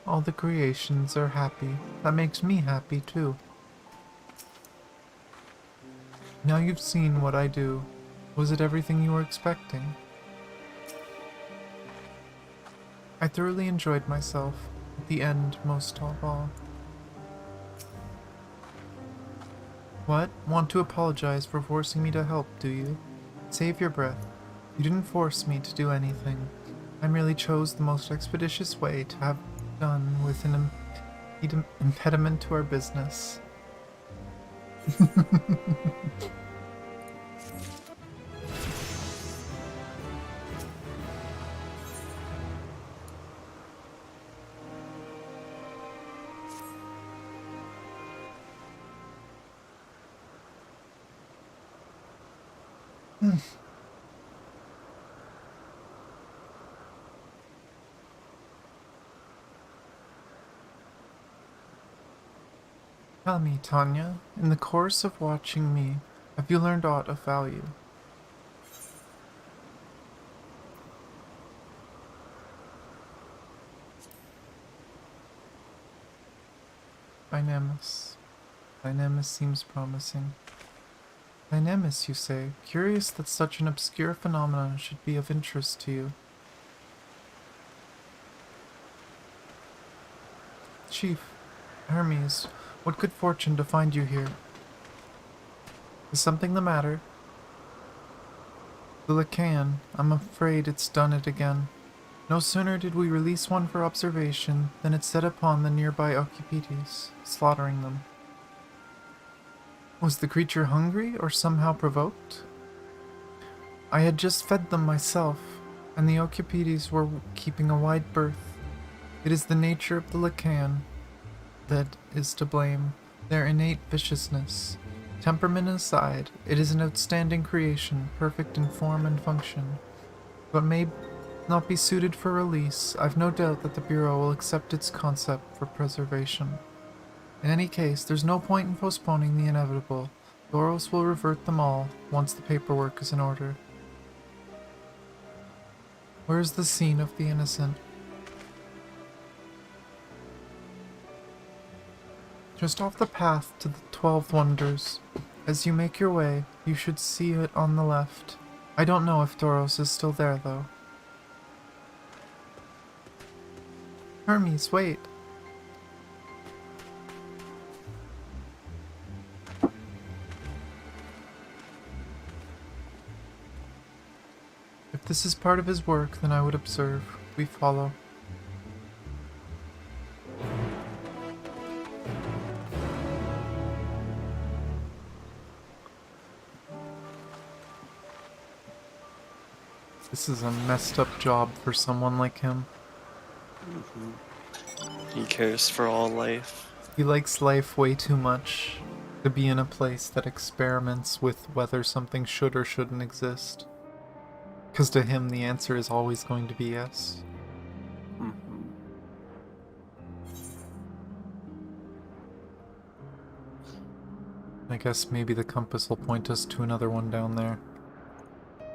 All the creations are happy. That makes me happy too. Now you've seen what I do. Was it everything you were expecting? I thoroughly enjoyed myself. At the end, most of all. What? Want to apologize for forcing me to help, do you? Save your breath. You didn't force me to do anything. I merely chose the most expeditious way to have done with an impediment to our business. Tell me, Tanya, in the course of watching me, have you learned aught of value? Dynamis. Dynamis seems promising. Dynamis, you say? Curious that such an obscure phenomenon should be of interest to you. Chief, Hermes, what good fortune to find you here. Is something the matter? The Lacan, I'm afraid it's done it again. No sooner did we release one for observation than it set upon the nearby Occupites, slaughtering them. Was the creature hungry or somehow provoked? I had just fed them myself, and the Occupites were keeping a wide berth. It is the nature of the Lacan that is to blame, their innate viciousness. Temperament aside, it is an outstanding creation, perfect in form and function. But may not be suited for release, I've no doubt that the Bureau will accept its concept for preservation. In any case, there's no point in postponing the inevitable. Doros will revert them all once the paperwork is in order. Where is the scene of the innocent? Just off the path to the 12 Wonders. As you make your way, you should see it on the left. I don't know if Doros is still there, though. Hermes, wait. this is part of his work, then I would observe. We follow. This is a messed up job for someone like him. He cares for all life. He likes life way too much to be in a place that experiments with whether something should or shouldn't exist. Because to him, the answer is always going to be yes. I guess maybe the compass will point us to another one down there.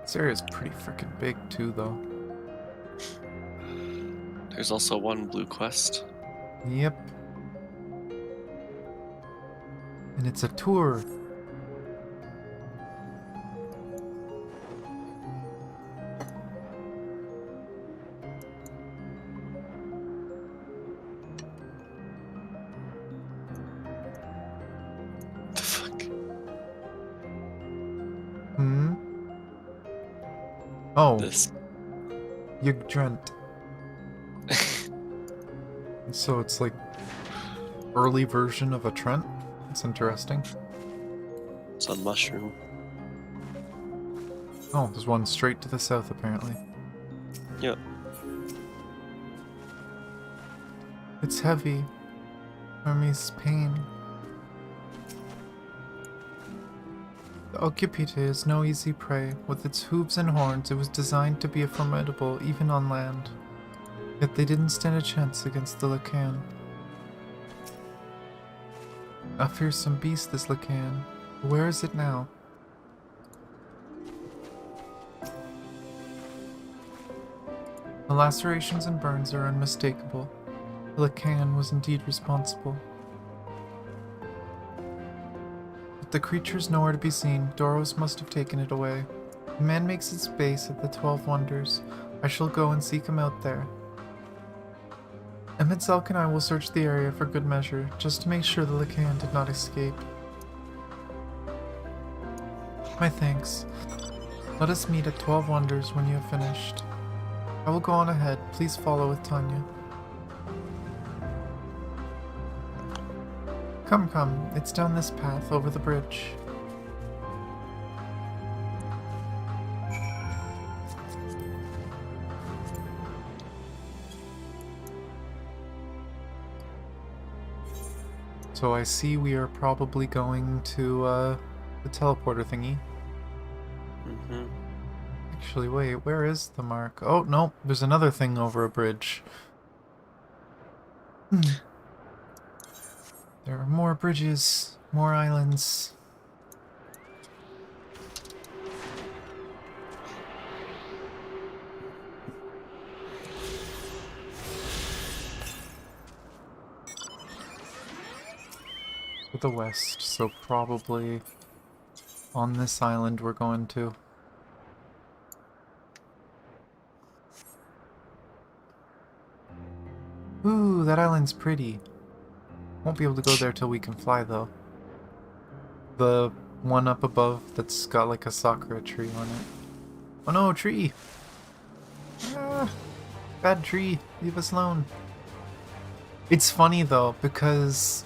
This area's pretty freaking big too, though. There's also one blue quest. Yep. And it's a tour. The fuck? Hmm? Oh, This. Yggdrant. So it's like early version of a Trent? It's interesting. It's a mushroom. Oh, there's one straight to the south apparently. Yep. It's heavy. Hermes' pain. The occipite is no easy prey. With its hooves and horns, it was designed to be formidable even on land. Yet they didn't stand a chance against the Lacan. A fearsome beast, this Lacan. Where is it now? The lacerations and burns are unmistakable. The Lacan was indeed responsible. But the creature's nowhere to be seen. Doros must have taken it away. The man makes its base at the 12 Wonders. I shall go and seek him out there. Emmett Zelk and I will search the area for good measure, just to make sure the Lacan did not escape. My thanks. Let us meet at 12 Wonders when you have finished. I will go on ahead. Please follow with Tanya. Come, come. It's down this path, over the bridge. So I see we are probably going to, the teleporter thingy. Mm-hmm. Actually, wait, where is the mark? Oh, no, there's another thing over a bridge. There are more bridges, more islands. To the west, so probably on this island we're going to. Ooh, that island's pretty. Won't be able to go there till we can fly, though. The one up above that's got like a sakura tree on it. Oh no, tree! Ah, bad tree. Leave us alone. It's funny, though, because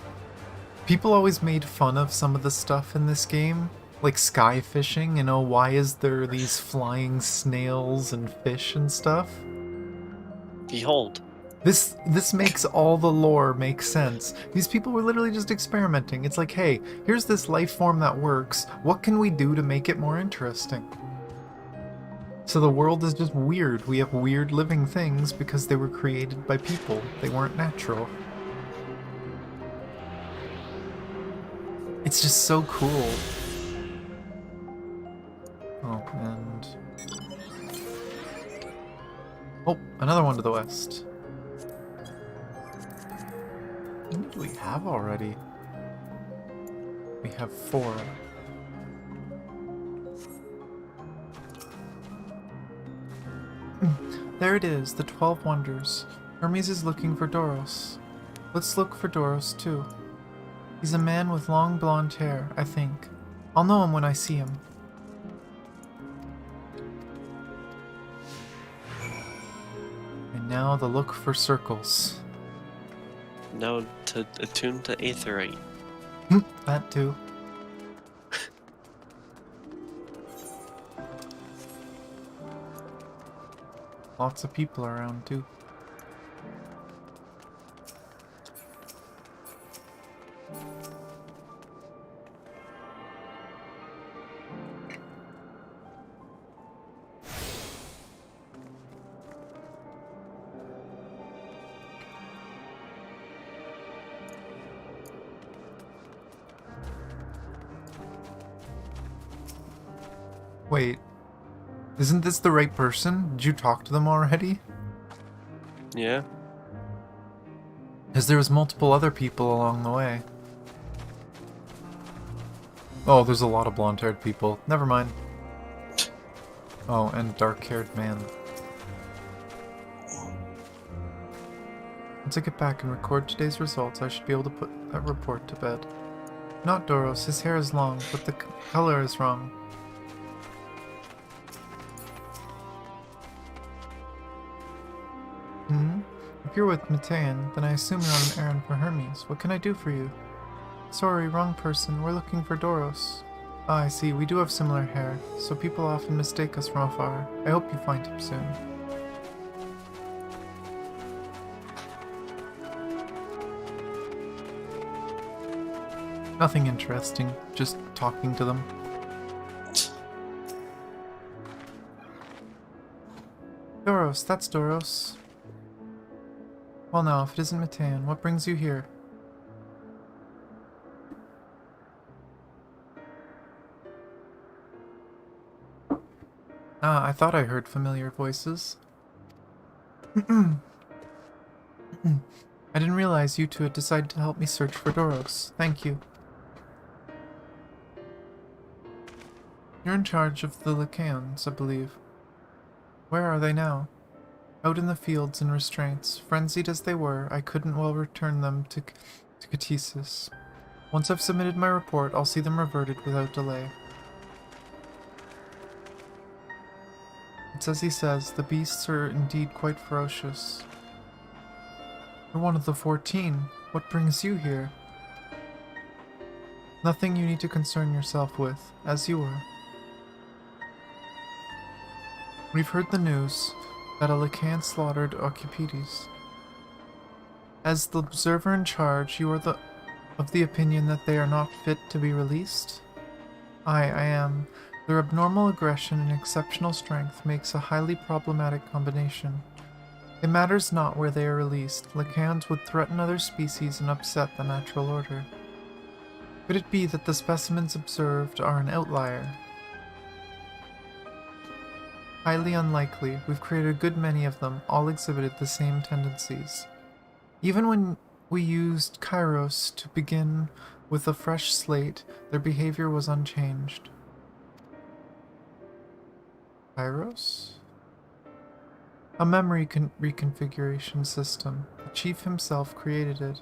people always made fun of some of the stuff in this game. Like sky fishing, you know, why is there these flying snails and fish and stuff? Behold. This makes all the lore make sense. These people were literally just experimenting. It's like, hey, here's this life form that works. What can we do to make it more interesting? So the world is just weird. We have weird living things because they were created by people. They weren't natural. It's just so cool. Oh, and... oh, another one to the west. How many do we have already? We have 4. There it is, the 12 Wonders. Hermes is looking for Doros. Let's look for Doros, too. He's a man with long blonde hair, I think. I'll know him when I see him. Now the look for circles. Now to attune to Aetherite. That too. Lots of people around too. Wait, isn't this the right person? Did you talk to them already? Yeah. Because there was multiple other people along the way. Oh, there's a lot of blonde-haired people. Never mind. Oh, and dark-haired man. Once I get back and record today's results, I should be able to put that report to bed. Not Doros, his hair is long, but the color is wrong. If you're with Matean, then I assume you're on an errand for Hermes. What can I do for you? Sorry, wrong person. We're looking for Doros. Ah, I see. We do have similar hair, so people often mistake us from afar. I hope you find him soon. Nothing interesting. Just talking to them. Doros, that's Doros. Well now, if it isn't Matean, what brings you here? Ah, I thought I heard familiar voices. I didn't realize you two had decided to help me search for Doros. Thank you. You're in charge of the Lycaons, I believe. Where are they now? Out in the fields in restraints. Frenzied as they were, I couldn't well return them to Catesis. Once I've submitted my report, I'll see them reverted without delay. It's as he says, the beasts are indeed quite ferocious. You're one of the 14. What brings you here? Nothing you need to concern yourself with, as you were. We've heard the news that a Lycan slaughtered Occupides. As the observer in charge, you are of the opinion that they are not fit to be released? I am. Their abnormal aggression and exceptional strength makes a highly problematic combination. It matters not where they are released. Lycans would threaten other species and upset the natural order. Could it be that the specimens observed are an outlier? Highly unlikely. We've created a good many of them, all exhibited the same tendencies. Even when we used Kairos to begin with a fresh slate, their behavior was unchanged. Kairos? A memory reconfiguration system. The chief himself created it.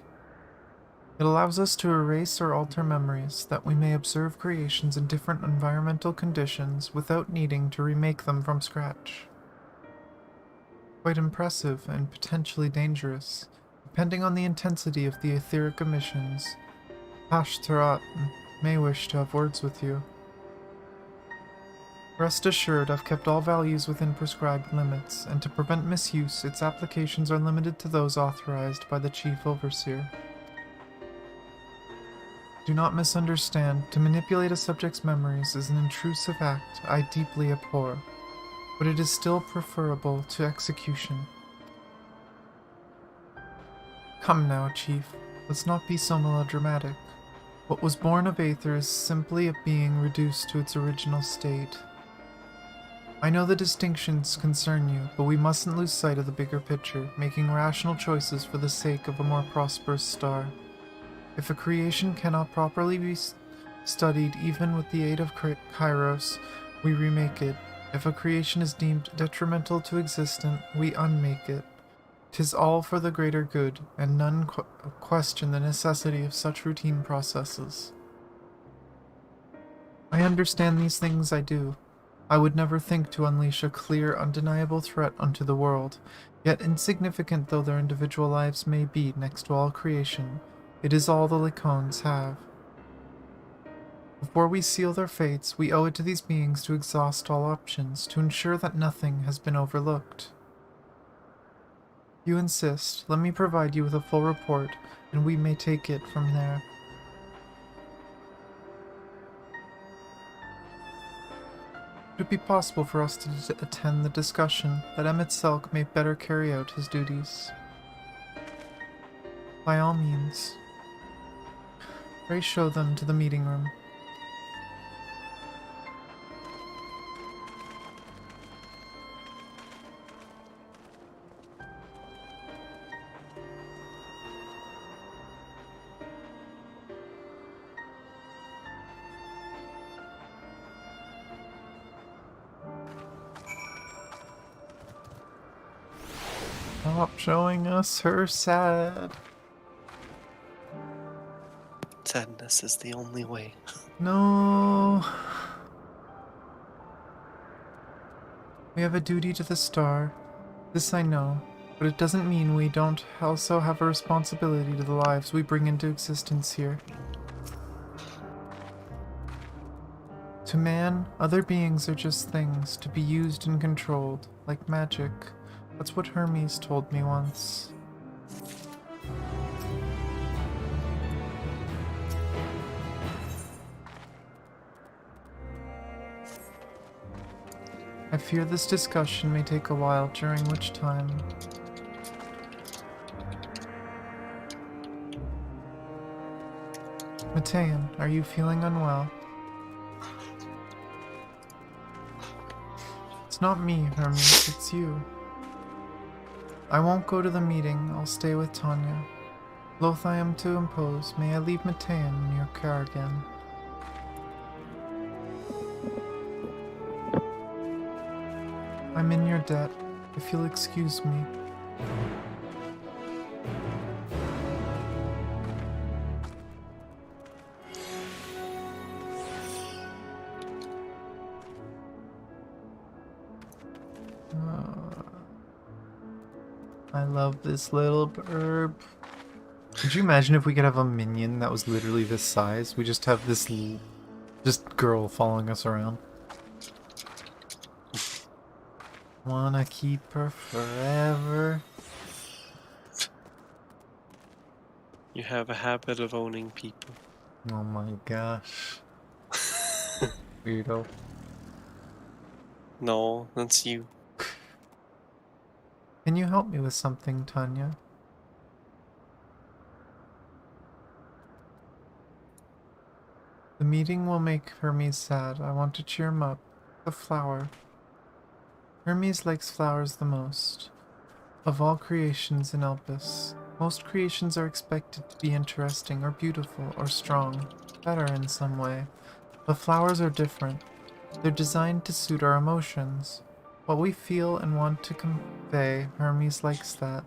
It allows us to erase or alter memories, that we may observe creations in different environmental conditions without needing to remake them from scratch. Quite impressive and potentially dangerous, depending on the intensity of the etheric emissions. Ashtaroth may wish to have words with you. Rest assured, I've kept all values within prescribed limits, and to prevent misuse, its applications are limited to those authorized by the Chief Overseer. Do not misunderstand. To manipulate a subject's memories is an intrusive act I deeply abhor, but it is still preferable to execution. Come now, Chief. Let's not be so melodramatic. What was born of Aether is simply a being reduced to its original state. I know the distinctions concern you, but we mustn't lose sight of the bigger picture, making rational choices for the sake of a more prosperous star. If a creation cannot properly be studied even with the aid of Kairos, we remake it. If a creation is deemed detrimental to existence, we unmake it. 'Tis all for the greater good, and none question the necessity of such routine processes. I understand these things, I do. I would never think to unleash a clear, undeniable threat unto the world. Yet insignificant though their individual lives may be next to all creation, it is all the Lacones have. Before we seal their fates, we owe it to these beings to exhaust all options, to ensure that nothing has been overlooked. If you insist, let me provide you with a full report, and we may take it from there. Would it be possible for us to attend the discussion, that Emmett Selk may better carry out his duties? By all means. Pray show them to the meeting room. Stop showing us her sad. Sadness is the only way. No. We have a duty to the star. This I know, but it doesn't mean we don't also have a responsibility to the lives we bring into existence here. To man, other beings are just things to be used and controlled, like magic. That's what Hermes told me once. I fear this discussion may take a while, during which time... Matean, are you feeling unwell? It's not me, Hermes, it's you. I won't go to the meeting, I'll stay with Tanya. Loath I am to impose, may I leave Matean in your care again? I'm in your debt, if you'll excuse me. I love this little burb. Could you imagine if we could have a minion that was literally this size? We just have this just girl following us around. Wanna keep her forever. You have a habit of owning people. Oh my gosh. Weirdo. No, that's you. Can you help me with something, Tanya? The meeting will make Hermes sad. I want to cheer him up. The flower. Hermes likes flowers the most. Of all creations in Elpis, most creations are expected to be interesting or beautiful or strong, better in some way. But flowers are different. They're designed to suit our emotions. What we feel and want to convey, Hermes likes that.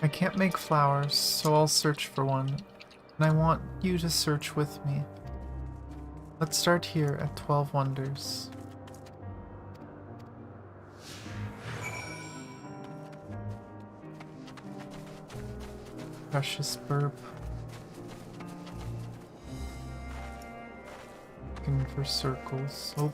I can't make flowers, so I'll search for one, and I want you to search with me. Let's start here at 12 Wonders. Precious burp. Looking for circles. Oh.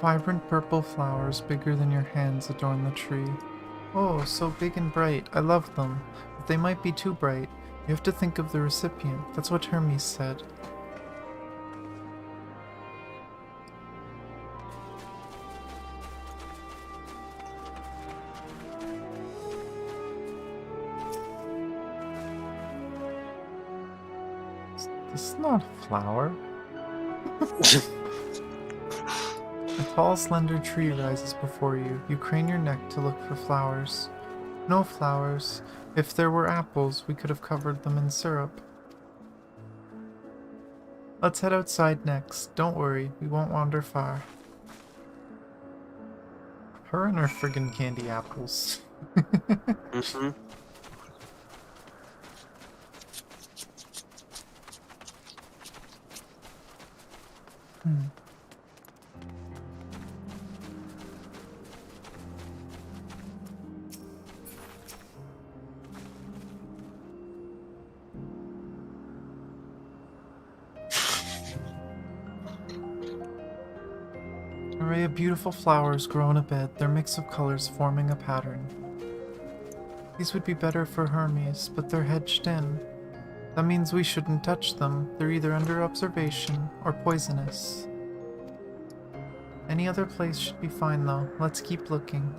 Vibrant purple flowers bigger than your hands adorn the tree. Oh, so big and bright. I love them. But they might be too bright. You have to think of the recipient. That's what Hermes said. This is not a flower. A tall, slender tree rises before you. You crane your neck to look for flowers. No flowers. If there were apples, we could have covered them in syrup. Let's head outside next. Don't worry, we won't wander far. Her and her friggin' candy apples. Mm-hmm. Hmm. An array of beautiful flowers grow in a bed, their mix of colors forming a pattern. These would be better for Hermes, but they're hedged in. That means we shouldn't touch them. They're either under observation or poisonous. Any other place should be fine though. Let's keep looking.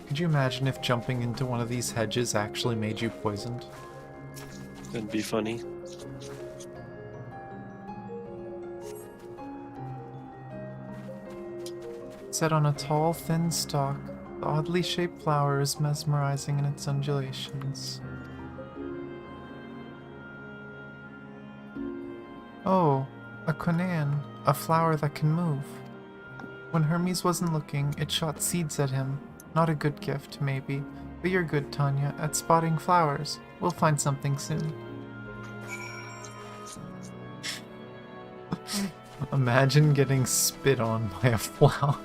Could you imagine if jumping into one of these hedges actually made you poisoned? That'd be funny. Set on a tall, thin stalk, the oddly shaped flower is mesmerizing in its undulations. Oh, a conan, a flower that can move. When Hermes wasn't looking, it shot seeds at him. Not a good gift, maybe, but you're good, Tanya, at spotting flowers. We'll find something soon. Imagine getting spit on by a flower.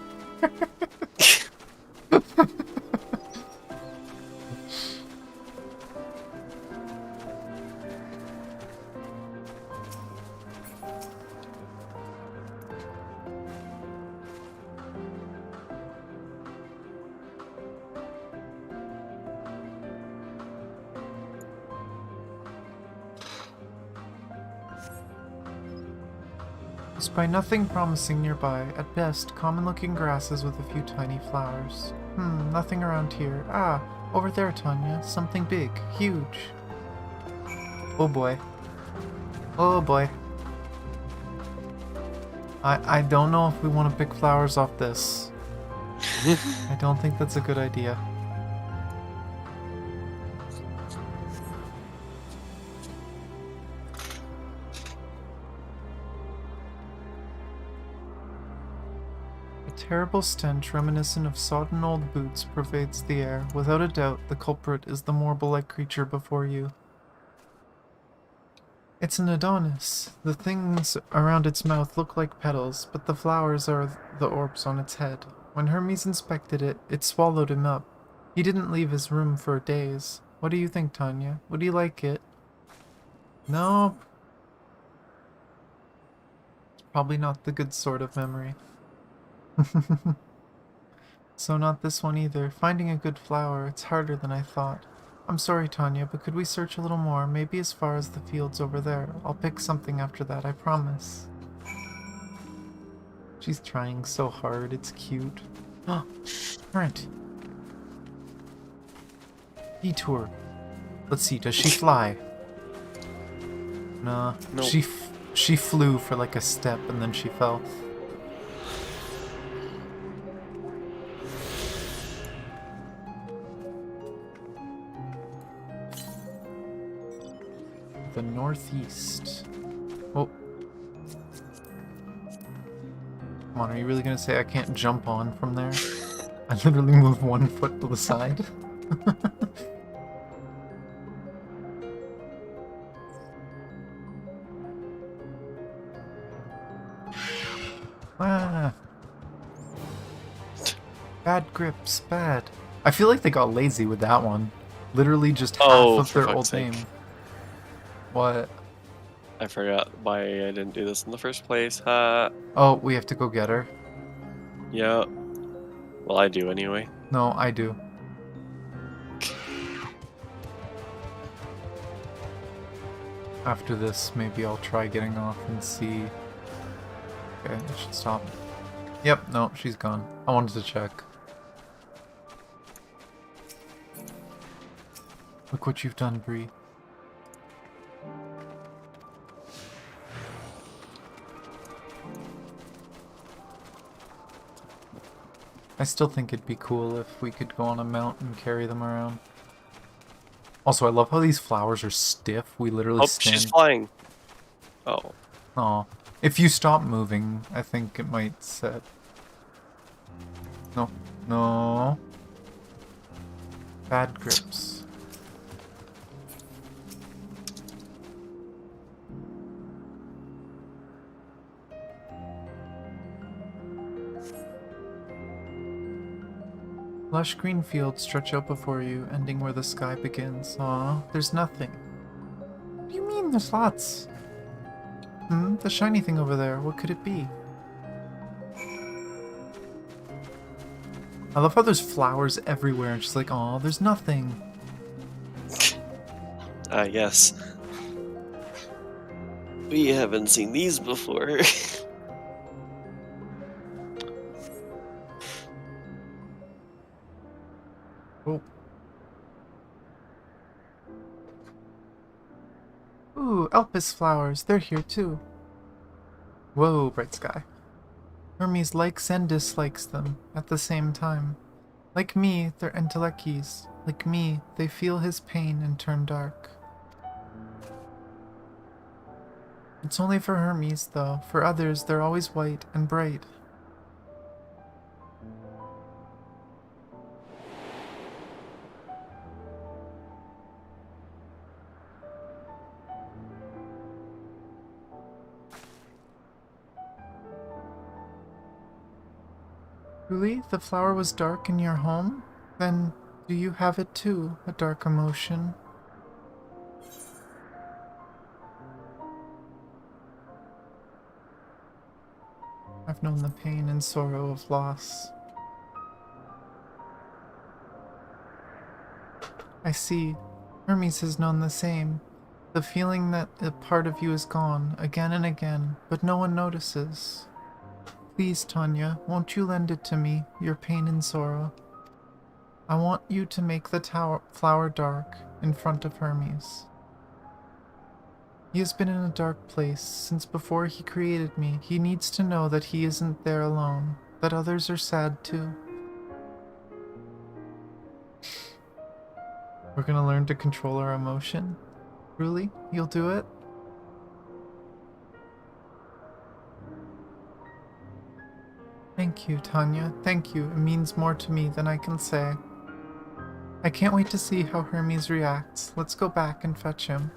Despite nothing promising nearby, at best, common-looking grasses with a few tiny flowers. Nothing around here. Ah, over there, Tanya. Something big. Huge. Oh boy. Oh boy. I don't know if we want to pick flowers off this. I don't think that's a good idea. A terrible stench reminiscent of sodden old boots pervades the air. Without a doubt, the culprit is the marble-like creature before you. It's an Adonis. The things around its mouth look like petals, but the flowers are the orbs on its head. When Hermes inspected it, it swallowed him up. He didn't leave his room for days. What do you think, Tanya? Would you like it? No. It's probably not the good sort of memory. So not this one either. Finding a good flower, it's harder than I thought. I'm sorry, Tanya, but could we search a little more? Maybe as far as the fields over there. I'll pick something after that, I promise. She's trying so hard, it's cute. Oh, current. Detour. Let's see, does she fly? Nah, Nope. she flew for like a step and then she fell. The northeast. Oh. Come on, are you really gonna say I can't jump on from there? I literally move 1 foot to the side. Ah. Bad grips, bad. I feel like they got lazy with that one. Literally just half of for their fuck's old sake. name. What? I forgot why I didn't do this in the first place. Oh, we have to go get her? Yeah. Well, I do anyway. No, I do. After this, maybe I'll try getting off and see. Okay, I should stop. Yep, no, she's gone. I wanted to check. Look what you've done, Bree. I still think it'd be cool if we could go on a mount and carry them around. Also, I love how these flowers are stiff. We literally Oh, stand. she's flying. Oh. Oh. If you stop moving, I think it might set. No. No. Bad grips. Lush green fields stretch out before you, ending where the sky begins. Aw, there's nothing. What do you mean there's lots? The shiny thing over there, what could it be? I love how there's flowers everywhere and she's like, aw, there's nothing. Yes. We haven't seen these before. Oh. Ooh, Elpis flowers, they're here too. Whoa, bright sky. Hermes likes and dislikes them at the same time. Like me, they're entelekis. Like me, they feel his pain and turn dark. It's only for Hermes, though. For others, they're always white and bright. Truly, the flower was dark in your home? Then do you have it too, a dark emotion? I've known the pain and sorrow of loss. I see. Hermes has known the same. The feeling that a part of you is gone, again and again, but no one notices. Please, Tanya, won't you lend it to me, your pain and sorrow? I want you to make the flower dark in front of Hermes. He has been in a dark place since before he created me. He needs to know that he isn't there alone, that others are sad too. We're gonna learn to control our emotion? Truly? You'll do it? Thank you, Tanya. Thank you. It means more to me than I can say. I can't wait to see how Hermes reacts. Let's go back and fetch him.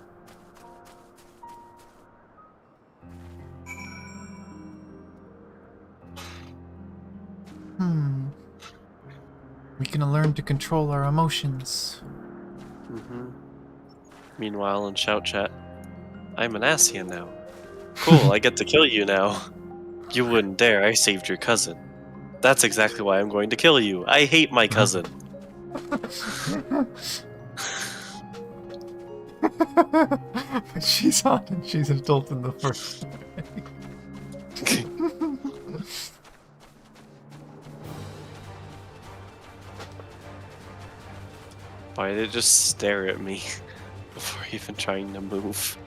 We're gonna learn to control our emotions. Meanwhile, in Shout Chat, I'm an Asian now. Cool, I get to kill you now. You wouldn't dare, I saved your cousin. That's exactly why I'm going to kill you. I hate my cousin. She's hot and she's an adult in the first. Why did it just stare at me before even trying to move?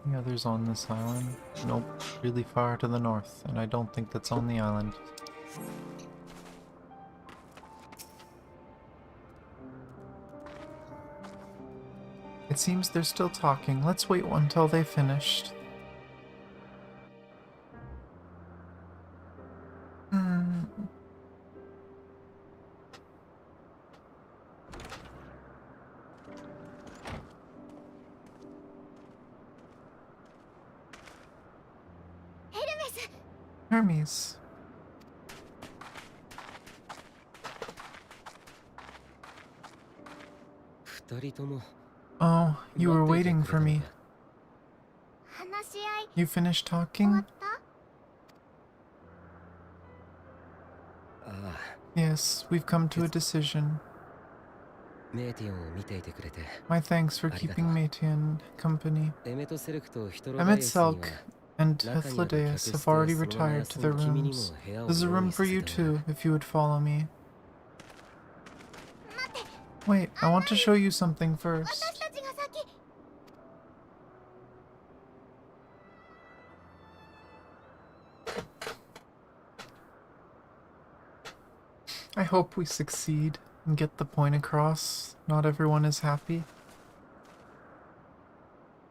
The others on this island? Nope, really far to the north, and I don't think that's on the island. It seems they're still talking. Let's wait until they've finished. Hermes. Oh, you were waiting for me. You finished talking? Yes, we've come to a decision. My thanks for keeping Meitian company. Emmett Selk and Hethlodeus have already retired to their rooms. There's a room for you too, if you would follow me. Wait, I want to show you something first. I hope we succeed and get the point across. Not everyone is happy.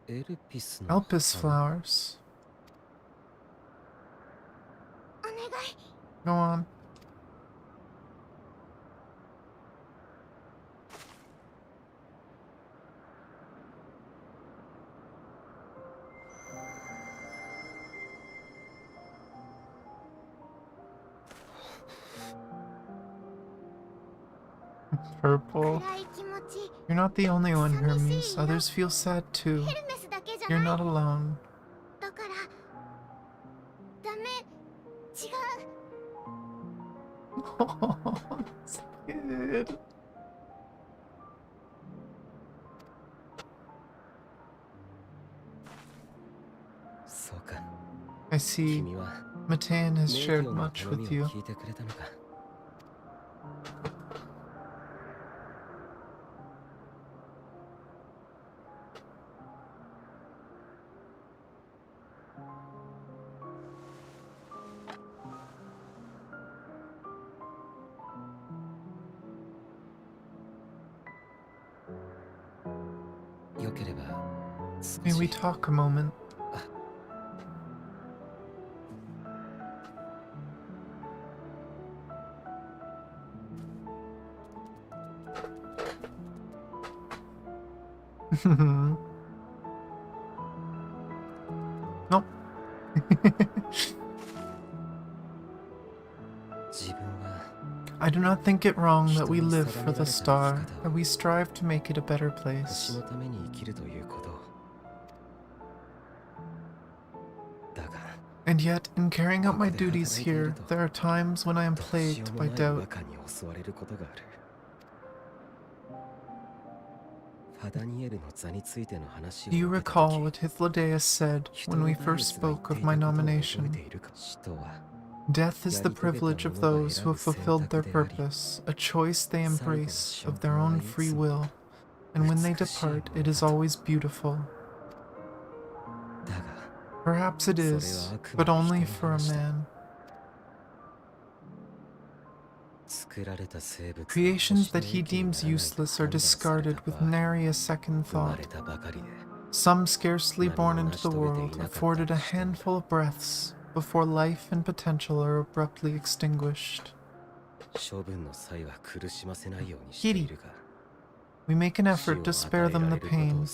Elpis flowers. Go on. Purple. You're not the only one, Hermes. Others feel sad too. You're not alone. だからダメ違う Oh, it's good. I see. Matean has shared much with you. May we talk a moment? Nope. I do not think it wrong that we live for the star, that we strive to make it a better place. And yet, in carrying out my duties here, there are times when I am plagued by doubt. Do you recall what Hythlodaeus said when we first spoke of my nomination? Death is the privilege of those who have fulfilled their purpose, a choice they embrace of their own free will, and when they depart, it is always beautiful. Perhaps it is, but only for a man. Creations that he deems useless are discarded with nary a second thought. Some scarcely born into the world afforded a handful of breaths before life and potential are abruptly extinguished. Kiri. We make an effort to spare them the pain,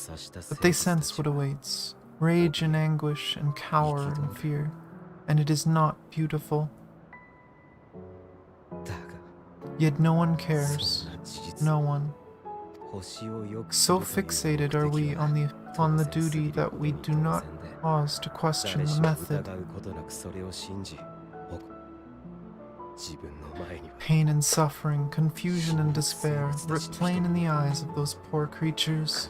but they sense what awaits. Rage and anguish and cower in fear, and it is not beautiful. Yet no one cares. No one. So fixated are we on the duty that we do not pause to question the method. Pain and suffering, confusion and despair writ plain in the eyes of those poor creatures.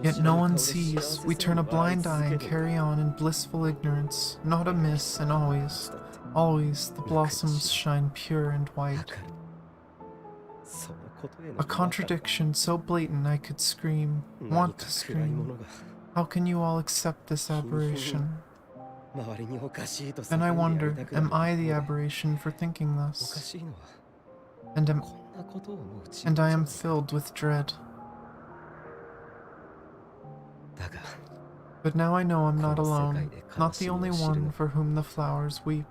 Yet no one sees. We turn a blind eye and carry on in blissful ignorance, not amiss, and always, always the blossoms shine pure and white. A contradiction so blatant I could scream, want to scream. How can you all accept this aberration? And I wonder, am I the aberration for thinking thus? And I am filled with dread. But now I know I'm not alone, not the only one for whom the flowers weep.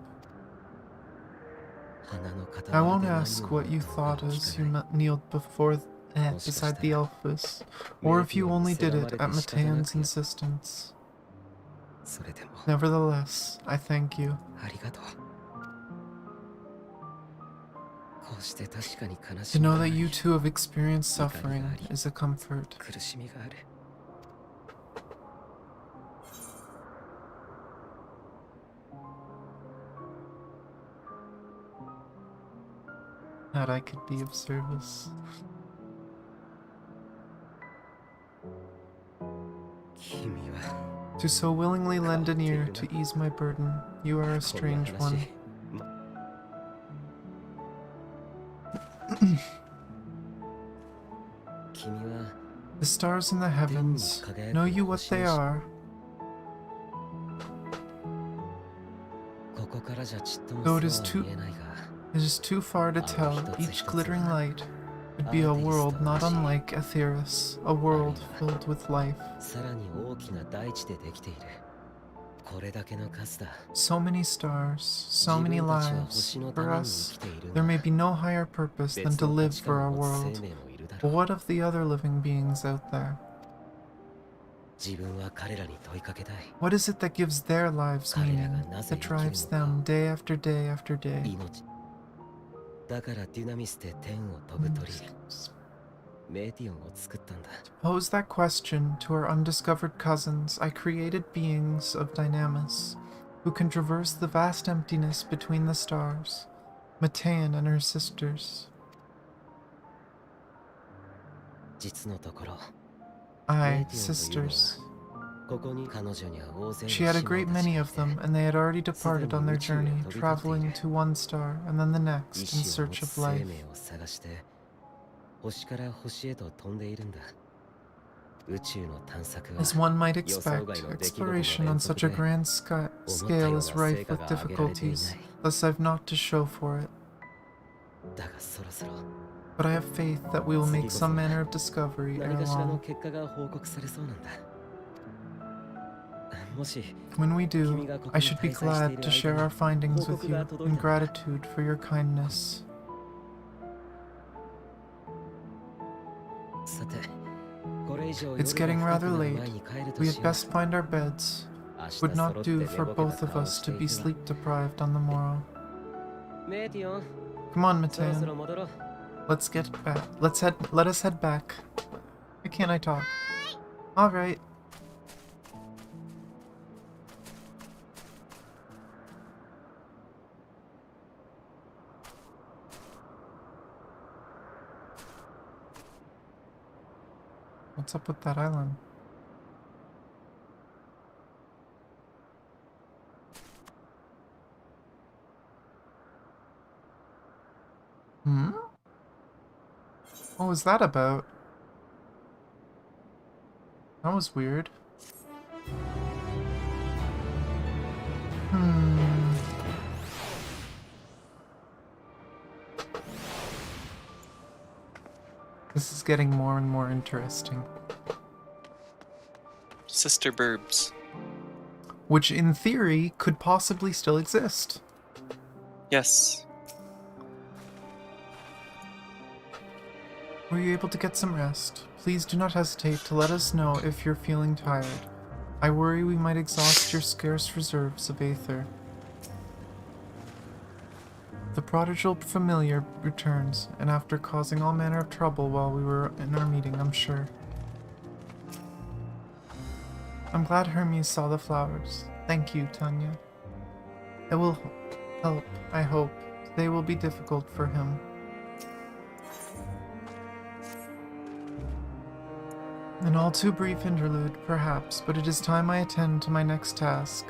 I won't ask what you thought as you kneeled beside the Elphus, or if you only did it at Matean's insistence. Nevertheless, I thank you. To know that you too have experienced suffering is a comfort. That I could be of service. To so willingly lend an ear to ease my burden, you are a strange one. The stars in the heavens, know you what they are? Though it is too far to tell, each glittering light could be a world not unlike Aetheris, a world filled with life. So many stars, so many lives. For us, there may be no higher purpose than to live for our world. But what of the other living beings out there? What is it that gives their lives meaning, that drives them day after day after day? To pose that question to our undiscovered cousins, I created beings of Dynamis, who can traverse the vast emptiness between the stars, Matean and her sisters. Aye, sisters. She had a great many of them, and they had already departed on their journey, traveling to one star and then the next in search of life. As one might expect, exploration on such a grand scale is rife with difficulties, thus I've naught to show for it. But I have faith that we will make some manner of discovery ere long. When we do, I should be glad to share our findings with you in gratitude for your kindness. It's getting rather late. We had best find our beds. Would not do for both of us to be sleep deprived on the morrow. Come on, Matean. Let's get back. Let us head back. Why can't I talk? Alright. What's up with that island? Hmm? What was that about? That was weird. This is getting more and more interesting. Sister Burbs. Which, in theory, could possibly still exist. Yes. Were you able to get some rest? Please do not hesitate to let us know if you're feeling tired. I worry we might exhaust your scarce reserves of aether. The prodigal familiar returns, and after causing all manner of trouble while we were in our meeting, I'm sure. I'm glad Hermes saw the flowers. Thank you, Tanya. It will help, I hope. They will be difficult for him. An all too brief interlude, perhaps, but it is time I attend to my next task.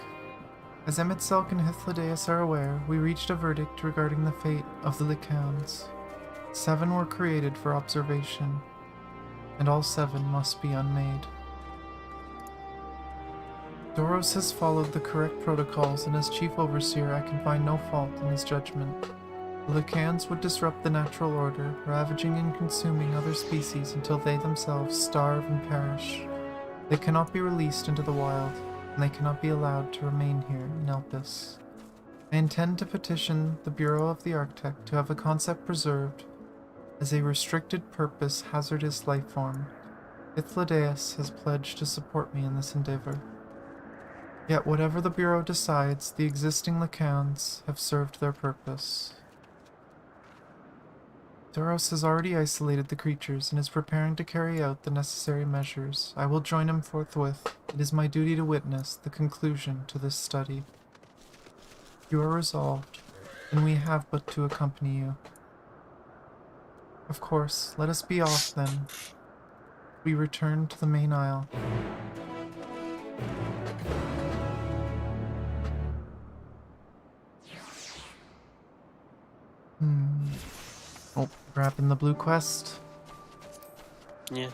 As Emetzelk and Hythlodaeus are aware, we reached a verdict regarding the fate of the Lycaons. 7 were created for observation, and all 7 must be unmade. Doros has followed the correct protocols, and as Chief Overseer I can find no fault in his judgment. The Lycaons would disrupt the natural order, ravaging and consuming other species until they themselves starve and perish. They cannot be released into the wild, and they cannot be allowed to remain here in Elpis. I intend to petition the Bureau of the Architect to have the concept preserved as a restricted purpose hazardous life form. Hythlodaeus has pledged to support me in this endeavor. Yet whatever the Bureau decides, the existing Lycaons have served their purpose. Doros has already isolated the creatures and is preparing to carry out the necessary measures. I will join him forthwith. It is my duty to witness the conclusion to this study. You are resolved, and we have but to accompany you. Of course, let us be off then. We return to the main isle. Oh, grabbing the blue quest. Yeah.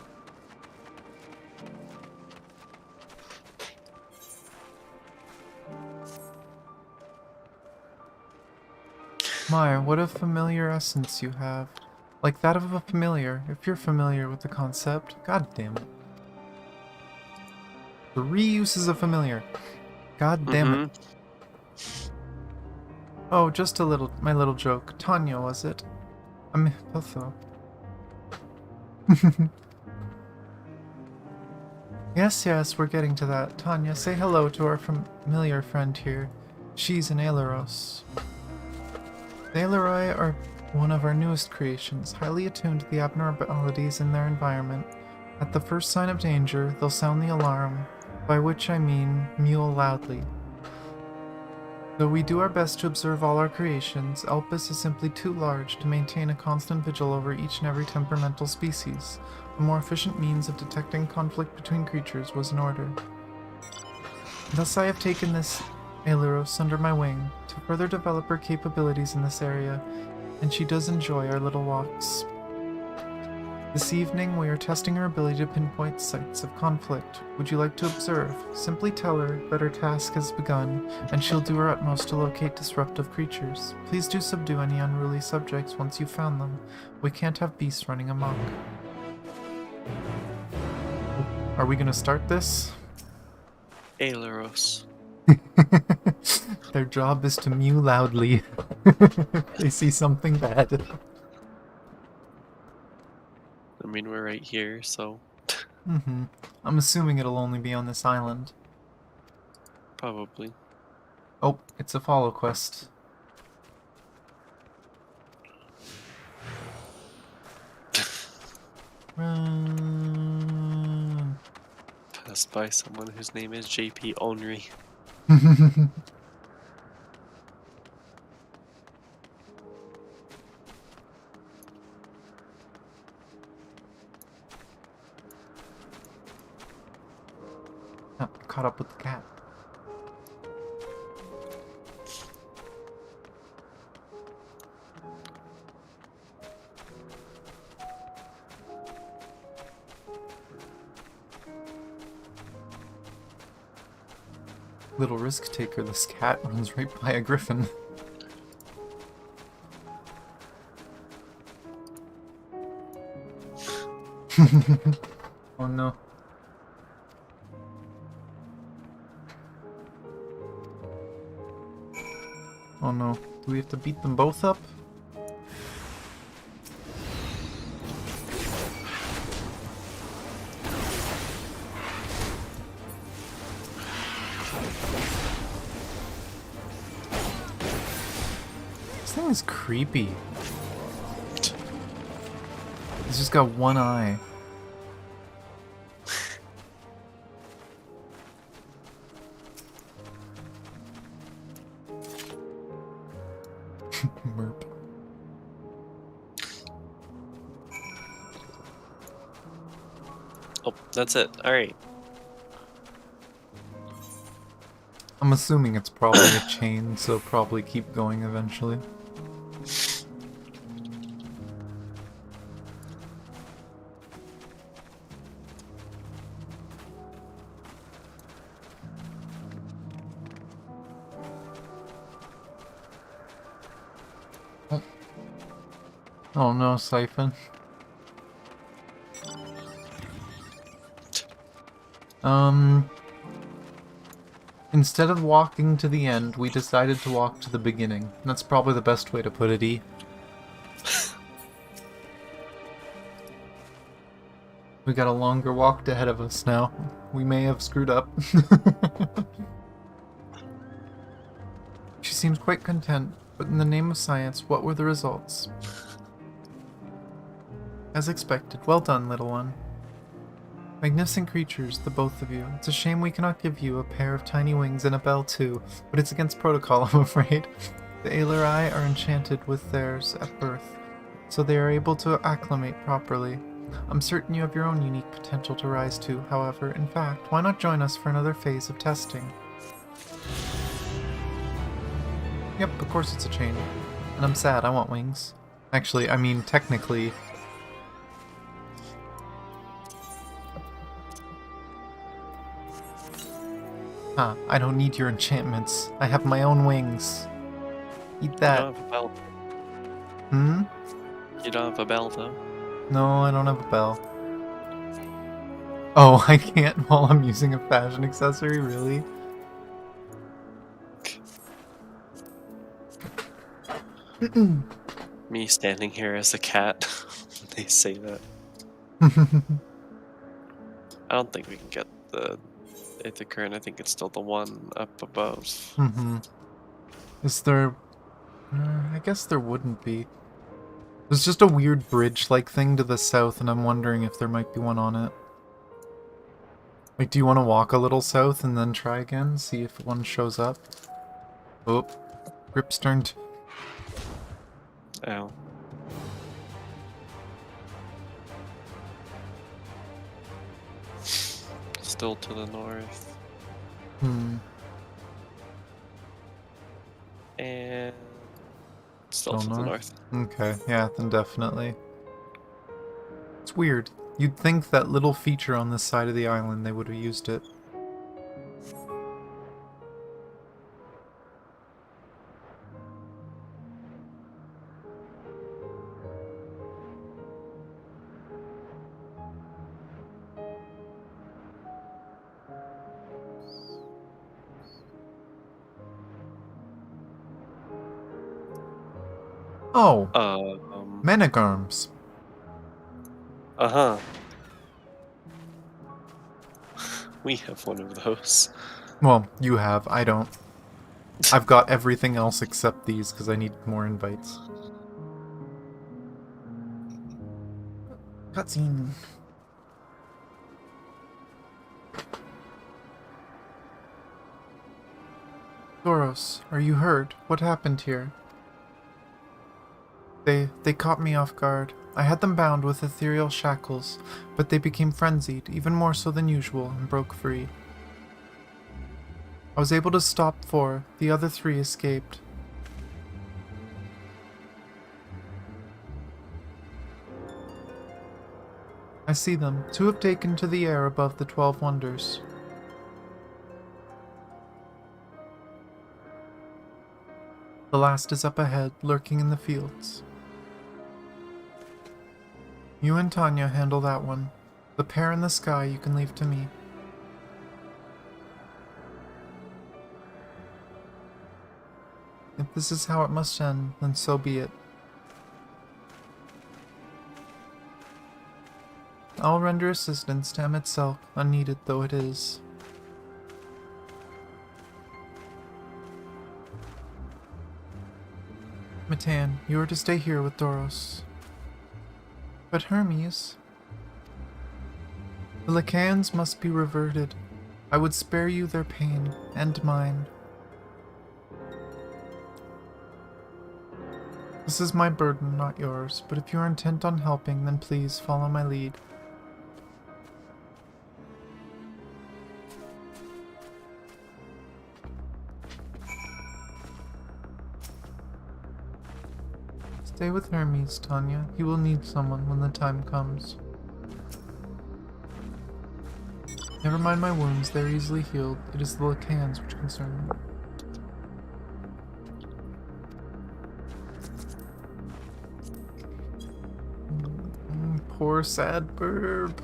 My, what a familiar essence you have. Like that of a familiar, if you're familiar with the concept. God damn it. 3 uses of familiar. God damn it. Oh, just my little joke. Tanya, was it? Potho. Yes, we're getting to that. Tanya, say hello to our familiar friend here. She's an Aileros. The Aileroi are one of our newest creations, highly attuned to the abnormalities in their environment. At the first sign of danger, they'll sound the alarm, by which I mean mew loudly. Though we do our best to observe all our creations, Elpis is simply too large to maintain a constant vigil over each and every temperamental species. A more efficient means of detecting conflict between creatures was in order. Thus I have taken this Aileros under my wing to further develop her capabilities in this area, and she does enjoy our little walks. This evening, we are testing her ability to pinpoint sites of conflict. Would you like to observe? Simply tell her that her task has begun, and she'll do her utmost to locate disruptive creatures. Please do subdue any unruly subjects once you've found them. We can't have beasts running amok. Are we gonna start this? Aileros. Their job is to mew loudly. They see something bad. I mean, we're right here, so I'm assuming it'll only be on this island. probably. Oh, it's a follow quest. Run. Passed by someone whose name is JP Onry. Oh, caught up with the cat. Little risk taker, this cat runs right by a griffin. Oh no. Oh no. Do we have to beat them both up? This thing is creepy. It's just got one eye. Merp. Oh, that's it. Alright. I'm assuming it's probably a chain, so probably keep going eventually. Oh no, Siphon. Instead of walking to the end, we decided to walk to the beginning. That's probably the best way to put it, E. We got a longer walk ahead of us now. We may have screwed up. She seems quite content, but in the name of science, what were the results? As expected. Well done, little one. Magnificent creatures, the both of you. It's a shame we cannot give you a pair of tiny wings and a bell too, but it's against protocol, I'm afraid. The Aileri are enchanted with theirs at birth, so they are able to acclimate properly. I'm certain you have your own unique potential to rise to, however. In fact, why not join us for another phase of testing? Yep, of course it's a chain. And I'm sad, I want wings. Actually, I mean, technically... I don't need your enchantments. I have my own wings. Eat that. Well, Hmm? You don't have a bell, though. No, I don't have a bell. Oh, I can't while I'm using a fashion accessory, really? Me standing here as a cat. They say that. I don't think we can get the Ithaca, I think it's still the one up above. Mm-hmm. Is there... I guess there wouldn't be. There's just a weird bridge-like thing to the south, and I'm wondering if there might be one on it. Like, do you want to walk a little south and then try again? See if one shows up? Oh, grip's turned. Ow. Still to the north. Hmm. And still to the north. Okay, yeah, then definitely. It's weird. You'd think that little feature on this side of the island, they would have used it. Oh, Menagarms. Uh-huh. We have one of those. Well, you have, I don't. I've got everything else except these because I need more invites. Cutscene. Doros, are you hurt? What happened here? They caught me off guard. I had them bound with ethereal shackles, but they became frenzied, even more so than usual, and broke free. I was able to stop 4. The other 3 escaped. I see them. 2 have taken to the air above the 12 Wonders. The last is up ahead, lurking in the fields. You and Tanya handle that one. The pair in the sky you can leave to me. If this is how it must end, then so be it. I'll render assistance to M itself, unneeded though it is. Matan, you are to stay here with Doros. But Hermes... The Lycaons must be reverted. I would spare you their pain, and mine. This is my burden, not yours, but if you are intent on helping, then please follow my lead. Stay with Hermes, Tanya. He will need someone when the time comes. Never mind my wounds, they are easily healed. It is the Lycaons which concern me. Poor sad burb.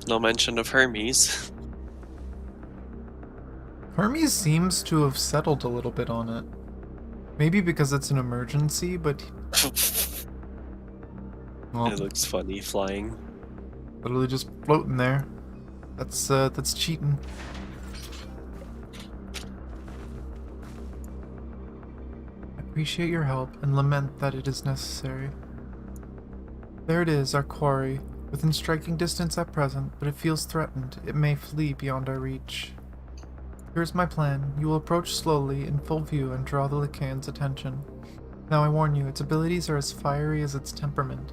No mention of Hermes. Hermes seems to have settled a little bit on it. Maybe because it's an emergency, but... Well, It looks funny flying. literally just floating there. That's cheating. I appreciate your help and lament that it is necessary. There it is, our quarry. Within striking distance at present, but it feels threatened. It may flee beyond our reach. Here's my plan. You will approach slowly, in full view, and draw the Lycaon's attention. Now I warn you, its abilities are as fiery as its temperament.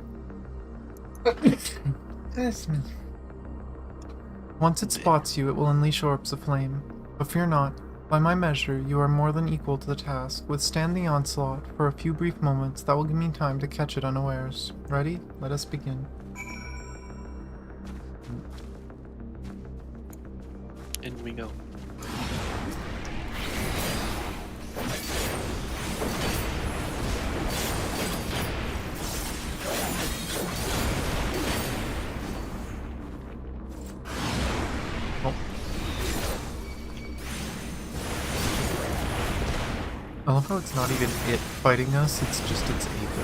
Once it spots you, it will unleash orbs of flame. But fear not. By my measure, you are more than equal to the task. Withstand the onslaught for a few brief moments. That will give me time to catch it unawares. Ready? Let us begin. In we go. Oh. I love how it's not even it fighting us, it's just its ego.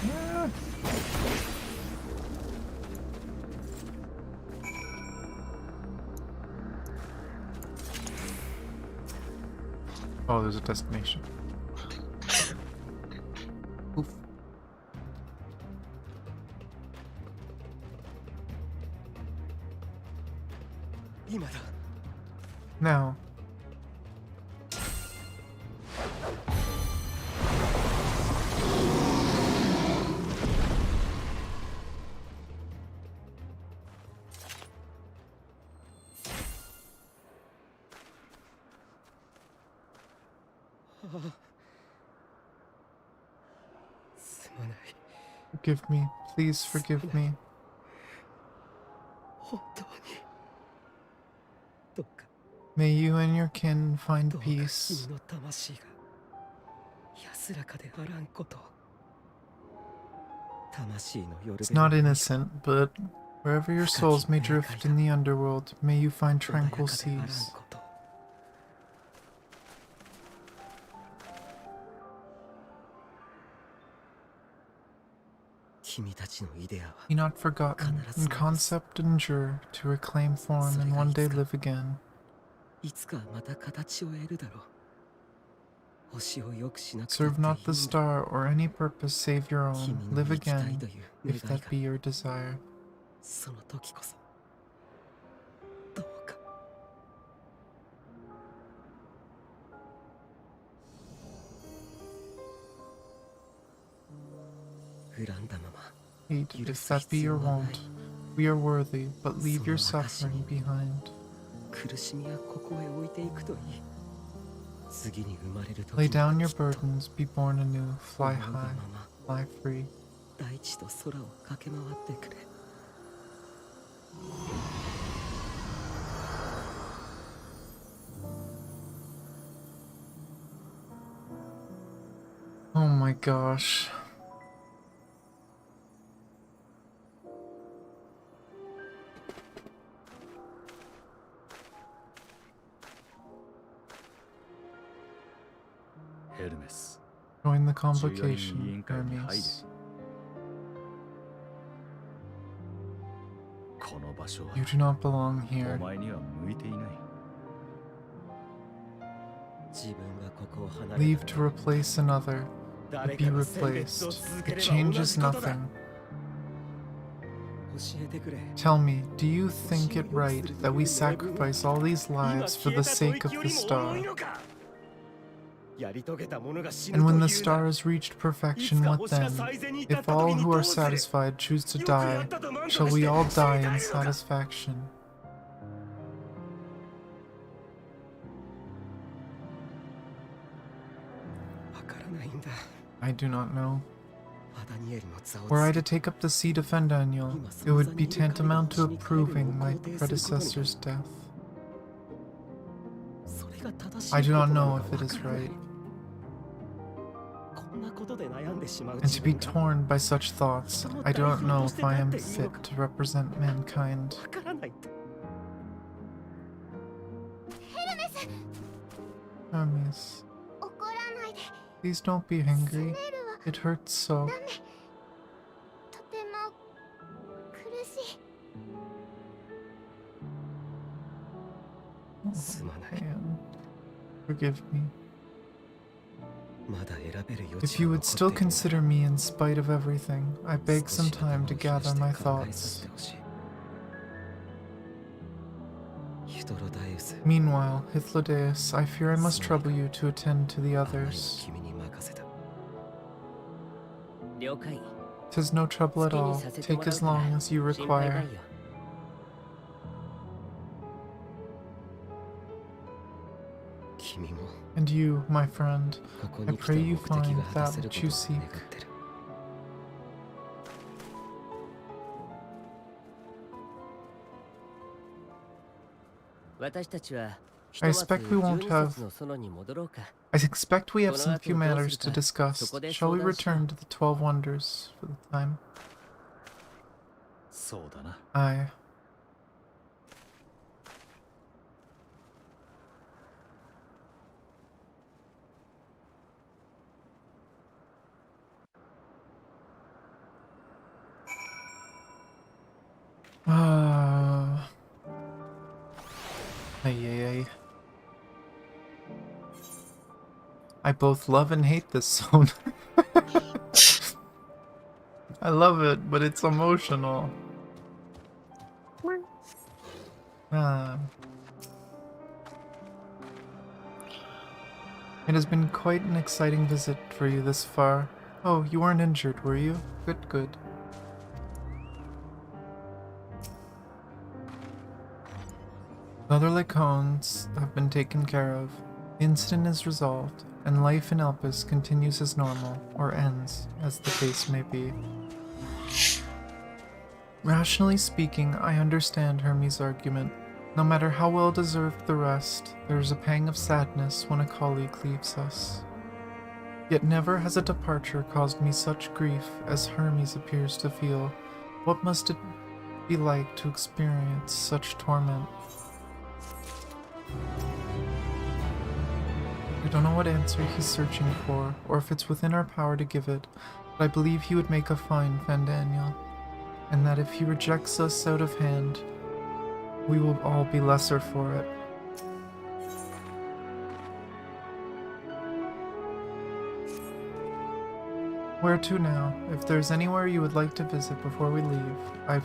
Yeah. Oh, there's a destination. Oof. Now. Forgive me. Please forgive me. May you and your kin find peace. It's not innocent, but wherever your souls may drift in the underworld, may you find tranquil seas. Be not forgotten, in concept endure, to reclaim form and one day live again. Serve not the star or any purpose save your own, live again, if that be your desire. Hate, if that be your wont. We are worthy, but leave your suffering behind. Lay down your burdens, be born anew, fly high, fly free. Oh my gosh. Join the convocation, Hermes. You do not belong here. Leave to replace another, but be replaced. It changes nothing. Tell me, do you think it right that we sacrifice all these lives for the sake of the star? And when the star has reached perfection, what then? If all who are satisfied choose to die, shall we all die in satisfaction? I do not know. Were I to take up the seat of Fendaniel, it would be tantamount to approving my predecessor's death. I do not know if it is right. And to be torn by such thoughts, I do not know if I am fit to represent mankind. Hermes, please don't be angry. It hurts so. Oh, man. Forgive me. If you would still consider me in spite of everything, I beg some time to gather my thoughts. Meanwhile, Hythlodaeus, I fear I must trouble you to attend to the others. 'Tis no trouble at all. Take as long as you require. And you, my friend, I pray you find that which you seek. I expect we won't have... I expect we have some few matters to discuss. Shall we return to the 12 Wonders for the time? そうだな。 Aye. Ay, ay, ay. I both love and hate this zone. I love it, but it's emotional. Ah. It has been quite an exciting visit for you this far. Oh, you weren't injured, were you? Good, good. The other Lacones have been taken care of. The incident is resolved, and life in Elpis continues as normal, or ends, as the case may be. Rationally speaking, I understand Hermes' argument. No matter how well deserved the rest, there is a pang of sadness when a colleague leaves us. Yet never has a departure caused me such grief as Hermes appears to feel. What must it be like to experience such torment? I don't know what answer he's searching for, or if it's within our power to give it, but I believe he would make a fine Fandaniel, and that if he rejects us out of hand, we will all be lesser for it. Where to now? If there's anywhere you would like to visit before we leave, I'd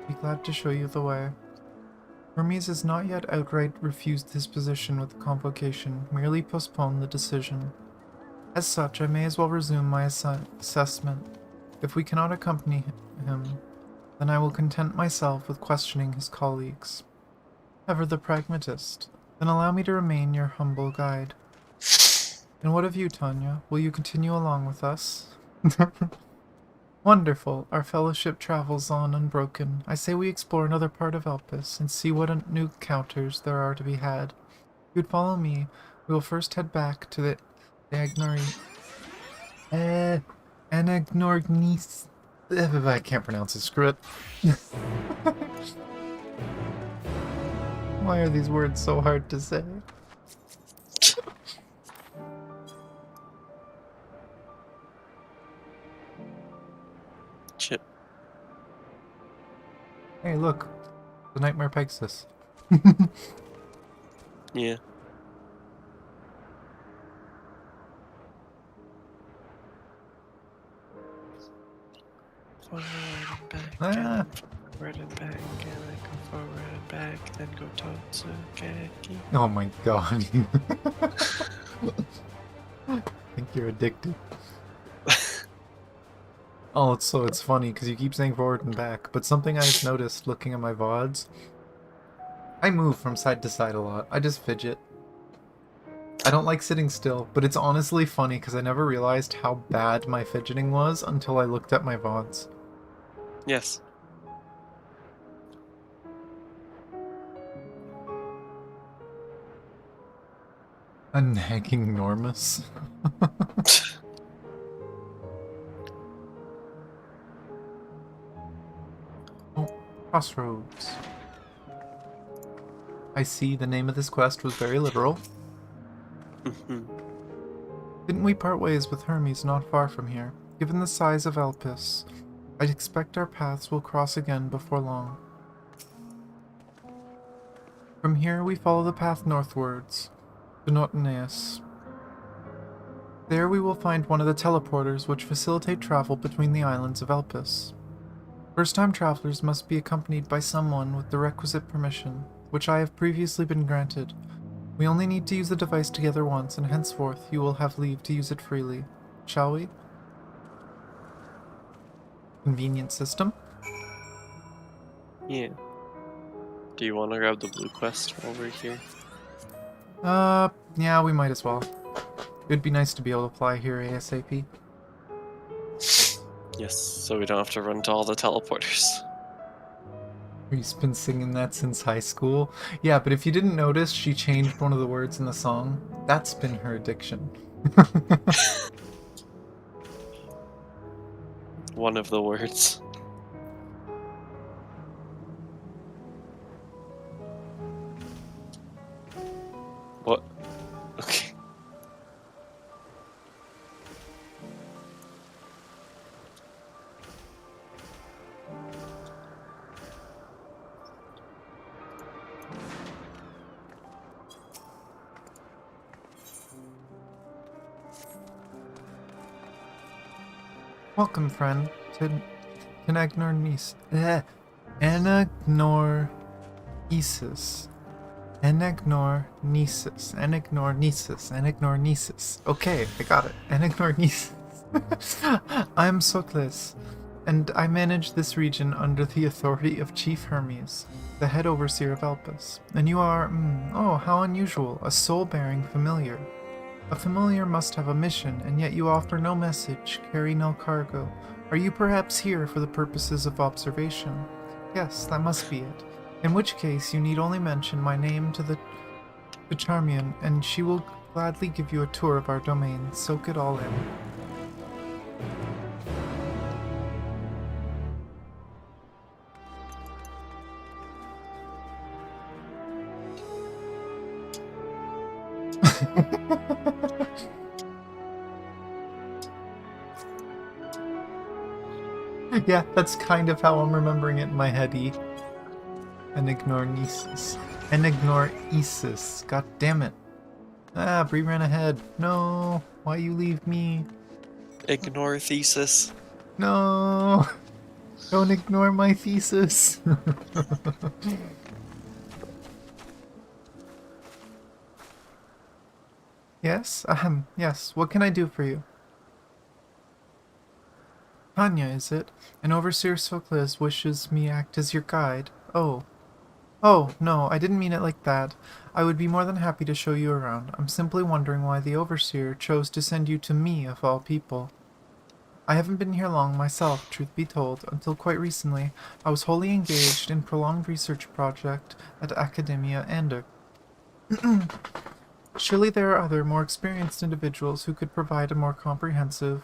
be glad to show you the way. Hermes has not yet outright refused his position with the convocation, merely postponed the decision. As such, I may as well resume my assessment. If we cannot accompany him, then I will content myself with questioning his colleagues. Ever the pragmatist. Then allow me to remain your humble guide. And what of you, Tanya? Will you continue along with us? Wonderful. Our fellowship travels on unbroken. I say we explore another part of Elpis and see what new encounters there are to be had. If you'd follow me, we will first head back to the Anagnorgnis. I can't pronounce it. Screw it. Why are these words so hard to say? Chip. Hey, look. The Nightmare Pegasus. Yeah. Forward and back, Ah. forward and back, and I go forward and back, then go Totsugeki. Oh my god. I think you're addicted. Oh, it's funny because you keep saying forward and back, but something I've noticed looking at my VODs, I move from side to side a lot. I just fidget. I don't like sitting still, but it's honestly funny because I never realized how bad my fidgeting was until I looked at my VODs. Yes. A nagging Normus. Oh, Crossroads. I see the name of this quest was very literal. Didn't we part ways with Hermes not far from here? Given the size of Elpis, I'd expect our paths will cross again before long. From here we follow the path northwards, to Notenaeus. There we will find one of the teleporters which facilitate travel between the islands of Elpis. First-time travelers must be accompanied by someone with the requisite permission, which I have previously been granted. We only need to use the device together once, and henceforth you will have leave to use it freely. Shall we? Convenient system? Yeah. Do you want to grab the blue quest while we're here? Yeah, we might as well. It'd be nice to be able to fly here ASAP. Yes, so we don't have to run to all the teleporters. He's been singing that since high school. Yeah, but if you didn't notice, she changed one of the words in the song. That's been her addiction. One of the words. What? Okay. Welcome, friend, to Enagnornis. Enagnoresis. Enagnornesis. Okay, I got it. Enagnornesis. I'm Sokles, and I manage this region under the authority of Chief Hermes, the head overseer of Elpis. And you are, oh, how unusual, a soul-bearing familiar. A familiar must have a mission, and yet you offer no message, carry no cargo. Are you perhaps here for the purposes of observation? Yes, that must be it. In which case, you need only mention my name to the Charmian, and she will gladly give you a tour of our domain. Soak it all in. Yeah, that's kind of how I'm remembering it in my heady. Enignoresis. Enignoresis. God damn it. Ah, Bree ran ahead. No, why you leave me? Ignore thesis. No, don't ignore my thesis. Yes, yes, what can I do for you? Tanya, is it? An Overseer Sokles wishes me act as your guide. Oh. Oh, no, I didn't mean it like that. I would be more than happy to show you around. I'm simply wondering why the Overseer chose to send you to me, of all people. I haven't been here long myself, truth be told. Until quite recently, I was wholly engaged in prolonged research project at Academia Ander. Surely there are other, more experienced individuals who could provide a more comprehensive...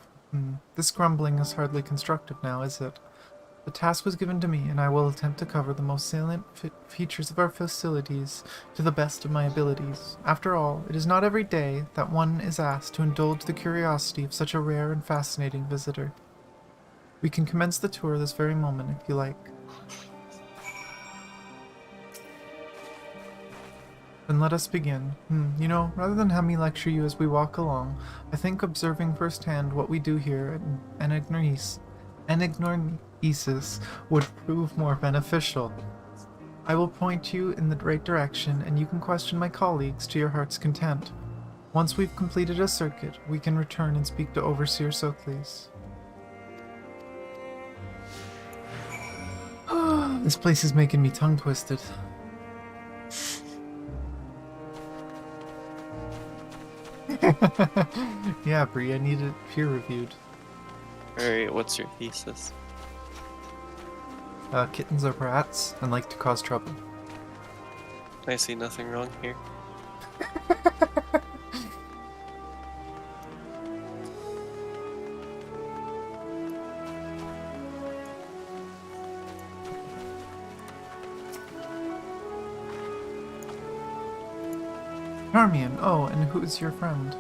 This grumbling is hardly constructive now, is it? The task was given to me, and I will attempt to cover the most salient features of our facilities to the best of my abilities. After all, it is not every day that one is asked to indulge the curiosity of such a rare and fascinating visitor. We can commence the tour this very moment, if you like. Then let us begin. You know, rather than have me lecture you as we walk along, I think observing firsthand what we do here at Enignoresis would prove more beneficial. I will point you in the right direction, and you can question my colleagues to your heart's content. Once we've completed a circuit, we can return and speak to Overseer Sokles. This place is making me tongue-twisted. Yeah, Bree, I need it peer-reviewed. Alright, what's your thesis? Kittens are rats and like to cause trouble. I see nothing wrong here. Charmian, oh, and who's your friend?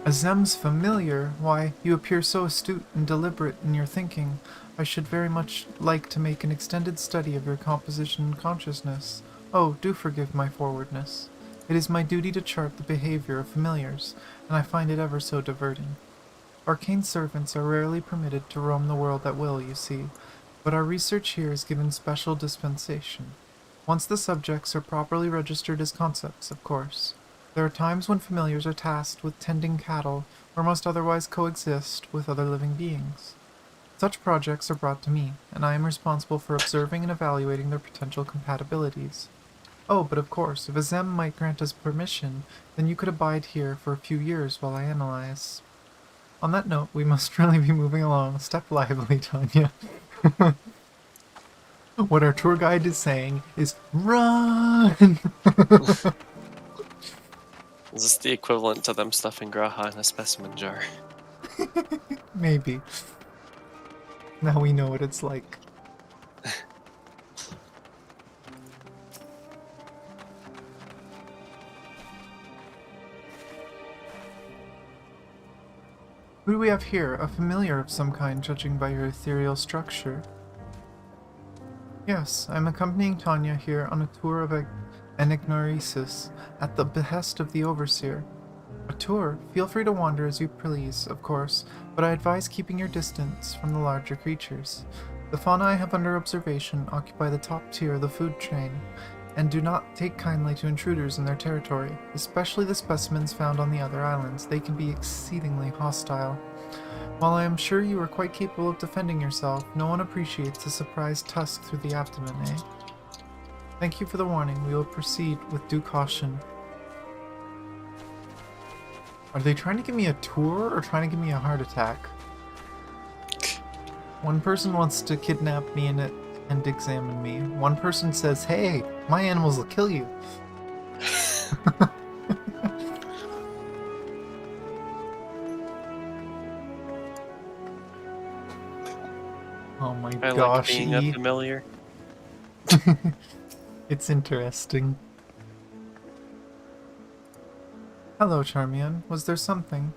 Azem's familiar? Why, you appear so astute and deliberate in your thinking. I should very much like to make an extended study of your composition and consciousness. Oh, do forgive my forwardness. It is my duty to chart the behavior of familiars, and I find it ever so diverting. Arcane servants are rarely permitted to roam the world at will, you see, but our research here is given special dispensation. Once the subjects are properly registered as concepts, of course. There are times when familiars are tasked with tending cattle, or must otherwise coexist with other living beings. Such projects are brought to me, and I am responsible for observing and evaluating their potential compatibilities. Oh, but of course, if Azem might grant us permission, then you could abide here for a few years while I analyze. On that note, we must really be moving along. Step lively, Tanya. What our tour guide is saying is run! Is this the equivalent to them stuffing Graha in a specimen jar? Maybe. Now we know what it's like. Who do we have here? A familiar of some kind, judging by your ethereal structure. Yes, I'm accompanying Tanya here on a tour of Enignoresis at the behest of the Overseer. A tour? Feel free to wander as you please, of course, but I advise keeping your distance from the larger creatures. The fauna I have under observation occupy the top tier of the food chain, and do not take kindly to intruders in their territory, especially the specimens found on the other islands. They can be exceedingly hostile. While I am sure you are quite capable of defending yourself, no one appreciates a surprise tusk through the abdomen, eh? Thank you for the warning. We will proceed with due caution. Are they trying to give me a tour or trying to give me a heart attack? One person wants to kidnap me and examine me. One person says, hey, my animals will kill you. Oh my I gosh, like being a familiar. It's interesting. Hello, Charmian. Was there something?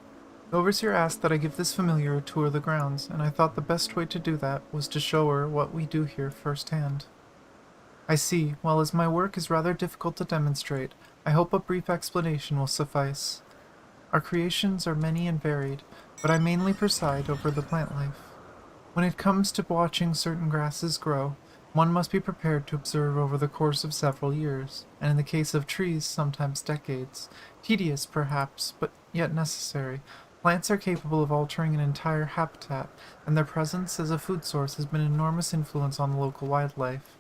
The Overseer asked that I give this familiar a tour of the grounds, and I thought the best way to do that was to show her what we do here firsthand. I see. Well, as my work is rather difficult to demonstrate, I hope a brief explanation will suffice. Our creations are many and varied, but I mainly preside over the plant life. When it comes to watching certain grasses grow, one must be prepared to observe over the course of several years, and in the case of trees, sometimes decades. Tedious, perhaps, but yet necessary. Plants are capable of altering an entire habitat, and their presence as a food source has been an enormous influence on the local wildlife.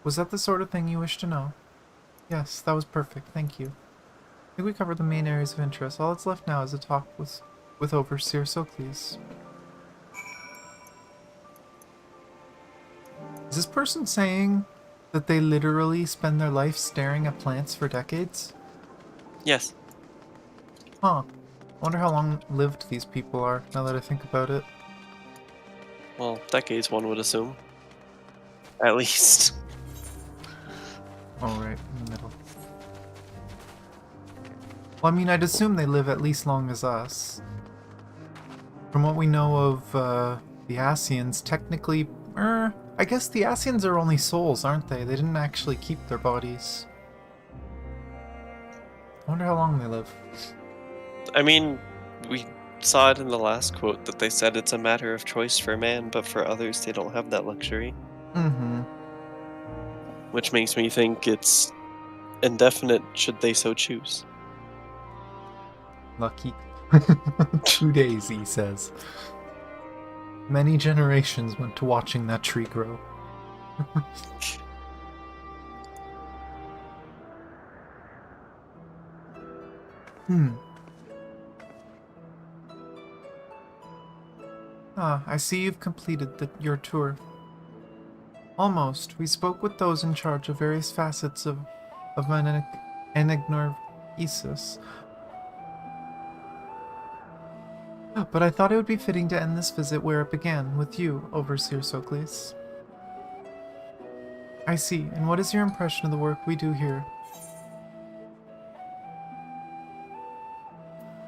Was that the sort of thing you wished to know? Yes, that was perfect, thank you. I think we covered the main areas of interest. All that's left now is a talk with Overseer Socles. Is this person saying that they literally spend their life staring at plants for decades? Yes. Huh. I wonder how long-lived these people are, now that I think about it. Well, decades, one would assume. At least. Oh, right, in the middle. Well, I mean, I'd assume they live at least long as us. From what we know of the Asians, technically, I guess the Asians are only souls, aren't they? They didn't actually keep their bodies. I wonder how long they live. I mean, we saw it in the last quote that they said it's a matter of choice for man, but for others they don't have that luxury. Mm-hmm. Which makes me think it's indefinite should they so choose. Lucky. 2 days, he says. Many generations went to watching that tree grow. Ah, I see you've completed your tour. Almost. We spoke with those in charge of various facets of Enignoresis. But I thought it would be fitting to end this visit where it began, with you, Overseer Socles. I see. And what is your impression of the work we do here?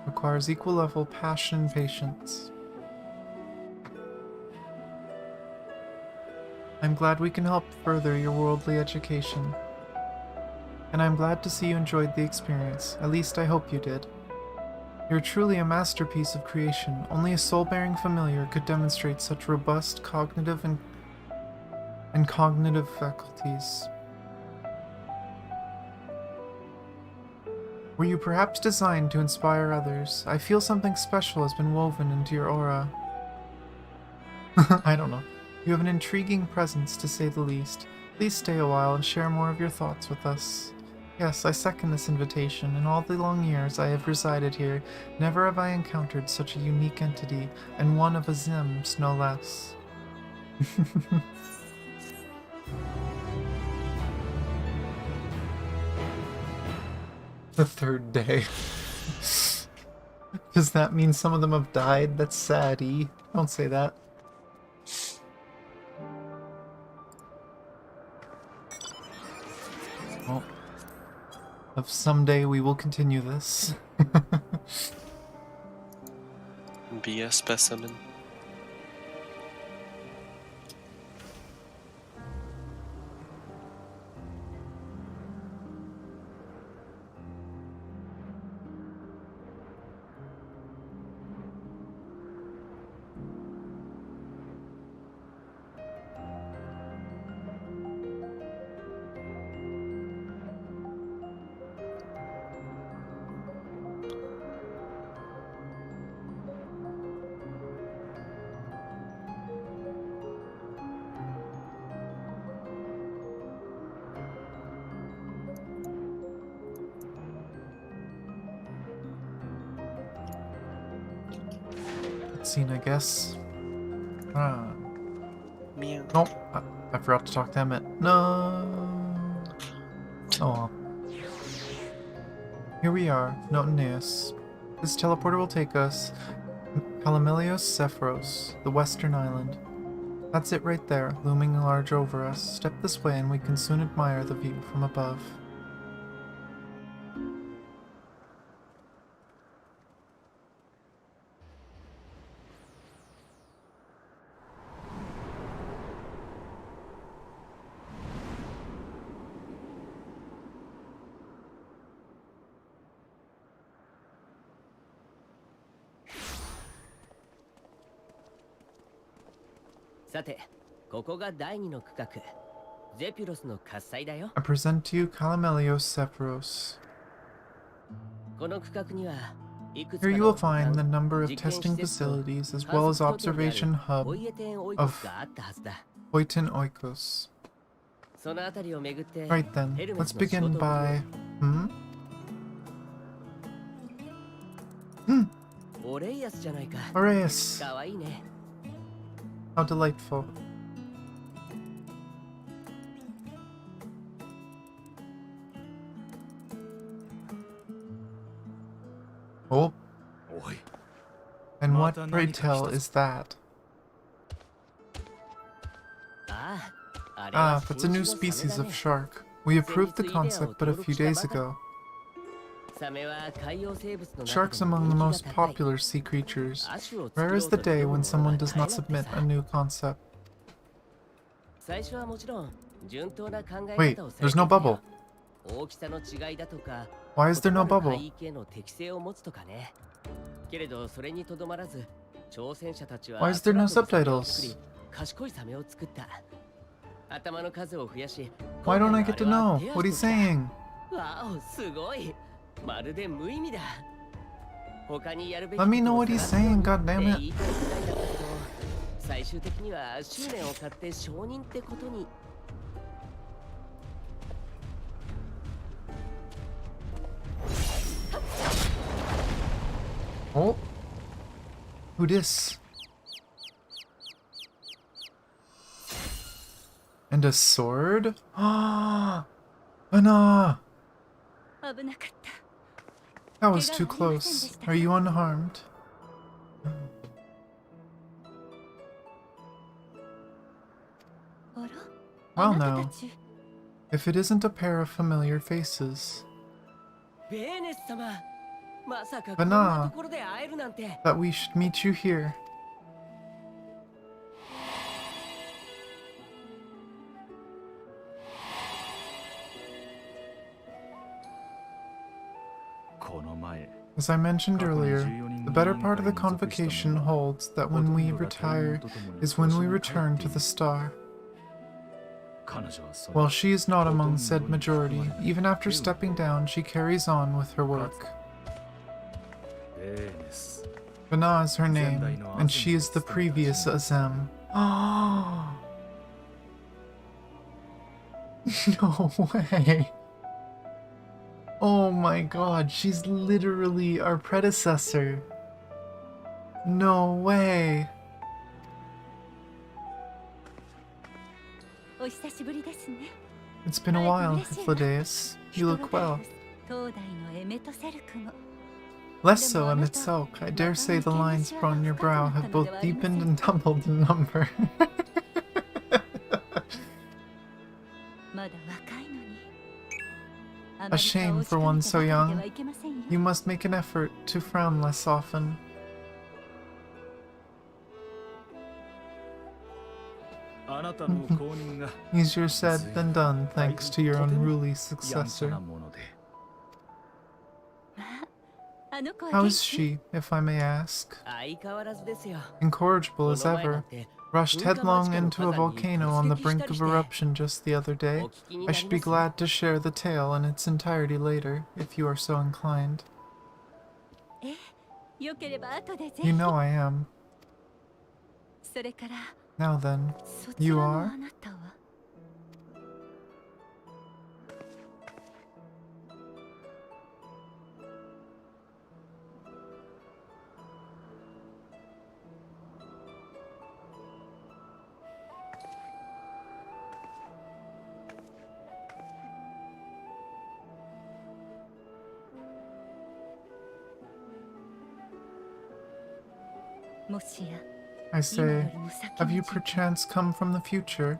Requires equal level passion and patience. I'm glad we can help further your worldly education. And I'm glad to see you enjoyed the experience. At least I hope you did. You're truly a masterpiece of creation. Only a soul-bearing familiar could demonstrate such robust cognitive and cognitive faculties. Were you perhaps designed to inspire others? I feel something special has been woven into your aura. I don't know. You have an intriguing presence, to say the least. Please stay a while and share more of your thoughts with us. Yes, I second this invitation. In all the long years I have resided here, never have I encountered such a unique entity, and one of a Zims, no less. The third day. Does that mean some of them have died? That's sad-y. Don't say that. Well, of someday we will continue this. Be a specimen. Scene, I guess. Ah. Meow. Nope. I forgot to talk to Emmett. No. Oh well. Here we are, Notaneus. This teleporter will take us Calamelios Sephiros, the western island. That's it right there, looming large over us. Step this way and we can soon admire the view from above. I present to you Calamelios Sephiros. Here you will find the number of testing facilities as well as observation hub of Hoiten Oikos. Right then, let's begin by... Aureus! How delightful. Oh. And what, pray tell, is that? Ah, that's a new species of shark. We approved the concept but a few days ago. Sharks among the most popular sea creatures. Rare is the day when someone does not submit a new concept. Wait, there's no bubble. Why is there no bubble? Why is there no subtitles? Why don't I get to know what he's saying? Let me know what he's saying, goddammit. Oh. Who dis? And a sword? Ah, Anna! That was too close. Are you unharmed? Well now, if it isn't a pair of familiar faces. Vana, that we should meet you here. As I mentioned earlier, the better part of the convocation holds that when we retire is when we return to the star. While she is not among said majority, even after stepping down, she carries on with her work. Vana is her name, and she is the previous Azem. No way! Oh my god, she's literally our predecessor. No way. It's been a while, Hythlodaeus. You look well. Less so, Emitselk. I dare say the lines on your brow have both deepened and doubled in number. A shame for one so young. You must make an effort to frown less often. Easier said than done, thanks to your unruly successor. How is she, if I may ask? Incorrigible as ever. Rushed headlong into a volcano on the brink of eruption just the other day. I should be glad to share the tale in its entirety later, if you are so inclined. You know I am. Now then, you are? I say, have you perchance come from the future?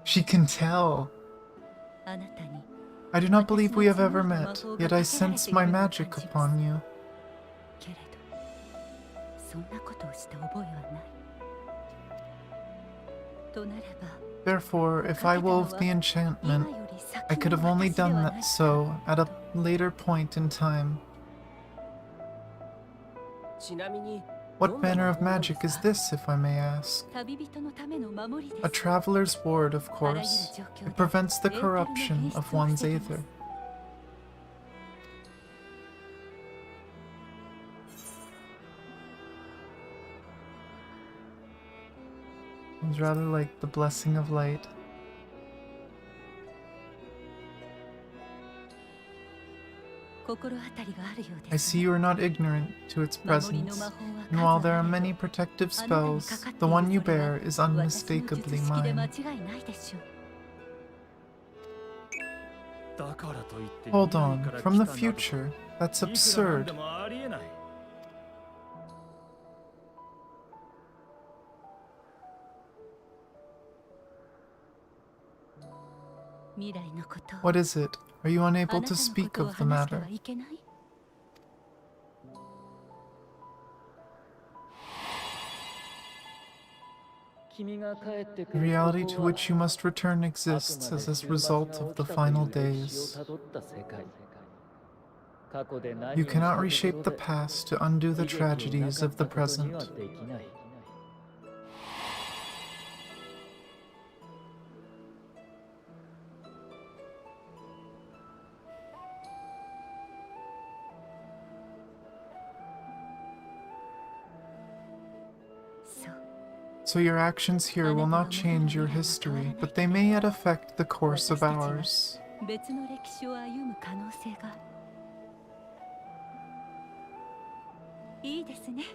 She can tell. I do not believe we have ever met, yet I sense my magic upon you. Therefore, if I wove the enchantment, I could have only done that so at a later point in time. What manner of magic is this, if I may ask? A traveler's ward, of course. It prevents the corruption of one's aether. It's rather like the blessing of light. I see you are not ignorant to its presence, and while there are many protective spells, the one you bear is unmistakably mine. Hold on, from the future? That's absurd. What is it? Are you unable to speak of the matter? The reality to which you must return exists as a result of the final days. You cannot reshape the past to undo the tragedies of the present. So your actions here will not change your history, but they may yet affect the course of ours.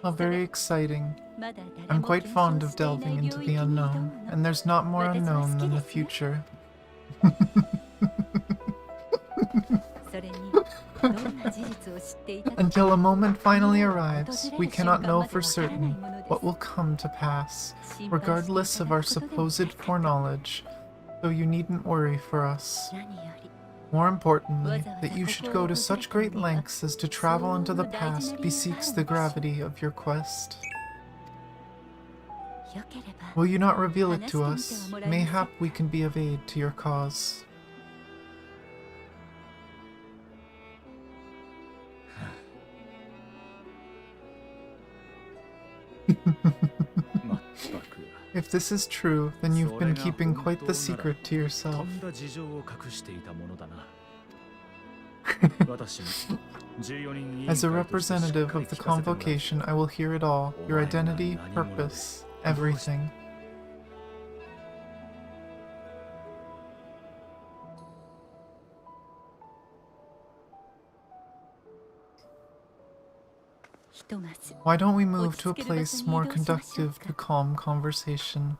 How very exciting. I'm quite fond of delving into the unknown, and there's not more unknown than the future. Until a moment finally arrives, we cannot know for certain what will come to pass, regardless of our supposed foreknowledge, so you needn't worry for us. More importantly, that you should go to such great lengths as to travel into the past bespeaks the gravity of your quest. Will you not reveal it to us? Mayhap we can be of aid to your cause. If this is true, then you've been keeping quite the secret to yourself. As a representative of the convocation, I will hear it all. Your identity, purpose, everything. Why don't we move to a place more conducive to calm conversation?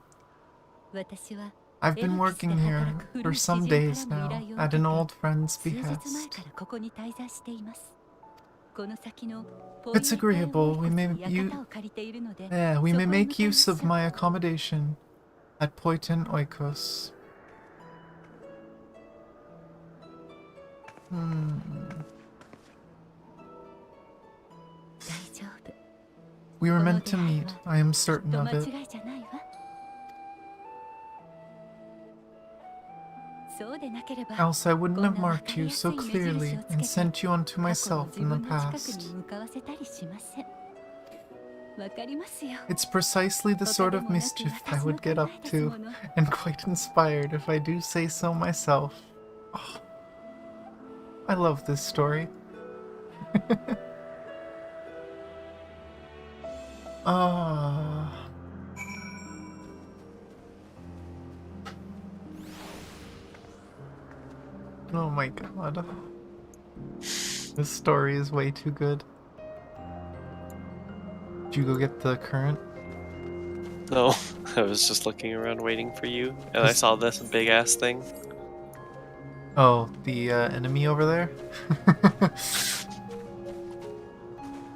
I've bbeen working here for some days now at an old friend's 数日前 behest. からここに滞在しています。この先の It's agreeable. We may make use of my accommodation at Poitin Oikos. We were meant to meet. I am certain of it. Else I wouldn't have marked you so clearly and sent you unto myself in the past. It's precisely the sort of mischief I would get up to, and quite inspired if I do say so myself. Oh, I love this story. Ah. Oh my god. This story is way too good. Did you go get the current? No, I was just looking around waiting for you, and I saw this big ass thing. Oh, the enemy over there?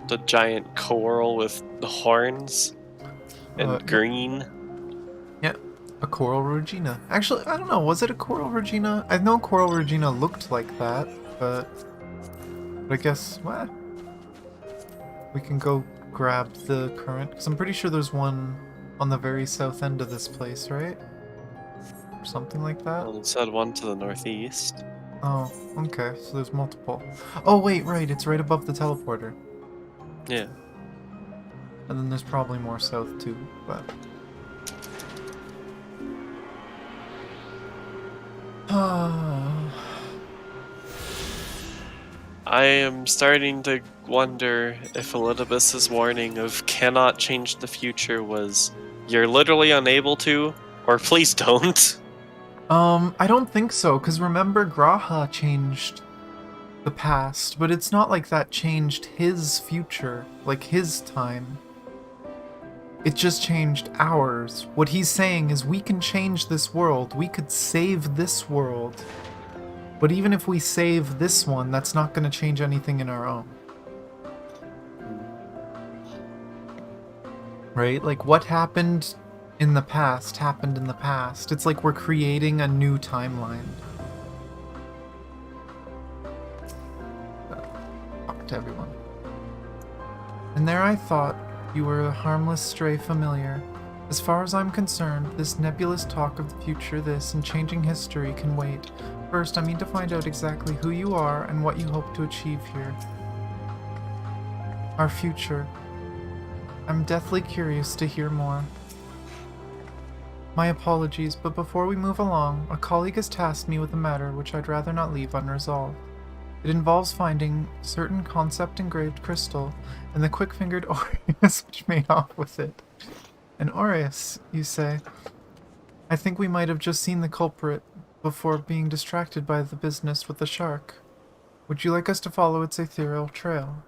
The giant coral with the horns and green. Yeah, a Coral Regina. Actually, I don't know, was it a Coral Regina? I know Coral Regina looked like that, but I guess, well, we can go grab the current, because I'm pretty sure there's one on the very south end of this place, right? Or something like that? Well, it said one to the northeast. Oh, okay, so there's multiple. Oh wait, right, it's right above the teleporter. Yeah. And then there's probably more south too, but... I am starting to wonder if Elidibus's warning of cannot change the future was you're literally unable to, or please don't. I don't think so, because remember Graha changed the past, but it's not like that changed his future, like his time. It just changed ours. What he's saying is we can change this world, we could save this world. But even if we save this one, that's not going to change anything in our own. Right? Like, what happened in the past happened in the past. It's like we're creating a new timeline. Talk to everyone. And there I thought you were a harmless stray familiar. As far as I'm concerned, this nebulous talk of the future, this, and changing history can wait. First, I mean to find out exactly who you are and what you hope to achieve here. Our future. I'm deathly curious to hear more. My apologies, but before we move along, a colleague has tasked me with a matter which I'd rather not leave unresolved. It involves finding certain concept-engraved crystal and the quick-fingered Aureus which made off with it. An Aureus, you say? I think we might have just seen the culprit before being distracted by the business with the shark. Would you like us to follow its ethereal trail?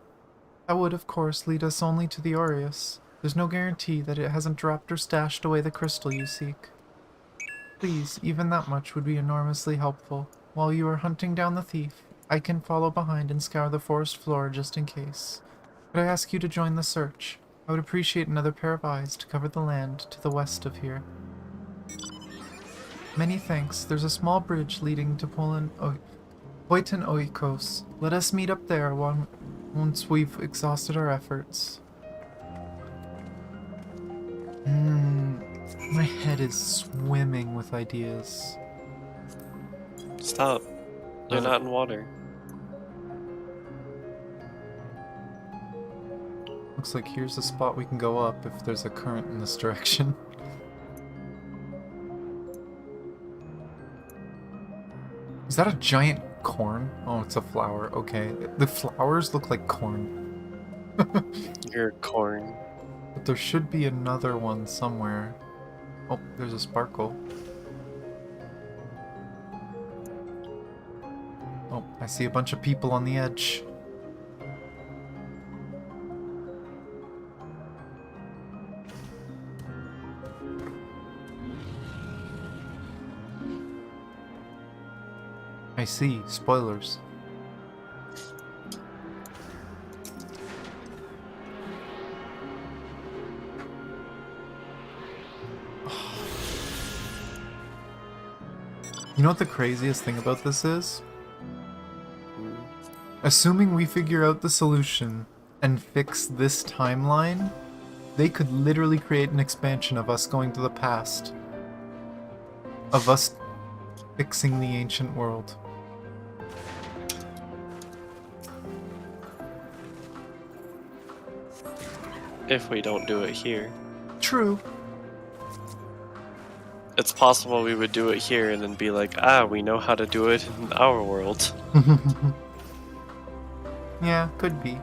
That would, of course, lead us only to the Aureus. There's no guarantee that it hasn't dropped or stashed away the crystal you seek. Please, even that much would be enormously helpful. While you are hunting down the thief, I can follow behind and scour the forest floor just in case. Could I ask you to join the search? I would appreciate another pair of eyes to cover the land to the west of here. Many thanks. There's a small bridge leading to Poitin Oikos. Let us meet up there once we've exhausted our efforts. My head is swimming with ideas. Stop. You're not in water. Looks like here's a spot we can go up if there's a current in this direction. Is that a giant corn? Oh, it's a flower. Okay. The flowers look like corn. You're corn. But there should be another one somewhere. Oh, there's a sparkle. Oh, I see a bunch of people on the edge. I see. Spoilers. You know what the craziest thing about this is? Assuming we figure out the solution and fix this timeline, they could literally create an expansion of us going to the past. Of us fixing the ancient world. If we don't do it here. True. It's possible we would do it here and then be like, we know how to do it in our world. Yeah, could be.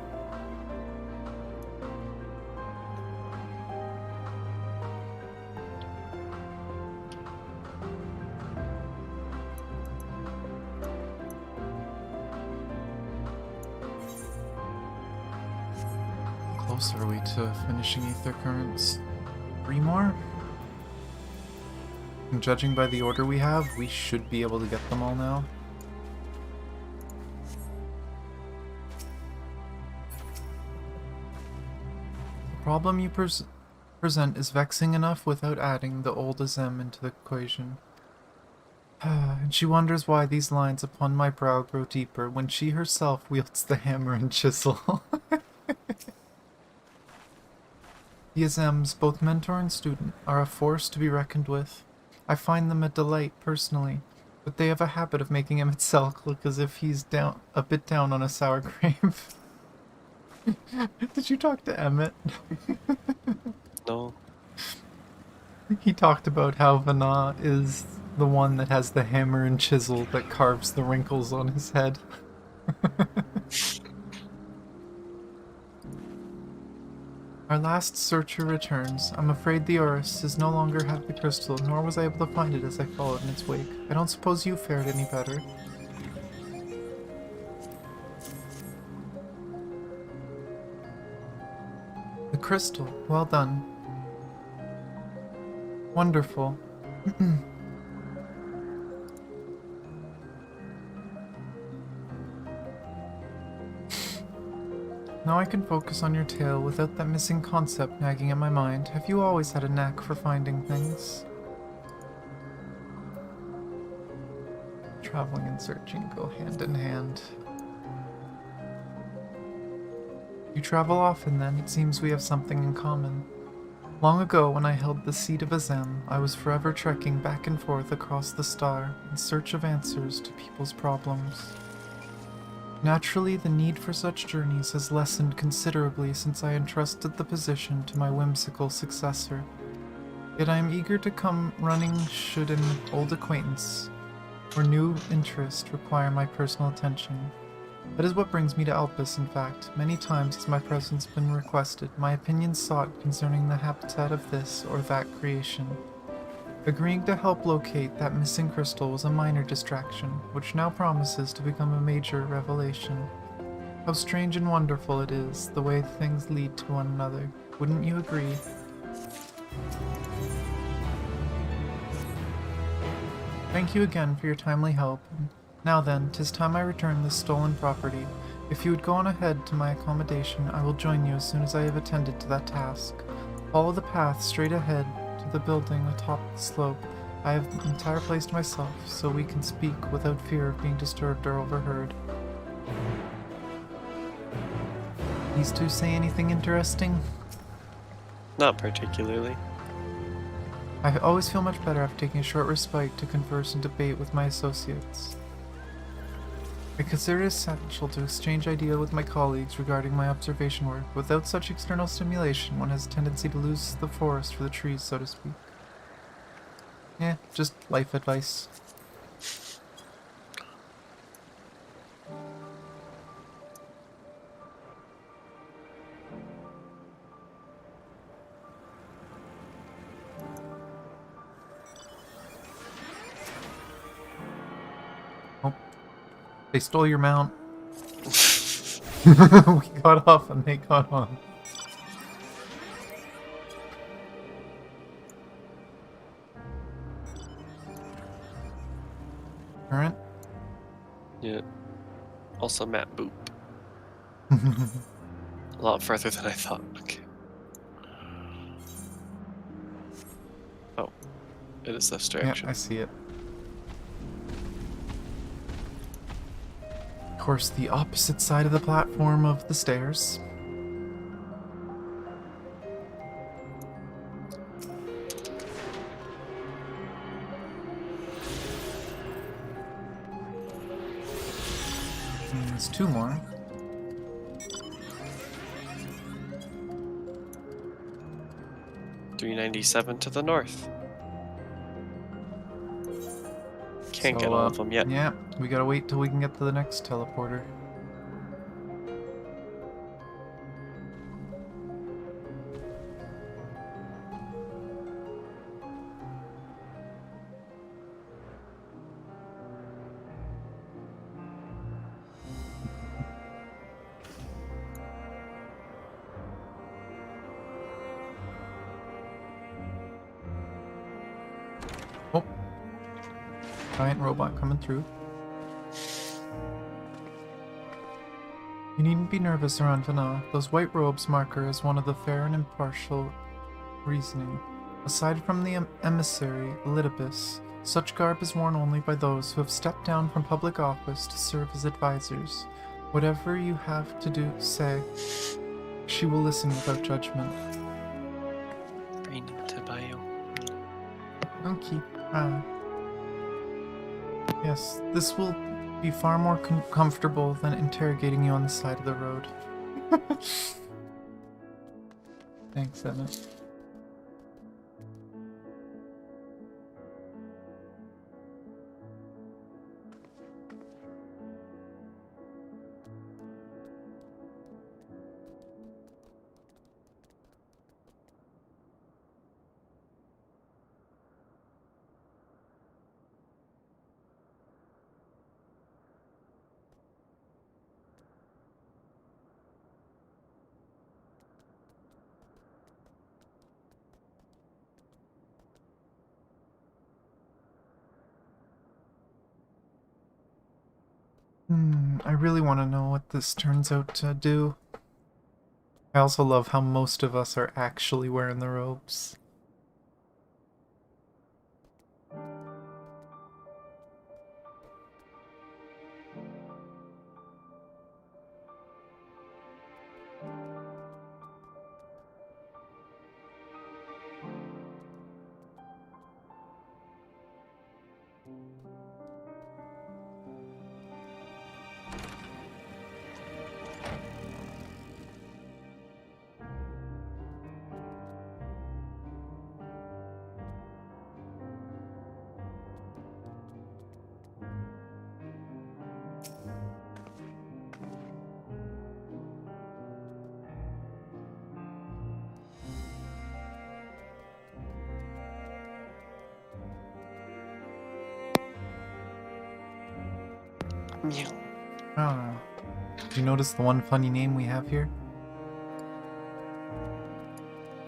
How close are we to finishing Ether Currents? 3 more? And judging by the order we have, we should be able to get them all now. The problem you present is vexing enough without adding the old Azem into the equation. And she wonders why these lines upon my brow grow deeper when she herself wields the hammer and chisel. The Azems, both mentor and student, are a force to be reckoned with. I find them a delight personally, but they have a habit of making Emmett Selk look as if he's a bit down on a sour grape. Did you talk to Emmett? No. He talked about how Vana is the one that has the hammer and chisel that carves the wrinkles on his head. Our last searcher returns. I'm afraid the Oris does no longer have the crystal, nor was I able to find it as I followed in its wake. I don't suppose you fared any better. The crystal. Well done. Wonderful. Now I can focus on your tale without that missing concept nagging at my mind. Have you always had a knack for finding things? Traveling and searching go hand in hand. You travel often then, it seems we have something in common. Long ago, when I held the seat of Azem, I was forever trekking back and forth across the star in search of answers to people's problems. Naturally, the need for such journeys has lessened considerably since I entrusted the position to my whimsical successor. Yet I am eager to come running should an old acquaintance or new interest require my personal attention. That is what brings me to Elpis, in fact. Many times has my presence been requested, my opinion sought concerning the habitat of this or that creation. Agreeing to help locate that missing crystal was a minor distraction, which now promises to become a major revelation. How strange and wonderful it is, the way things lead to one another. Wouldn't you agree? Thank you again for your timely help. Now then, 'tis time I return this stolen property. If you would go on ahead to my accommodation, I will join you as soon as I have attended to that task. Follow the path straight ahead to the building atop the slope. I have the entire place to myself, so we can speak without fear of being disturbed or overheard. These two say anything interesting? Not particularly. I always feel much better after taking a short respite to converse and debate with my associates. I consider it essential to exchange ideas with my colleagues regarding my observation work. Without such external stimulation, one has a tendency to lose the forest for the trees, so to speak. Just life advice. They stole your mount. We got off and they got on. Current? Yeah. Also, Matt Boop. A lot further than I thought. Okay. Oh, it is this Yeah, direction. I see it. Of course, the opposite side of the platform of the stairs. And there's two more. $397 to the north. Can't get So, all of them yet. yeah, we gotta wait till we can get to the next teleporter. Oh. Giant robot coming through. You needn't be nervous, Aranfana. Those white robes mark her as one of the fair and impartial reasoning. Aside from the emissary, Elidibus, such garb is worn only by those who have stepped down from public office to serve as advisors. Whatever you have to do, say, she will listen without judgment. Bring it to bio. Okay. Yes, this will be far more comfortable than interrogating you on the side of the road. Thanks, Emmett. I really want to know what this turns out to do. I also love how most of us are actually wearing the robes. Meow. Ah. Did you notice the one funny name we have here?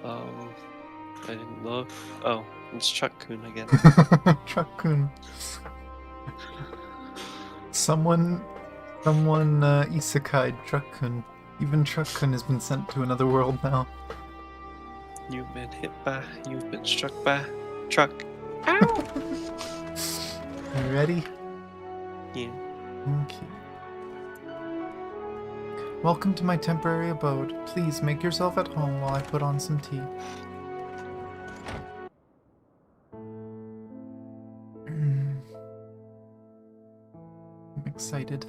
I didn't look. Oh, it's Chuck-kun again. Truck-kun. Someone isekai'd Truck-kun. Even Truck-kun has been sent to another world now. You've been struck by truck. Ow! You ready? Yeah. Okay. Welcome to my temporary abode. Please make yourself at home while I put on some tea. I'm excited.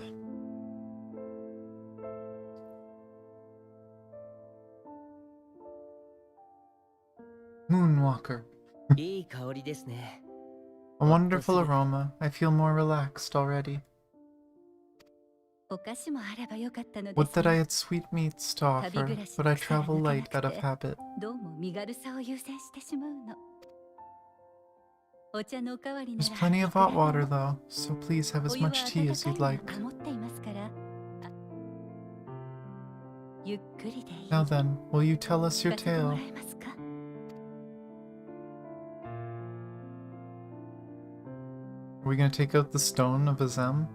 Moonwalker. いい香りですね。 A wonderful aroma. I feel more relaxed already. お菓子もあればよかったのです Would that が I had sweetmeats to offer, but I travel light out of habit. どうも身軽さを優先してしまうの。お茶のおかわりな There's ら plenty of いくら hot でも water though, so please have お as 湯は much tea 温 as かい you'd の like. を守っていますから。あゆっくりでいい。 Now then, will you tell us 聞 your かせても tale? らえますか Are we gonna take out the stone of Azem?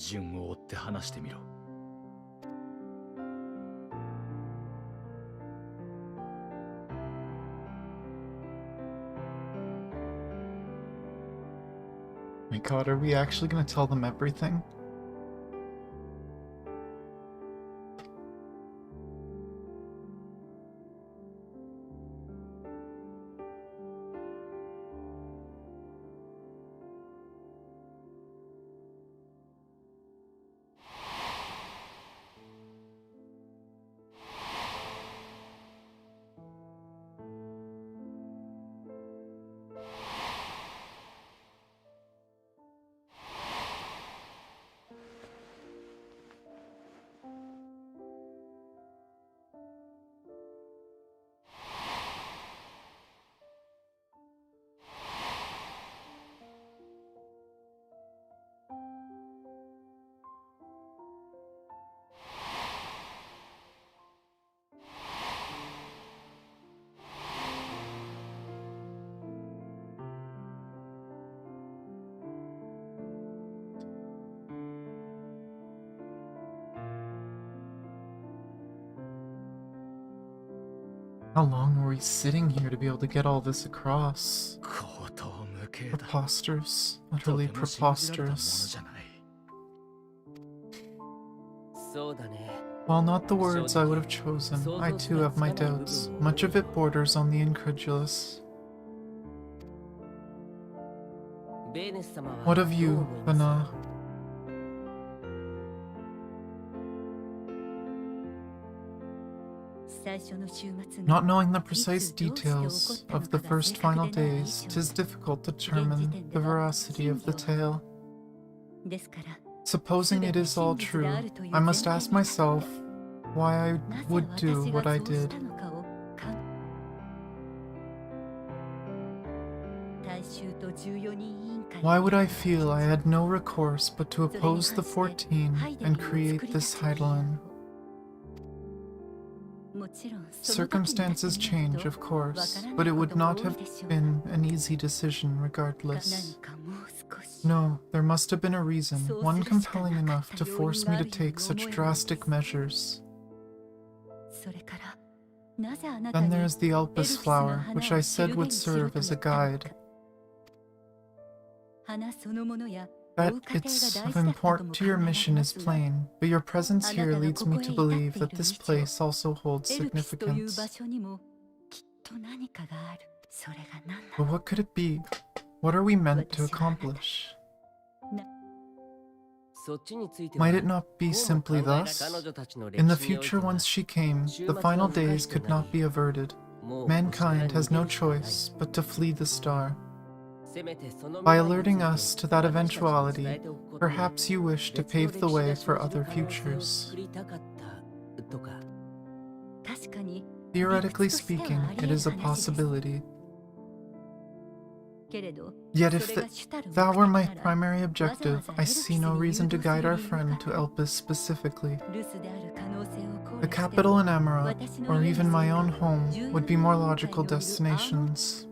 順を追って話してみろ。My god, are we actually gonna tell them everything? How long were we sitting here to be able to get all this across? 口頭無形だ。 Preposterous. と Utterly ても信じられたもの preposterous. じゃない。そうだね。 While not the words I would have chosen, I too have my doubts. Much of it borders on the incredulous. ベーネス様は What of どう you, 思いますか Bana? Not knowing the precise details of the first final days, 'tis difficult to determine the veracity of the tale. Supposing it is all true, I must ask myself why I would do what I did. Why would I feel I had no recourse but to oppose the 14 and create this Heidelin? Circumstances change, of course, but it would not have been an easy decision regardless. No, there must have been a reason, one compelling enough to force me to take such drastic measures. Then there's the Elpis flower, which I said would serve as a guide. That it's of import to your mission is plain, but your presence here leads me to believe that this place also holds significance. But what could it be? What are we meant to accomplish? Might it not be simply thus? In the future, once she came, the final days could not be averted. Mankind has no choice but to flee the star. By alerting us to that eventuality, perhaps you wish to pave the way for other futures. Theoretically speaking, it is a possibility. Yet if that were my primary objective, I see no reason to guide our friend to Elpis specifically. The capital in Amarat, or even my own home, would be more logical destinations.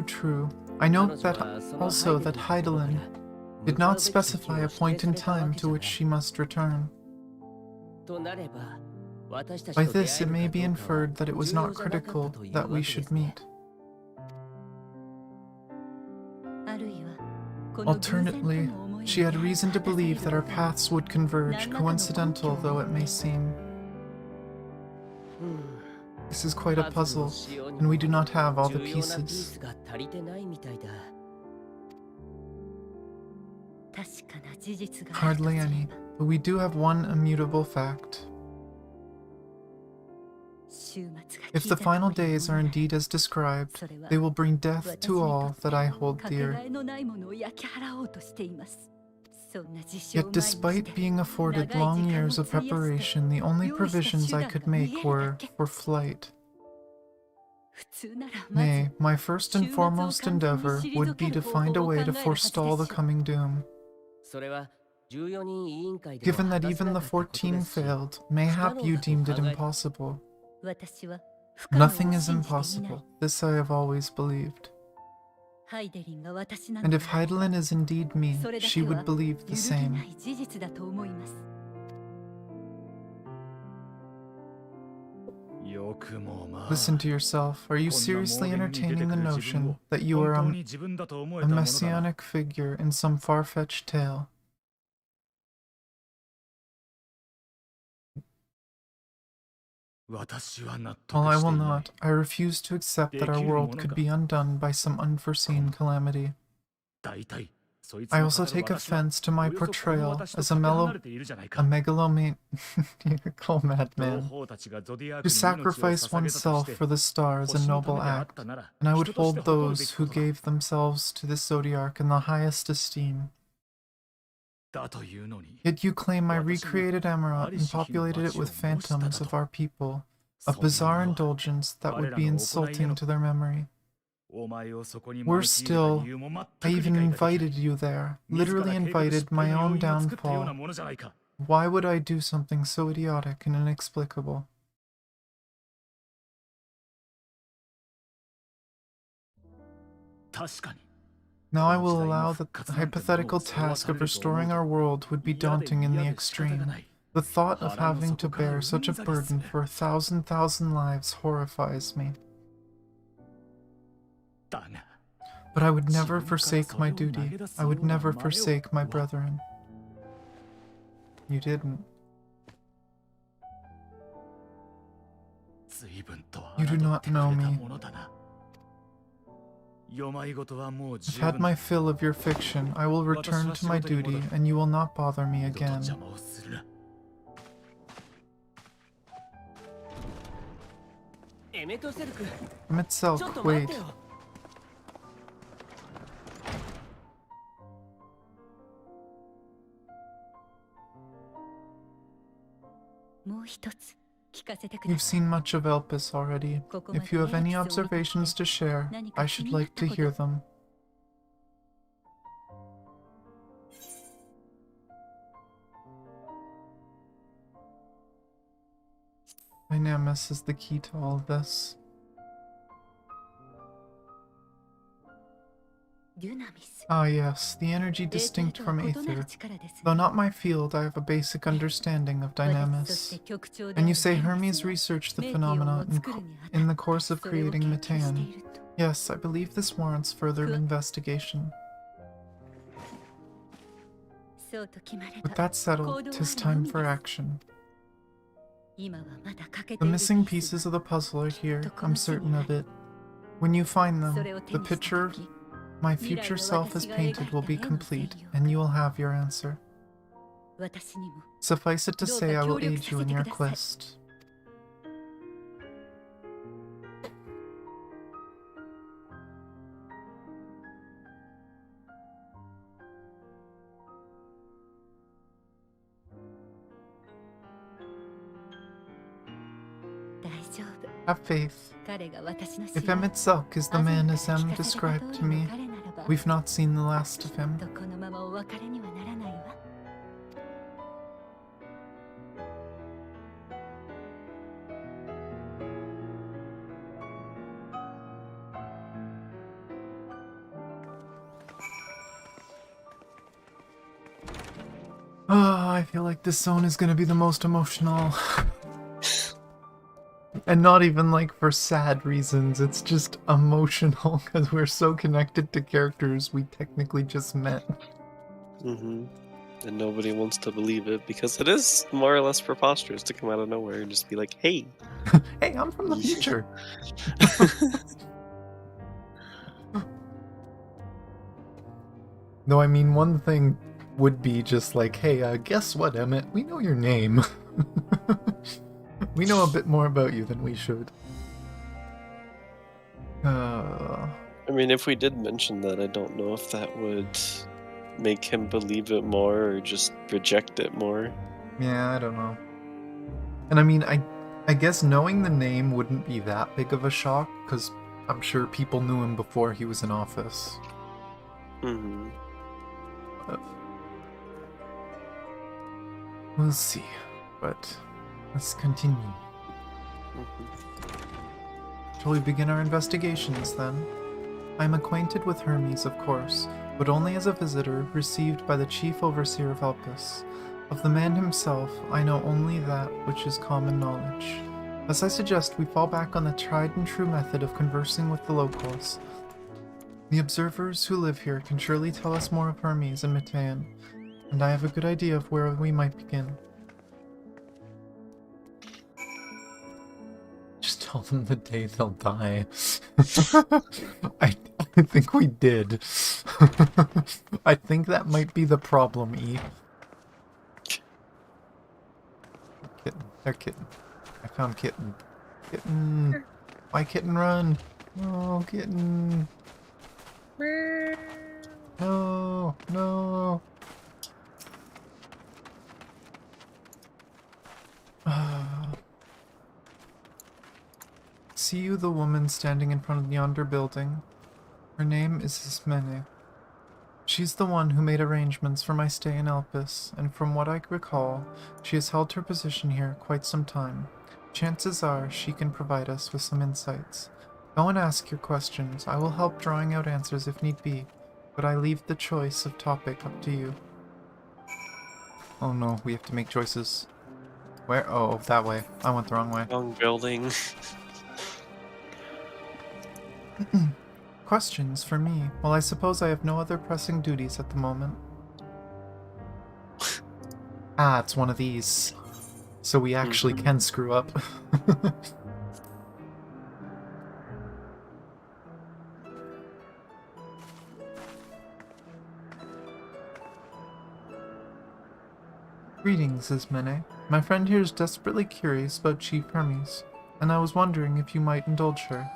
True. I note that also that Heidelin did not specify a point in time to which she must return. By this, it may be inferred that it was not critical that we should meet. Alternately, she had reason to believe that our paths would converge, coincidental though it may seem. This is quite a puzzle, and we do not have all the pieces. Hardly any, but we do have one immutable fact. If the final days are indeed as described, they will bring death to all that I hold dear. Yet despite being afforded long years of preparation, the only provisions I could make were for flight. Nay, my first and foremost endeavor would be to find a way to forestall the coming doom. それは14人委員会で Given も that 果たせ even な the かったことで 14すし failed, mayhap you deemed it impossible. 私は Nothing is impossible. This I have always believed. ハイデリンが私な And の if Heidelin is indeed me, それだ she けは would believe 揺 the るぎ same. ない事実だと思います。 よくもまあ Listen to yourself. Are you こんな seriously 盲言に出て entertaining く the る自分 notion を that you 本 are 当 a に自分だと思え a たものだな messianic figure in some far-fetched tale? Well, Well, I will not. I refuse to accept that our world could be undone by some unforeseen calamity. I also take offense to my portrayal as a megalomaniacal madman. To sacrifice oneself for the stars is a noble act, and I would hold those who gave themselves to this zodiac in the highest esteem. Yet you claim I recreated Amarant and populated it with phantoms of our people, a bizarre indulgence that would be insulting to their memory. Worse still, I even invited you there, literally invited my own downfall. Why would I do something so idiotic and inexplicable? Now I will allow that the hypothetical task of restoring our world would be daunting in the extreme. The thought of having to bear such a burden for 1,000 lives horrifies me. But I would never forsake my duty. I would never forsake my brethren. You didn't. You do not know me. I've had my fill of your fiction. I will return to my duty, and you will not bother me again. Emetselk, wait. You've seen much of Elpis already. If you have any observations to share, I should like to hear them. Dynamis is the key to all of this. Ah yes, the energy distinct from Aether. Though not my field, I have a basic understanding of Dynamis. And you say Hermes researched the phenomena in the course of creating Metean. Yes, I believe this warrants further investigation. With that settled, 'tis time for action. The missing pieces of the puzzle are here, I'm certain of it. When you find them, the picture my future self has painted will be complete, and you will have your answer. Suffice it to say, I will aid you in your quest. Have faith. If Emetselk is the man as M described to me, we've not seen the last of him. I feel like this zone is gonna be the most emotional. And not even like for sad reasons, it's just emotional because we're so connected to characters we technically just met. And nobody wants to believe it because it is more or less preposterous to come out of nowhere and just be like, hey. Hey, I'm from the future. Though I mean, one thing would be just like, hey, guess what, Emmett? We know your name. We know a bit more about you than we should. I mean, if we did mention that, I don't know if that would make him believe it more or just reject it more. Yeah, I don't know. And I mean, I guess knowing the name wouldn't be that big of a shock, because I'm sure people knew him before he was in office. Hmm. We'll see. But let's continue. Shall we begin our investigations, then? I am acquainted with Hermes, of course, but only as a visitor received by the chief overseer of Elpis. Of the man himself, I know only that which is common knowledge. Thus I suggest we fall back on the tried and true method of conversing with the locals. The observers who live here can surely tell us more of Hermes and Matean, and I have a good idea of where we might begin. Just tell them the day they'll die. I think we did. I think that might be the problem, E. Kitten. They're kitten. I found kitten. Kitten. Why kitten run? No, kitten. No, no. See you, the woman standing in front of yonder building. Her name is Ismene. She's the one who made arrangements for my stay in Elpis, and from what I recall, she has held her position here quite some time. Chances are she can provide us with some insights. Go and ask your questions. I will help drawing out answers if need be, but I leave the choice of topic up to you. Oh no, we have to make choices. Where? Oh, that way. I went the wrong way. Wrong building. Questions for me? Well, I suppose I have no other pressing duties at the moment. Ah, it's one of these. So we actually can screw up. Greetings, Ismene. My friend here is desperately curious about Chief Hermes, and I was wondering if you might indulge her.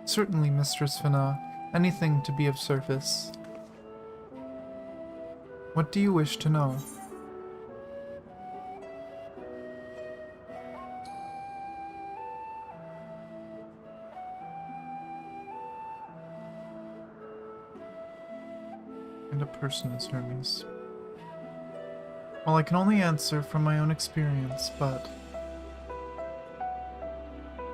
Certainly, Mistress Fina. Anything to be of service. What do you wish to know? And a person is Hermes. Well, I can only answer from my own experience, but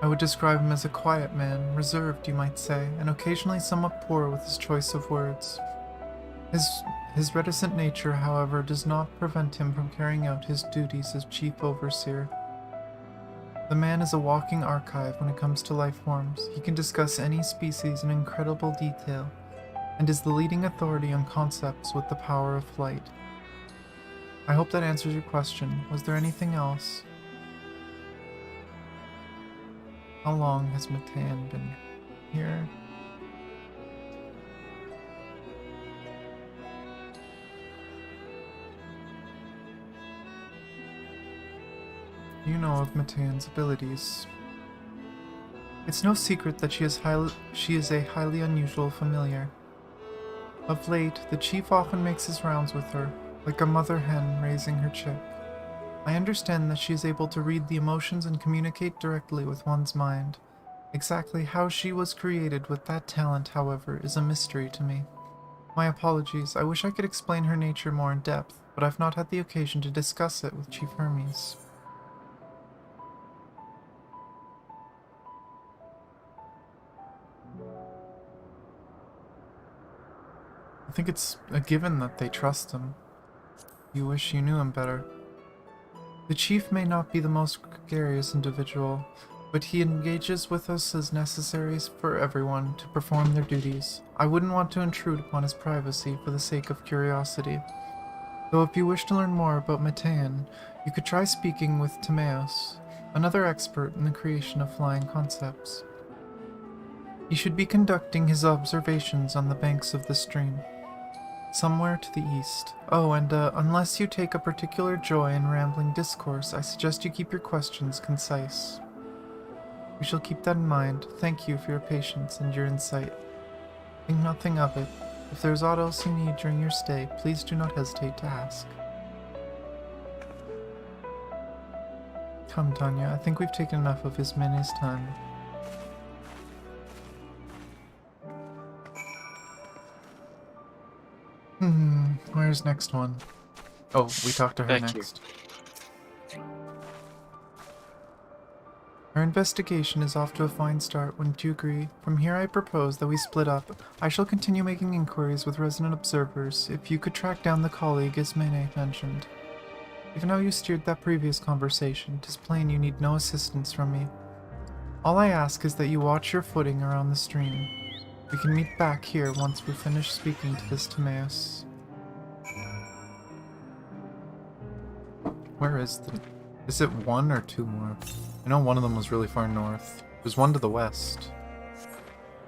I would describe him as a quiet man, reserved, you might say, and occasionally somewhat poor with his choice of words. His reticent nature, however, does not prevent him from carrying out his duties as chief overseer. The man is a walking archive when it comes to life forms. He can discuss any species in incredible detail, and is the leading authority on concepts with the power of flight. I hope that answers your question. Was there anything else? How long has Matean been here? You know of Matean's abilities. It's no secret that she is a highly unusual familiar. Of late, the chief often makes his rounds with her, like a mother hen raising her chick. I understand that she is able to read the emotions and communicate directly with one's mind. Exactly how she was created with that talent, however, is a mystery to me. My apologies, I wish I could explain her nature more in depth, but I've not had the occasion to discuss it with Chief Hermes. I think it's a given that they trust him. You wish you knew him better. The chief may not be the most gregarious individual, but he engages with us as necessary for everyone to perform their duties. I wouldn't want to intrude upon his privacy for the sake of curiosity. Though if you wish to learn more about Matean, you could try speaking with Timaeus, another expert in the creation of flying concepts. He should be conducting his observations on the banks of the stream. Somewhere to the east. Oh, and unless you take a particular joy in rambling discourse, I suggest you keep your questions concise. We shall keep that in mind. Thank you for your patience and your insight. Think nothing of it. If there is aught else you need during your stay, please do not hesitate to ask. Come, Tanya, I think we've taken enough of Ismene's time. Where's next one? Oh, we talked to her Back here. next. Our investigation is off to a fine start, wouldn't you agree? From here I propose that we split up. I shall continue making inquiries with resident observers. If you could track down the colleague Ismene mentioned. Given how you steered that previous conversation, 'tis plain you need no assistance from me. All I ask is that you watch your footing around the stream. We can meet back here once we finish speaking to this Timaeus. Where is the... Is it one or two more? I know one of them was really far north. There's one to the west.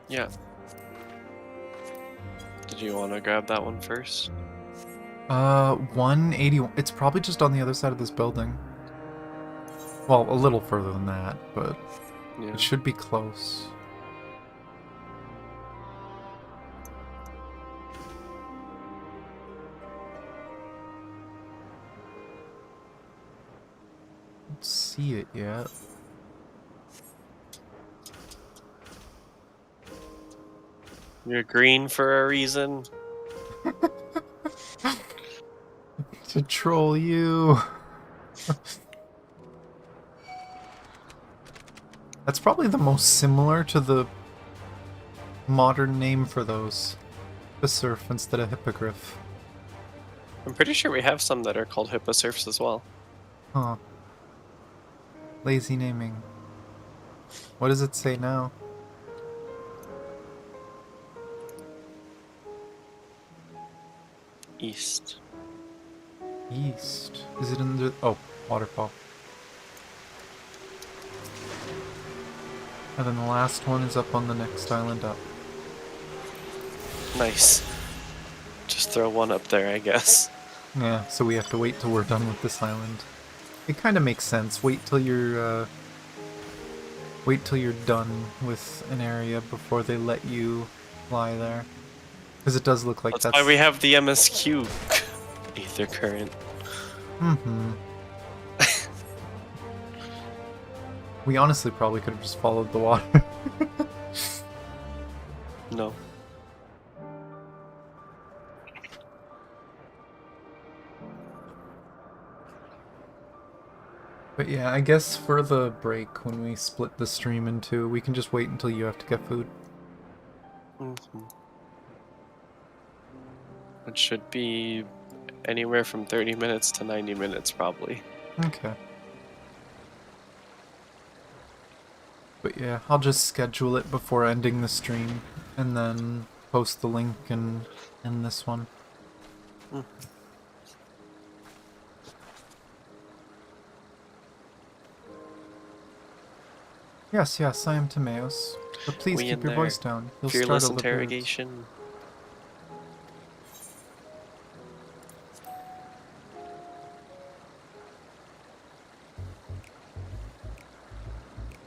Yeah. Did you want to grab that one first? 181. It's probably just on the other side of this building. Well, a little further than that, but Yeah. it should be close. Don't see it yet. You're green for a reason. To troll you. That's probably the most similar to the modern name for those. Hipposurf instead of hippogriff. I'm pretty sure we have some that are called hipposurfs as well. Huh. Lazy naming. What does it say now? East. East. Is it in the... Oh, waterfall. And then the last one is up on the next island up. Nice. Just throw one up there, I guess. Yeah, so we have to wait till we're done with this island. It kind of makes sense. Wait till you're done with an area before they let you fly there. Because it does look like That's why we have the MSQ Aether Current. Mm-hmm. We honestly probably could have just followed the water. No. But yeah, I guess for the break, when we split the stream in two, we can just wait until you have to get food. It should be anywhere from 30 minutes to 90 minutes, probably. Okay. But yeah, I'll just schedule it before ending the stream, and then post the link in this one. Yes, yes, I am Timaeus. But please We keep in your there. voice down. You'll Fearless startle the birds. interrogation.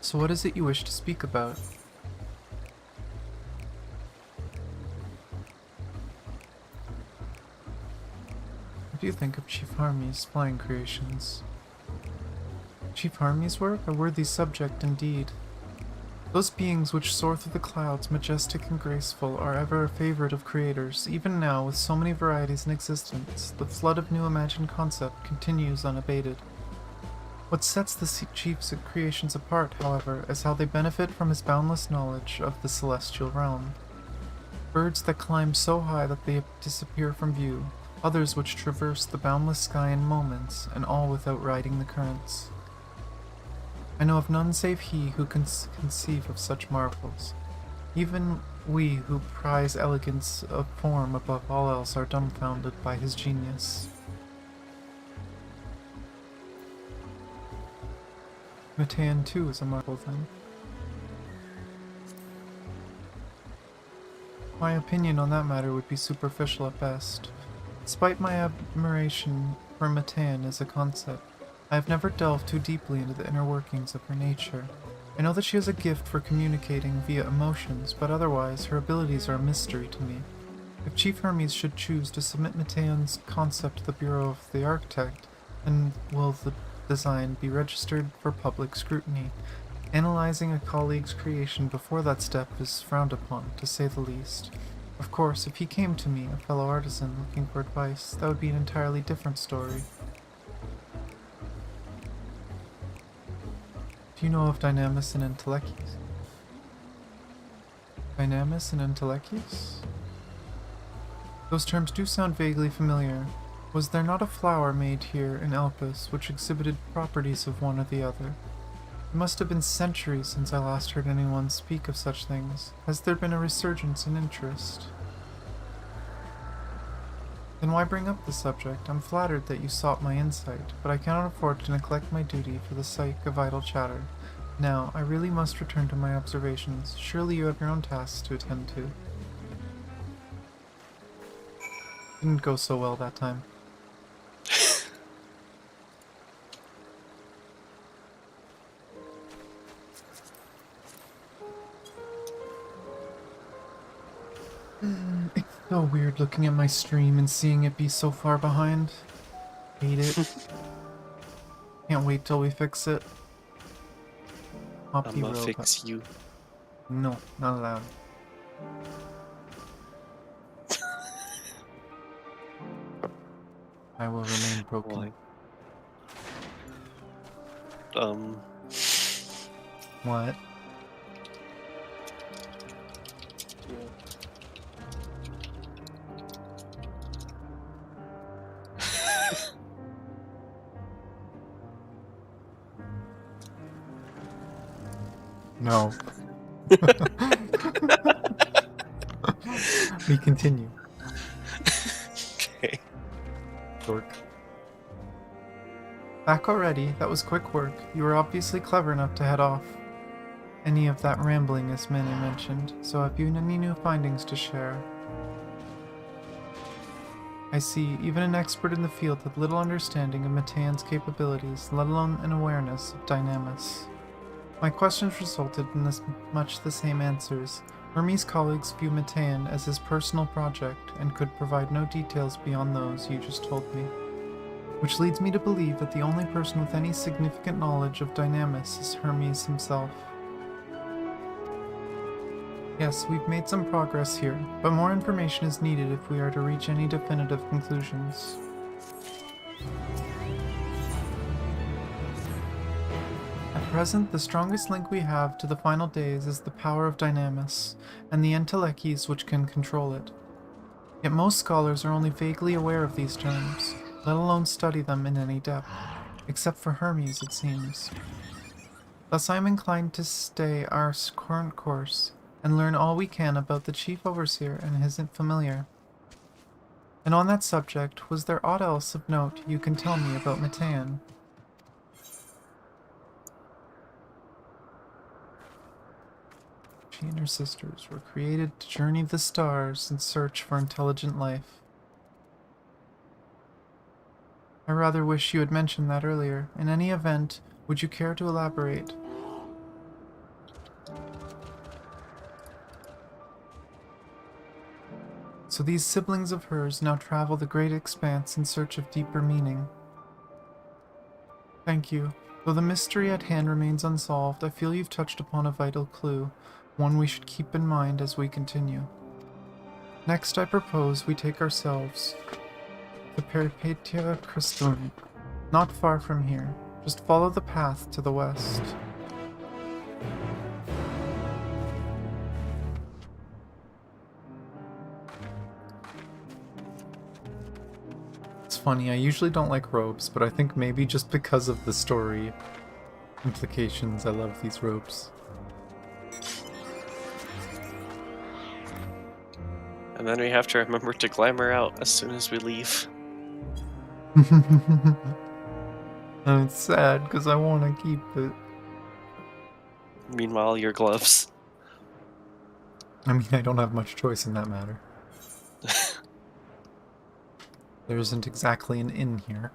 So what is it you wish to speak about? What do you think of Chief Harmy's flying creations? Chief Harmy's work? A worthy subject indeed. Those beings which soar through the clouds, majestic and graceful, are ever a favorite of creators. Even now, with so many varieties in existence, the flood of new imagined concept continues unabated. What sets the Chief's creations apart, however, is how they benefit from his boundless knowledge of the celestial realm. Birds that climb so high that they disappear from view, others which traverse the boundless sky in moments, and all without riding the currents. I know of none save he who can conceive of such marvels. Even we who prize elegance of form above all else are dumbfounded by his genius. Matean, too, is a marvel, then. My opinion on that matter would be superficial at best. Despite my admiration for Matan as a concept, I have never delved too deeply into the inner workings of her nature. I know that she has a gift for communicating via emotions, but otherwise her abilities are a mystery to me. If Chief Hermes should choose to submit Matean's concept to the Bureau of the Architect, then will the design be registered for public scrutiny? Analyzing a colleague's creation before that step is frowned upon, to say the least. Of course, if he came to me, a fellow artisan, looking for advice, that would be an entirely different story. Do you know of Dynamis and Entelechis? Dynamis and Entelechis? Those terms do sound vaguely familiar. Was there not a flower made here in Elpis which exhibited properties of one or the other? It must have been centuries since I last heard anyone speak of such things. Has there been a resurgence in interest? Then why bring up the subject? I'm flattered that you sought my insight, but I cannot afford to neglect my duty for the sake of idle chatter. Now, I really must return to my observations. Surely you have your own tasks to attend to. Didn't go so well that time. It's so weird looking at my stream and seeing it be so far behind. Hate it. Can't wait till we fix it. Hoppy I'ma robot. fix you. No, not allowed. I will remain broken. Why? What? No. We continue. Okay. Dork. Back already? That was quick work. You were obviously clever enough to head off any of that rambling as Manny mentioned, so have you any new findings to share? I see, even an expert in the field had little understanding of Matean's capabilities, let alone an awareness of Dynamis. My questions resulted in much the same answers. Hermes' colleagues view Matean as his personal project and could provide no details beyond those you just told me. Which leads me to believe that the only person with any significant knowledge of Dynamis is Hermes himself. Yes, we've made some progress here, but more information is needed if we are to reach any definitive conclusions. At present, the strongest link we have to the final days is the power of Dynamis, and the Entelechis which can control it. Yet most scholars are only vaguely aware of these terms, let alone study them in any depth, except for Hermes, it seems. Thus I am inclined to stay our current course, and learn all we can about the Chief Overseer and his familiar. And on that subject, was there aught else of note you can tell me about Matean? She and her sisters were created to journey the stars and search for intelligent life. I rather wish you had mentioned that earlier. In any event, would you care to elaborate? So these siblings of hers now travel the great expanse in search of deeper meaning. Thank you. Though the mystery at hand remains unsolved, I feel you've touched upon a vital clue, one we should keep in mind as we continue. Next, I propose we take ourselves to Peripetia Crystalline, not far from here. Just follow the path to the west. It's funny, I usually don't like robes, but I think maybe just because of the story implications, I love these robes. And then we have to remember to glamour out as soon as we leave. And it's sad because I want to keep it. Meanwhile, your gloves. I mean, I don't have much choice in that matter. There isn't exactly an inn here.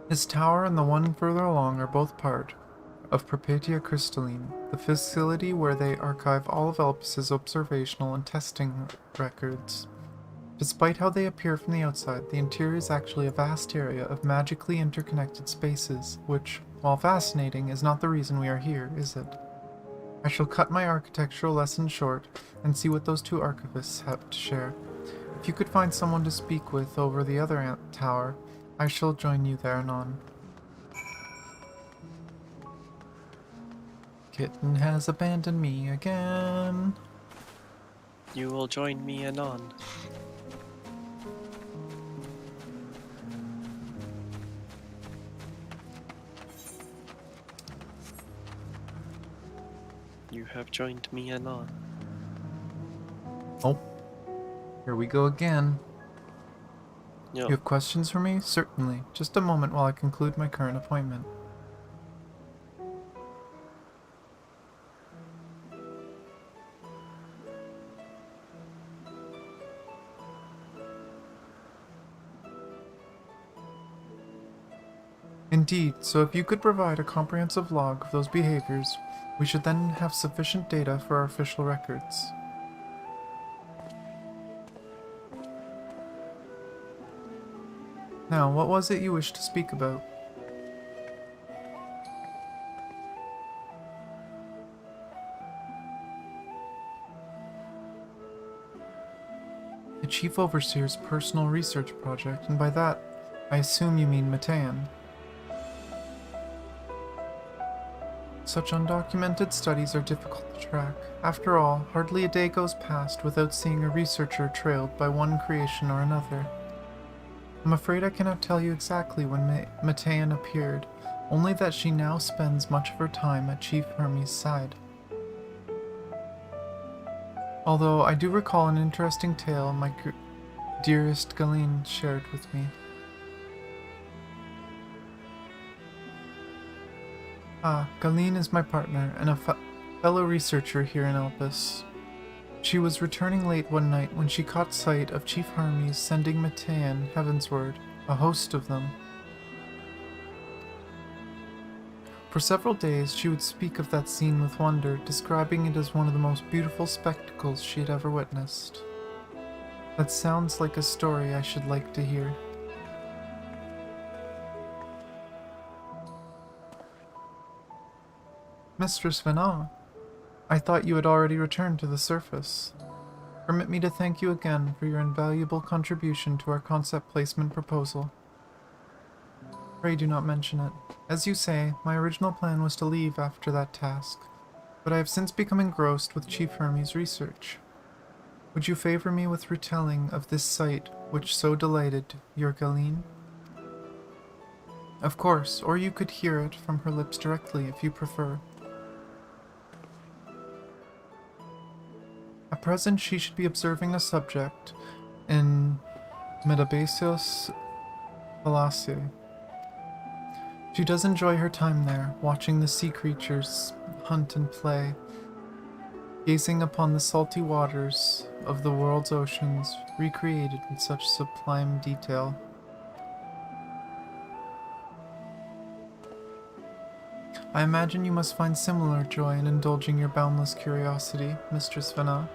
His tower and the one further along are both part of Perpetua Crystalline, the facility where they archive all of Elpis' observational and testing records. Despite how they appear from the outside, the interior is actually a vast area of magically interconnected spaces, which, while fascinating, is not the reason we are here, is it? I shall cut my architectural lesson short and see what those two archivists have to share. If you could find someone to speak with over the other tower, I shall join you there anon. Kitten has abandoned me again. You will join me anon. You have joined me anon. Oh, here we go again. Yep. You have questions for me? Certainly. Just a moment while I conclude my current appointment. Indeed, so if you could provide a comprehensive log of those behaviors, we should then have sufficient data for our official records. Now, what was it you wished to speak about? The Chief Overseer's personal research project, and by that, I assume you mean Matean. Such undocumented studies are difficult to track. After all, hardly a day goes past without seeing a researcher trailed by one creation or another. I'm afraid I cannot tell you exactly when Matean appeared, only that she now spends much of her time at Chief Hermes' side. Although I do recall an interesting tale my dearest Galeen shared with me. Ah, Galeen is my partner and a fellow researcher here in Elpis. She was returning late one night when she caught sight of Chief Hermes sending Matean heavensward, a host of them. For several days she would speak of that scene with wonder, describing it as one of the most beautiful spectacles she had ever witnessed. That sounds like a story I should like to hear. Mistress Venat, I thought you had already returned to the surface. Permit me to thank you again for your invaluable contribution to our concept placement proposal. Pray do not mention it. As you say, my original plan was to leave after that task, but I have since become engrossed with Chief Hermes' research. Would you favor me with retelling of this sight which so delighted your Galeen? Of course, or you could hear it from her lips directly if you prefer. At present, she should be observing a subject in Metabasios Palace. She does enjoy her time there, watching the sea creatures hunt and play, gazing upon the salty waters of the world's oceans, recreated with such sublime detail. I imagine you must find similar joy in indulging your boundless curiosity, Mistress Venat,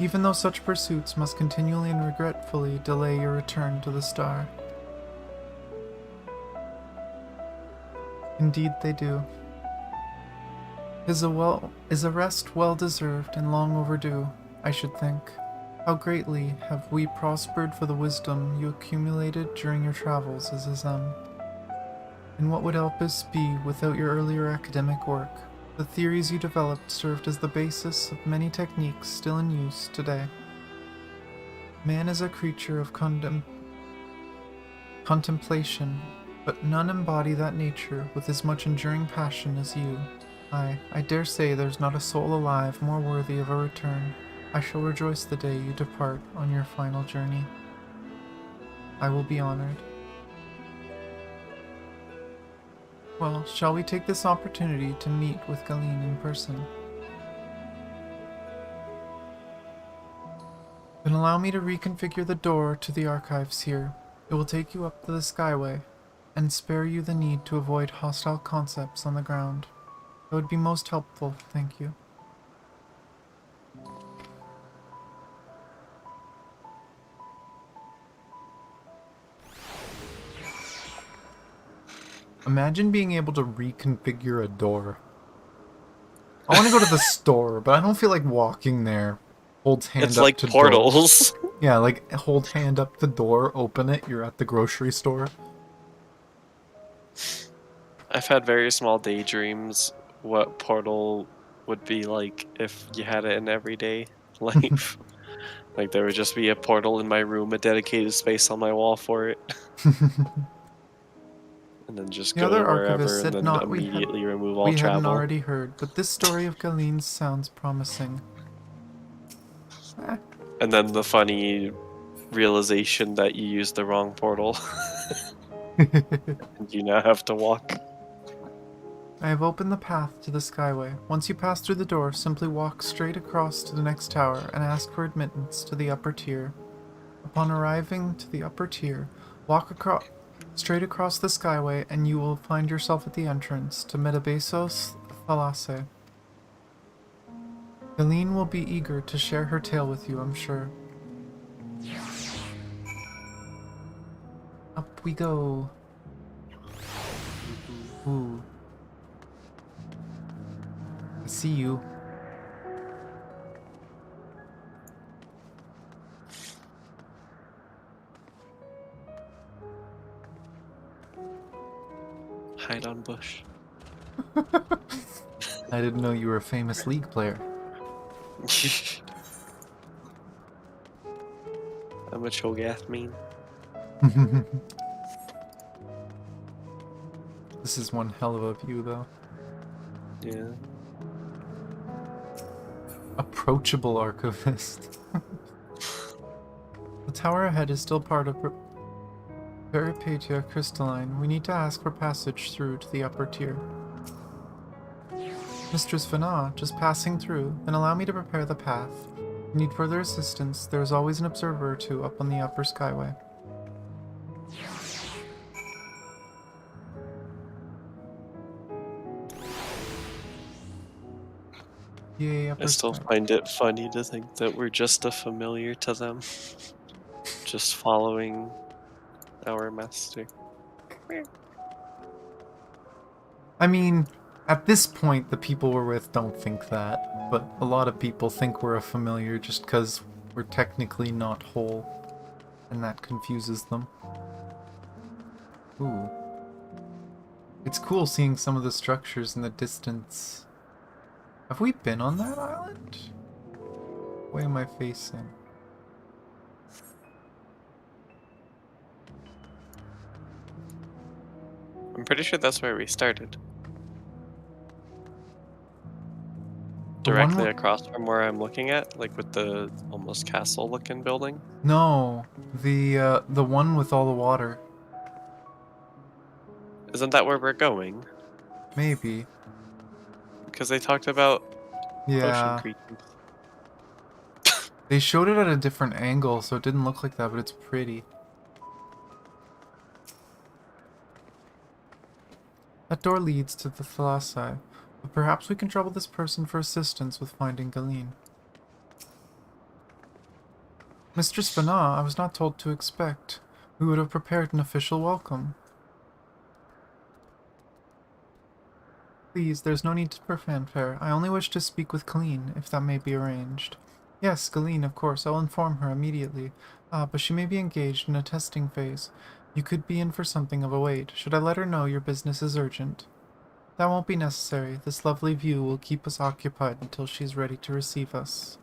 even though such pursuits must continually and regretfully delay your return to the star. Indeed they do. Is a rest well deserved and long overdue, I should think. How greatly have we prospered for the wisdom you accumulated during your travels as a Zen. And what would Elpis be without your earlier academic work? The theories you developed served as the basis of many techniques still in use today. Man is a creature of contemplation, but none embody that nature with as much enduring passion as you. I dare say there's not a soul alive more worthy of a return. I shall rejoice the day you depart on your final journey. I will be honored. Well, shall we take this opportunity to meet with Galeen in person? Then allow me to reconfigure the door to the archives here. It will take you up to the Skyway, and spare you the need to avoid hostile concepts on the ground. That would be most helpful, thank you. Imagine being able to reconfigure a door. I want to go to the store, but I don't feel like walking there. Holds hand It's up like to door. portals. Yeah, like hold hand up the door, open it, you're at the grocery store. I've had very small daydreams what portal would be like if you had it in everyday life. Like there would just be a portal in my room, a dedicated space on my wall for it, and then just The go to other archivist wherever and said then not immediately remove all we hadn't travel. already heard, but this story of Galeen sounds promising. And then the funny realization that you used the wrong portal and you now have to walk. I have opened the path to the Skyway. Once you pass through the door, simply walk straight across to the next tower and ask for admittance to the upper tier. Upon arriving to the upper tier, walk straight across the Skyway and you will find yourself at the entrance to Metabesos Thalasse. Galeen will be eager to share her tale with you, I'm sure. Up we go. Ooh. I see you. Hide on bush. I didn't know you were a famous League player. I'm a Cho'Gath mean. This is one hell of a view, though. Yeah. Approachable archivist. The tower ahead is still part of Peripatia Crystalline. We need to ask for passage through to the upper tier. Mistress Vana, just passing through, then allow me to prepare the path. If you need further assistance, there is always an observer or two up on the upper skyway. Yay, upper I still skyway. find it funny to think that we're just a familiar to them. Just following our master. I mean, at this point, the people we're with don't think that, but a lot of people think we're a familiar just because we're technically not whole, and that confuses them. Ooh. It's cool seeing some of the structures in the distance. Have we been on that island? What way am I facing? I'm pretty sure that's where we started. The one Directly where- across from where I'm looking at, like with the almost castle-looking building. No, the one with all the water. Isn't that where we're going? Maybe. Because they talked about ocean Yeah. creatures. They showed it at a different angle, so it didn't look like that, but it's pretty. That door leads to the Thalassai, but perhaps we can trouble this person for assistance with finding Galeen. Mistress Vana, I was not told to expect. We would have prepared an official welcome. Please, there's no need for fanfare. I only wish to speak with Galeen, if that may be arranged. Yes, Galeen, of course. I'll inform her immediately. But she may be engaged in a testing phase. You could be in for something of a wait. Should I let her know your business is urgent? That won't be necessary. This lovely view will keep us occupied until she's ready to receive us.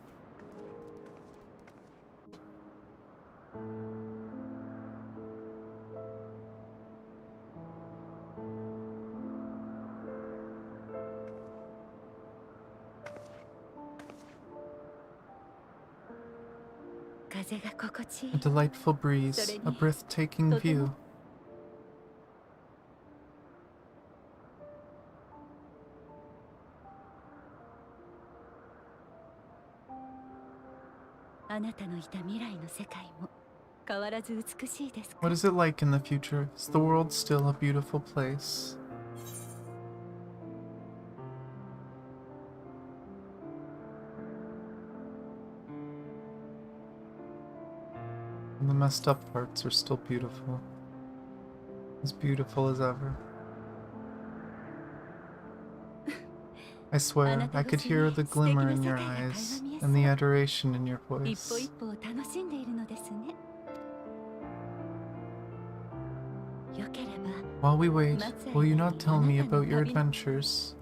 風が心地い A い。 delightful breeze, a breathtaking view. あなたのいた未来の世界も変わらず美しいですか？ What is it like in the future? Is the world still a beautiful place? And the messed up parts are still beautiful. As beautiful as ever. I swear, I could hear the glimmer in your eyes and the adoration in your 一歩 voice. 一歩を楽しんでいるのですね。よければ While we wait, will you not tell me about your adventures?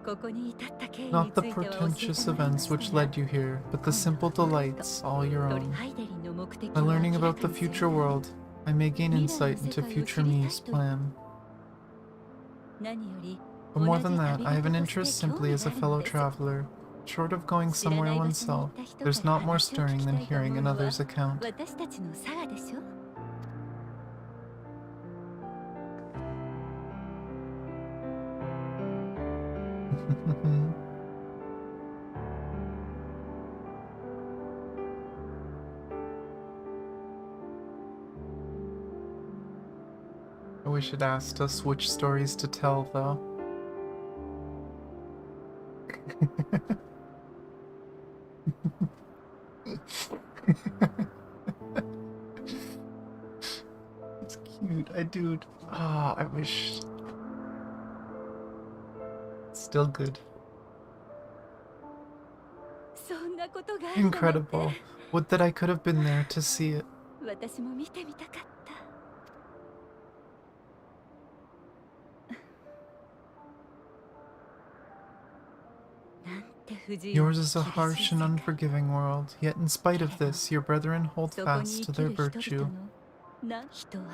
ここに至った経緯に Not つ the いては教えて portentous もらいま events した which が、 led you here, but the simple delights, all your トリ own. ハイデリンの目的を By 明 learning ら about か the にする future のに world, I may gain insight into future me's plan. 何より But more than that, I have an interest simply as a fellow traveler. Short of going 知ら somewhere ない場所に行 oneself, った人 there's から not more 話を聞 stirring きた than いと hearing 思うのは another's account. 私たちの佐賀でしょ。 I wish it asked us which stories to tell, though. It's cute. I wish. Still good. そんなことがあるなんて Incredible. Would that I could have been there to see it. 私も見てみたかった。なんて不自由 Yours な is a 厳しい harsh 世 and 界。 unforgiving world, yet in spite of this, your brethren hold そこに fast 生 to き their る人 virtue. 々のな人は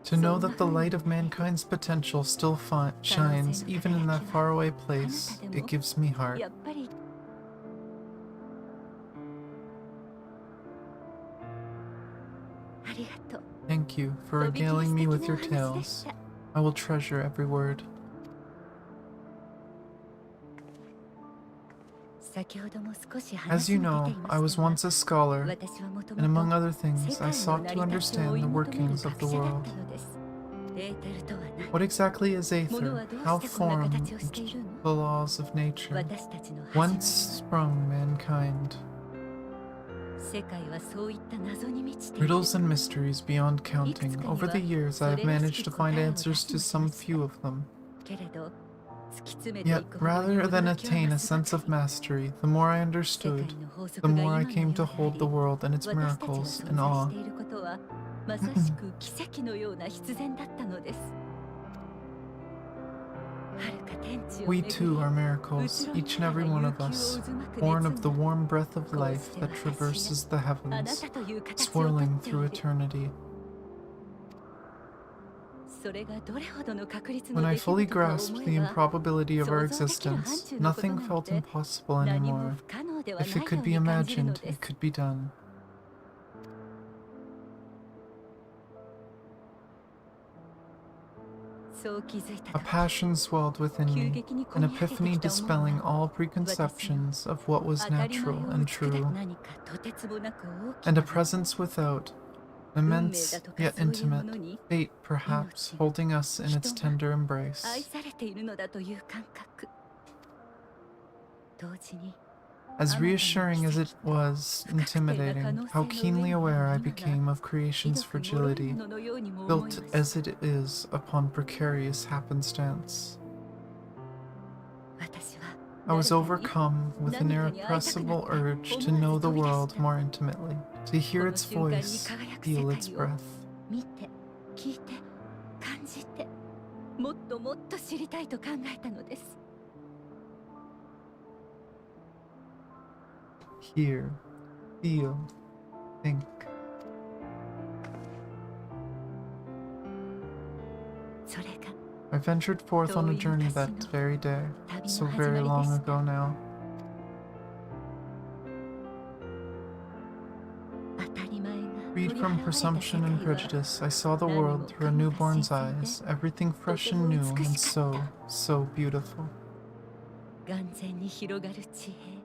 To know that the light of mankind's potential still shines even in that faraway place, it gives me heart. やっぱりありがとう。 Thank you for とびきり regaling 素 me 敵 with な your お話で tales. した。 I will treasure every word. 先ほども少し As 話 you に出 know, ていま I was したが、 once a scholar, 私はもと and も among と other 世 things, I 界の sought 成 to り立ちを understand 追い the 求める workings of 学 the 者だっ world. たのです。エーテルとは何？ What exactly is 物 Aether? はどう How してこんな formed 形をしているの？ the laws of nature? 私たちの始まり Whence は sprung mankind? 世界はそういった謎に満ちている。 Riddles and mysteries beyond counting. Over the years, I have managed to find answers to some few of them. けれど突き詰めてい Yet, くほどに rather than 驚きは attain 増 a すば sense か of り。 mastery, the more I 世 understood, 界の法 the 則が more 今 I の came よ to うであ hold り、 the world and its 私たちが miracles 存 in 在 awe. していることはまさしく奇跡のような必然だったのです。遥か天地を We 巡り too are miracles, 移ろい each and なが every ら one 悠 of 久を us, 渦巻く born 熱 of the が warm breath of こう life して that 私や traverses the あな heavens, たという形をと swirling ってい through る。 eternity. それがどれほどの確率 When の I 出来 fully 事かを grasped 思 the えば、 improbability of our 想像できる範 existence, 疇のこと nothing なん felt て impossible 何も anymore. 不可能では If ない it よ could う be に感じるの imagined, で it す。 could be done. そう気づいた A 時、 passion swelled within 急 me, 激に込 an み上げて epiphany きた思い dispelling が all preconceptions of what was 当たり前 natural を and 打ち砕 true, く何かとてつもなく大き and な a presence without, 運命 immense だとか yet そういうも intimate, のに fate perhaps holding us in its tender embrace. 愛されているのだという感覚。同時に As reassuring as it was intimidating, how keenly aware I became of ひ creation's どく脆い fragility, もののようにも思い built ました。 as it is upon precarious happenstance. 私は I was 誰かに overcome with an irrepressible urge to know the world more intimately, to hear its voice, feel its breath. 見て、聞いて、感じて、もっともっと知りたいと考えたのです。 Hear, feel, think. それが I ventured forth on a journey that very day, so very long ago now. 当たり前 Freed from presumption and prejudice, I saw the world through a newborn's eyes, everything fresh and new and so beautiful. 眼前に広がる地平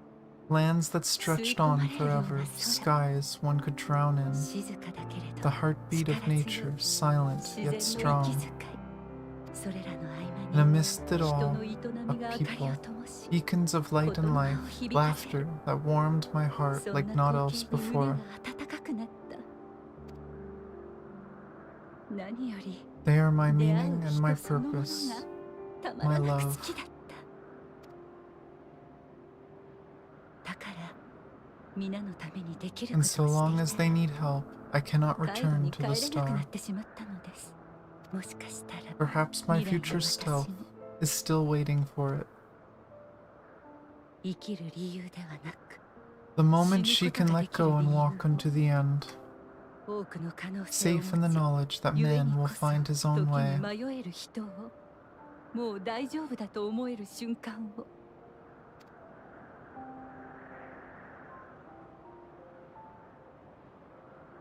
Lands that stretched on forever, skies one could drown in, 静かだけれど the heartbeat of nature, silent 自 yet 然の strong. 息遣いそれらの合 And 間に amidst it 人 all, の営み a が明かり people, を灯し beacons of light and life, laughter that warmed my heart そん like な naught 光 else 景に胸 before. が温かくなった何より They are my 出会 meaning う and my 人そのもの purpose. がたまらな my く love. 好きだっただから皆のためにできるこ And と so を long し as て they い need help, I cannot たカイロ return に to 帰 the れなく star. なってしまったのですもしかしたら Perhaps my 未来の future 私 self に is still waiting for it. 生きる理由ではなく The moment she can let go and walk unto the end, 多くの可能性を safe in the 持ち knowledge that 故に man こ will そ find his own 時 way. に迷える人をもう大丈夫だと思える瞬間を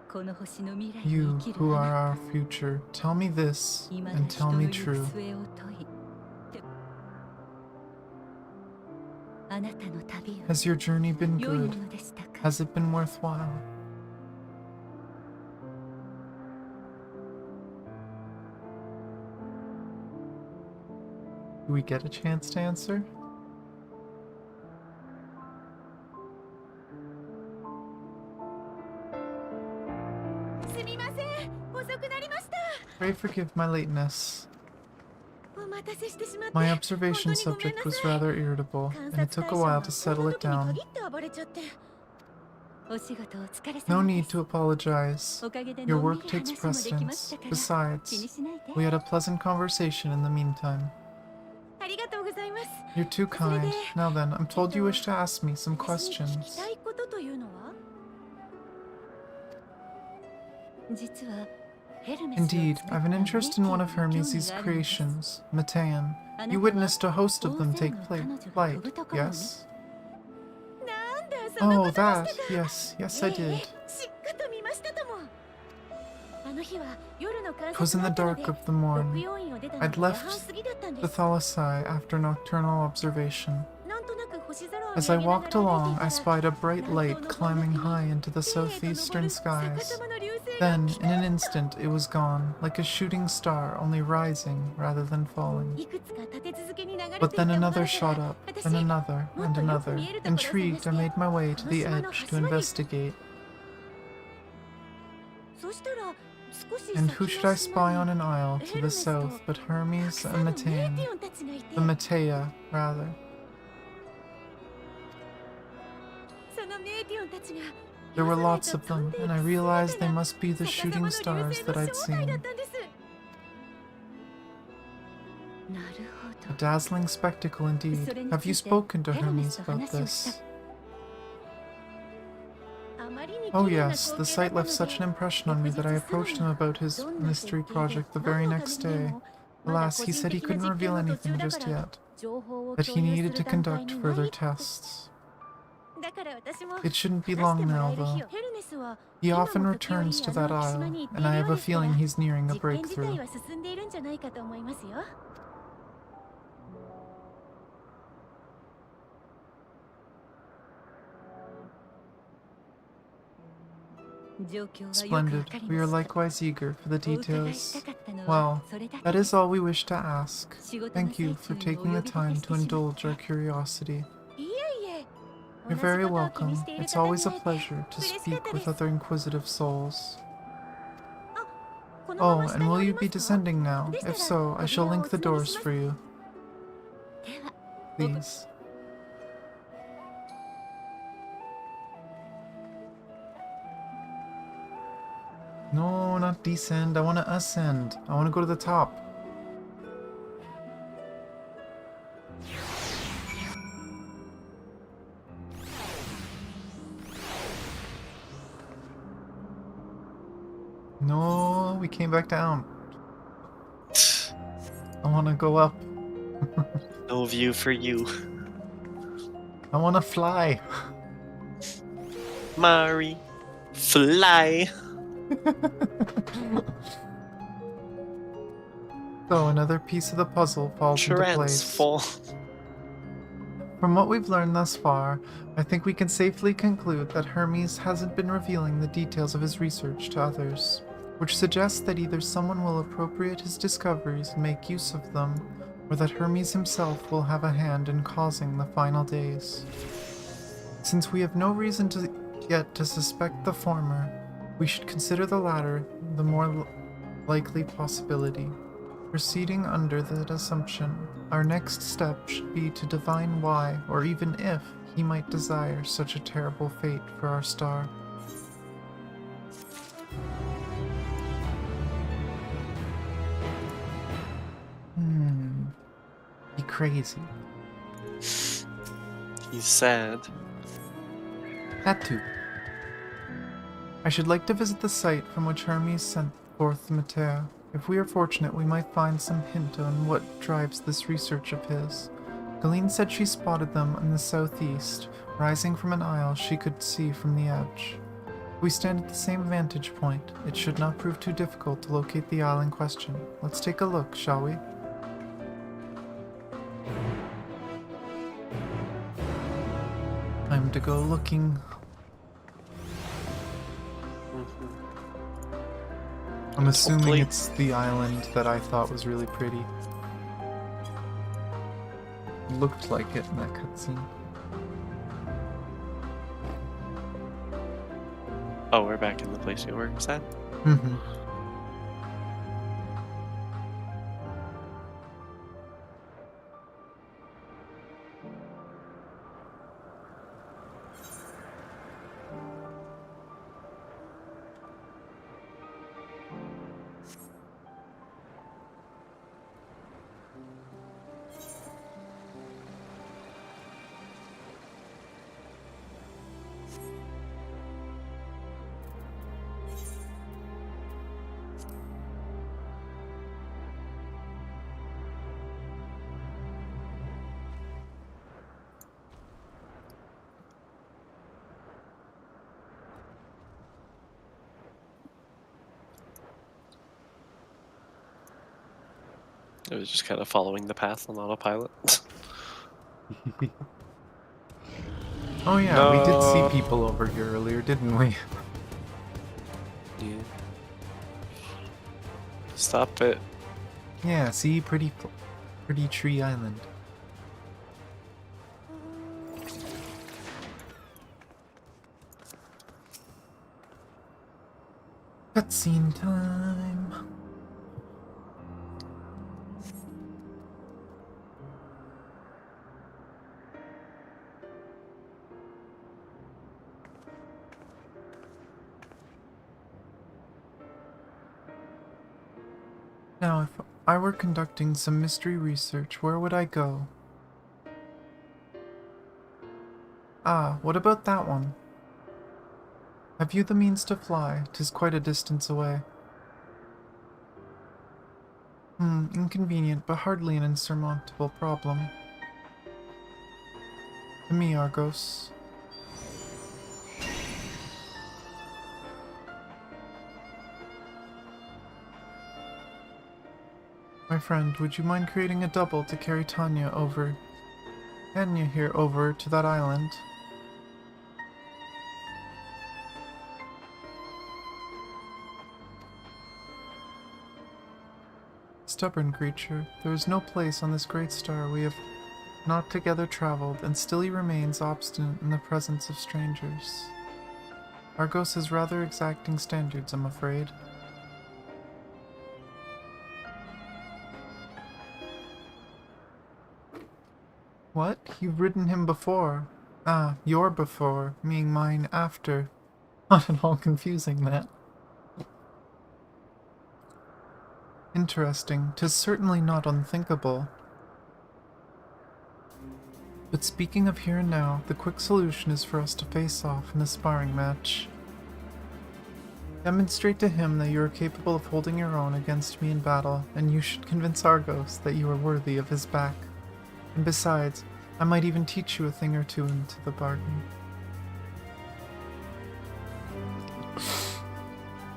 この星の未来に You, 生きる who あ are な our future, tell me this た今だ and 人 tell の me 行く true. 末を問いあなたの旅は Has your journey been 良い good? ものでしたか Has it been worthwhile? Do we get a chance to answer? すみません遅くなりました Pray forgive my lateness. お待たせしてしまって My observation 本当にごめん subject な was さい rather irritable, 観 and 察 it took 対 a 象 while が to こ settle の it 時に down. 限って暴れちゃってお仕事お疲れ No 様 need です to apologize. おかげで Your のんび work り takes 話もできました precedence. から気に Besides, しないで we had a pleasant conversation in the meantime. ありがとうございます You're too kind. Now then, I'm told you wish to ask me some 私に聞 questions. きたいことというのは実はヘルメスを Indeed, 作った I've an interest in one of メティアに興味 Hermes' があるのです creations, Matean. あなた You は witnessed a host of them 大勢 take の彼女が flight, 飛ぶところをね yes? なんだそんな Oh, ことも that. してた Yes, yes, I え did. えしっかと見ましたともあの日は夜の観 It was 察 in の the 後で dark of the 六 morn. 要員を出たの I'd が left 夜半過ぎだったんで The す Thalasai after nocturnal observation. なんとなく星空を見 As I 上げなが walked ら歩い along, ていた I ら spied a bright light climbing high into the southeastern skies. Then, in an instant, it was gone, like a shooting star, only rising rather than falling. いくつか立て続けに流れてい But った then もの another だか shot ら up, 私 and another, もっ and とよく another. 見えるところを探 Intrigued, して I made my way to the この島の edge 端 to まで investigate. そしたら少し And 先 who の should I 島 spy に on an isle to the ヘルメスと south but たく Hermes さ and んのメーテ Matean? ィオンたちがいて The Matea, rather. そのメーティオンたちが There were 夜空へ lots と of 飛ん them, でい and I く realized 姿 they が must be the 逆さ shooting まの stars 流星 that の I'd 正体だ seen. ったんですなる A ほど dazzling spectacle indeed. Have you spoken to Hermes about this? あまりに Oh 綺麗な yes, 光 the 景だっ sight たの left such で an impression on me that I approached him about his どんな mystery 設計で project the 何 very の next ために day. もまだ Alas, 個 he 人 said he 的な couldn't 実験 reveal の途 anything 中だ just から yet, 情報を that 共 he 有す needed る to 段階 conduct にない further って tests. だから私も It shouldn't be 出して long もら now, える though. 日をヘルメスは He 今も often 時折 returns to あの that 島 isle, に行って and い I るよ have う a ですから feeling he's nearing a 実験自体 breakthrough. は進んでいるんじゃないかと思いますよ Splendid. We are likewise eager for the details. Well, that is all we wish to ask. Thank you for taking the time to indulge our curiosity. いえいえ You're 同じ very ことを気 welcome. にしている It's 方に always a 会えて pleasure to 嬉しかっ speak たで with す other inquisitive souls. このま Oh, ま下 and に will 降り you ま be すか descending now? でしたら If so, I shall 扉を link the おつなぎ doors します for you. では Please. No, not descend. I want to ascend. I want to go to the top. No, we came back down. I want to go up. No view for you. I want to fly. Mari, fly. So another piece of the puzzle falls into Shreds place. full. From what we've learned thus far, I think we can safely conclude that Hermes hasn't been revealing the details of his research to others, which suggests that either someone will appropriate his discoveries and make use of them, or that Hermes himself will have a hand in causing the final days. Since we have no reason yet to suspect the former, we should consider the latter the more likely possibility. Proceeding under that assumption, our next step should be to divine why, or even if, he might desire such a terrible fate for our star. Be crazy. He's sad. That too. I should like to visit the site from which Hermes sent forth the Mater. If we are fortunate, we might find some hint on what drives this research of his. Galeen said she spotted them in the southeast, rising from an isle she could see from the edge. If we stand at the same vantage point, it should not prove too difficult to locate the isle in question. Let's take a look, shall we? Time to go looking. I'm assuming Hopefully. it's the island that I thought was really pretty. Looked like it in that cutscene. Oh, we're back in the place we were. Is that? Mm-hmm. It was just kind of following the path on autopilot. Oh yeah, we did No. see people over here earlier, didn't we? Yeah. Stop it. Yeah, see, pretty tree island. Cutscene time. Now, if I were conducting some mystery research, where would I go? Ah, what about that one? Have you the means to fly? 'Tis quite a distance away. Inconvenient, but hardly an insurmountable problem. To me, Argos. My friend, would you mind creating a double to carry Tanya here over to that island? Stubborn creature, there is no place on this great star we have not together traveled, and still he remains obstinate in the presence of strangers. Argos has rather exacting standards, I'm afraid. What? You've ridden him before. Ah, your before, meaning mine after. Not at all confusing, that. Interesting. 'Tis certainly not unthinkable. But speaking of here and now, the quick solution is for us to face off in a sparring match. Demonstrate to him that you are capable of holding your own against me in battle, and you should convince Argos that you are worthy of his back. And besides, I might even teach you a thing or two into the bargain.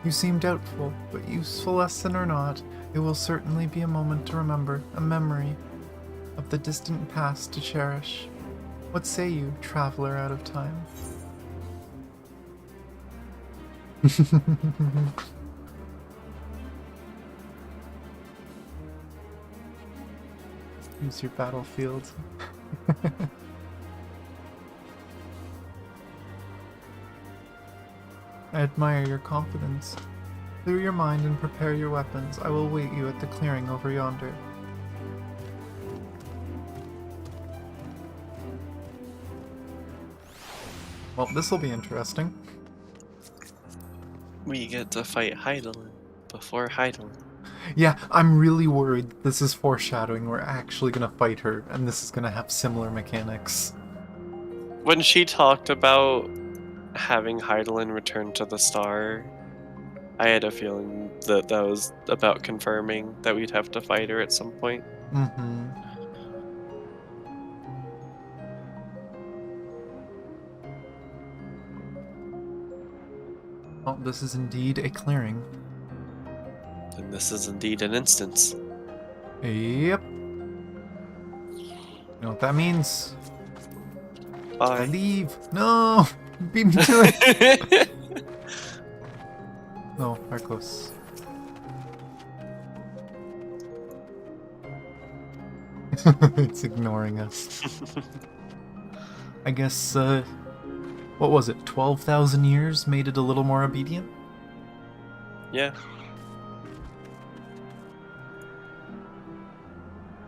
You seem doubtful, but useful lesson or not, it will certainly be a moment to remember, a memory of the distant past to cherish. What say you, traveler out of time? Use your battlefield. I admire your confidence. Clear your mind and prepare your weapons. I will wait you at the clearing over yonder. Well, this'll be interesting. We get to fight Heidelin before Heidelin. Yeah, I'm really worried this is foreshadowing we're actually gonna fight her, and this is gonna have similar mechanics. When she talked about having Heidelin return to the star, I had a feeling that that was about confirming that we'd have to fight her at some point. Mm-hmm. Oh, this is indeed a clearing. And this is indeed an instance. Yep. You know what that means? I Bye. leave. No! Beat me to it! No, very close. It's ignoring us. I guess, what was it? 12,000 years made it a little more obedient? Yeah.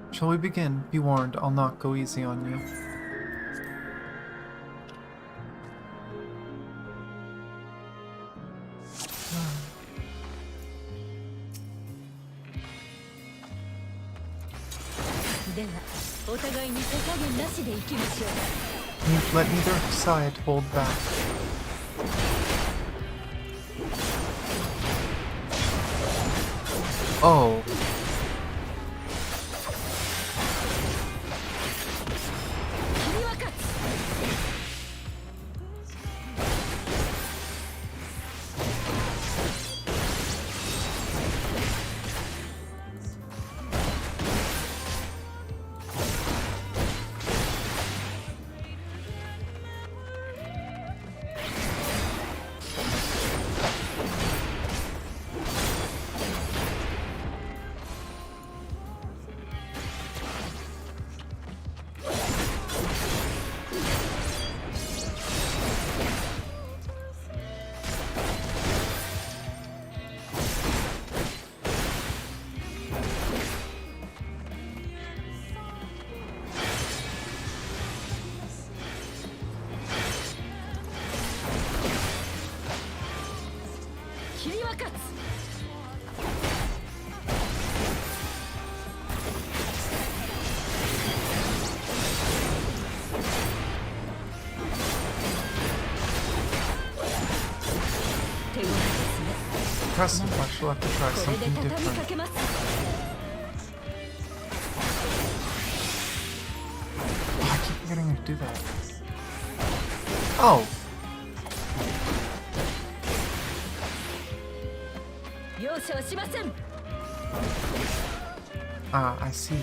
Shall we begin? Be warned, I'll not go easy on you. Let neither side hold back. Oh. Press and flash, we'll have to try something different. Oh, I keep forgetting to do that. Oh! Ah, I see.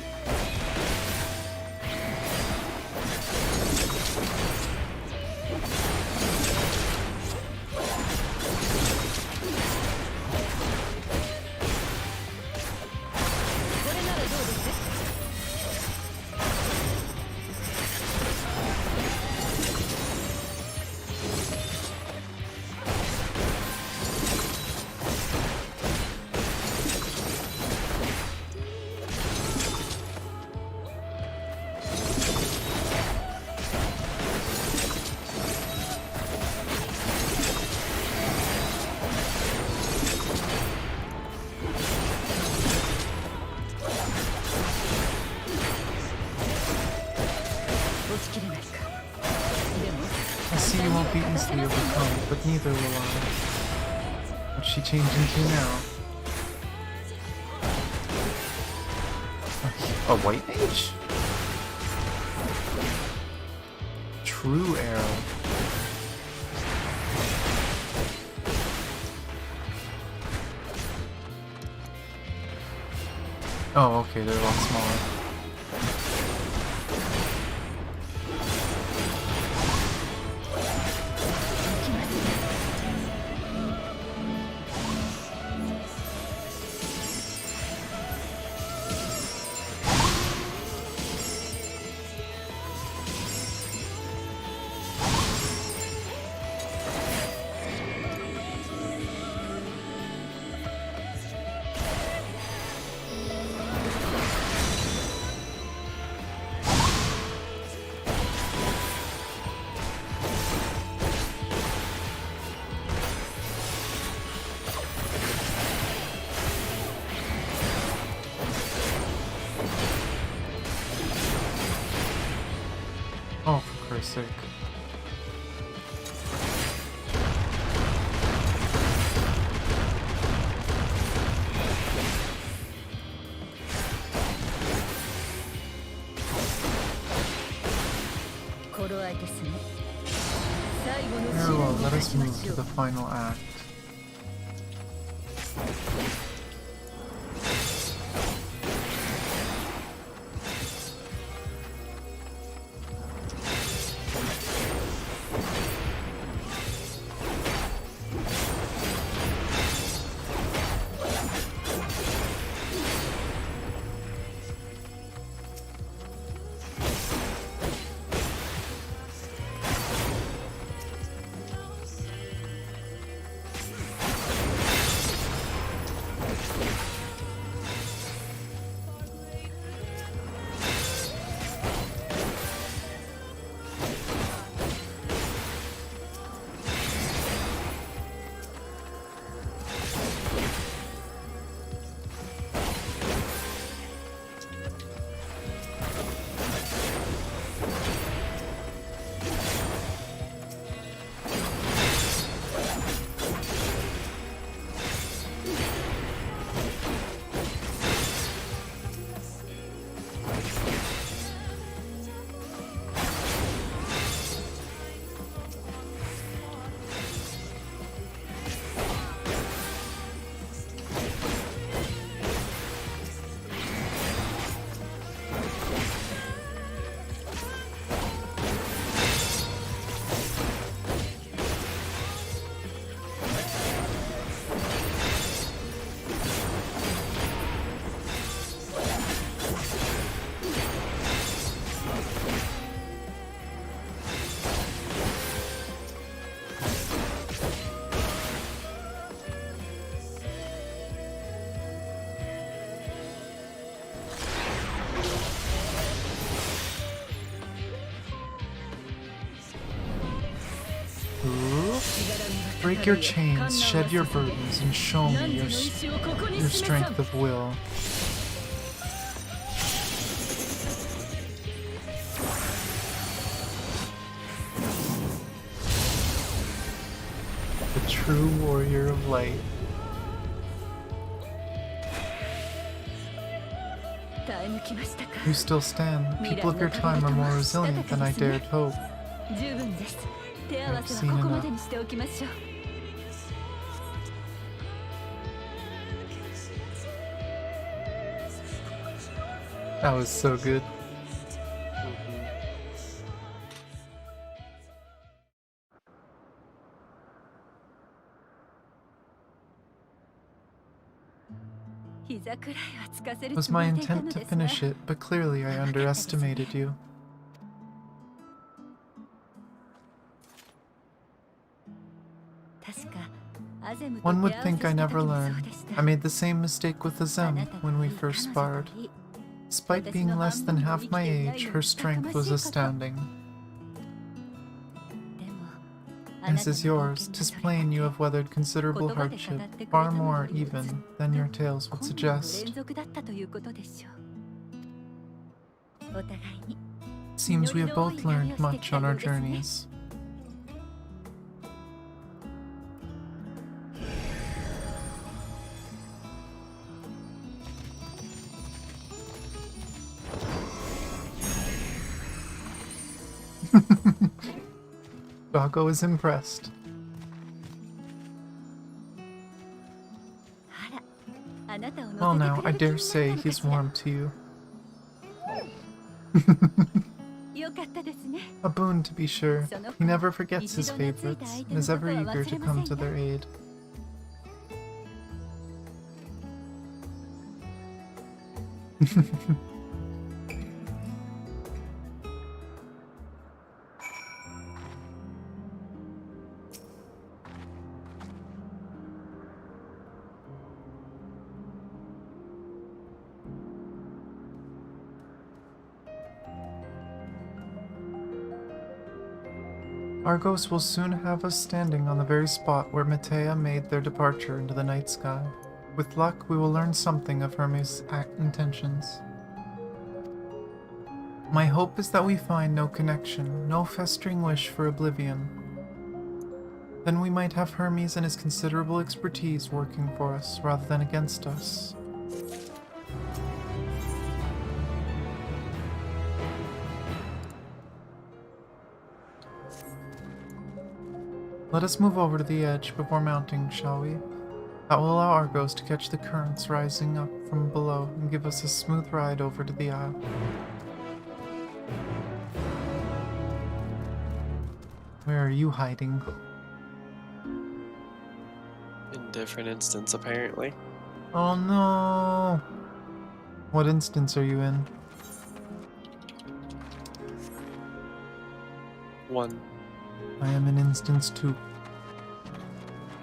I see you won't be easily overcome, but neither will I. What's she change into now? A white mage? True arrow. Oh, okay, they're a lot smaller. Oh, for Christ's sake. Very well, let us move to the final act. Break your chains, shed your burdens, and show me your strength of will. The true warrior of light. You still stand. People of your time are more resilient than I dared hope. I've seen enough. That was so good. It was my intent to finish it, but clearly I underestimated you. One would think I never learned. I made the same mistake with Azem when we first sparred. Despite being less than half my age, her strength was astounding. As is yours, 'tis plain you have weathered considerable hardship, far more even than your tales would suggest. Seems we have both learned much on our journeys. Gago is impressed. Well now, I dare say he's warm to you. よかったですね。 A boon to be sure. He never forgets his favorites and is ever eager to come to their aid. Argos will soon have us standing on the very spot where Matea made their departure into the night sky. With luck, we will learn something of Hermes' intentions. My hope is that we find no connection, no festering wish for oblivion. Then we might have Hermes and his considerable expertise working for us rather than against us. Let us move over to the edge before mounting, shall we? That will allow Argos to catch the currents rising up from below and give us a smooth ride over to the isle. Where are you hiding? In different instance, apparently. Oh no! What instance are you in? 1. I am in instance 2.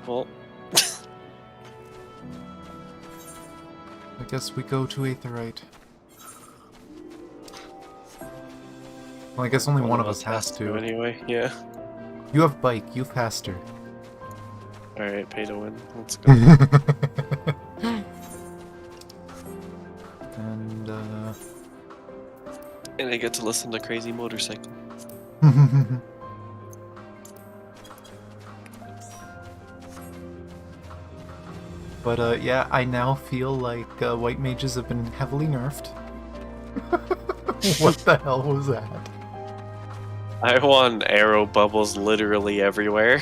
Well, I guess we go to Aetherite. Well, I guess only one of us has to. Anyway, yeah. You have bike, you faster. Alright, pay to win. Let's go. And, And I get to listen to Crazy Motorcycle. But, yeah, I now feel like white mages have been heavily nerfed. What the hell was that? I want arrow bubbles literally everywhere.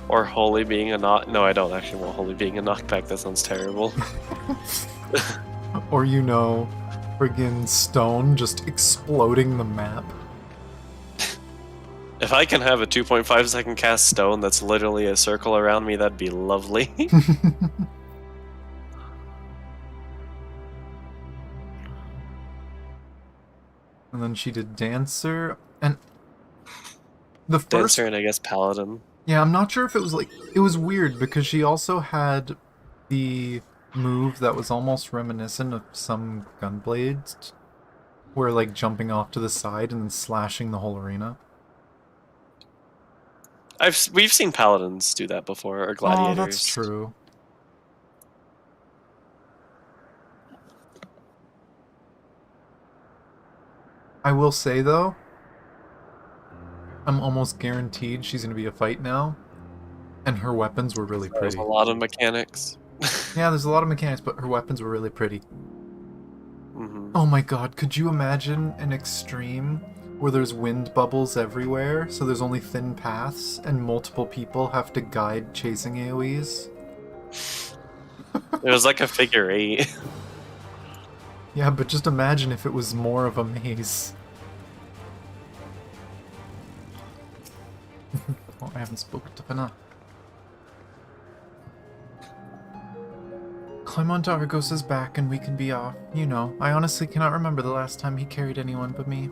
Or Holy being a knock. No, I don't actually want Holy being a knockback. That sounds terrible. Or, you know, friggin' stone just exploding the map. If I can have a 2.5 second cast stone that's literally a circle around me, that'd be lovely. And then she did Dancer, and the first... Dancer and I guess Paladin. Yeah, I'm not sure if it was like... It was weird, because she also had the move that was almost reminiscent of some Gunblades, where like jumping off to the side and then slashing the whole arena. We've seen Paladins do that before, or Gladiators. Oh, that's true. I will say, though, I'm almost guaranteed she's going to be a fight now, and her weapons were really There's pretty. a lot of mechanics. Yeah, there's a lot of mechanics, but her weapons were really pretty. Mm-hmm. Oh my god, could you imagine an extreme where there's wind bubbles everywhere, so there's only thin paths, and multiple people have to guide chasing AoEs? It was like a figure 8. Yeah, but just imagine if it was more of a maze. Oh, I haven't spoken to Fana. Climb onto Argos' back and we can be off. You know, I honestly cannot remember the last time he carried anyone but me.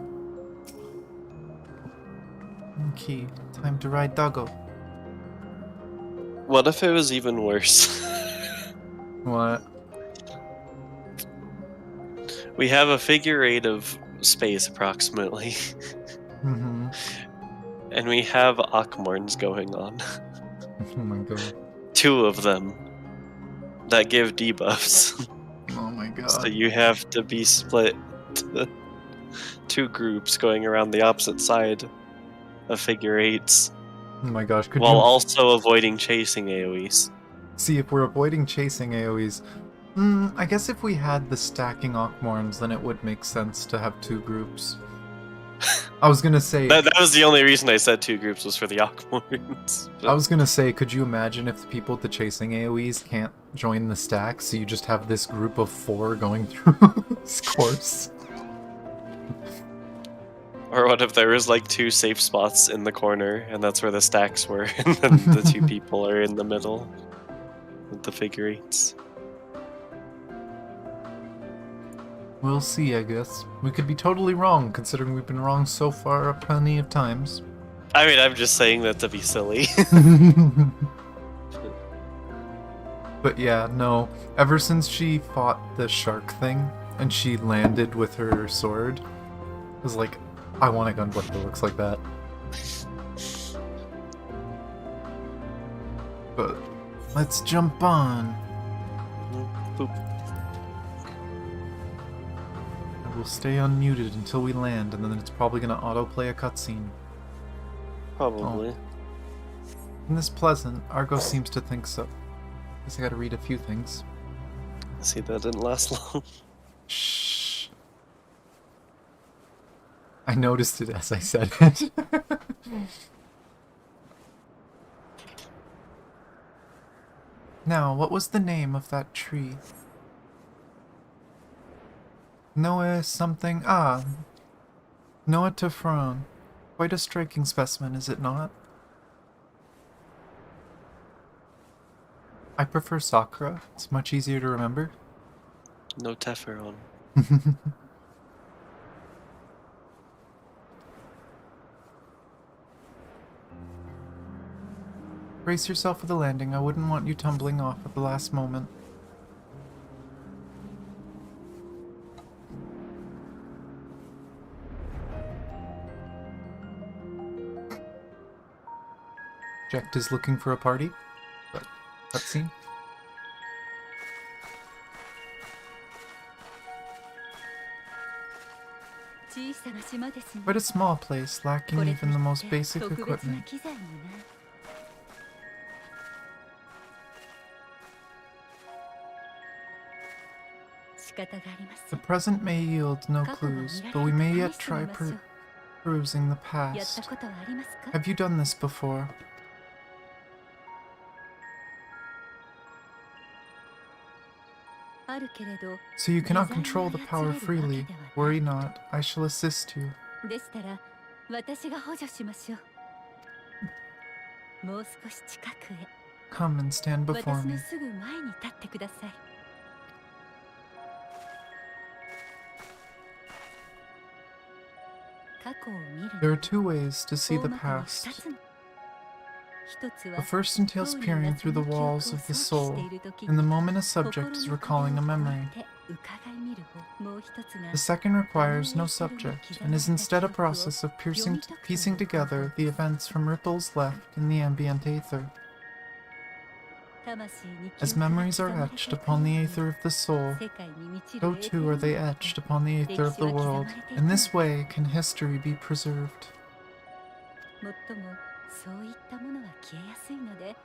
Okay, time to ride Doggo. What if it was even worse? What? We have a figure 8 of space, approximately. Mm-hmm. And we have Akmorns going on. Oh my god. 2 of them that give debuffs. Oh my god. So you have to be split to 2 groups going around the opposite side of figure 8s. Oh my gosh, could while you... also avoiding chasing AoEs. See, if we're avoiding chasing AoEs... I guess if we had the stacking Akmorns, then it would make sense to have 2 groups. I was gonna say. That was the only reason I said 2 groups was for the Aquamorphs. I was gonna say, could you imagine if the people with the chasing AoEs can't join the stack, so you just have this group of 4 going through this course? Or what if there was like 2 safe spots in the corner, and that's where the stacks were, and then the 2 people are in the middle with the figure 8s. We'll see, I guess. We could be totally wrong, considering we've been wrong so far plenty of times. I mean, I'm just saying that to be silly. But yeah, no. Ever since she fought the shark thing, and she landed with her sword, I was like, I want a gunplay that looks like that. But let's jump on. Boop. We'll stay unmuted until we land, and then it's probably gonna autoplay a cutscene. Probably. Isn't this pleasant? Argo seems to think so. Guess I gotta read a few things. See, that didn't last long. Shh. I noticed it as I said it. Now, what was the name of that tree? Noah something. Ah. Noah Tefron. Quite a striking specimen, is it not? I prefer Sakura. It's much easier to remember. No Teflon. Brace yourself for the landing. I wouldn't want you tumbling off at the last moment. Jack is looking for a party. But cutscene. Quite a small place, lacking even the most basic equipment. The present may yield no clues, but we may yet try perusing the past. Have you done this before? So you cannot control the power freely. Worry not, I shall assist you. Come and stand before me. There are 2 ways to see the past. The first entails peering through the walls of the soul, in the moment a subject is recalling a memory. The second requires no subject, and is instead a process of piecing together the events from ripples left in the ambient aether. As memories are etched upon the aether of the soul, so too are they etched upon the aether of the world. In this way can history be preserved.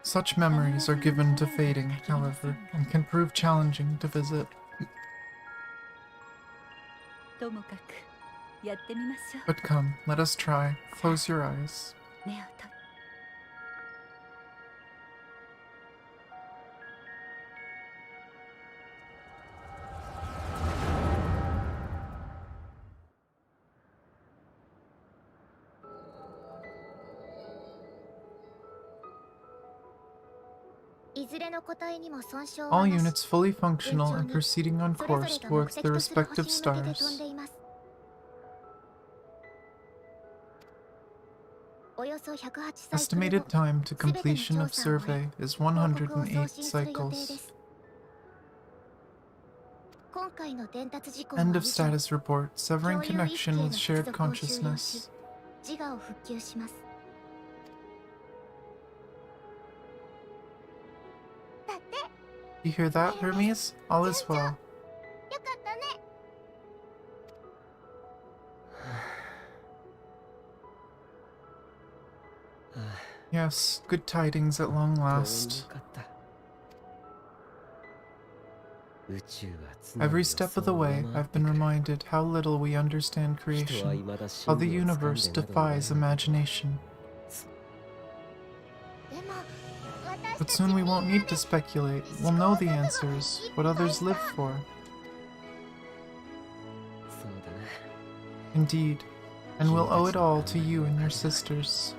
Such memories are given to fading, however, and can prove challenging to visit. But come, let us try. Close your eyes. All units fully functional and proceeding on course towards their respective stars. Estimated time to completion of survey is 108 cycles. End of status report. Severing connection with shared consciousness. You hear that, Hermes? All is well. Yes, good tidings at long last. Every step of the way, I've been reminded how little we understand creation, how the universe defies imagination. でも私 But たち soon we みんな won't で need to speculate. We'll know the answers, what others live for. そうだな。 Indeed. And we'll owe it all to you and your sisters.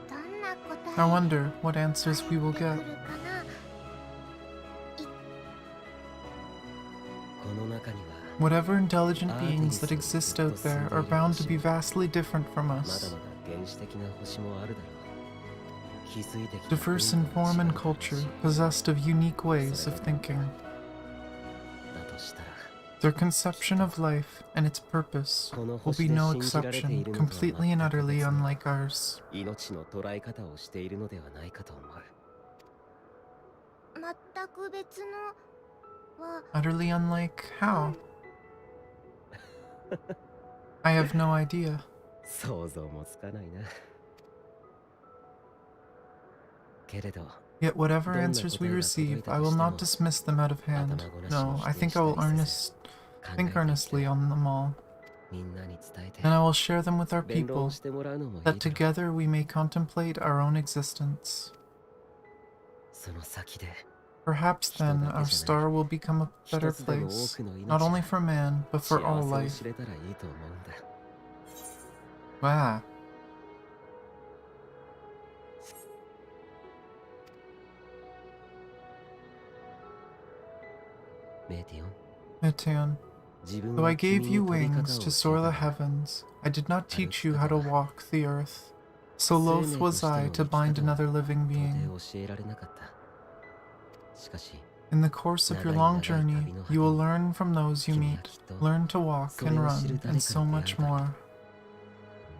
どんな答え I wonder what answers we will 返 get. ってくるかな。この中には Whatever intelligent beings that exist out there are bound to be vastly different from まだ us. まだ原始的な星もあるだろう。気づいてきた Diverse in 文化 form の and 違いが culture, possessed of unique ways of thinking. だとしたら Their conception of life and its purpose この will 星 be で no 信じられてい exception, るのとは completely and 全く utterly 別の unlike ours. 命の捉え方をしているのではないかと思う。全く別のは Utterly unlike how? I have no idea. 想像もつかないな。けれど Yet whatever answers we receive, I will not dismiss them out of hand. No, I think I will think earnestly on them all, みんなに伝えて and I will share them with our 弁論 people, してもらうのもいい that だろう。 together we may contemplate our own existence. その先で Perhaps then our star will become a 一 better つでも place, 多くの命 not only が for man, but for 幸 all せを life. 知れたらいいと思うんだ。 Wow. Meteon, 自分 though は I gave 君に you 飛び方 wings を to 教 soar え the たが heavens, I did not teach you how to walk the earth. So loath was I to bind another living 到 being. 底教えられなかった。しかし In the course of your long journey, you will learn from those you meet, learn to walk and run, and so much more.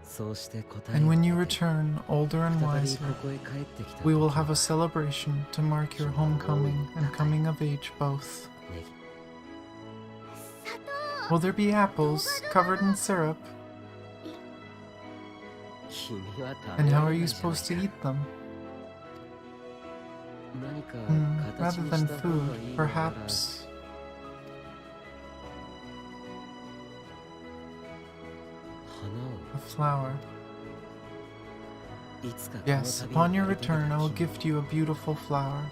そうして答え And を when you 得て return, older and 再び wiser, ここへ帰ってきた we will 時 have は a celebration to mark your homecoming and coming of age both. ネギ Will there be apples covered in syrup? 君は食 And べ how ら are れ you ないじゃない supposed to か eat them? 何か Rather 形に than した方 food, がいいのなら perhaps. A flower. 花をいつかこの Yes, 旅を upon your やり遂げ return, た I will 君 gift you a beautiful flower.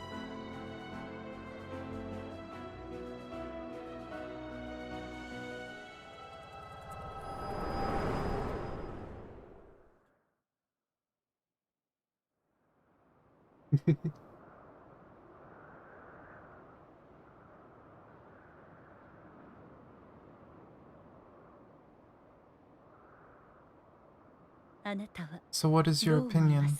So what is your opinion?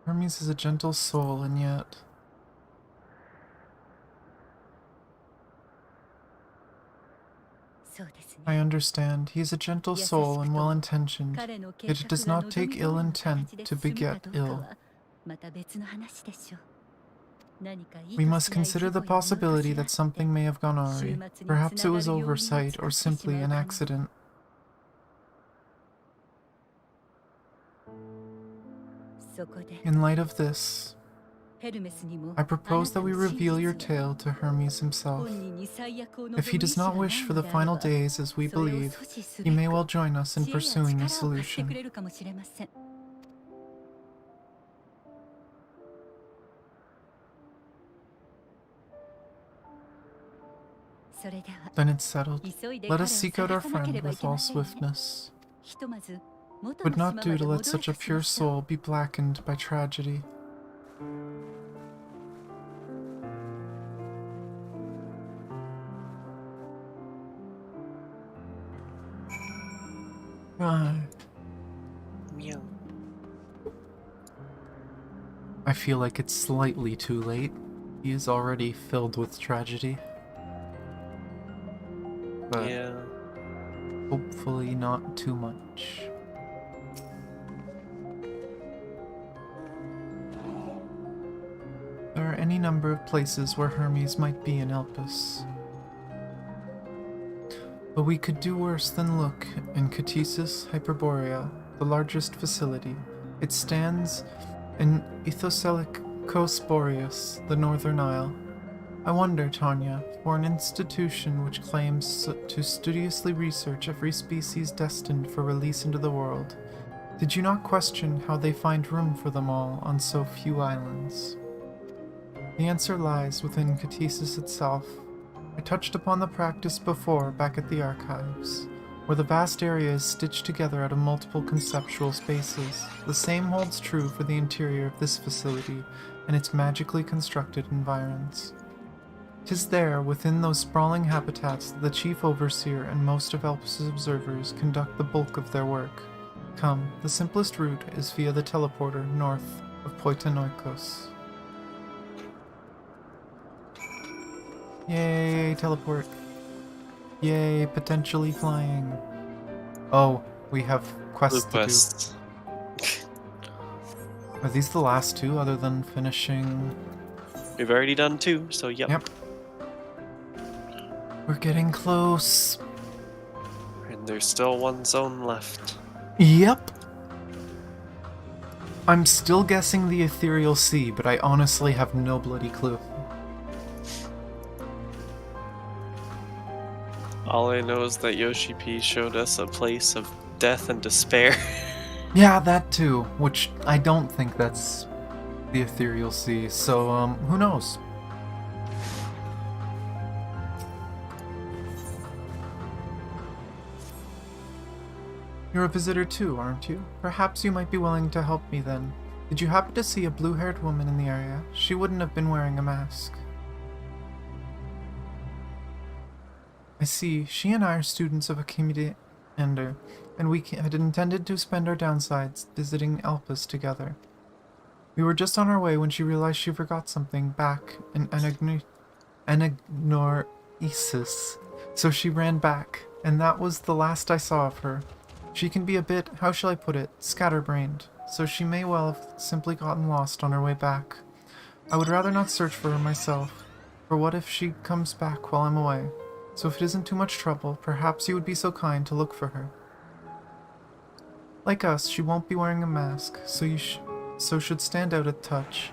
Hermes is a gentle soul, and yet... I understand. He is a gentle soul and well-intentioned, yet it does not take ill intent to beget ill. We must consider the possibility that something may have gone awry. Perhaps it was oversight or simply an accident. In light of this, I propose that we reveal your tale to Hermes himself. If he does not wish for the final days as we believe, he may well join us in pursuing a solution. Then it's settled. Let us seek out our friend with all swiftness. Would not do to let such a pure soul be blackened by tragedy. Meow. I feel like it's slightly too late. He is already filled with tragedy. But Yeah. hopefully not too much. There are any number of places where Hermes might be in Elpis. But we could do worse than look in Catesis Hyperborea, the largest facility. It stands in Ethoselic Boreas, the northern isle. I wonder, Tanya, for an institution which claims to studiously research every species destined for release into the world, did you not question how they find room for them all on so few islands? The answer lies within Catesis itself. I touched upon the practice before back at the archives, where the vast area is stitched together out of multiple conceptual spaces. The same holds true for the interior of this facility and its magically constructed environs. 'Tis there, within those sprawling habitats, that the chief overseer and most of Elpis' observers conduct the bulk of their work. Come, the simplest route is via the teleporter north of Poitanoikos. Yay, teleport. Yay, potentially flying. Oh, we have quests Blue to quests. do. Are these the last two other than finishing? We've already done 2, so yep. Yep. We're getting close. And there's still 1 zone left. Yep. I'm still guessing the Ethereal Sea, but I honestly have no bloody clue. All I know is that Yoshi P showed us a place of death and despair. Yeah, that too, which I don't think that's the Ethereal Sea, so, who knows? You're a visitor too, aren't you? Perhaps you might be willing to help me then. Did you happen to see a blue-haired woman in the area? She wouldn't have been wearing a mask. I see. She and I are students of Akimide Ender, and we had intended to spend our downsides visiting Elpis together. We were just on our way when she realized she forgot something back in Anagnoresis, so she ran back, and that was the last I saw of her. She can be a bit, how shall I put it, scatterbrained, so she may well have simply gotten lost on her way back. I would rather not search for her myself, for what if she comes back while I'm away? So if it isn't too much trouble, perhaps you would be so kind to look for her. Like us, she won't be wearing a mask, so should stand out at touch.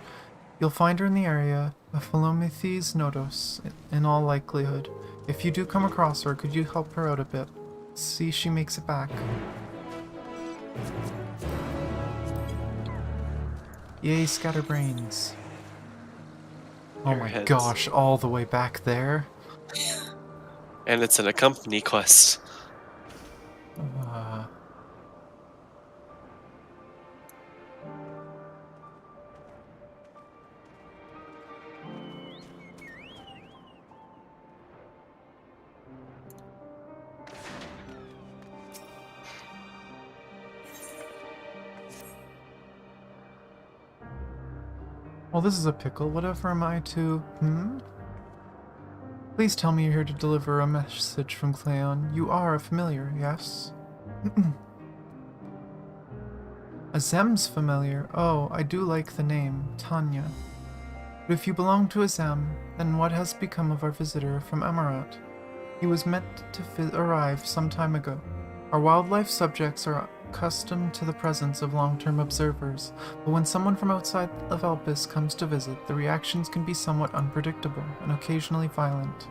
You'll find her in the area of Philomethes Nodos, in all likelihood. If you do come across her, could you help her out a bit? See she makes it back. Yay, scatterbrains. Oh my Airheads. gosh, all the way back there? And it's an accompany quest. Well, this is a pickle. Whatever am I to... Please tell me you're here to deliver a message from Cleon. You are a familiar, yes? A Zem's familiar. Oh, I do like the name, Tanya. But if you belong to a Zem, then what has become of our visitor from Emarat? He was meant to arrive some time ago. Our wildlife subjects are accustomed to the presence of long-term observers, but when someone from outside of Elpis comes to visit, the reactions can be somewhat unpredictable and occasionally violent.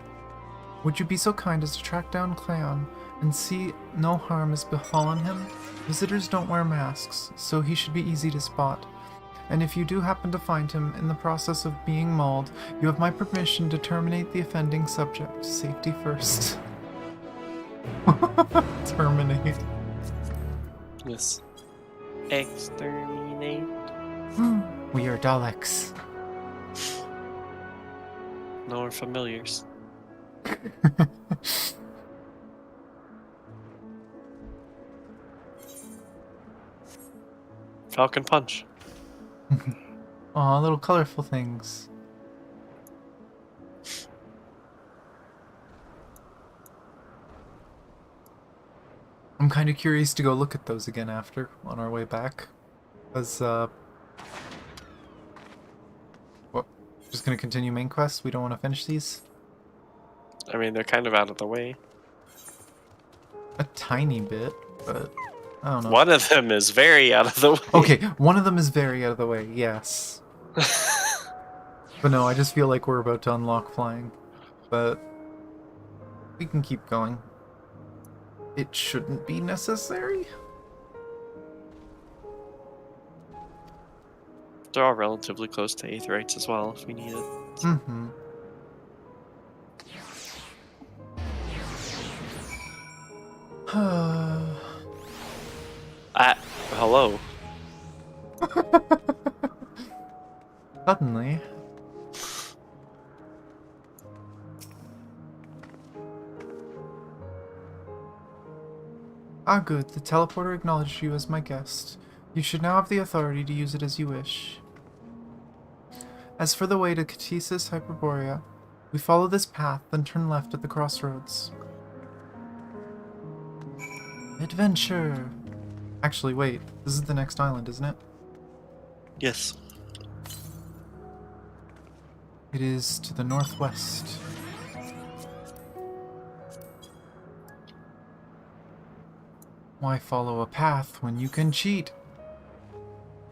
Would you be so kind as to track down Cleon and see no harm has befallen him? Visitors don't wear masks, so he should be easy to spot. And if you do happen to find him in the process of being mauled, you have my permission to terminate the offending subject. Safety first. Terminate. Yes. Exterminate. We are Daleks. No, we're familiars. Falcon Punch. Aw, little colorful things. I'm kind of curious to go look at those again after, on our way back. Because, what? Just gonna continue main quests? We don't want to finish these? I mean, they're kind of out of the way. A tiny bit, but I don't know. One of them is very out of the way. Okay, one of them is very out of the way, yes. But no, I just feel like we're about to unlock flying. But we can keep going. It shouldn't be necessary. They're all relatively close to Aetherites as well, if we need it. Mm-hmm. Hello. Suddenly. Ah, good. The teleporter acknowledged you as my guest. You should now have the authority to use it as you wish. As for the way to Catesis Hyperborea, we follow this path, then turn left at the crossroads. Adventure! Actually, wait. This is the next island, isn't it? Yes. It is to the northwest. Why follow a path when you can cheat?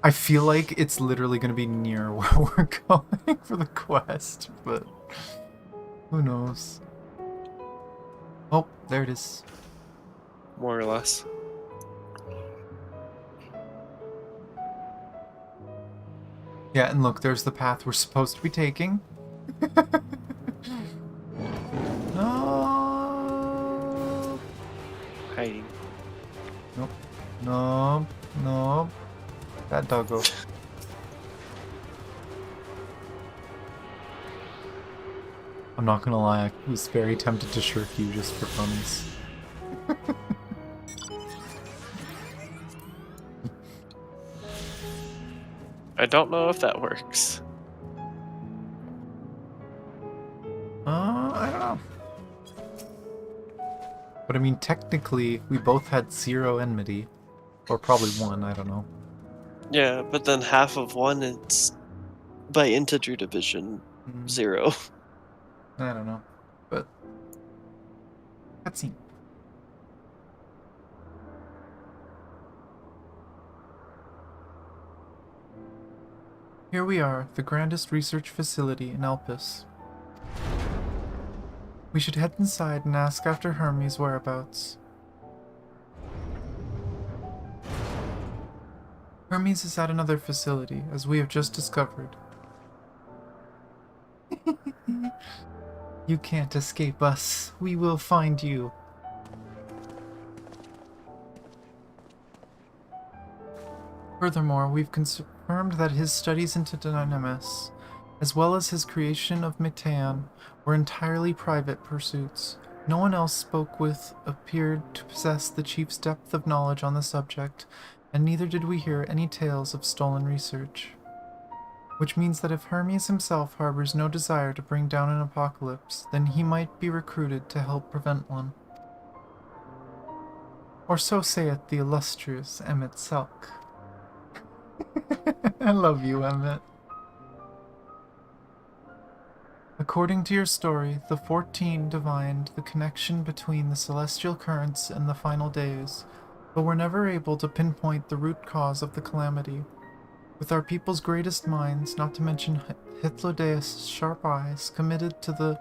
I feel like it's literally going to be near where we're going for the quest, but who knows? Oh, there it is. More or less. Yeah, and look, there's the path we're supposed to be taking. No. Hiding. Nope. Nope. Nope. That doggo. I'm not gonna lie, I was very tempted to shirk you just for funnies. I don't know if that works. I don't know. But I mean, technically, we both had 0 enmity. Or probably 1, I don't know. Yeah, but then half of one it's by integer division 0. I don't know. But cutscene. Here we are, the grandest research facility in Elpis. We should head inside and ask after Hermes' whereabouts. Hermes is at another facility, as we have just discovered. You can't escape us. We will find you. Furthermore, we've confirmed that his studies into Dynamis, as well as his creation of Mitean, were entirely private pursuits. No one else spoke with appeared to possess the chief's depth of knowledge on the subject, and neither did we hear any tales of stolen research. Which means that if Hermes himself harbors no desire to bring down an apocalypse, then he might be recruited to help prevent one. Or so saith the illustrious Emmett Selk. I love you, Emmett. According to your story, the 14 divined the connection between the celestial currents and the final days, but were never able to pinpoint the root cause of the calamity. With our people's greatest minds, not to mention Hythlodaeus' sharp eyes, committed to the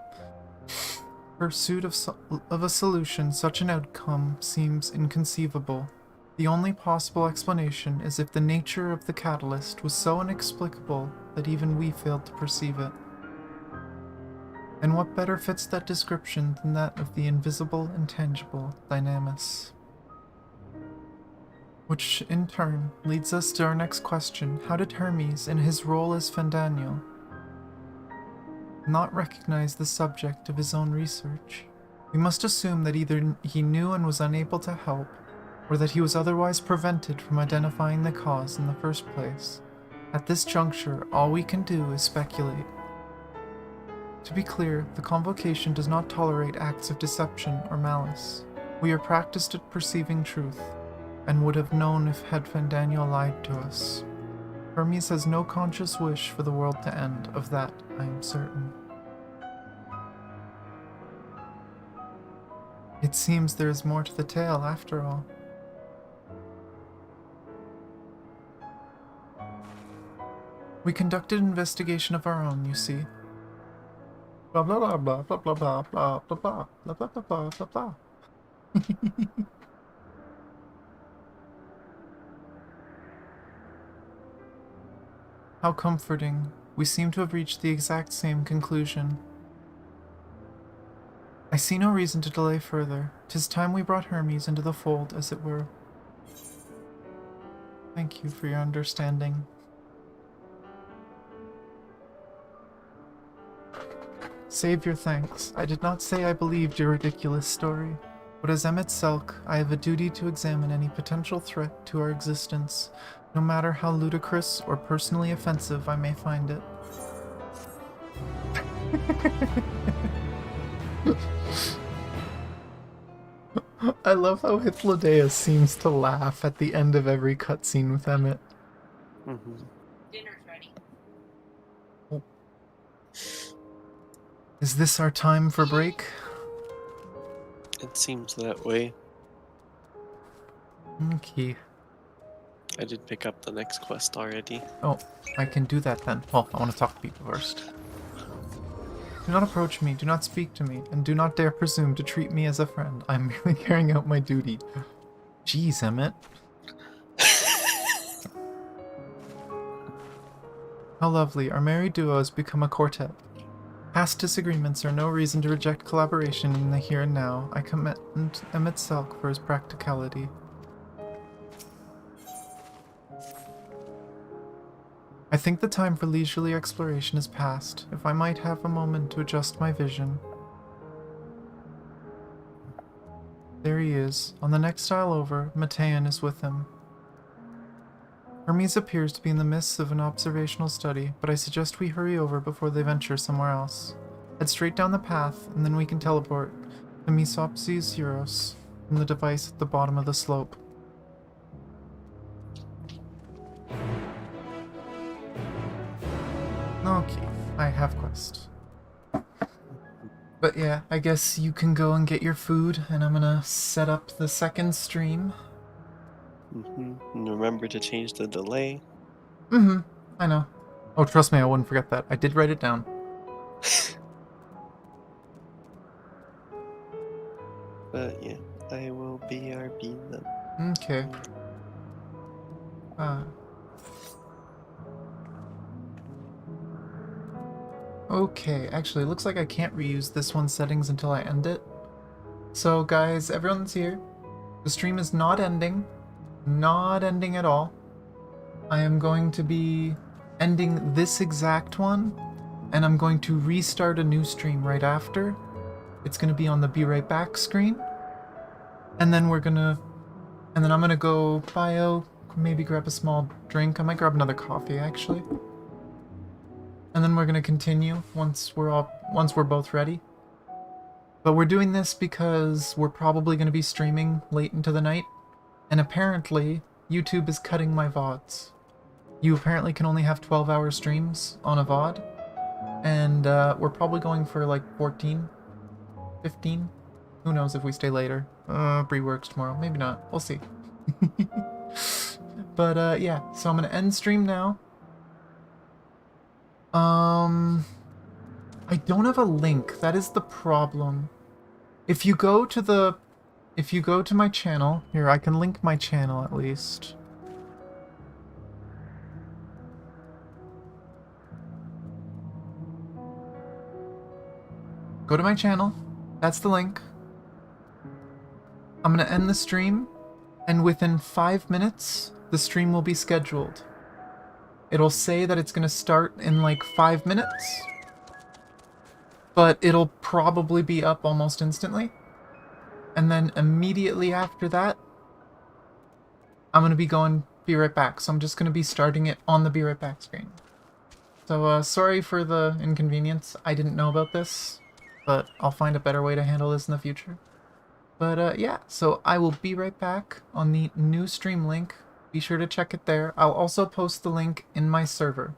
pursuit of a solution, such an outcome seems inconceivable. The only possible explanation is if the nature of the catalyst was so inexplicable that even we failed to perceive it. And what better fits that description than that of the invisible, intangible Dynamis? Which, in turn, leads us to our next question. How did Hermes, in his role as Fandaniel, not recognize the subject of his own research? We must assume that either he knew and was unable to help, or that he was otherwise prevented from identifying the cause in the first place. At this juncture, all we can do is speculate. To be clear, the Convocation does not tolerate acts of deception or malice. We are practiced at perceiving truth, and would have known if had Fandaniel lied to us. Hermes has no conscious wish for the world to end, of that I am certain. It seems there is more to the tale after all. We conducted an investigation of our own, you see. Blah blah blah blah blah blah blah blah blah blah blah blah blah blah blah. How comforting. We seem to have reached the exact same conclusion. I see no reason to delay further. 'Tis time we brought Hermes into the fold, as it were. Thank you for your understanding. Save your thanks. I did not say I believed your ridiculous story, but as Emmett Selk, I have a duty to examine any potential threat to our existence, no matter how ludicrous or personally offensive I may find it. I love how Hythlodaeus seems to laugh at the end of every cutscene with Emmett. Mm-hmm. Dinner's ready. Is this our time for break? It seems that way. Okay. I did pick up the next quest already. Oh, I can do that then. Well, I want to talk to people first. Do not approach me, do not speak to me, and do not dare presume to treat me as a friend. I am merely carrying out my duty. Jeez, Emmett. How lovely. Our merry duo has become a quartet. Past disagreements are no reason to reject collaboration in the here and now. I commend Emmett Selk for his practicality. I think the time for leisurely exploration is past. If I might have a moment to adjust my vision. There he is. On the next aisle over, Matean is with him. Hermes appears to be in the midst of an observational study, but I suggest we hurry over before they venture somewhere else. Head straight down the path, and then we can teleport to Mesopsis Euros from the device at the bottom of the slope. Okay, I have quest. But yeah, I guess you can go and get your food, and I'm gonna set up the second stream. And remember to change the delay. I know. Oh, trust me, I wouldn't forget that. I did write it down. But yeah, I will BRB them. Okay. Okay, actually, it looks like I can't reuse this one's settings until I end it. So, guys, everyone's here. The stream is not ending. Not ending at all. I am going to be ending this exact one, and I'm going to restart a new stream right after. It's going to be on the Be Right Back screen. And then I'm going to go bio, maybe grab a small drink. I might grab another coffee, actually. And then we're going to continue once we're both ready. But we're doing this because we're probably going to be streaming late into the night. And apparently, YouTube is cutting my VODs. You apparently can only have 12-hour streams on a VOD. And we're probably going for like 14, 15. Who knows if we stay later. Bree works tomorrow. Maybe not. We'll see. But yeah, so I'm going to end stream now. I don't have a link. That is the problem. If you go to my channel, here, I can link my channel at least. Go to my channel. That's the link. I'm gonna end the stream, and within 5 minutes, the stream will be scheduled. It'll say that it's gonna start in like 5 minutes, but it'll probably be up almost instantly. And then immediately after that, I'm gonna be right back. So I'm just gonna be starting it on the Be Right Back screen. So sorry for the inconvenience. I didn't know about this, but I'll find a better way to handle this in the future. But yeah, so I will be right back on the new stream link. Be sure to check it there. I'll also post the link in my server.